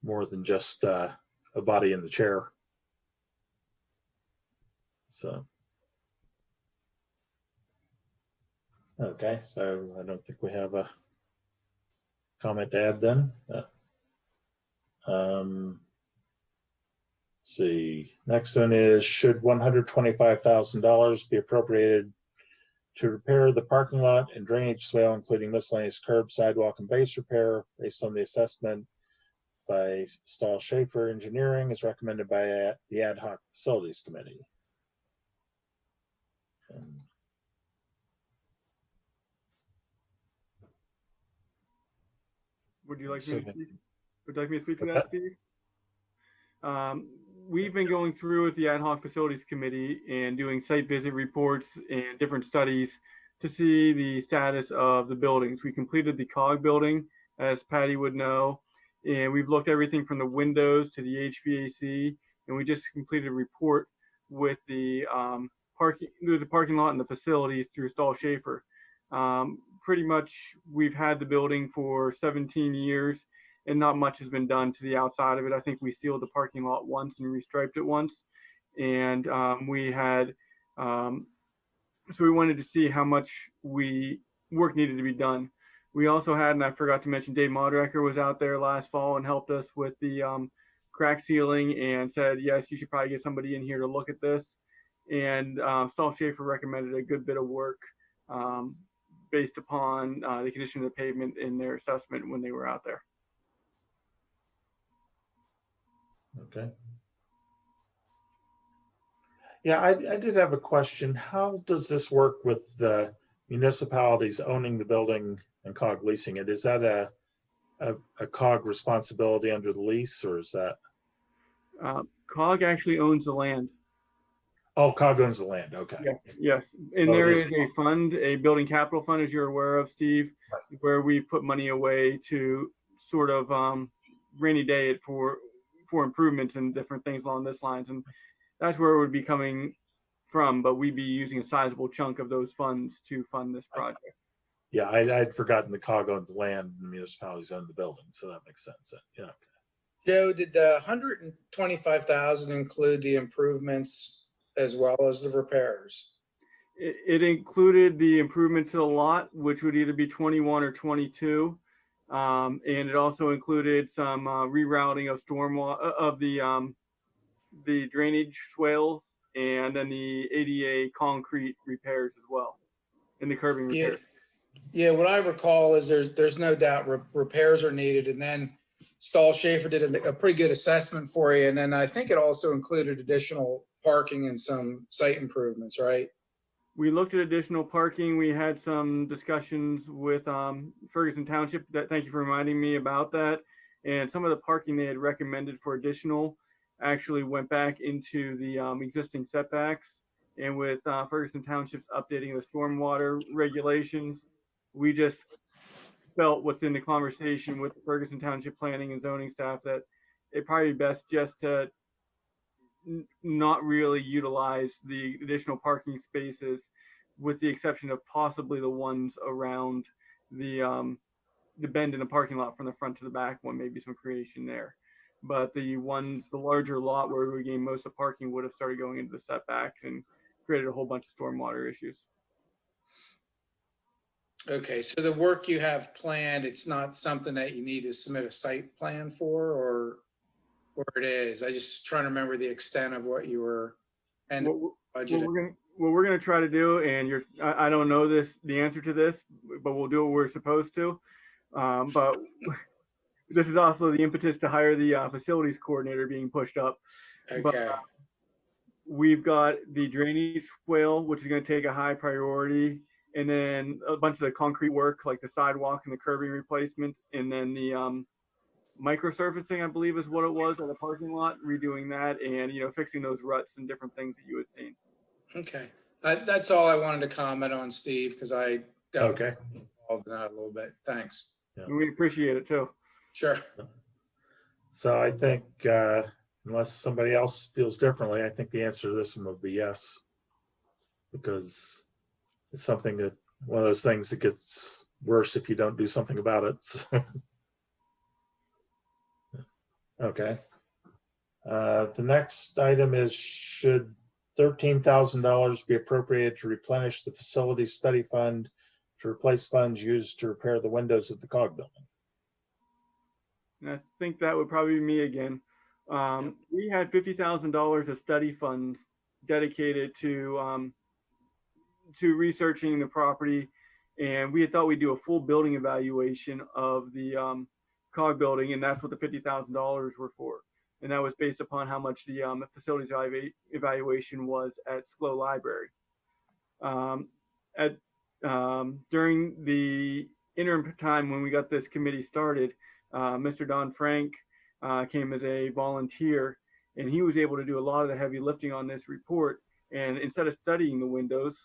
more than just a body in the chair. So, okay, so I don't think we have a comment to add then. See, next one is, should $125,000 be appropriated to repair the parking lot and drainage swale, including miscellaneous curb, sidewalk, and base repair, based on the assessment by Stahl Schaefer Engineering, as recommended by the Ad Hoc Facilities Committee? Would you like me to speak to that, Steve? We've been going through with the Ad Hoc Facilities Committee and doing site visit reports and different studies to see the status of the buildings. We completed the COG building, as Patty would know, and we've looked at everything from the windows to the HVAC, and we just completed a report with the parking lot and the facilities through Stahl Schaefer. Pretty much we've had the building for 17 years and not much has been done to the outside of it. I think we sealed the parking lot once and restriped it once. And we had, so we wanted to see how much work needed to be done. We also had, and I forgot to mention, Dave Modrecker was out there last fall and helped us with the crack sealing and said, yes, you should probably get somebody in here to look at this. And Stahl Schaefer recommended a good bit of work based upon the condition of the pavement in their assessment when they were out there. Okay. Yeah, I did have a question. How does this work with the municipalities owning the building and COG leasing it? Is that a COG responsibility under the lease, or is that? COG actually owns the land. Oh, COG owns the land. Okay. Yes. And there is a fund, a building capital fund, as you're aware of, Steve, where we put money away to sort of rainy day for improvements and different things along this lines. And that's where it would be coming from, but we'd be using a sizable chunk of those funds to fund this project. Yeah, I'd forgotten the COG owned the land and the municipalities owned the building, so that makes sense. Yeah. Joe, did the 125,000 include the improvements as well as the repairs? It included the improvement to the lot, which would either be 21 or 22. And it also included some rerouting of stormwater of the drainage swales, and then the ADA concrete repairs as well, and the curbing repairs. Yeah, what I recall is there's no doubt repairs are needed, and then Stahl Schaefer did a pretty good assessment for you, and then I think it also included additional parking and some site improvements, right? We looked at additional parking. We had some discussions with Ferguson Township. Thank you for reminding me about that. And some of the parking they had recommended for additional actually went back into the existing setbacks. And with Ferguson Township's updating the stormwater regulations, we just felt within the conversation with the Ferguson Township planning and zoning staff that it'd probably be best just to not really utilize the additional parking spaces, with the exception of possibly the ones around the bend in the parking lot from the front to the back one, maybe some creation there. But the larger lot where we gained most of parking would have started going into the setbacks and created a whole bunch of stormwater issues. Okay, so the work you have planned, it's not something that you need to submit a site plan for, or it is? I just trying to remember the extent of what you were and budgeted. What we're gonna try to do, and I don't know the answer to this, but we'll do what we're supposed to. But this is also the impetus to hire the facilities coordinator being pushed up. Okay. But, we've got the drainage swale, which is going to take a high priority, and then a bunch of the concrete work like the sidewalk and the curbing replacement, and then the microsurfacing, I believe is what it was, on the parking lot, redoing that, and fixing those ruts and different things that you had seen. Okay, that's all I wanted to comment on, Steve, because I got Okay. involved in that a little bit. Thanks. Yeah. And we appreciate it too. Sure. So I think unless somebody else feels differently, I think the answer to this one would be yes, because it's something that one of those things that gets worse if you don't do something about it. Okay. The next item is, should $13,000 be appropriated to replenish the facility study fund to replace funds used to repair the windows of the COG building? And I think that would probably be me again. We had $50,000 of study funds dedicated to researching the property, and we had thought we'd do a full building evaluation of the COG building, and that's what the $50,000 were for. And that was based upon how much the facilities evaluation was at SCLO Library. During the interim time when we got this committee started, Mr. Don Frank came as a volunteer, and he was able to do a lot of the heavy lifting on this report. And instead of studying the windows,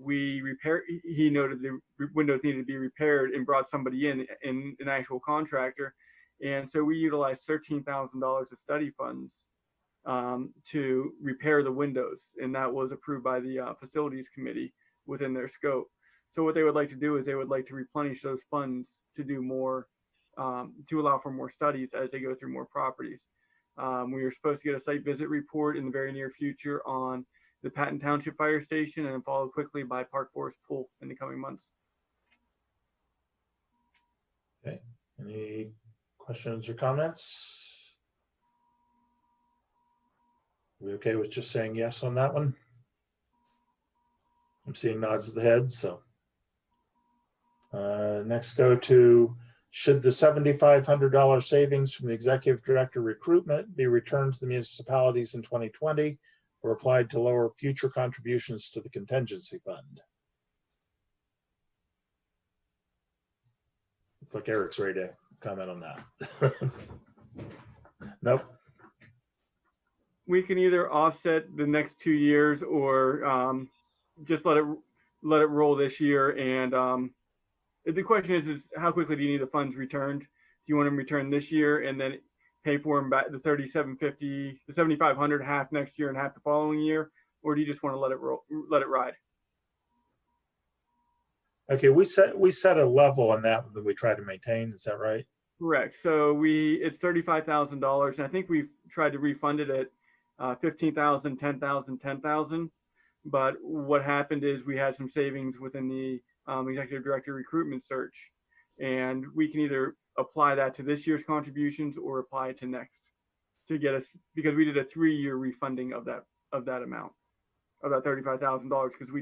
he noted the windows needed to be repaired and brought somebody in an actual contractor. And so we utilized $13,000 of study funds to repair the windows. And that was approved by the facilities committee within their scope. So what they would like to do is they would like to replenish those funds to do more, to allow for more studies as they go through more properties. We are supposed to get a site visit report in the very near future on the Patton Township Fire Station, and then followed quickly by Park Forest Pool in the coming months. Okay. Any questions or comments? We okay with just saying yes on that one? I'm seeing nods of the head, so. Next, go to, should the $7,500 savings from the executive director recruitment be returned to the municipalities in 2020 or applied to lower future contributions to the contingency fund? Looks like Eric's ready to comment on that. Nope. We can either offset the next 2 years or just let it roll this year. And the question is how quickly do you need the funds returned? you want them returned this year and then pay for them back the 3,750, the 7,500 half next year and half the following year, or do you just want to let it ride? Okay, we set a level on that that we try to maintain. Is that right? Correct. So it's $35,000, and I think we've tried to refund it at 15,000, 10,000, 10,000. But what happened is we had some savings within the executive director recruitment search, and we can either apply that to this year's contributions or apply it to next to get us, because we did a 3-year refunding of that amount, of that $35,000, because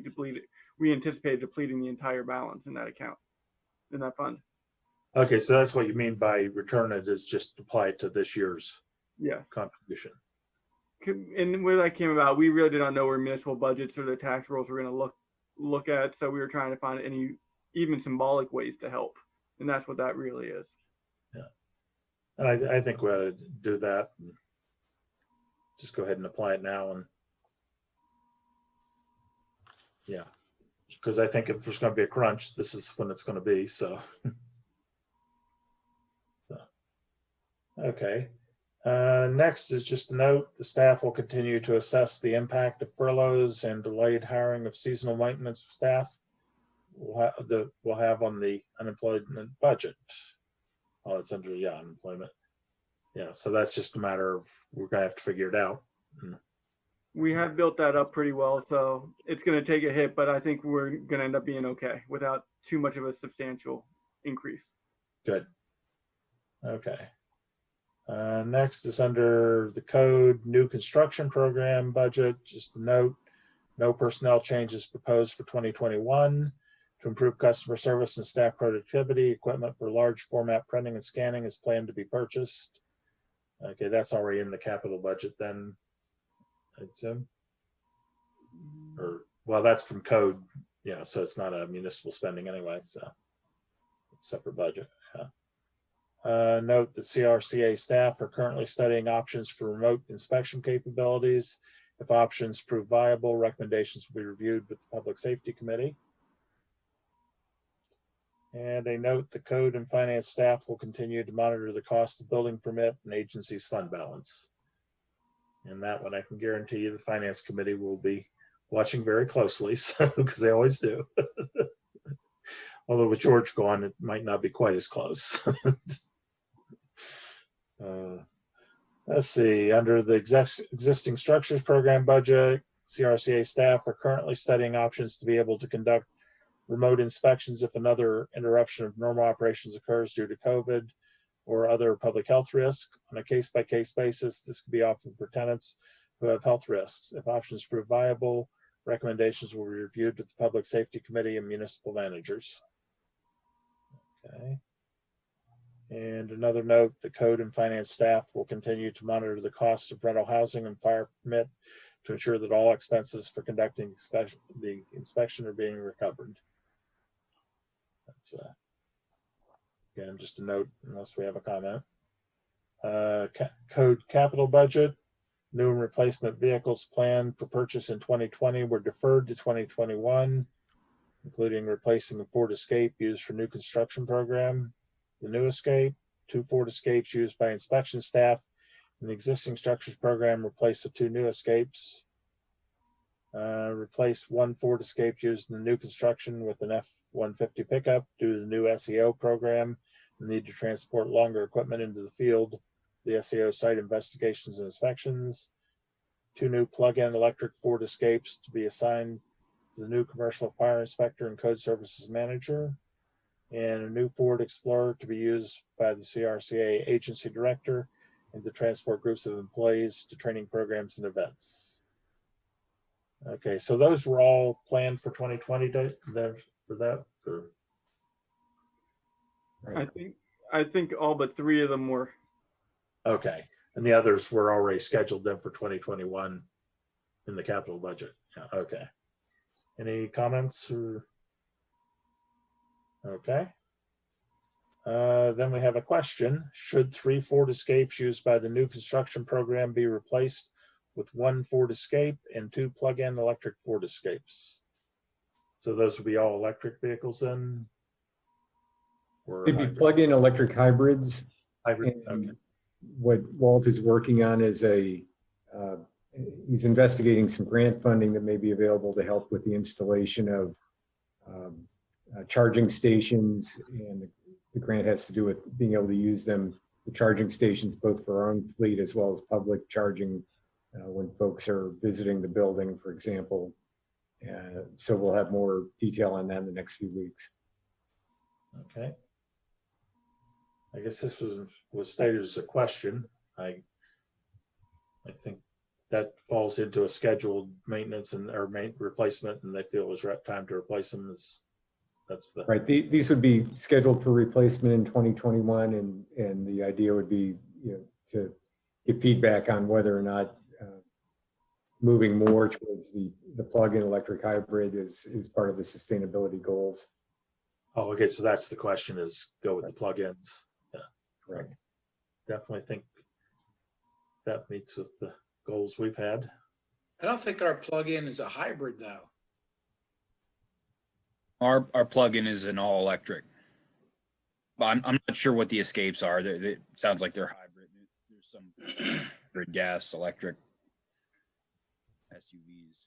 we anticipated depleting the entire balance in that account, in that fund. Okay, so that's what you mean by return it is just apply it to this year's contribution. And where that came about, we really did not know where municipal budgets or the tax rolls were going to look at. So we were trying to find any even symbolic ways to help, and that's what that really is. Yeah, and I think we ought to do that. And just go ahead and apply it now, and yeah, because I think if there's going to be a crunch, this is when it's going to be. So, okay. Next is just a note, the staff will continue to assess the impact of furloughs and delayed hiring of seasonal maintenance staff we'll have on the unemployment budget. Oh, it's under, unemployment. Yeah, so that's just a matter of, we're gonna have to figure it out. We have built that up pretty well, so it's gonna take a hit, but I think we're gonna end up being okay without too much of a substantial increase. Good. Okay. Next is under the code, new construction program budget. Just a note, no personnel changes proposed for 2021. To improve customer service and staff productivity, equipment for large format printing and scanning is planned to be purchased. Okay, that's already in the capital budget then, I assume. Or, well, that's from code, so it's not a municipal spending anyway, so it's a separate budget. Yeah. Note that CRCA staff are currently studying options for remote inspection capabilities. If options prove viable, recommendations will be reviewed with the Public Safety Committee. And a note, the code and finance staff will continue to monitor the cost of building permit and agency's fund balance. And that one I can guarantee you the Finance Committee will be watching very closely, so because they always do. Although with George gone, it might not be quite as close. Let's see, under the existing structures program budget, CRCA staff are currently studying options to be able to conduct remote inspections if another interruption of normal operations occurs due to COVID or other public health risk. On a case-by-case basis, this could be offered for tenants who have health risks. If options prove viable, recommendations will be reviewed with the Public Safety Committee and municipal managers. Okay. And another note, the code and finance staff will continue to monitor the costs of rental housing and fire permit to ensure that all expenses for conducting the inspection are being recovered. That's again, just a note, unless we have a comment. Code capital budget, new and replacement vehicles planned for purchase in 2020 were deferred to 2021, including replacing the Ford Escape used for new construction program. The new Escape, 2 Ford Escapes used by inspection staff, and the existing structures program replaced with 2 new Escapes. Replaced 1 Ford Escape used in the new construction with an F-150 pickup due to the new SEO program, the need to transport longer equipment into the field, the SEO site investigations and inspections. 2 new plug-in electric Ford Escapes to be assigned to the new commercial fire inspector and code services manager. And a new Ford Explorer to be used by the CRCA agency director and to transport groups of employees to training programs and events. Okay, so those were all planned for 2020 for that. Or? I think all but 3 of them were. Okay, and the others were already scheduled then for 2021 in the capital budget. Yeah, okay. Any comments or? Okay. Then we have a question. Should 3 Ford Escapes used by the new construction program be replaced with 1 Ford Escape and 2 plug-in electric Ford Escapes? So those will be all electric vehicles then? or They'd be hybrid? plug-in electric hybrids. Hybrid, And okay. what Walt is working on is he's investigating some grant funding that may be available to help with the installation of charging stations, and the grant has to do with being able to use them, the charging stations, both for our own fleet as well as public charging when folks are visiting the building, for example. So we'll have more detail on that in the next few weeks. Okay. I guess this was stated as a question. I think that falls into a scheduled maintenance or replacement, and they feel it was time to replace them. That's the right. These would be scheduled for replacement in 2021, and the idea would be, to get feedback on whether or not moving more towards the plug-in electric hybrid is part of the sustainability goals. Oh, okay. So that's the question: is go with the plug-ins. Yeah, correct. Definitely think that meets with the goals we've had. I don't think our plug-in is a hybrid though. Our plug-in is an all electric. But I'm not sure what the escapes are. It sounds like they're hybrid. There's some hybrid gas electric SUVs.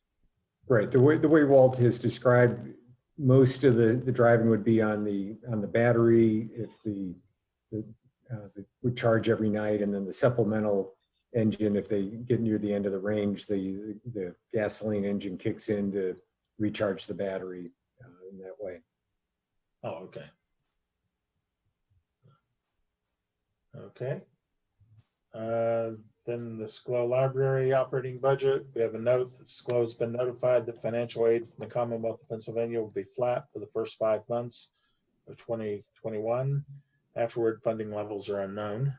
Right. The way Walt has described, most of the driving would be on the battery, if the would charge every night, and then the supplemental engine, if they get near the end of the range, the gasoline engine kicks in to recharge the battery in that way. Oh, okay. Okay. Then the SCLO library operating budget. We have a note that SCLO has been notified that financial aid from the Commonwealth of Pennsylvania will be flat for the first 5 months of 2021. Afterward, funding levels are unknown.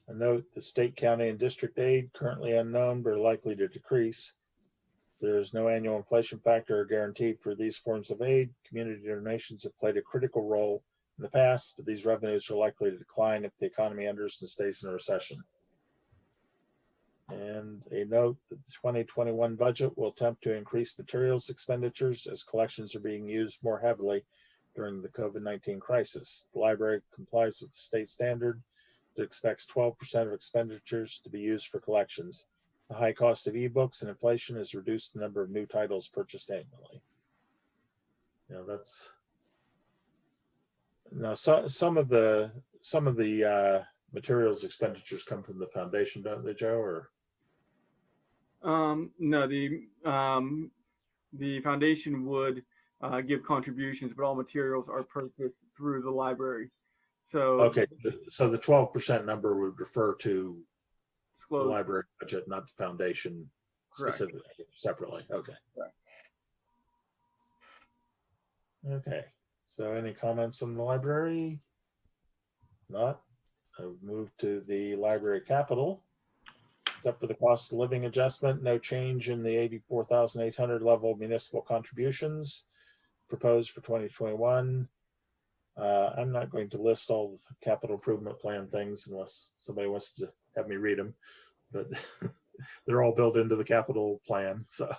A note: the state, county, and district aid currently unknown, but are likely to decrease. There is no annual inflation factor or guarantee for these forms of aid. Community donations have played a critical role in the past, but these revenues are likely to decline if the economy enters and stays in a recession. And a note that the 2021 budget will attempt to increase materials expenditures as collections are being used more heavily during the COVID-19 crisis. The library complies with the state standard that expects 12% of expenditures to be used for collections. The high cost of ebooks and inflation has reduced the number of new titles purchased annually. That's now some of the materials expenditures come from the foundation, don't they, Joe? Or no, the foundation would give contributions, but all materials are purchased through the library. So okay, so the 12% number would refer to the library budget, not the foundation. Correct. Specifically, separately. Okay. Right. Okay. So any comments on the library? Not. I've moved to the library capital. Except for the cost of living adjustment, no change in the 84,800 level municipal contributions proposed for 2021. I'm not going to list all the capital improvement plan things unless somebody wants to have me read them, but they're all built into the capital plan. So,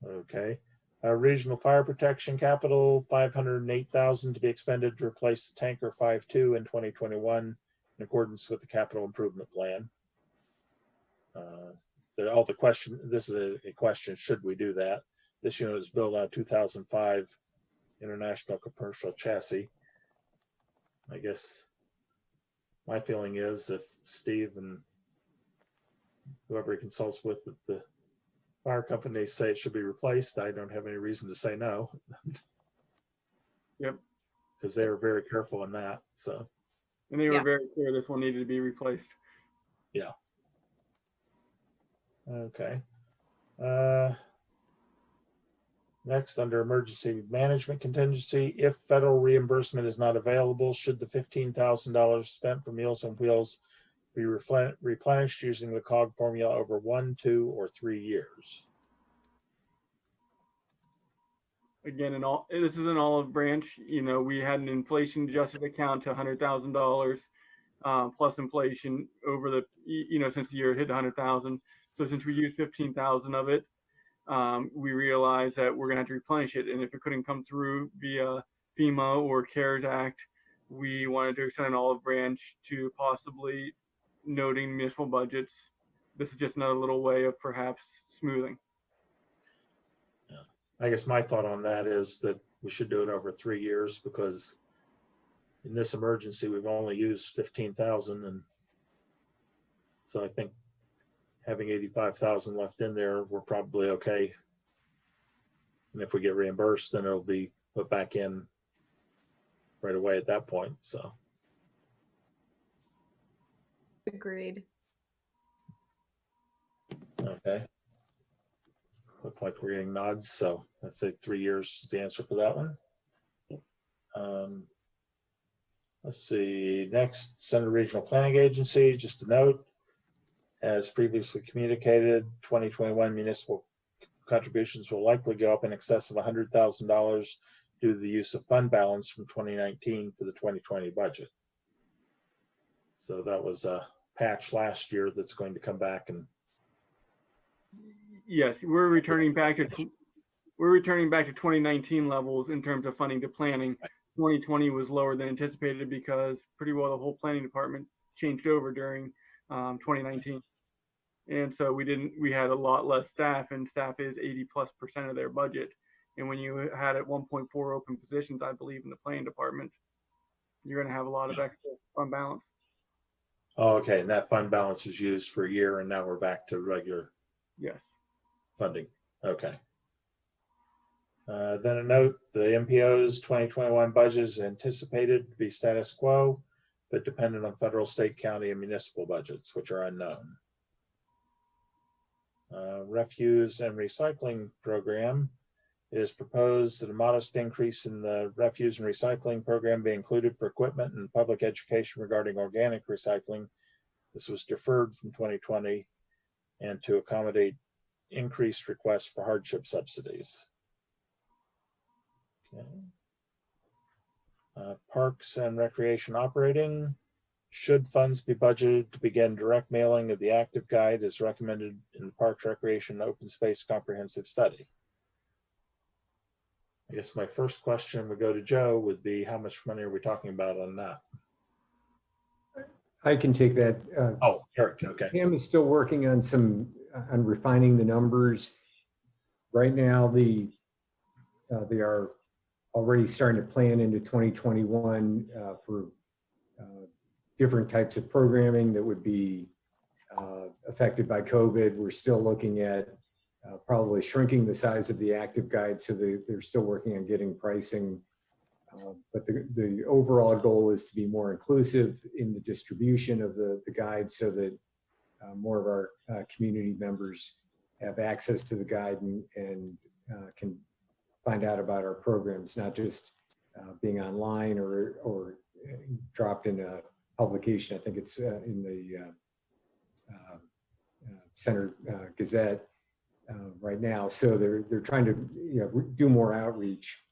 okay. Regional fire protection capital, 508,000 to be expended to replace the tanker 5.2 in 2021 in accordance with the capital improvement plan. All the question, this is a question, should we do that? This unit was built on 2005 International Commercial Chassis. I guess my feeling is if Steve and whoever he consults with at the fire company say it should be replaced, I don't have any reason to say no. Yep. Because they were very careful in that. So. And they were very clear this one needed to be replaced. Yeah. Okay. Next, under emergency management contingency, if federal reimbursement is not available, should the $15,000 spent for Meals on Wheels be replenished using the COG formula over 1, 2, or 3 years? Again, this is an olive branch. We had an inflation adjusted account to $100,000 plus inflation over the, since the year hit 100,000. So since we used 15,000 of it, we realized that we're going to have to replenish it. And if it couldn't come through via FEMA or CARES Act, we wanted to extend an olive branch to possibly noting municipal budgets. This is just another little way of perhaps smoothing. I guess my thought on that is that we should do it over 3 years, because in this emergency, we've only used 15,000. And so I think having 85,000 left in there, we're probably okay. And if we get reimbursed, then it'll be put back in right away at that point. So. Agreed. Okay. Look like we're getting nods, so I'd say 3 years is the answer for that one. Let's see, next, Center Regional Planning Agency, just a note, as previously communicated, 2021 municipal contributions will likely go up in excess of $100,000 due to the use of fund balance from 2019 for the 2020 budget. So that was a patch last year that's going to come back. And yes, we're returning back to 2019 levels in terms of funding to planning. 2020 was lower than anticipated because pretty well the whole planning department changed over during 2019. And so we had a lot less staff, and staff is 80+% of their budget. And when you had at 1.4 open positions, I believe, in the planning department, you're going to have a lot of extra fund balance. oh, okay, and that fund balance was used for a year, and now we're back to regular Yes. funding. Okay. Then a note, the MPO's 2021 budget is anticipated to be status quo, but dependent on federal, state, county, and municipal budgets, which are unknown. Refuse and recycling program, it is proposed that a modest increase in the refuse and recycling program be included for equipment and public education regarding organic recycling. This was deferred from 2020 and to accommodate increased requests for hardship subsidies. Okay. Parks and Recreation operating. Should funds be budgeted to begin direct mailing of the active guide as recommended in the Parks, Recreation, and Open Space Comprehensive Study? I guess my first question would go to Joe would be, how much money are we talking about on that? I can take that. Oh, Eric, okay. Pam is still working on on refining the numbers. Right now, they are already starting to plan into 2021 for different types of programming that would be affected by COVID. We're still looking at probably shrinking the size of the active guide, so they're still working on getting pricing. But the overall goal is to be more inclusive in the distribution of the guide, so that more of our community members have access to the guide and can find out about our programs, not just being online or dropped in a publication. I think it's in the Center Gazette right now. So they're trying to do more outreach,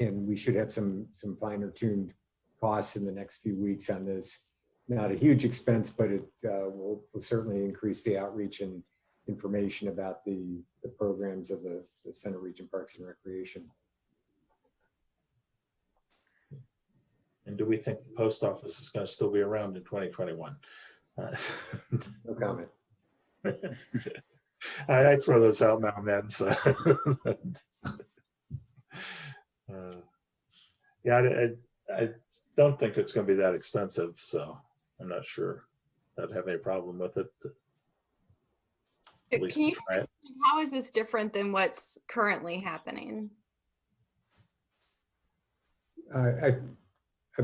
and we should have some finer tuned costs in the next few weeks on this. Not a huge expense, but it will certainly increase the outreach and information about the programs of the Center Region Parks and Recreation. And do we think the post office is going to still be around in 2021? No comment. I throw those out now and then. So. Yeah, I don't think it's going to be that expensive, so I'm not sure I'd have any problem with it. Can you explain how is this different than what's currently happening? I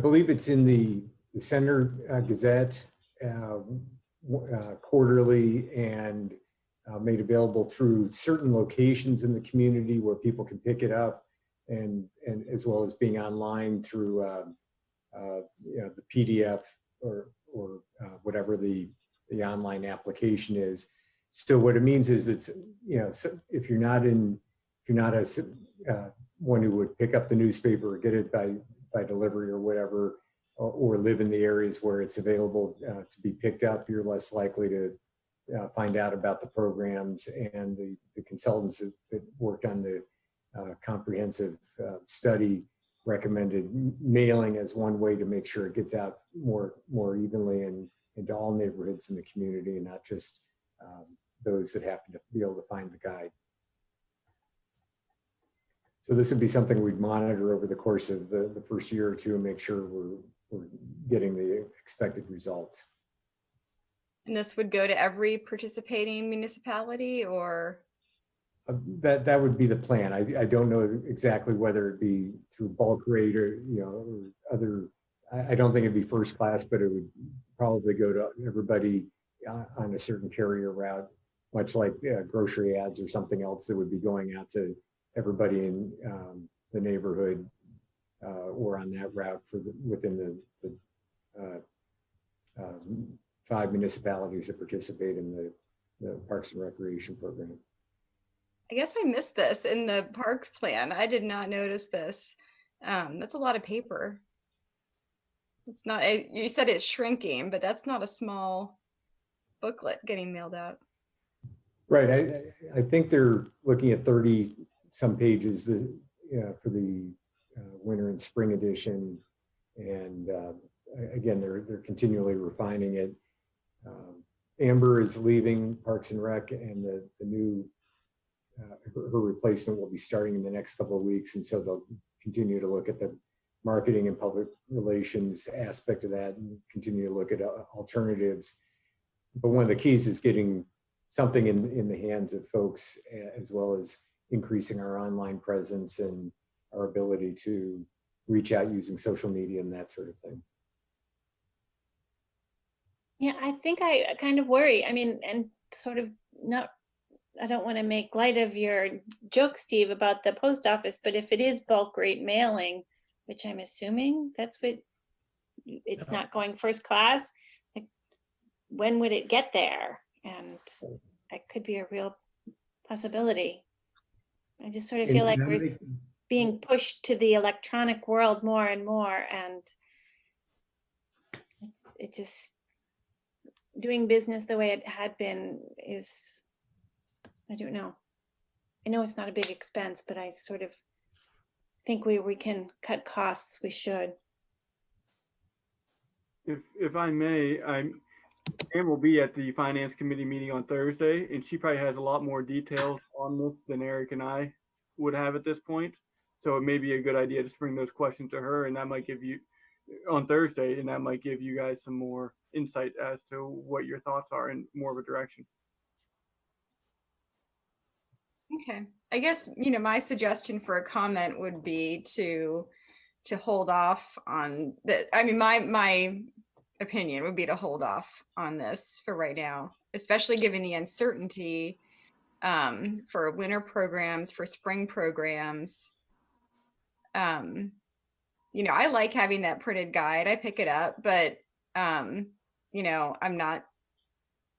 believe it's in the Center Gazette quarterly, and made available through certain locations in the community where people can pick it up, and as well as being online through the PDF or whatever the online application is. So what it means is it's, so if you're not one who would pick up the newspaper or get it by delivery or whatever, or live in the areas where it's available to be picked up, you're less likely to find out about the programs, and the consultants that worked on the comprehensive study recommended mailing as one way to make sure it gets out more evenly and into all neighborhoods in the community, and not just those that happen to be able to find the guide. So this would be something we'd monitor over the course of the first year or two and make sure we're getting the expected results. And this would go to every participating municipality, or? That would be the plan. I don't know exactly whether it be through bulk rate or, or other. I don't think it'd be first class, but it would probably go to everybody on a certain carrier route, much like grocery ads or something else that would be going out to everybody in the neighborhood or on that route within the 5 municipalities that participate in the Parks and Recreation program. I guess I missed this in the parks plan. I did not notice this. That's a lot of paper. It's not, you said it's shrinking, but that's not a small booklet getting mailed out. Right. I think they're looking at 30 some pages for the winter and spring edition. And again, they're continually refining it. Amber is leaving Parks and Rec, and the new her replacement will be starting in the next couple of weeks, and so they'll continue to look at the marketing and public relations aspect of that and continue to look at alternatives. But one of the keys is getting something in the hands of folks, as well as increasing our online presence and our ability to reach out using social media and that sort of thing. Yeah, I think I kind of worry. I mean, and sort of not, I don't want to make light of your joke, Steve, about the post office, but if it is bulk rate mailing, which I'm assuming that's what, it's not going first class, like, when would it get there? And that could be a real possibility. I just sort of feel like we're being pushed to the electronic world more and more, and it just, doing business the way it had been is, I don't know. I know it's not a big expense, but I sort of think we can cut costs, we should. If I may, Anne will be at the Finance Committee meeting on Thursday, and she probably has a lot more details on this than Eric and I would have at this point. So it may be a good idea to bring those questions to her, and that might give you, on Thursday, and that might give you guys some more insight as to what your thoughts are in more of a direction. Okay, I guess, my suggestion for a comment would be to hold off on the, I mean, my opinion would be to hold off on this for right now, especially given the uncertainty for winter programs, for spring programs. I like having that printed guide. I pick it up, but I'm not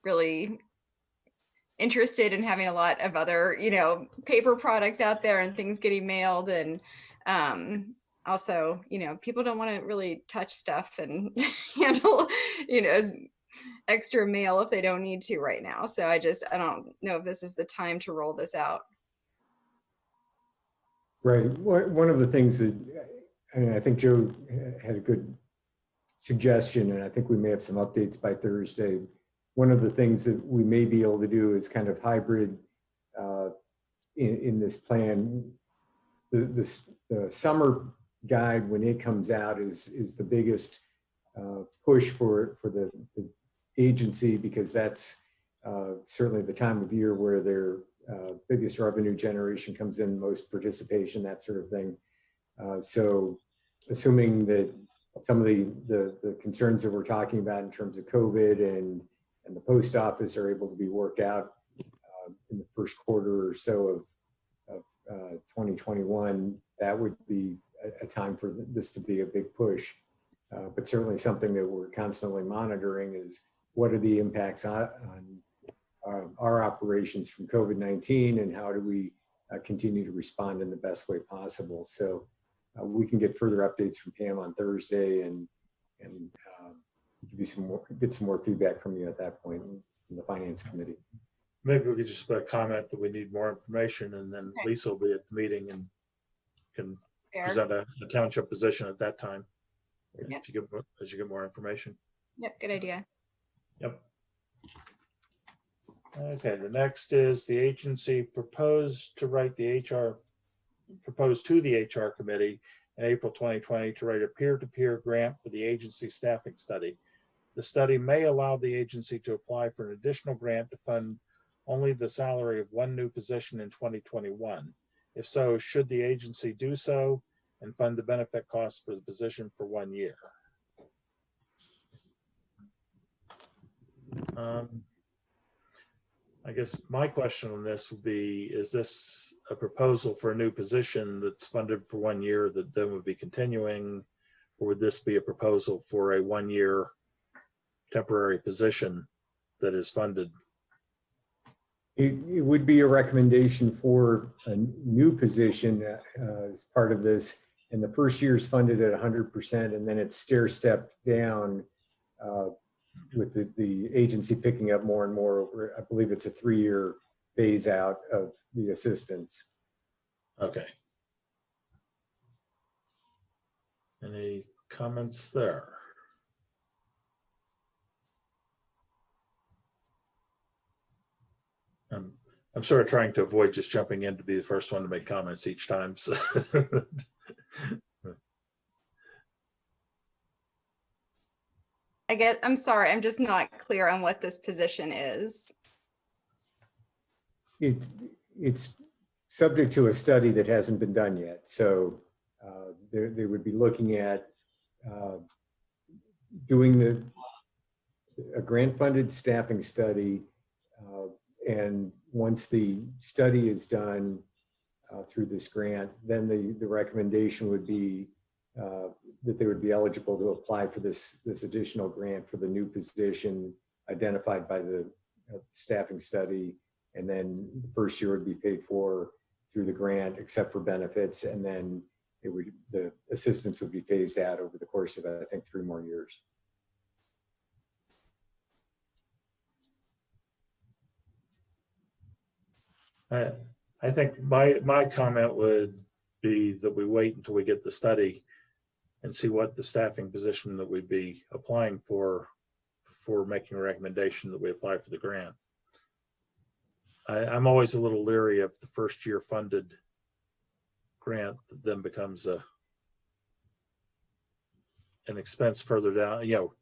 really interested in having a lot of other, paper products out there and things getting mailed. And also, people don't want to really touch stuff and handle, extra mail if they don't need to right now. So I don't know if this is the time to roll this out. Right. One of the things that, I think Joe had a good suggestion, and I think we may have some updates by Thursday. One of the things that we may be able to do is kind of hybrid in this plan. The summer guide, when it comes out, is the biggest push for the agency, because that's certainly the time of year where their biggest revenue generation comes in, most participation, that sort of thing. So assuming that some of the concerns that we're talking about in terms of COVID and the post office are able to be worked out in the first quarter or so of 2021, that would be a time for this to be a big push. But certainly something that we're constantly monitoring is what are the impacts on our operations from COVID-19, and how do we continue to respond in the best way possible. So we can get further updates from Pam on Thursday and give you get some more feedback from you at that point. in the finance committee. Maybe we could just put a comment that we need more information, and then Okay. Lisa will be at the meeting and can Fair. present a township position at that time. Yep. As you get more information. Yep, good idea. Yep. Okay, the next is the agency proposed to the HR committee in April 2020 to write a peer-to-peer grant for the agency staffing study. The study may allow the agency to apply for an additional grant to fund only the salary of one new position in 2021. If so, should the agency do so and fund the benefit costs for the position for 1 year? I guess my question on this would be, is this a proposal for a new position that's funded for 1 year that then would be continuing? Or would this be a proposal for a 1 year temporary position that is funded? It would be a recommendation for a new position as part of this. And the first year is funded at 100%, and then it's stair-stepped down with the agency picking up more and more over, I believe it's a 3-year phase out of the assistance. Okay. Any comments there? I'm sort of trying to avoid just jumping in to be the first one to make comments each time. So. I'm sorry, I'm just not clear on what this position is. It's subject to a study that hasn't been done yet. So they would be looking at doing a grant-funded staffing study. And once the study is done through this grant, then the recommendation would be that they would be eligible to apply for this additional grant for the new position identified by the staffing study. And then the first year would be paid for through the grant, except for benefits. And then the assistance would be phased out over the course of, I think, 3 more years. I think my comment would be that we wait until we get the study and see what the staffing position that we'd be applying for making a recommendation that we apply for the grant. I'm always a little leery of the first year funded grant that then becomes an expense further down. You know,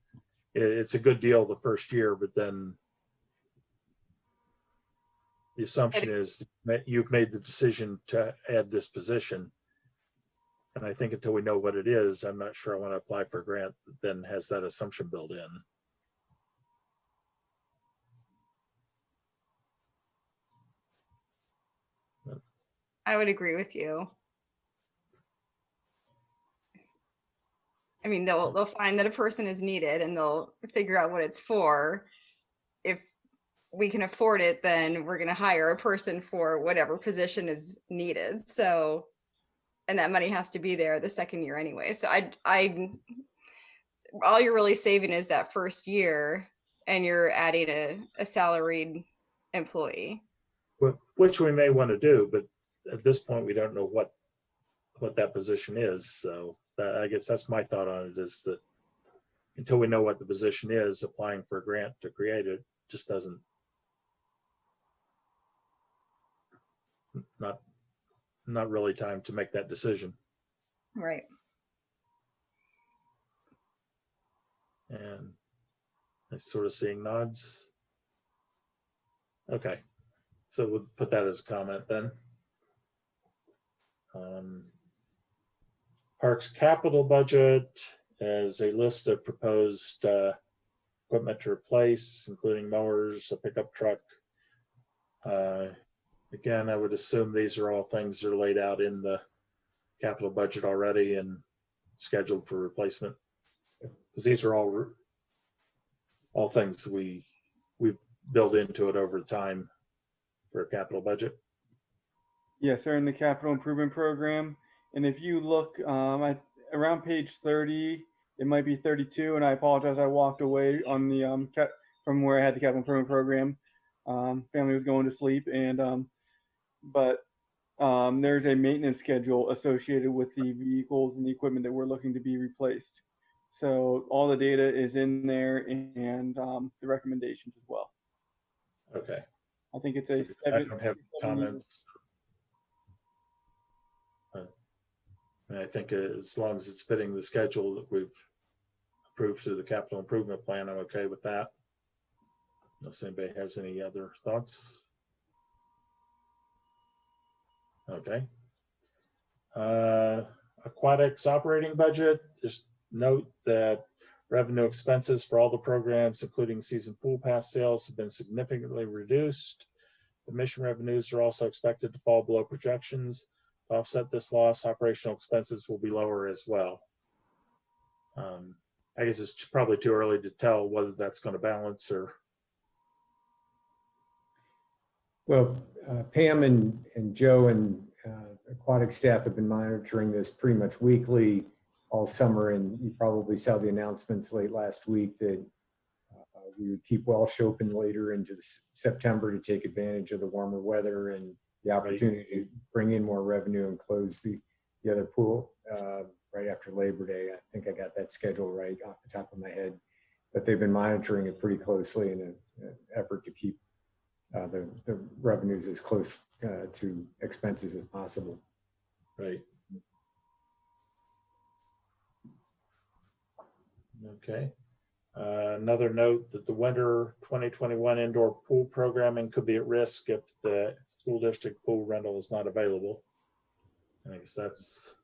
it's a good deal the first year, but then the assumption is that you've made the decision to add this position. And I think until we know what it is, I'm not sure I want to apply for a grant that then has that assumption built in. I would agree with you. I mean, they'll find that a person is needed and they'll figure out what it's for. If we can afford it, then we're going to hire a person for whatever position is needed. So, and that money has to be there the second year anyway. So all you're really saving is that first year, and you're adding a salaried employee. Which we may want to do, but at this point, we don't know what that position is. So I guess that's my thought on it, is that until we know what the position is, applying for a grant to create it just doesn't, not really time to make that decision. Right. And I'm sort of seeing nods. Okay, so we'll put that as a comment then. Parks capital budget as a list of proposed equipment to replace, including mowers, a pickup truck. Again, I would assume these are all things that are laid out in the capital budget already and scheduled for replacement, because these are all things we've built into it over time for a capital budget. Yes, they're in the capital improvement program. And if you look around page 30, it might be 32, and I apologize, I walked away on the from where I had the capital improvement program. Family was going to sleep, and there's a maintenance schedule associated with the vehicles and the equipment that we're looking to be replaced. So all the data is in there, and the recommendations as well. Okay. I think it's I don't have comments. And I think as long as it's fitting the schedule that we've approved through the capital improvement plan, I'm okay with that. Unless anybody has any other thoughts. Okay. Aquatics operating budget. Just note that revenue expenses for all the programs, including season pool pass sales, have been significantly reduced. Admission revenues are also expected to fall below projections. To offset this loss, operational expenses will be lower as well. I guess it's probably too early to tell whether that's going to balance or. Well, Pam and Joe and aquatic staff have been monitoring this pretty much weekly all summer, and you probably saw the announcements late last week that we would keep Welsh open later into September to take advantage of the warmer weather and the opportunity to bring in more revenue and close the other pool right after Labor Day. I think I got that schedule right off the top of my head, but they've been monitoring it pretty closely in an effort to keep the revenues as close to expenses as possible. Right. Okay. Another note that the winter 2021 indoor pool programming could be at risk if the school district pool rental is not available. And I guess that's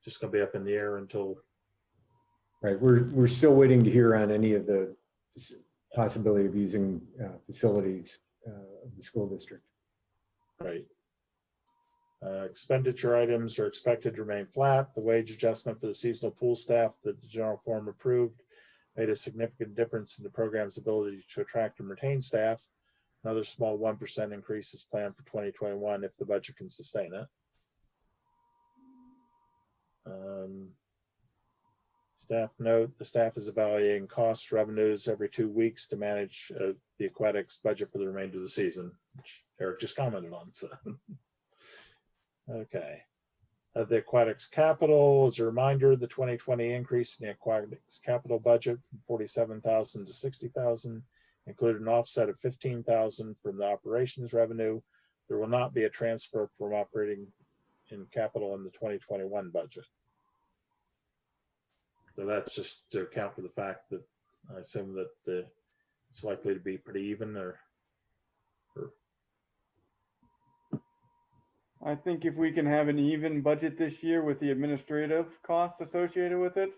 just going to be up in the air until. Right. We're still waiting to hear on any of the possibility of using facilities of the school district. Right. Expenditure items are expected to remain flat. The wage adjustment for the seasonal pool staff that the general forum approved made a significant difference in the program's ability to attract and retain staff. Another small 1% increase is planned for 2021 if the budget can sustain it. Staff note, the staff is evaluating costs, revenues every 2 weeks to manage the aquatics budget for the remainder of the season, which Eric just commented on. So. Okay. The aquatics capital, as a reminder, the 2020 increase in the aquatics capital budget from $47,000 to $60,000 included an offset of $15,000 from the operations revenue. There will not be a transfer from operating in capital in the 2021 budget. So that's just to account for the fact that I assume that it's likely to be pretty even or I think if we can have an even budget this year with the administrative costs associated with it,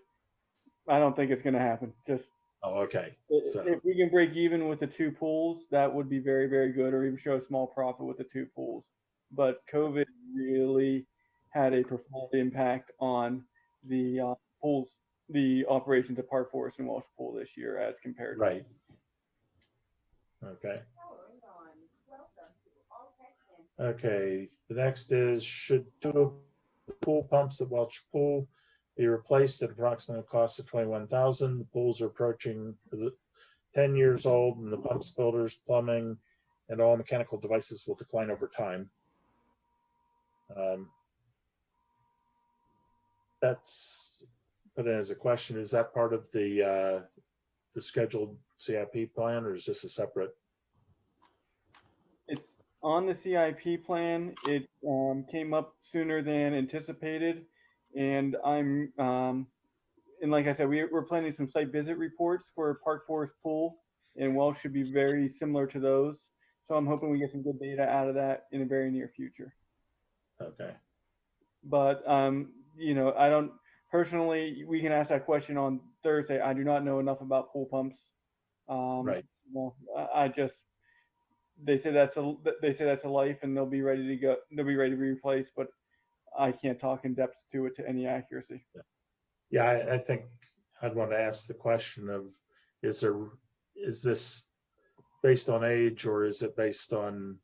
I don't think it's going to happen. Just okay. So. If we can break even with the 2 pools, that would be very, very good, or even show a small profit with the 2 pools. But COVID really had a profound impact on the pools, the operations at Park Forest and Welsh Pool this year as compared. Right. Okay. Okay, the next is, should 2 of the pool pumps at Welch Pool be replaced at approximately a cost of $21,000? The pools are approaching 10 years old, and the pumps, filters, plumbing, and all mechanical devices will decline over time. That's put in as a question. Is that part of the scheduled CIP plan, or is this a separate? It's on the CIP plan. It came up sooner than anticipated, and and like I said, we're planning some site visit reports for Park Forest Pool, and Welsh should be very similar to those. So I'm hoping we get some good data out of that in the very near future. Okay. But you know, I don't personally. We can ask that question on Thursday. I do not know enough about pool pumps. Right. You know, I just. They say that's a life, and they'll be ready to go. They'll be ready to be replaced, but I can't talk in depth to it to any accuracy. Yeah, I think I'd want to ask the question of, is this based on age, or is it based on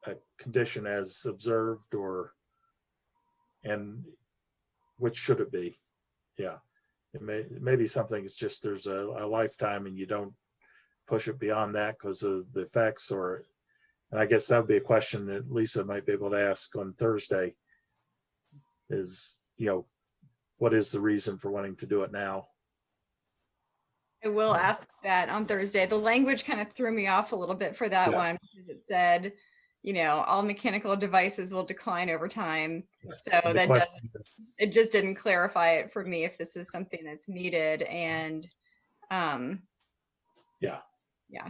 a condition as observed, and which should it be? Yeah, it may be something. It's just there's a lifetime, and you don't push it beyond that because of the effects, or, and I guess that would be a question that Lisa might be able to ask on Thursday is, what is the reason for wanting to do it now? I will ask that on Thursday. The language kind of threw me off a little bit for that Yeah. one because it said, all mechanical devices will decline over time. So that it just didn't clarify it for me if this is something that's needed. And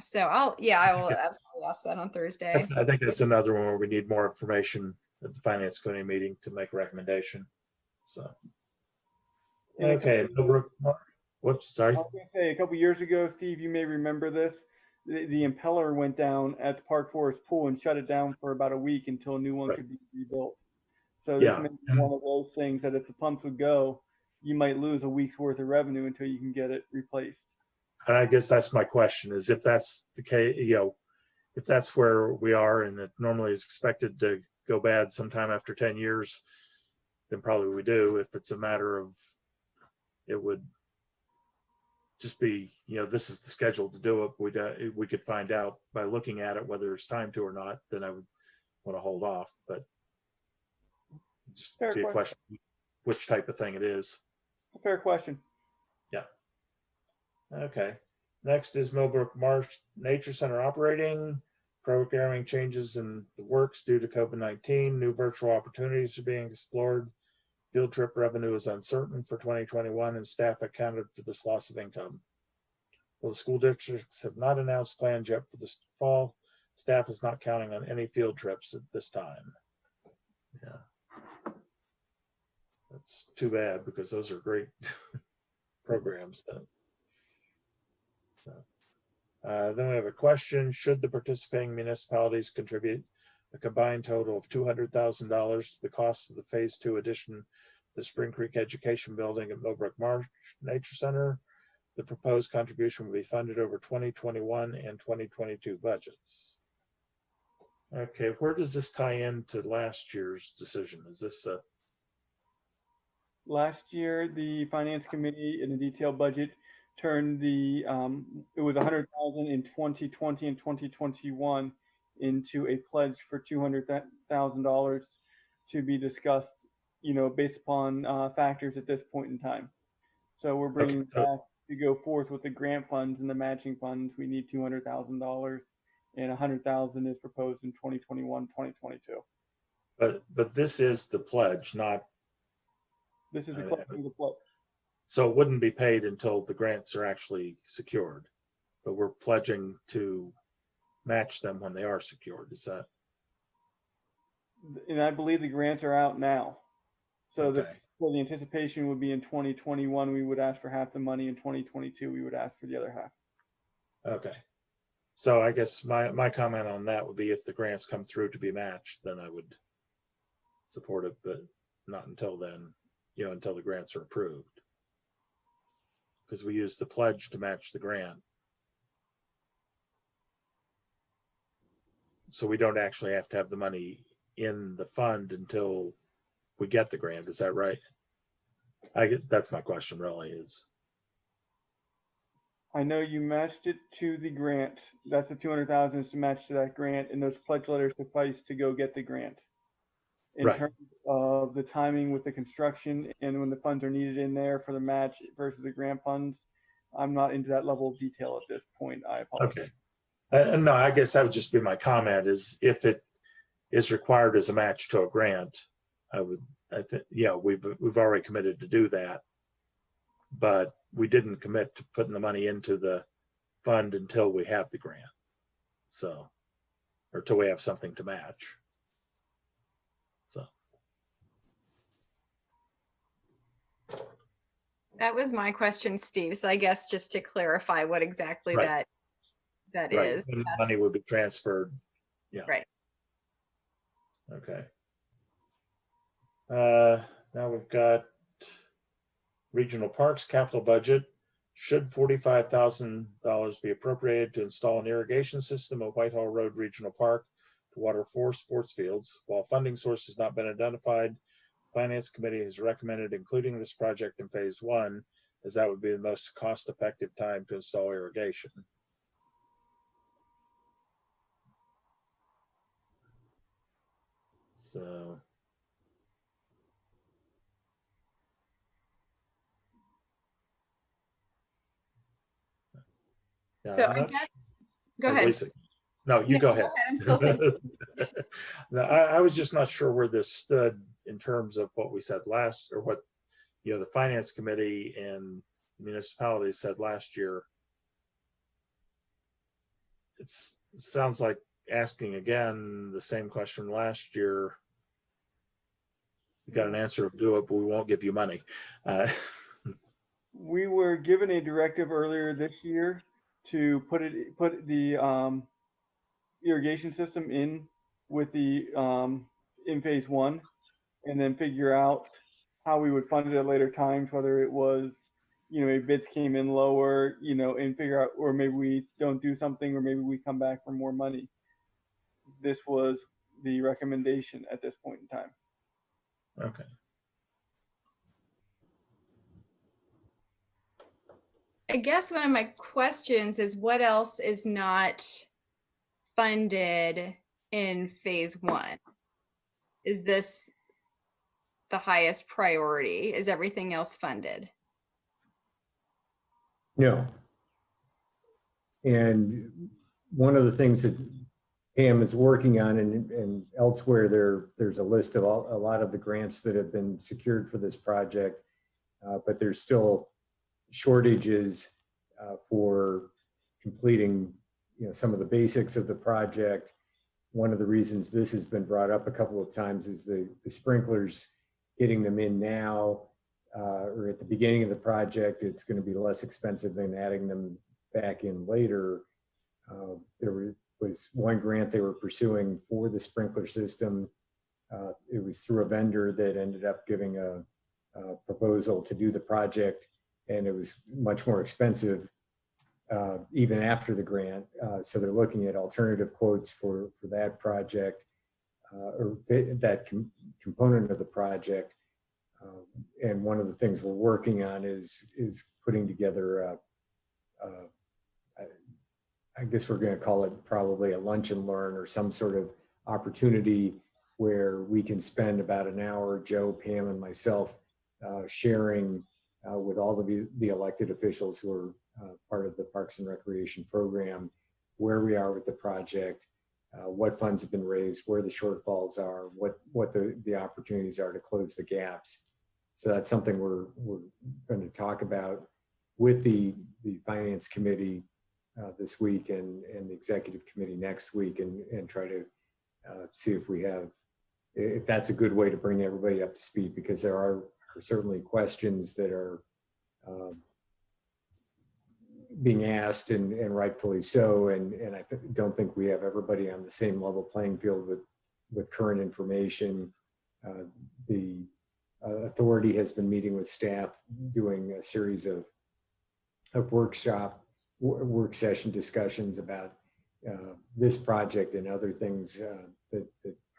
so I will absolutely ask that on Thursday. I think that's another one where we need more information at the finance committee meeting to make a recommendation. So, okay. Whoops, sorry. I was going to say, a couple years ago, Steve, you may remember this. The impeller went down at the Park Forest Pool and shut it down for about a week until a new one could be rebuilt. So this may be one of those things that if the pumps would go, you might lose a week's worth of revenue until you can get it replaced. And I guess that's my question is if that's the case, if that's where we are and it normally is expected to go bad sometime after 10 years, then probably we do. If it's a matter of, it would just be, this is the schedule to do it. We could find out by looking at it whether it's time to or not, then I would want to hold off, but just be a question which type of thing it is. Fair question. Yeah. Okay. Next is Millbrook Marsh Nature Center operating. Programming changes in the works due to COVID-19. New virtual opportunities are being explored. Field trip revenue is uncertain for 2021 and staff accounted for this loss of income. Well, the school districts have not announced plans yet for this fall. Staff is not counting on any field trips at this time. Yeah. That's too bad because those are great programs. Then we have a question. Should the participating municipalities contribute a combined total of $200,000 to the cost of the Phase 2 addition to the Spring Creek Education Building at Millbrook Marsh Nature Center? The proposed contribution will be funded over 2021 and 2022 budgets. Okay, where does this tie into last year's decision? Is this a... Last year, the finance committee in the detailed budget turned the it was 100,000 in 2020 and 2021 into a pledge for $200,000 to be discussed, based upon factors at this point in time. So we're bringing back to go forth with the grant funds and the matching funds. We need $200,000, and 100,000 is proposed in 2021, 2022. But this is the pledge, not. This is the pledge. So it wouldn't be paid until the grants are actually secured, but we're pledging to match them when they are secured. Is that? And I believe the grants are out now. So okay. The anticipation would be in 2021, we would ask for half the money. In 2022, we would ask for the other half. Okay. So I guess my comment on that would be if the grants come through to be matched, then I would support it, but not until then, until the grants are approved. Because we use the pledge to match the grant. So we don't actually have to have the money in the fund until we get the grant. Is that right? That's my question really is. I know you matched it to the grant. That's the 200,000 is to match to that grant, and those pledge letters suffice to go get the grant. In terms of the timing with the construction and when the funds are needed in there for the match versus the grant funds, I'm not into that level of detail at this point. I apologize. Okay. No, I guess that would just be my comment is if it is required as a match to a grant, I think, we've already committed to do that, but we didn't commit to putting the money into the fund until we have the grant. So, or till we have something to match. That was my question, Steve. So I guess just to clarify what exactly that is. When the money would be transferred. Yeah. Right. Okay. Now we've got regional parks capital budget. Should $45,000 be appropriated to install an irrigation system at Whitehall Road Regional Park to water 4 sports fields? While funding source has not been identified, Finance Committee has recommended including this project in Phase 1, as that would be the most cost-effective time to install irrigation. So. Yeah, So I'm I not guess, su- go oh, ahead. Lisa. No, you No, go ahead. I'm still thinking. No, I was just not sure where this stood in terms of what we said last, or what, the finance committee and municipalities said last year. It sounds like asking again the same question last year. We got an answer of do it, but we won't give you money. We were given a directive earlier this year to put the irrigation system in with the in phase one, and then figure out how we would fund it at later times, whether it was, maybe bids came in lower, and figure out, or maybe we don't do something, or maybe we come back for more money. This was the recommendation at this point in time. Okay. I guess one of my questions is what else is not funded in phase one? Is this the highest priority? Is everything else funded? No. And one of the things that Pam is working on, and elsewhere there's a list of a lot of the grants that have been secured for this project, but there's still shortages for completing some of the basics of the project. One of the reasons this has been brought up a couple of times is the sprinklers, getting them in now or at the beginning of the project. It's going to be less expensive than adding them back in later. There was one grant they were pursuing for the sprinkler system. It was through a vendor that ended up giving a proposal to do the project, and it was much more expensive even after the grant. So they're looking at alternative quotes for that project or that component of the project. And one of the things we're working on is putting together I guess we're going to call it probably a lunch and learn, or some sort of opportunity where we can spend about an hour, Joe, Pam, and myself, sharing with all of the elected officials who are part of the Parks and Recreation program, where we are with the project, what funds have been raised, where the shortfalls are, what the opportunities are to close the gaps. So that's something we're going to talk about with the Finance Committee this week and the Executive Committee next week, and try to see if that's a good way to bring everybody up to speed, because there are certainly questions that are being asked, and rightfully so. And I don't think we have everybody on the same level playing field with current information. The authority has been meeting with staff, doing a series of work session discussions about this project and other things that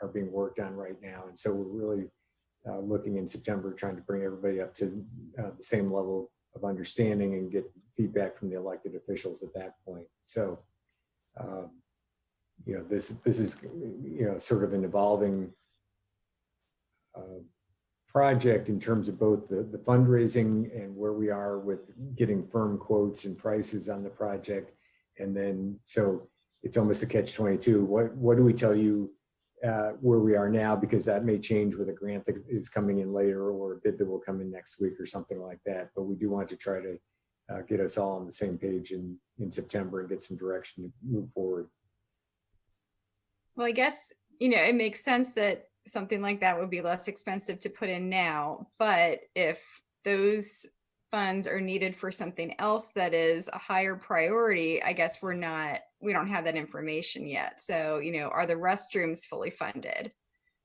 are being worked on right now. And so we're really looking in September, trying to bring everybody up to the same level of understanding and get feedback from the elected officials at that point. So, this is, sort of an evolving project in terms of both the fundraising and where we are with getting firm quotes and prices on the project. And then, so it's almost a catch-22. What do we tell you where we are now? Because that may change with a grant that is coming in later, or a bid that will come in next week, or something like that. But we do want to try to get us all on the same page in September and get some direction to move forward. Well, I guess, it makes sense that something like that would be less expensive to put in now. But if those funds are needed for something else that is a higher priority, I guess we don't have that information yet. So, are the restrooms fully funded?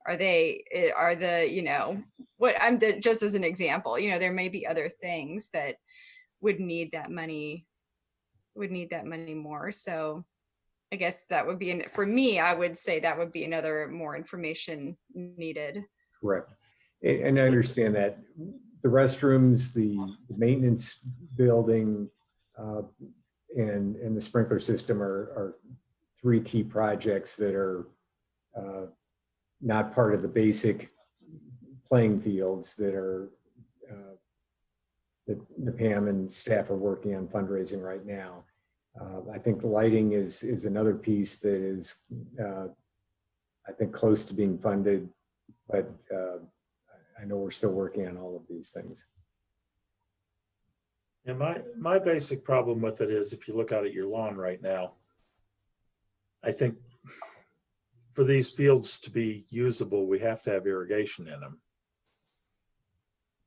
Just as an example, there may be other things that would need that money more. So I guess that would be, for me, I would say that would be another more information needed. Correct. And I understand that the restrooms, the maintenance building, and the sprinkler system are three key projects that are not part of the basic playing fields that are that the Pam and staff are working on fundraising right now. I think the lighting is another piece that is, I think, close to being funded, but I know we're still working on all of these things. And my basic problem with it is, if you look out at your lawn right now, I think for these fields to be usable, we have to have irrigation in them.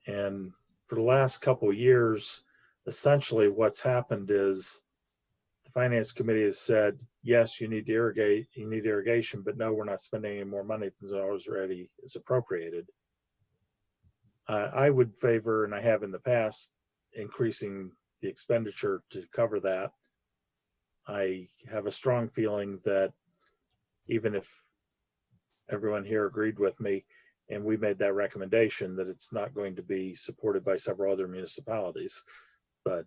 And for the last couple of years, essentially what's happened is the finance committee has said, yes, you need to irrigate, you need irrigation, but no, we're not spending any more money than already is appropriated. I would favor, and I have in the past, increasing the expenditure to cover that. I have a strong feeling that even if everyone here agreed with me and we made that recommendation, that it's not going to be supported by several other municipalities. But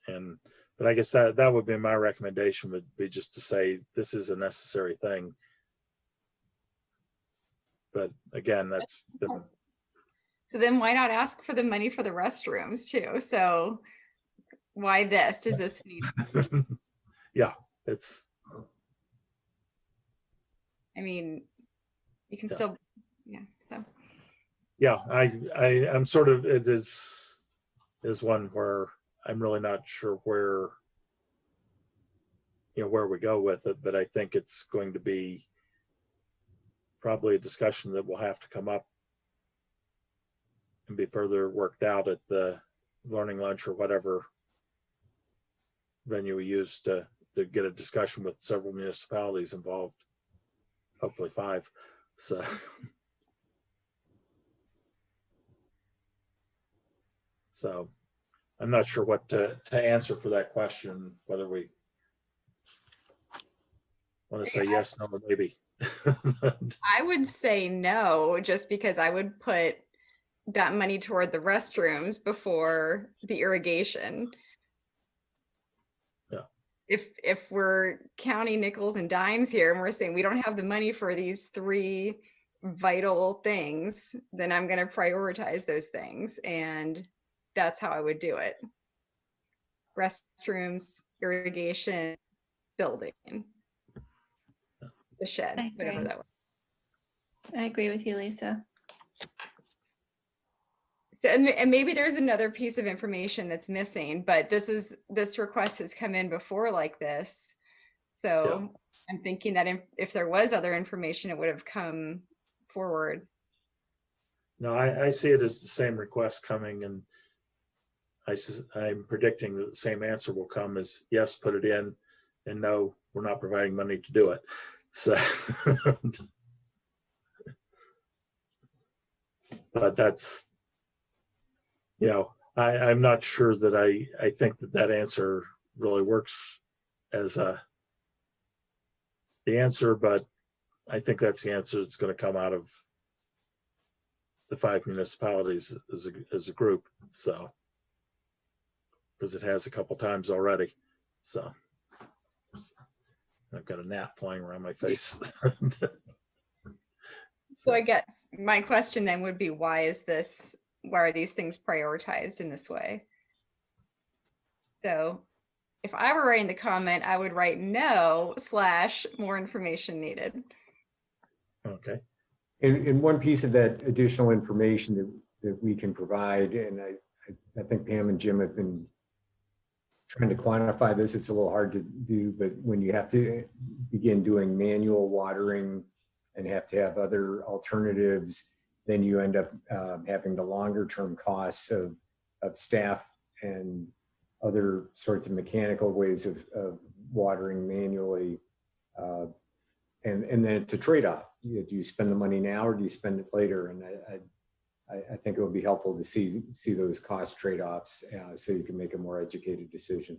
I guess that would be my recommendation, would be just to say this is a necessary thing. But again, that's different. So then why not ask for the money for the restrooms too? So why this? Does this need? Yeah, it's. I mean, you can still, yeah. So. Yeah, I'm sort of, it is one where I'm really not sure where, where we go with it, but I think it's going to be probably a discussion that will have to come up and be further worked out at the learning lunch or whatever venue we use to get a discussion with several municipalities involved, hopefully 5. So I'm not sure what to answer for that question, whether we want to say yes, no, or maybe. I would say no, just because I would put that money toward the restrooms before the irrigation. Yeah. If we're counting nickels and dimes here and we're saying we don't have the money for these 3 vital things, then I'm going to prioritize those things. And that's how I would do it. Restrooms, irrigation, building, the shed, whatever that was. I agree with you, Lisa. So, and maybe there's another piece of information that's missing, but this request has come in before like this. So yeah. I'm thinking that if there was other information, it would have come forward. No, I see it as the same request coming, and I'm predicting that the same answer will come as yes, put it in, and no, we're not providing money to do it. So, but that's, I'm not sure that I think that answer really works as the answer, but I think that's the answer that's going to come out of the 5 municipalities as a group. So, because it has a couple times already. So I've got a gnat flying around my face. So I guess my question then would be, why are these things prioritized in this way? So if I were writing the comment, I would write no / more information needed. Okay. And one piece of that additional information that we can provide, and I think Pam and Jim have been trying to quantify this. It's a little hard to do, but when you have to begin doing manual watering and have to have other alternatives, then you end up having the longer term costs of staff and other sorts of mechanical ways of watering manually. And then it's a trade-off. Do you spend the money now or do you spend it later? And I think it would be helpful to see those cost trade-offs so you can make a more educated decision.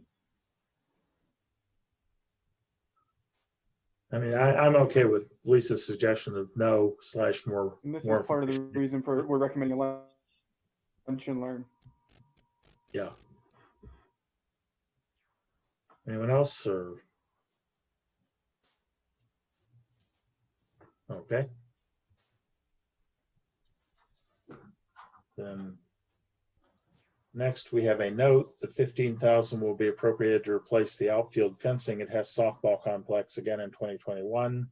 I mean, I'm okay with Lisa's suggestion of no / more. And this more is part of the reason for we're recommending lunch and learn. Yeah. Anyone else? Or Okay. Then next, we have a note that $15,000 will be appropriated to replace the outfield fencing at Hess softball complex again in 2021.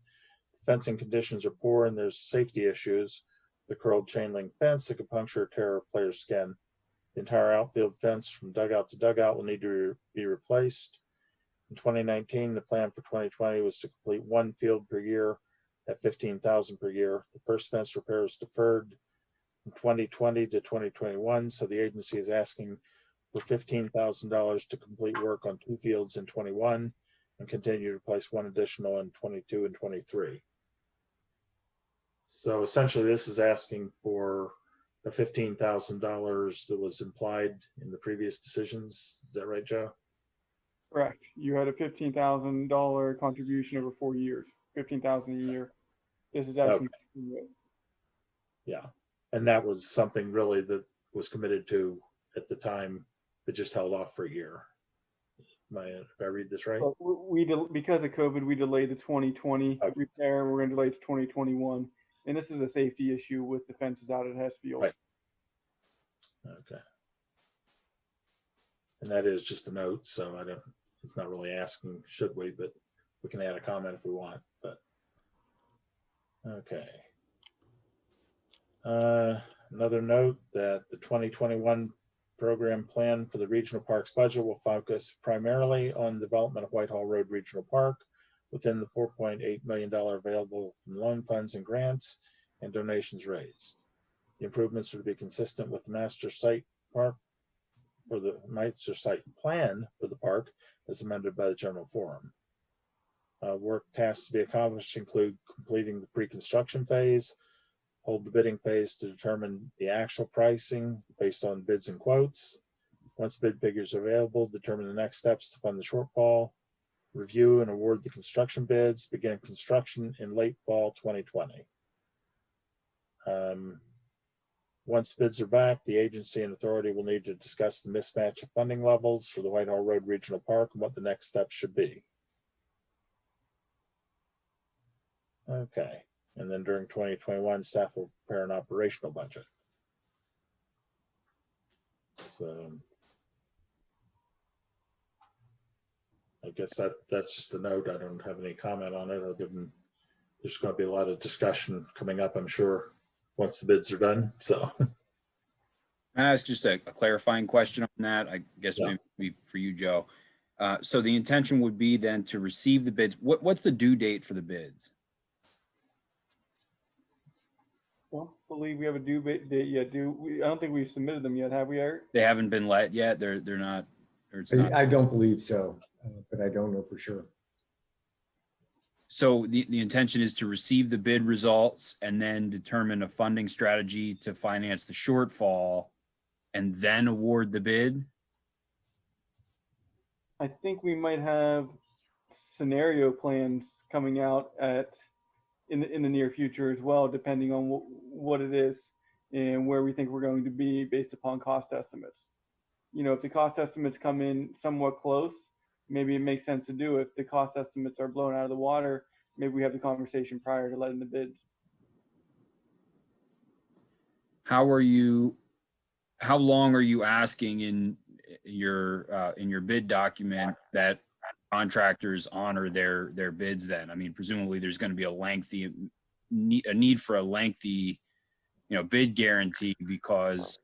Fencing conditions are poor and there's safety issues. The curled chain link fence that could puncture or tear a player's skin. The entire outfield fence from dugout to dugout will need to be replaced. In 2019, the plan for 2020 was to complete one field per year at $15,000 per year. The first fence repair is deferred from 2020 to 2021, so the agency is asking for $15,000 to complete work on 2 fields in 21 and continue to replace one additional in 22 and 23. So essentially, this is asking for the $15,000 that was implied in the previous decisions. Is that right, Joe? Correct. You had a $15,000 contribution over 4 years, $15,000 a year. This is actually, yeah. And that was something really that was committed to at the time, but just held off for a year. If I read this right? Because of COVID, we delayed the 2020 repair. We're going to delay to 2021. And this is a safety issue with the fences out at Hess Field. Right. Okay. And that is just a note, so it's not really asking, should we, but we can add a comment if we want, but. Okay. Another note that the 2021 program plan for the regional parks budget will focus primarily on development of Whitehall Road Regional Park within the $4.8 million available from loan funds and grants and donations raised. The improvements are to be consistent with the master site plan for the park as amended by the general forum. Work tasks to be accomplished include completing the pre-construction phase, hold the bidding phase to determine the actual pricing based on bids and quotes. Once bid figures are available, determine the next steps to fund the shortfall, review and award the construction bids, begin construction in late fall 2020. Once bids are back, the agency and authority will need to discuss the mismatch of funding levels for the Whitehall Road Regional Park and what the next steps should be. Okay, and then during 2021, staff will prepare an operational budget. So I guess that's just a note. I don't have any comment on it, other than there's going to be a lot of discussion coming up, I'm sure, once the bids are done. So That's just a clarifying question on that. I guess maybe for you, Joe. So the intention would be then to receive the bids. What's the due date for the bids? I don't believe we have a due date yet. I don't think we've submitted them yet, have we, Eric? They haven't been let yet. They're not. Or it's not. I don't believe so, but I don't know for sure. So the intention is to receive the bid results and then determine a funding strategy to finance the shortfall and then award the bid? I think we might have scenario plans coming out in the near future as well, depending on what it is and where we think we're going to be based upon cost estimates. You know, if the cost estimates come in somewhat close, maybe it makes sense to do. If the cost estimates are blown out of the water, maybe we have the conversation prior to letting the bids. How long are you asking in your bid document that contractors honor their bids then? I mean, presumably there's going to be a need for a lengthy, bid guarantee, because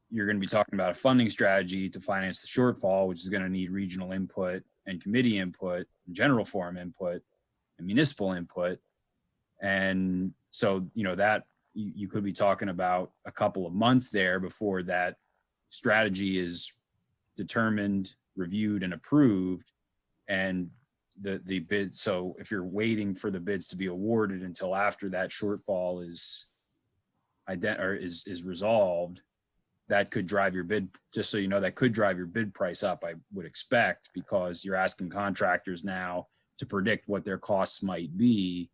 you're going to be talking about a funding strategy to finance the shortfall, which is going to need regional input and committee input, and general forum input, and municipal input. And so, that you could be talking about a couple of months there before that strategy is determined, reviewed, and approved. And the bid. So if you're waiting for the bids to be awarded until after that shortfall is resolved, that could drive your bid, just so you know, that could drive your bid price up, I would expect, because you're asking contractors now to predict what their costs might be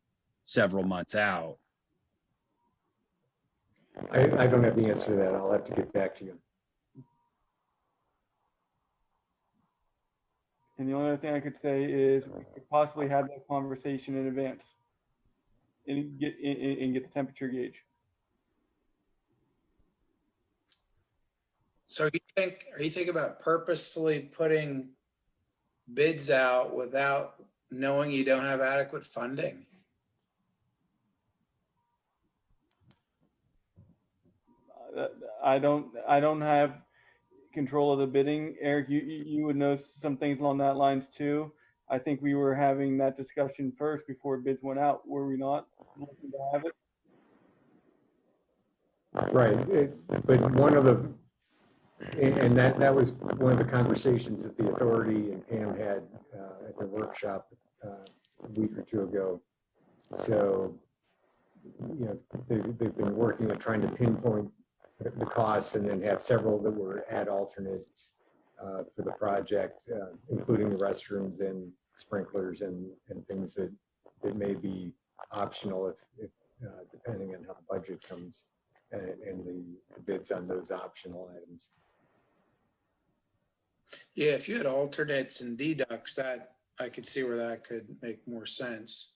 several months out. I don't have the answer to that. I'll have to get back to you. And the only other thing I could say is we could possibly have that conversation in advance. and get the temperature gauge. So are you thinking about purposefully putting bids out without knowing you don't have adequate funding? I don't have control of the bidding. Eric, you would know some things along that lines too. I think we were having that discussion first before bids went out, were we not? Looking to have it? Right, but one of the, and that was one of the conversations that the authority and Pam had at the workshop a week or two ago. So, you know, they've been working at trying to pinpoint the costs and then have several that were add alternates for the project, including the restrooms and sprinklers and things that may be optional if depending on how the budget comes and the bids on those optional items. Yeah, if you had alternates and deducts, that I could see where that could make more sense.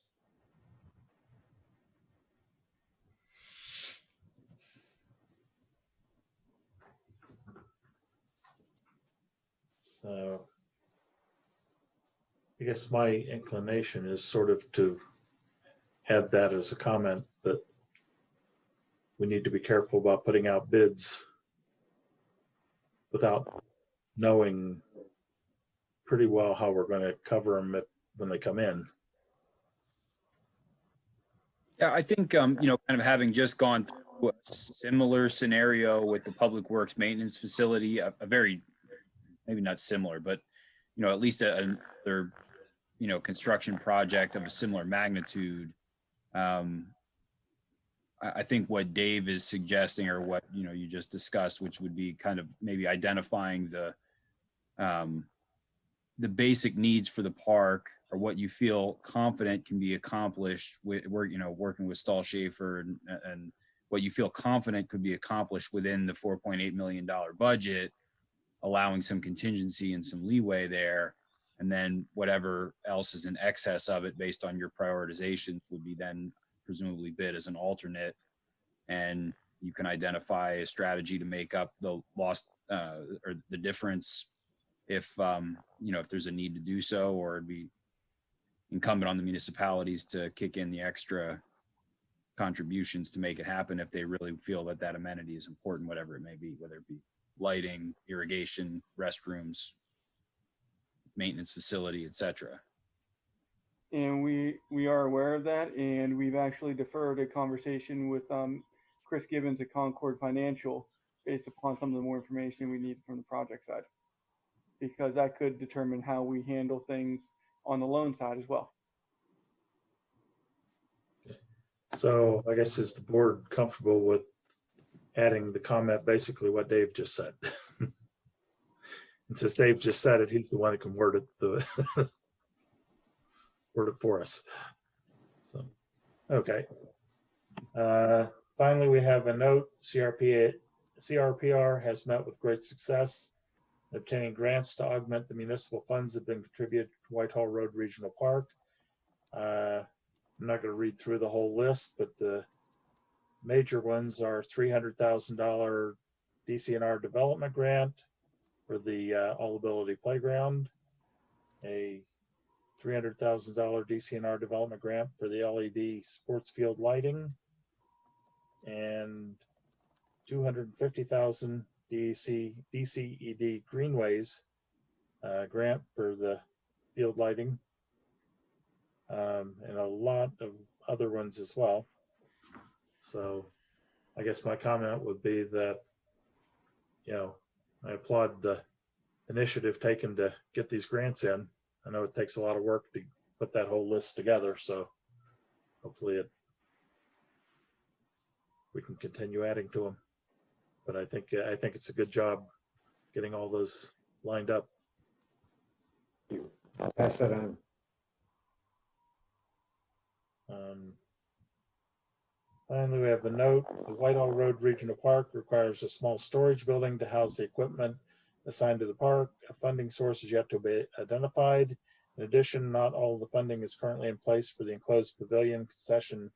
So I guess my inclination is sort of to have that as a comment, but we need to be careful about putting out bids without knowing pretty well how we're going to cover them when they come in. Yeah, I think, you know, kind of having just gone through a similar scenario with the Public Works Maintenance Facility, a very, maybe not similar, but, you know, at least another, you know, construction project of a similar magnitude. I think what Dave is suggesting, or what, you know, you just discussed, which would be kind of maybe identifying the basic needs for the park, or what you feel confident can be accomplished with, you know, working with Stahl Schaefer, and what you feel confident could be accomplished within the $4.8 million budget, allowing some contingency and some leeway there. And then whatever else is in excess of it based on your prioritization would be then presumably bid as an alternate. And you can identify a strategy to make up the lost or the difference if, you know, if there's a need to do so, or it'd be incumbent on the municipalities to kick in the extra contributions to make it happen if they really feel that that amenity is important, whatever it may be, whether it be lighting, irrigation, restrooms, maintenance facility, etc. And we are aware of that, and we've actually deferred a conversation with Chris Gibbons at Concord Financial based upon some of the more information we need from the project side, because that could determine how we handle things on the loan side as well. So I guess, is the board comfortable with adding the comment, basically what Dave just said? And since Dave just said it, he's the one that can word it, word it for us. So, okay. Finally, we have a note. CRPR has met with great success obtaining grants to augment the municipal funds that have been contributed to Whitehall Road Regional Park. I'm not going to read through the whole list, but the major ones are $300,000 DCNR development grant for the All Ability Playground, a $300,000 DCNR development grant for the LED sports field lighting, and $250,000 DCED Greenways grant for the field lighting, and a lot of other ones as well. So I guess my comment would be that, you know, I applaud the initiative taken to get these grants in. I know it takes a lot of work to put that whole list together, so hopefully we can continue adding to them. But I think it's a good job getting all those lined up. I'll pass that on. Finally, we have a note. The Whitehall Road Regional Park requires a small storage building to house the equipment assigned to the park. A funding source is yet to be identified. In addition, not all the funding is currently in place for the enclosed pavilion concession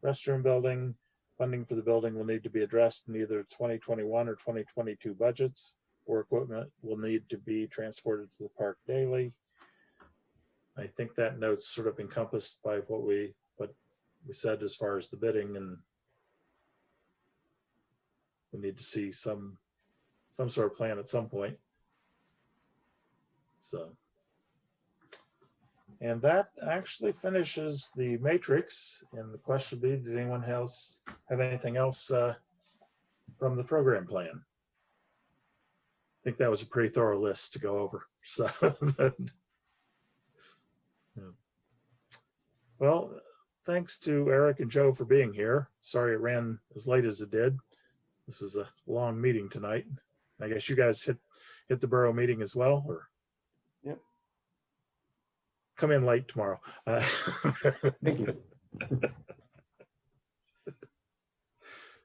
restroom building. Funding for the building will need to be addressed in either 2021 or 2022 budgets, or equipment will need to be transported to the park daily. I think that note's sort of encompassed by what we said as far as the bidding, and we need to see some sort of plan at some point. So, and that actually finishes the matrix. And the question would be, did anyone else have anything else from the program plan? I think that was a pretty thorough list to go over. So, well, thanks to Eric and Joe for being here. Sorry it ran as late as it did. This was a long meeting tonight. I guess you guys hit the borough meeting as well, or? Yep. Come in late tomorrow. Thank you.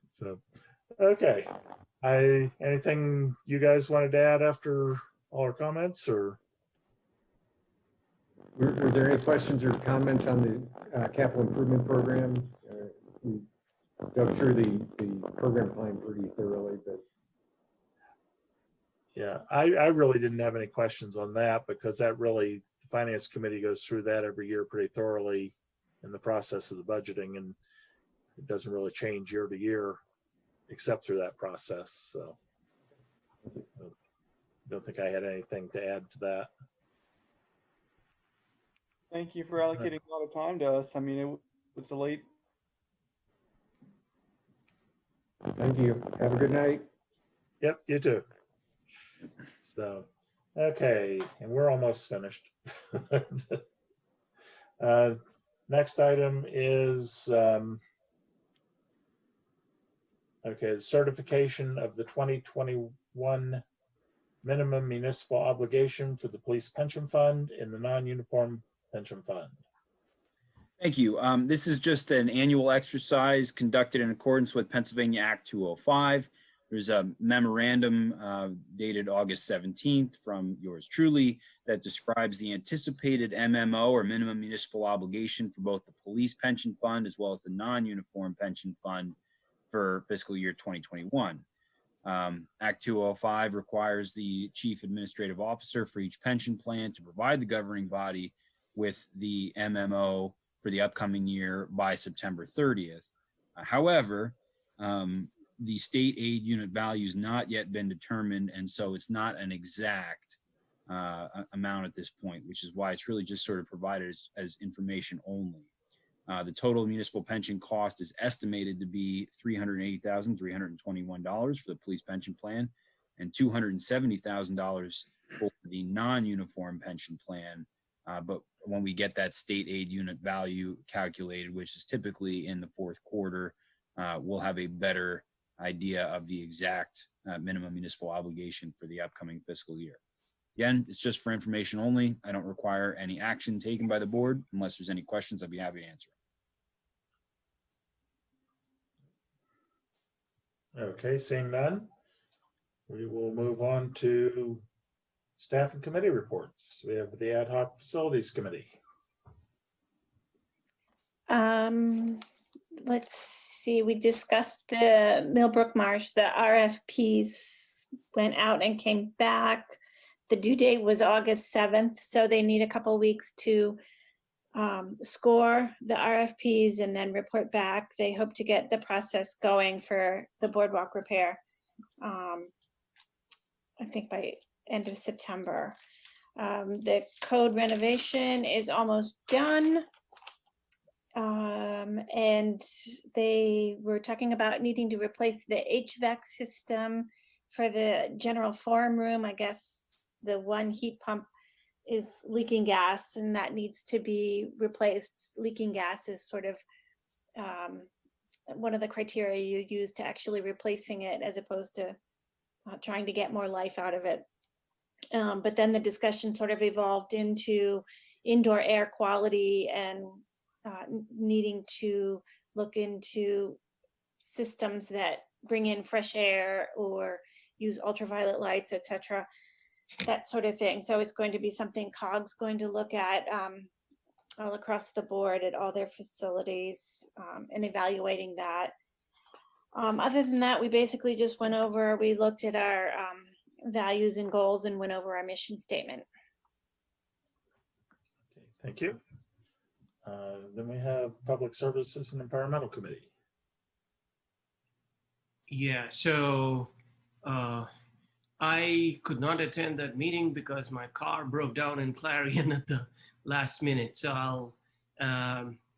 So, okay. Anything you guys wanted to add after all our comments, or? Were there any questions or comments on the capital improvement program? We dug through the program plan pretty thoroughly, but. Yeah, I really didn't have any questions on that, because that really, the finance committee goes through that every year pretty thoroughly in the process of the budgeting, and it doesn't really change year to year except through that process. So I don't think I had anything to add to that. Thank you for allocating a lot of time to us. I mean, it was a late. Thank you. Have a good night. Yep, you too. So, okay, and we're almost finished. Next item is, okay, the certification of the 2021 minimum municipal obligation for the police pension fund and the non-uniform pension fund. Thank you. This is just an annual exercise conducted in accordance with Pennsylvania Act 205. There's a memorandum dated August 17th from yours truly that describes the anticipated MMO, or minimum municipal obligation, for both the police pension fund as well as the non-uniform pension fund for fiscal year 2021. Act 205 requires the chief administrative officer for each pension plan to provide the governing body with the MMO for the upcoming year by September 30th. However, the state aid unit value has not yet been determined, and so it's not an exact amount at this point, which is why it's really just sort of provided as information only. The total municipal pension cost is estimated to be $380,321 for the police pension plan and $270,000 for the non-uniform pension plan. But when we get that state aid unit value calculated, which is typically in the fourth quarter, we'll have a better idea of the exact minimum municipal obligation for the upcoming fiscal year. Again, it's just for information only. I don't require any action taken by the board. Unless there's any questions, I'd be happy to answer. Okay, seeing none, we will move on to staff and committee reports. We have the Ad Hoc Facilities Committee. Let's see, we discussed the Millbrook Marsh, the RFPs went out and came back. The due date was August 7th, so they need a couple weeks to score the RFPs and then report back. They hope to get the process going for the boardwalk repair, I think by end of September. The code renovation is almost done. And they were talking about needing to replace the HVAC system for the general forum room. I guess the one heat pump is leaking gas and that needs to be replaced. Leaking gas is sort of one of the criteria you use to actually replacing it, as opposed to trying to get more life out of it. But then the discussion sort of evolved into indoor air quality and needing to look into systems that bring in fresh air or use ultraviolet lights, etc., that sort of thing. So it's going to be something COG's going to look at. all across the board at all their facilities and evaluating that. Other than that, we basically just we looked at our values and goals and went over our mission statement. Okay, thank you. Then we have Public Services and Environmental Committee. Yeah, so I could not attend that meeting because my car broke down in Clarion at the last minute. So I'll,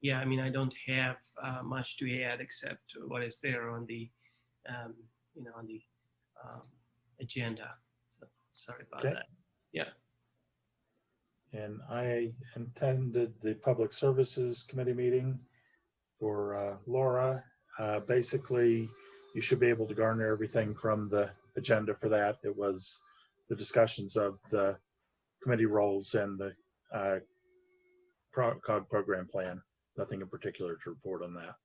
yeah, I mean, I don't have much to add except what is there on the, you know, on the agenda. So sorry about that. Yeah. And I attended the Public Services Committee meeting for Laura. Basically, you should be able to garner everything from the agenda for that. It was the discussions of the committee roles and the COG program plan. Nothing in particular to report on that.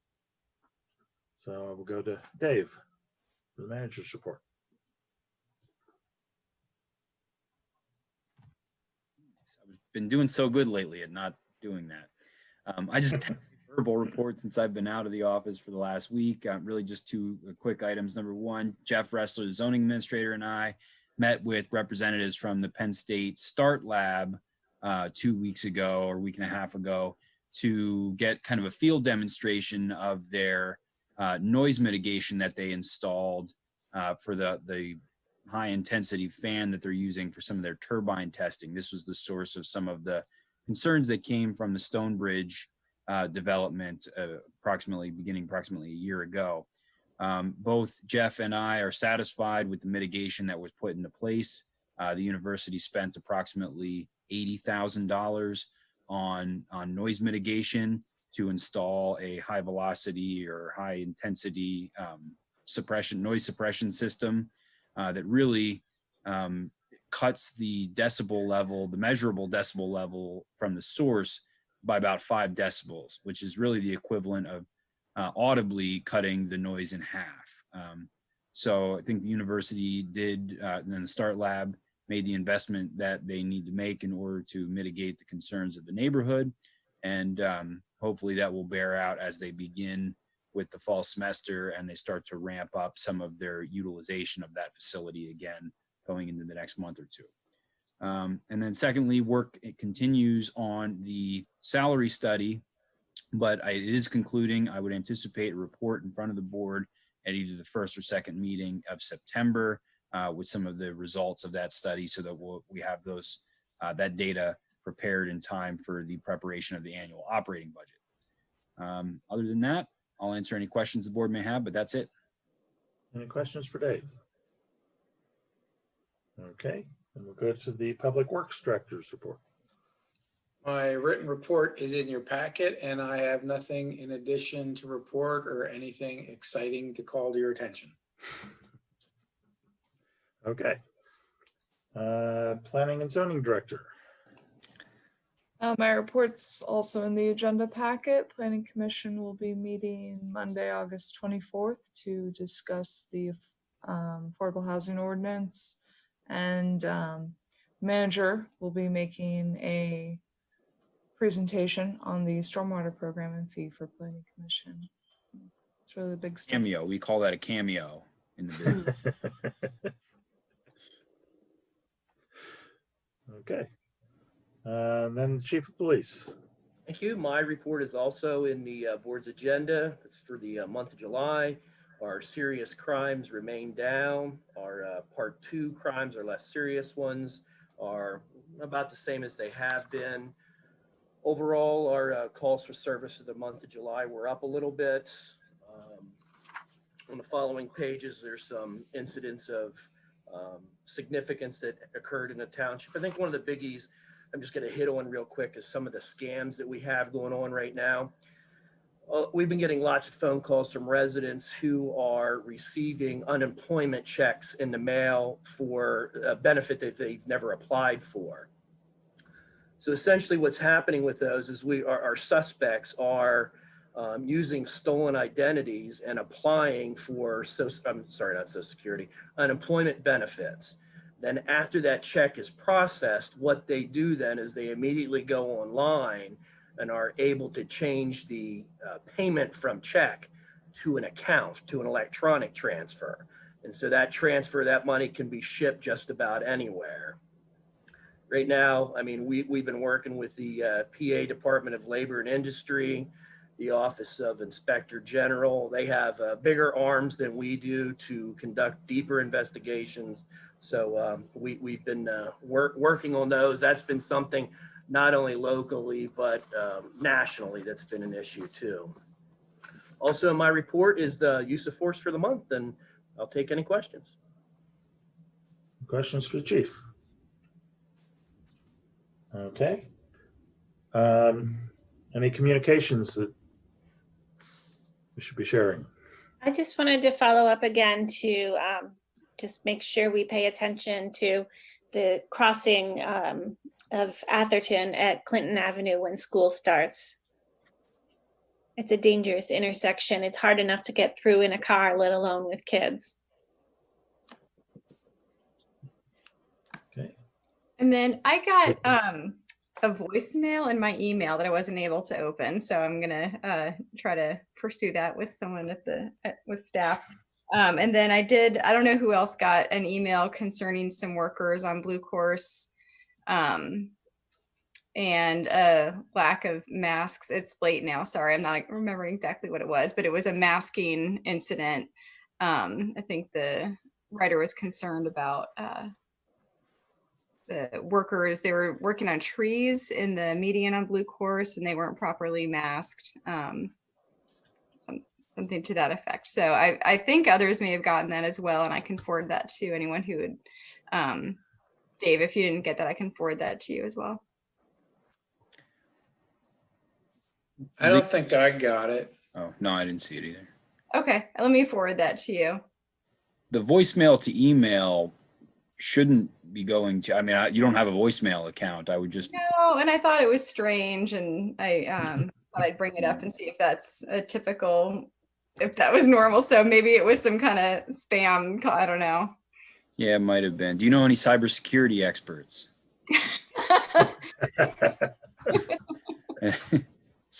So we'll go to Dave for the manager's report. Been doing so good lately at not doing that. I just have a verbal report since I've been out of the office for the last week. Really just two quick items. Number one, Jeff Ressler, the zoning administrator, and I met with representatives from the Penn State START Lab 2 weeks ago or a week and a half ago to get kind of a field demonstration of their noise mitigation that they installed for the high intensity fan that they're using for some of their turbine testing. This was the source of some of the concerns that came from the Stonebridge development beginning approximately a year ago. Both Jeff and I are satisfied with the mitigation that was put into place. The university spent approximately $80,000 on noise mitigation to install a high velocity or high intensity noise suppression system that really cuts the decibel level, the measurable decibel level from the source by about 5 decibels, which is really the equivalent of audibly cutting the noise in half. So I think the university did, and then the START Lab made the investment that they need to make in order to mitigate the concerns of the neighborhood. And hopefully that will bear out as they begin with the fall semester and they start to ramp up some of their utilization of that facility again going into the next month or two. And then secondly, work continues on the salary study, but it is concluding. I would anticipate a report in front of the board at either the first or second meeting of September with some of the results of that study so that we have those that data prepared in time for the preparation of the annual operating budget. Other than that, I'll answer any questions the board may have, but that's it. Any questions for Dave? Okay, and we'll go to the Public Works Director's report. My written report is in your packet and I have nothing in addition to report or anything exciting to call to your attention. Okay. Planning and Zoning Director. My report's also in the agenda packet. Planning Commission will be meeting Monday, August 24th to discuss the affordable housing ordinance, and manager will be making a presentation on the stormwater program and fee for Planning Commission. It's really big stuff. Cameo, we call that a cameo in the business. Okay. Then the Chief of Police. Thank you. My report is also in the board's agenda. It's for the month of July. Our serious crimes remain down. Our part 2 crimes, our less serious ones, are about the same as they have been. Overall, our calls for service for the month of July were up a little bit. On the following pages, there's some incidents of significance that occurred in the township. I think one of the biggies I'm just going to hit on real quick is some of the scams that we have going on right now. We've been getting lots of phone calls from residents who are receiving unemployment checks in the mail for a benefit that they've never applied for. So essentially what's happening with those is our suspects are using stolen identities and applying for not Social Security, unemployment benefits. Then after that check is processed, what they do then is they immediately go online and are able to change the payment from check to an account, to an electronic transfer. And so that transfer, that money can be shipped just about anywhere. Right now, I mean, we've been working with the PA Department of Labor and Industry, the Office of Inspector General. They have bigger arms than we do to conduct deeper investigations. So we've been working on those. That's been something not only locally, but nationally that's been an issue too. Also in my report is the use of force for the month, and I'll take any questions. Questions for the chief? Okay. Any communications that we should be sharing? I just wanted to follow up again to just make sure we pay attention to the crossing of Atherton at Clinton Avenue when school starts. It's a dangerous intersection. It's hard enough to get through in a car, let alone with kids. Okay. And then I got a voicemail in my email that I wasn't able to open. So I'm gonna try to pursue that with someone with staff. And then I don't know who else got an email concerning some workers on Blue Course and a lack of masks. It's late now, sorry, I'm not remembering exactly what it was, but it was a masking incident. I think the writer was concerned about the workers. They were working on trees in the median on Blue Course and they weren't properly masked. Something to that effect. So I think others may have gotten that as well, and I can forward that to anyone who would. Dave, if you didn't get that, I can forward that to you as well. I don't think I got it. Oh, no, I didn't see it either. Okay, let me forward that to you. The voicemail to email shouldn't be going to, I mean, you don't have a voicemail account. I would just. No, and I thought it was strange, and I thought I'd bring it up and see if that's a typical, if that was normal. So maybe it was some kind of spam call, I don't know. Yeah, it might have been. Do you know any cybersecurity experts?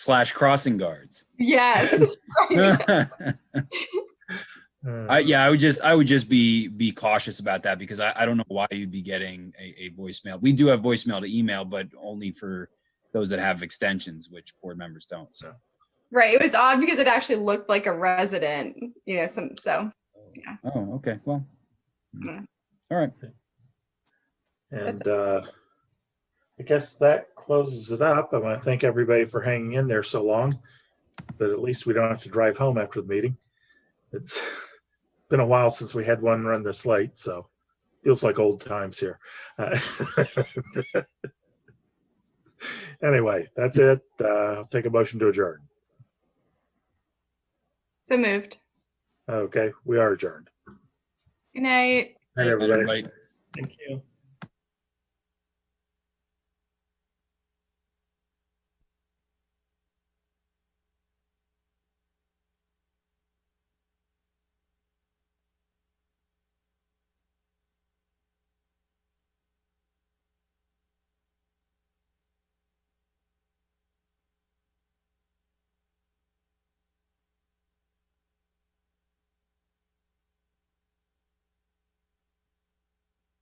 / crossing guards. Yes. I would just be cautious about that, because I don't know why you'd be getting a voicemail. We do have voicemail to email, but only for those that have extensions, which board members don't. So. Right. It was odd because it actually looked like a resident, you know, so yeah. Oh, okay. Well, Yeah. All right. And I guess that closes it up. I want to thank everybody for hanging in there so long, but at least we don't have to drive home after the meeting. It's been a while since we had one run this late, so feels like old times here. Anyway, that's it. I'll take a motion to adjourn. So moved. Okay, we are adjourned. Good night. Night, everybody. Thank you.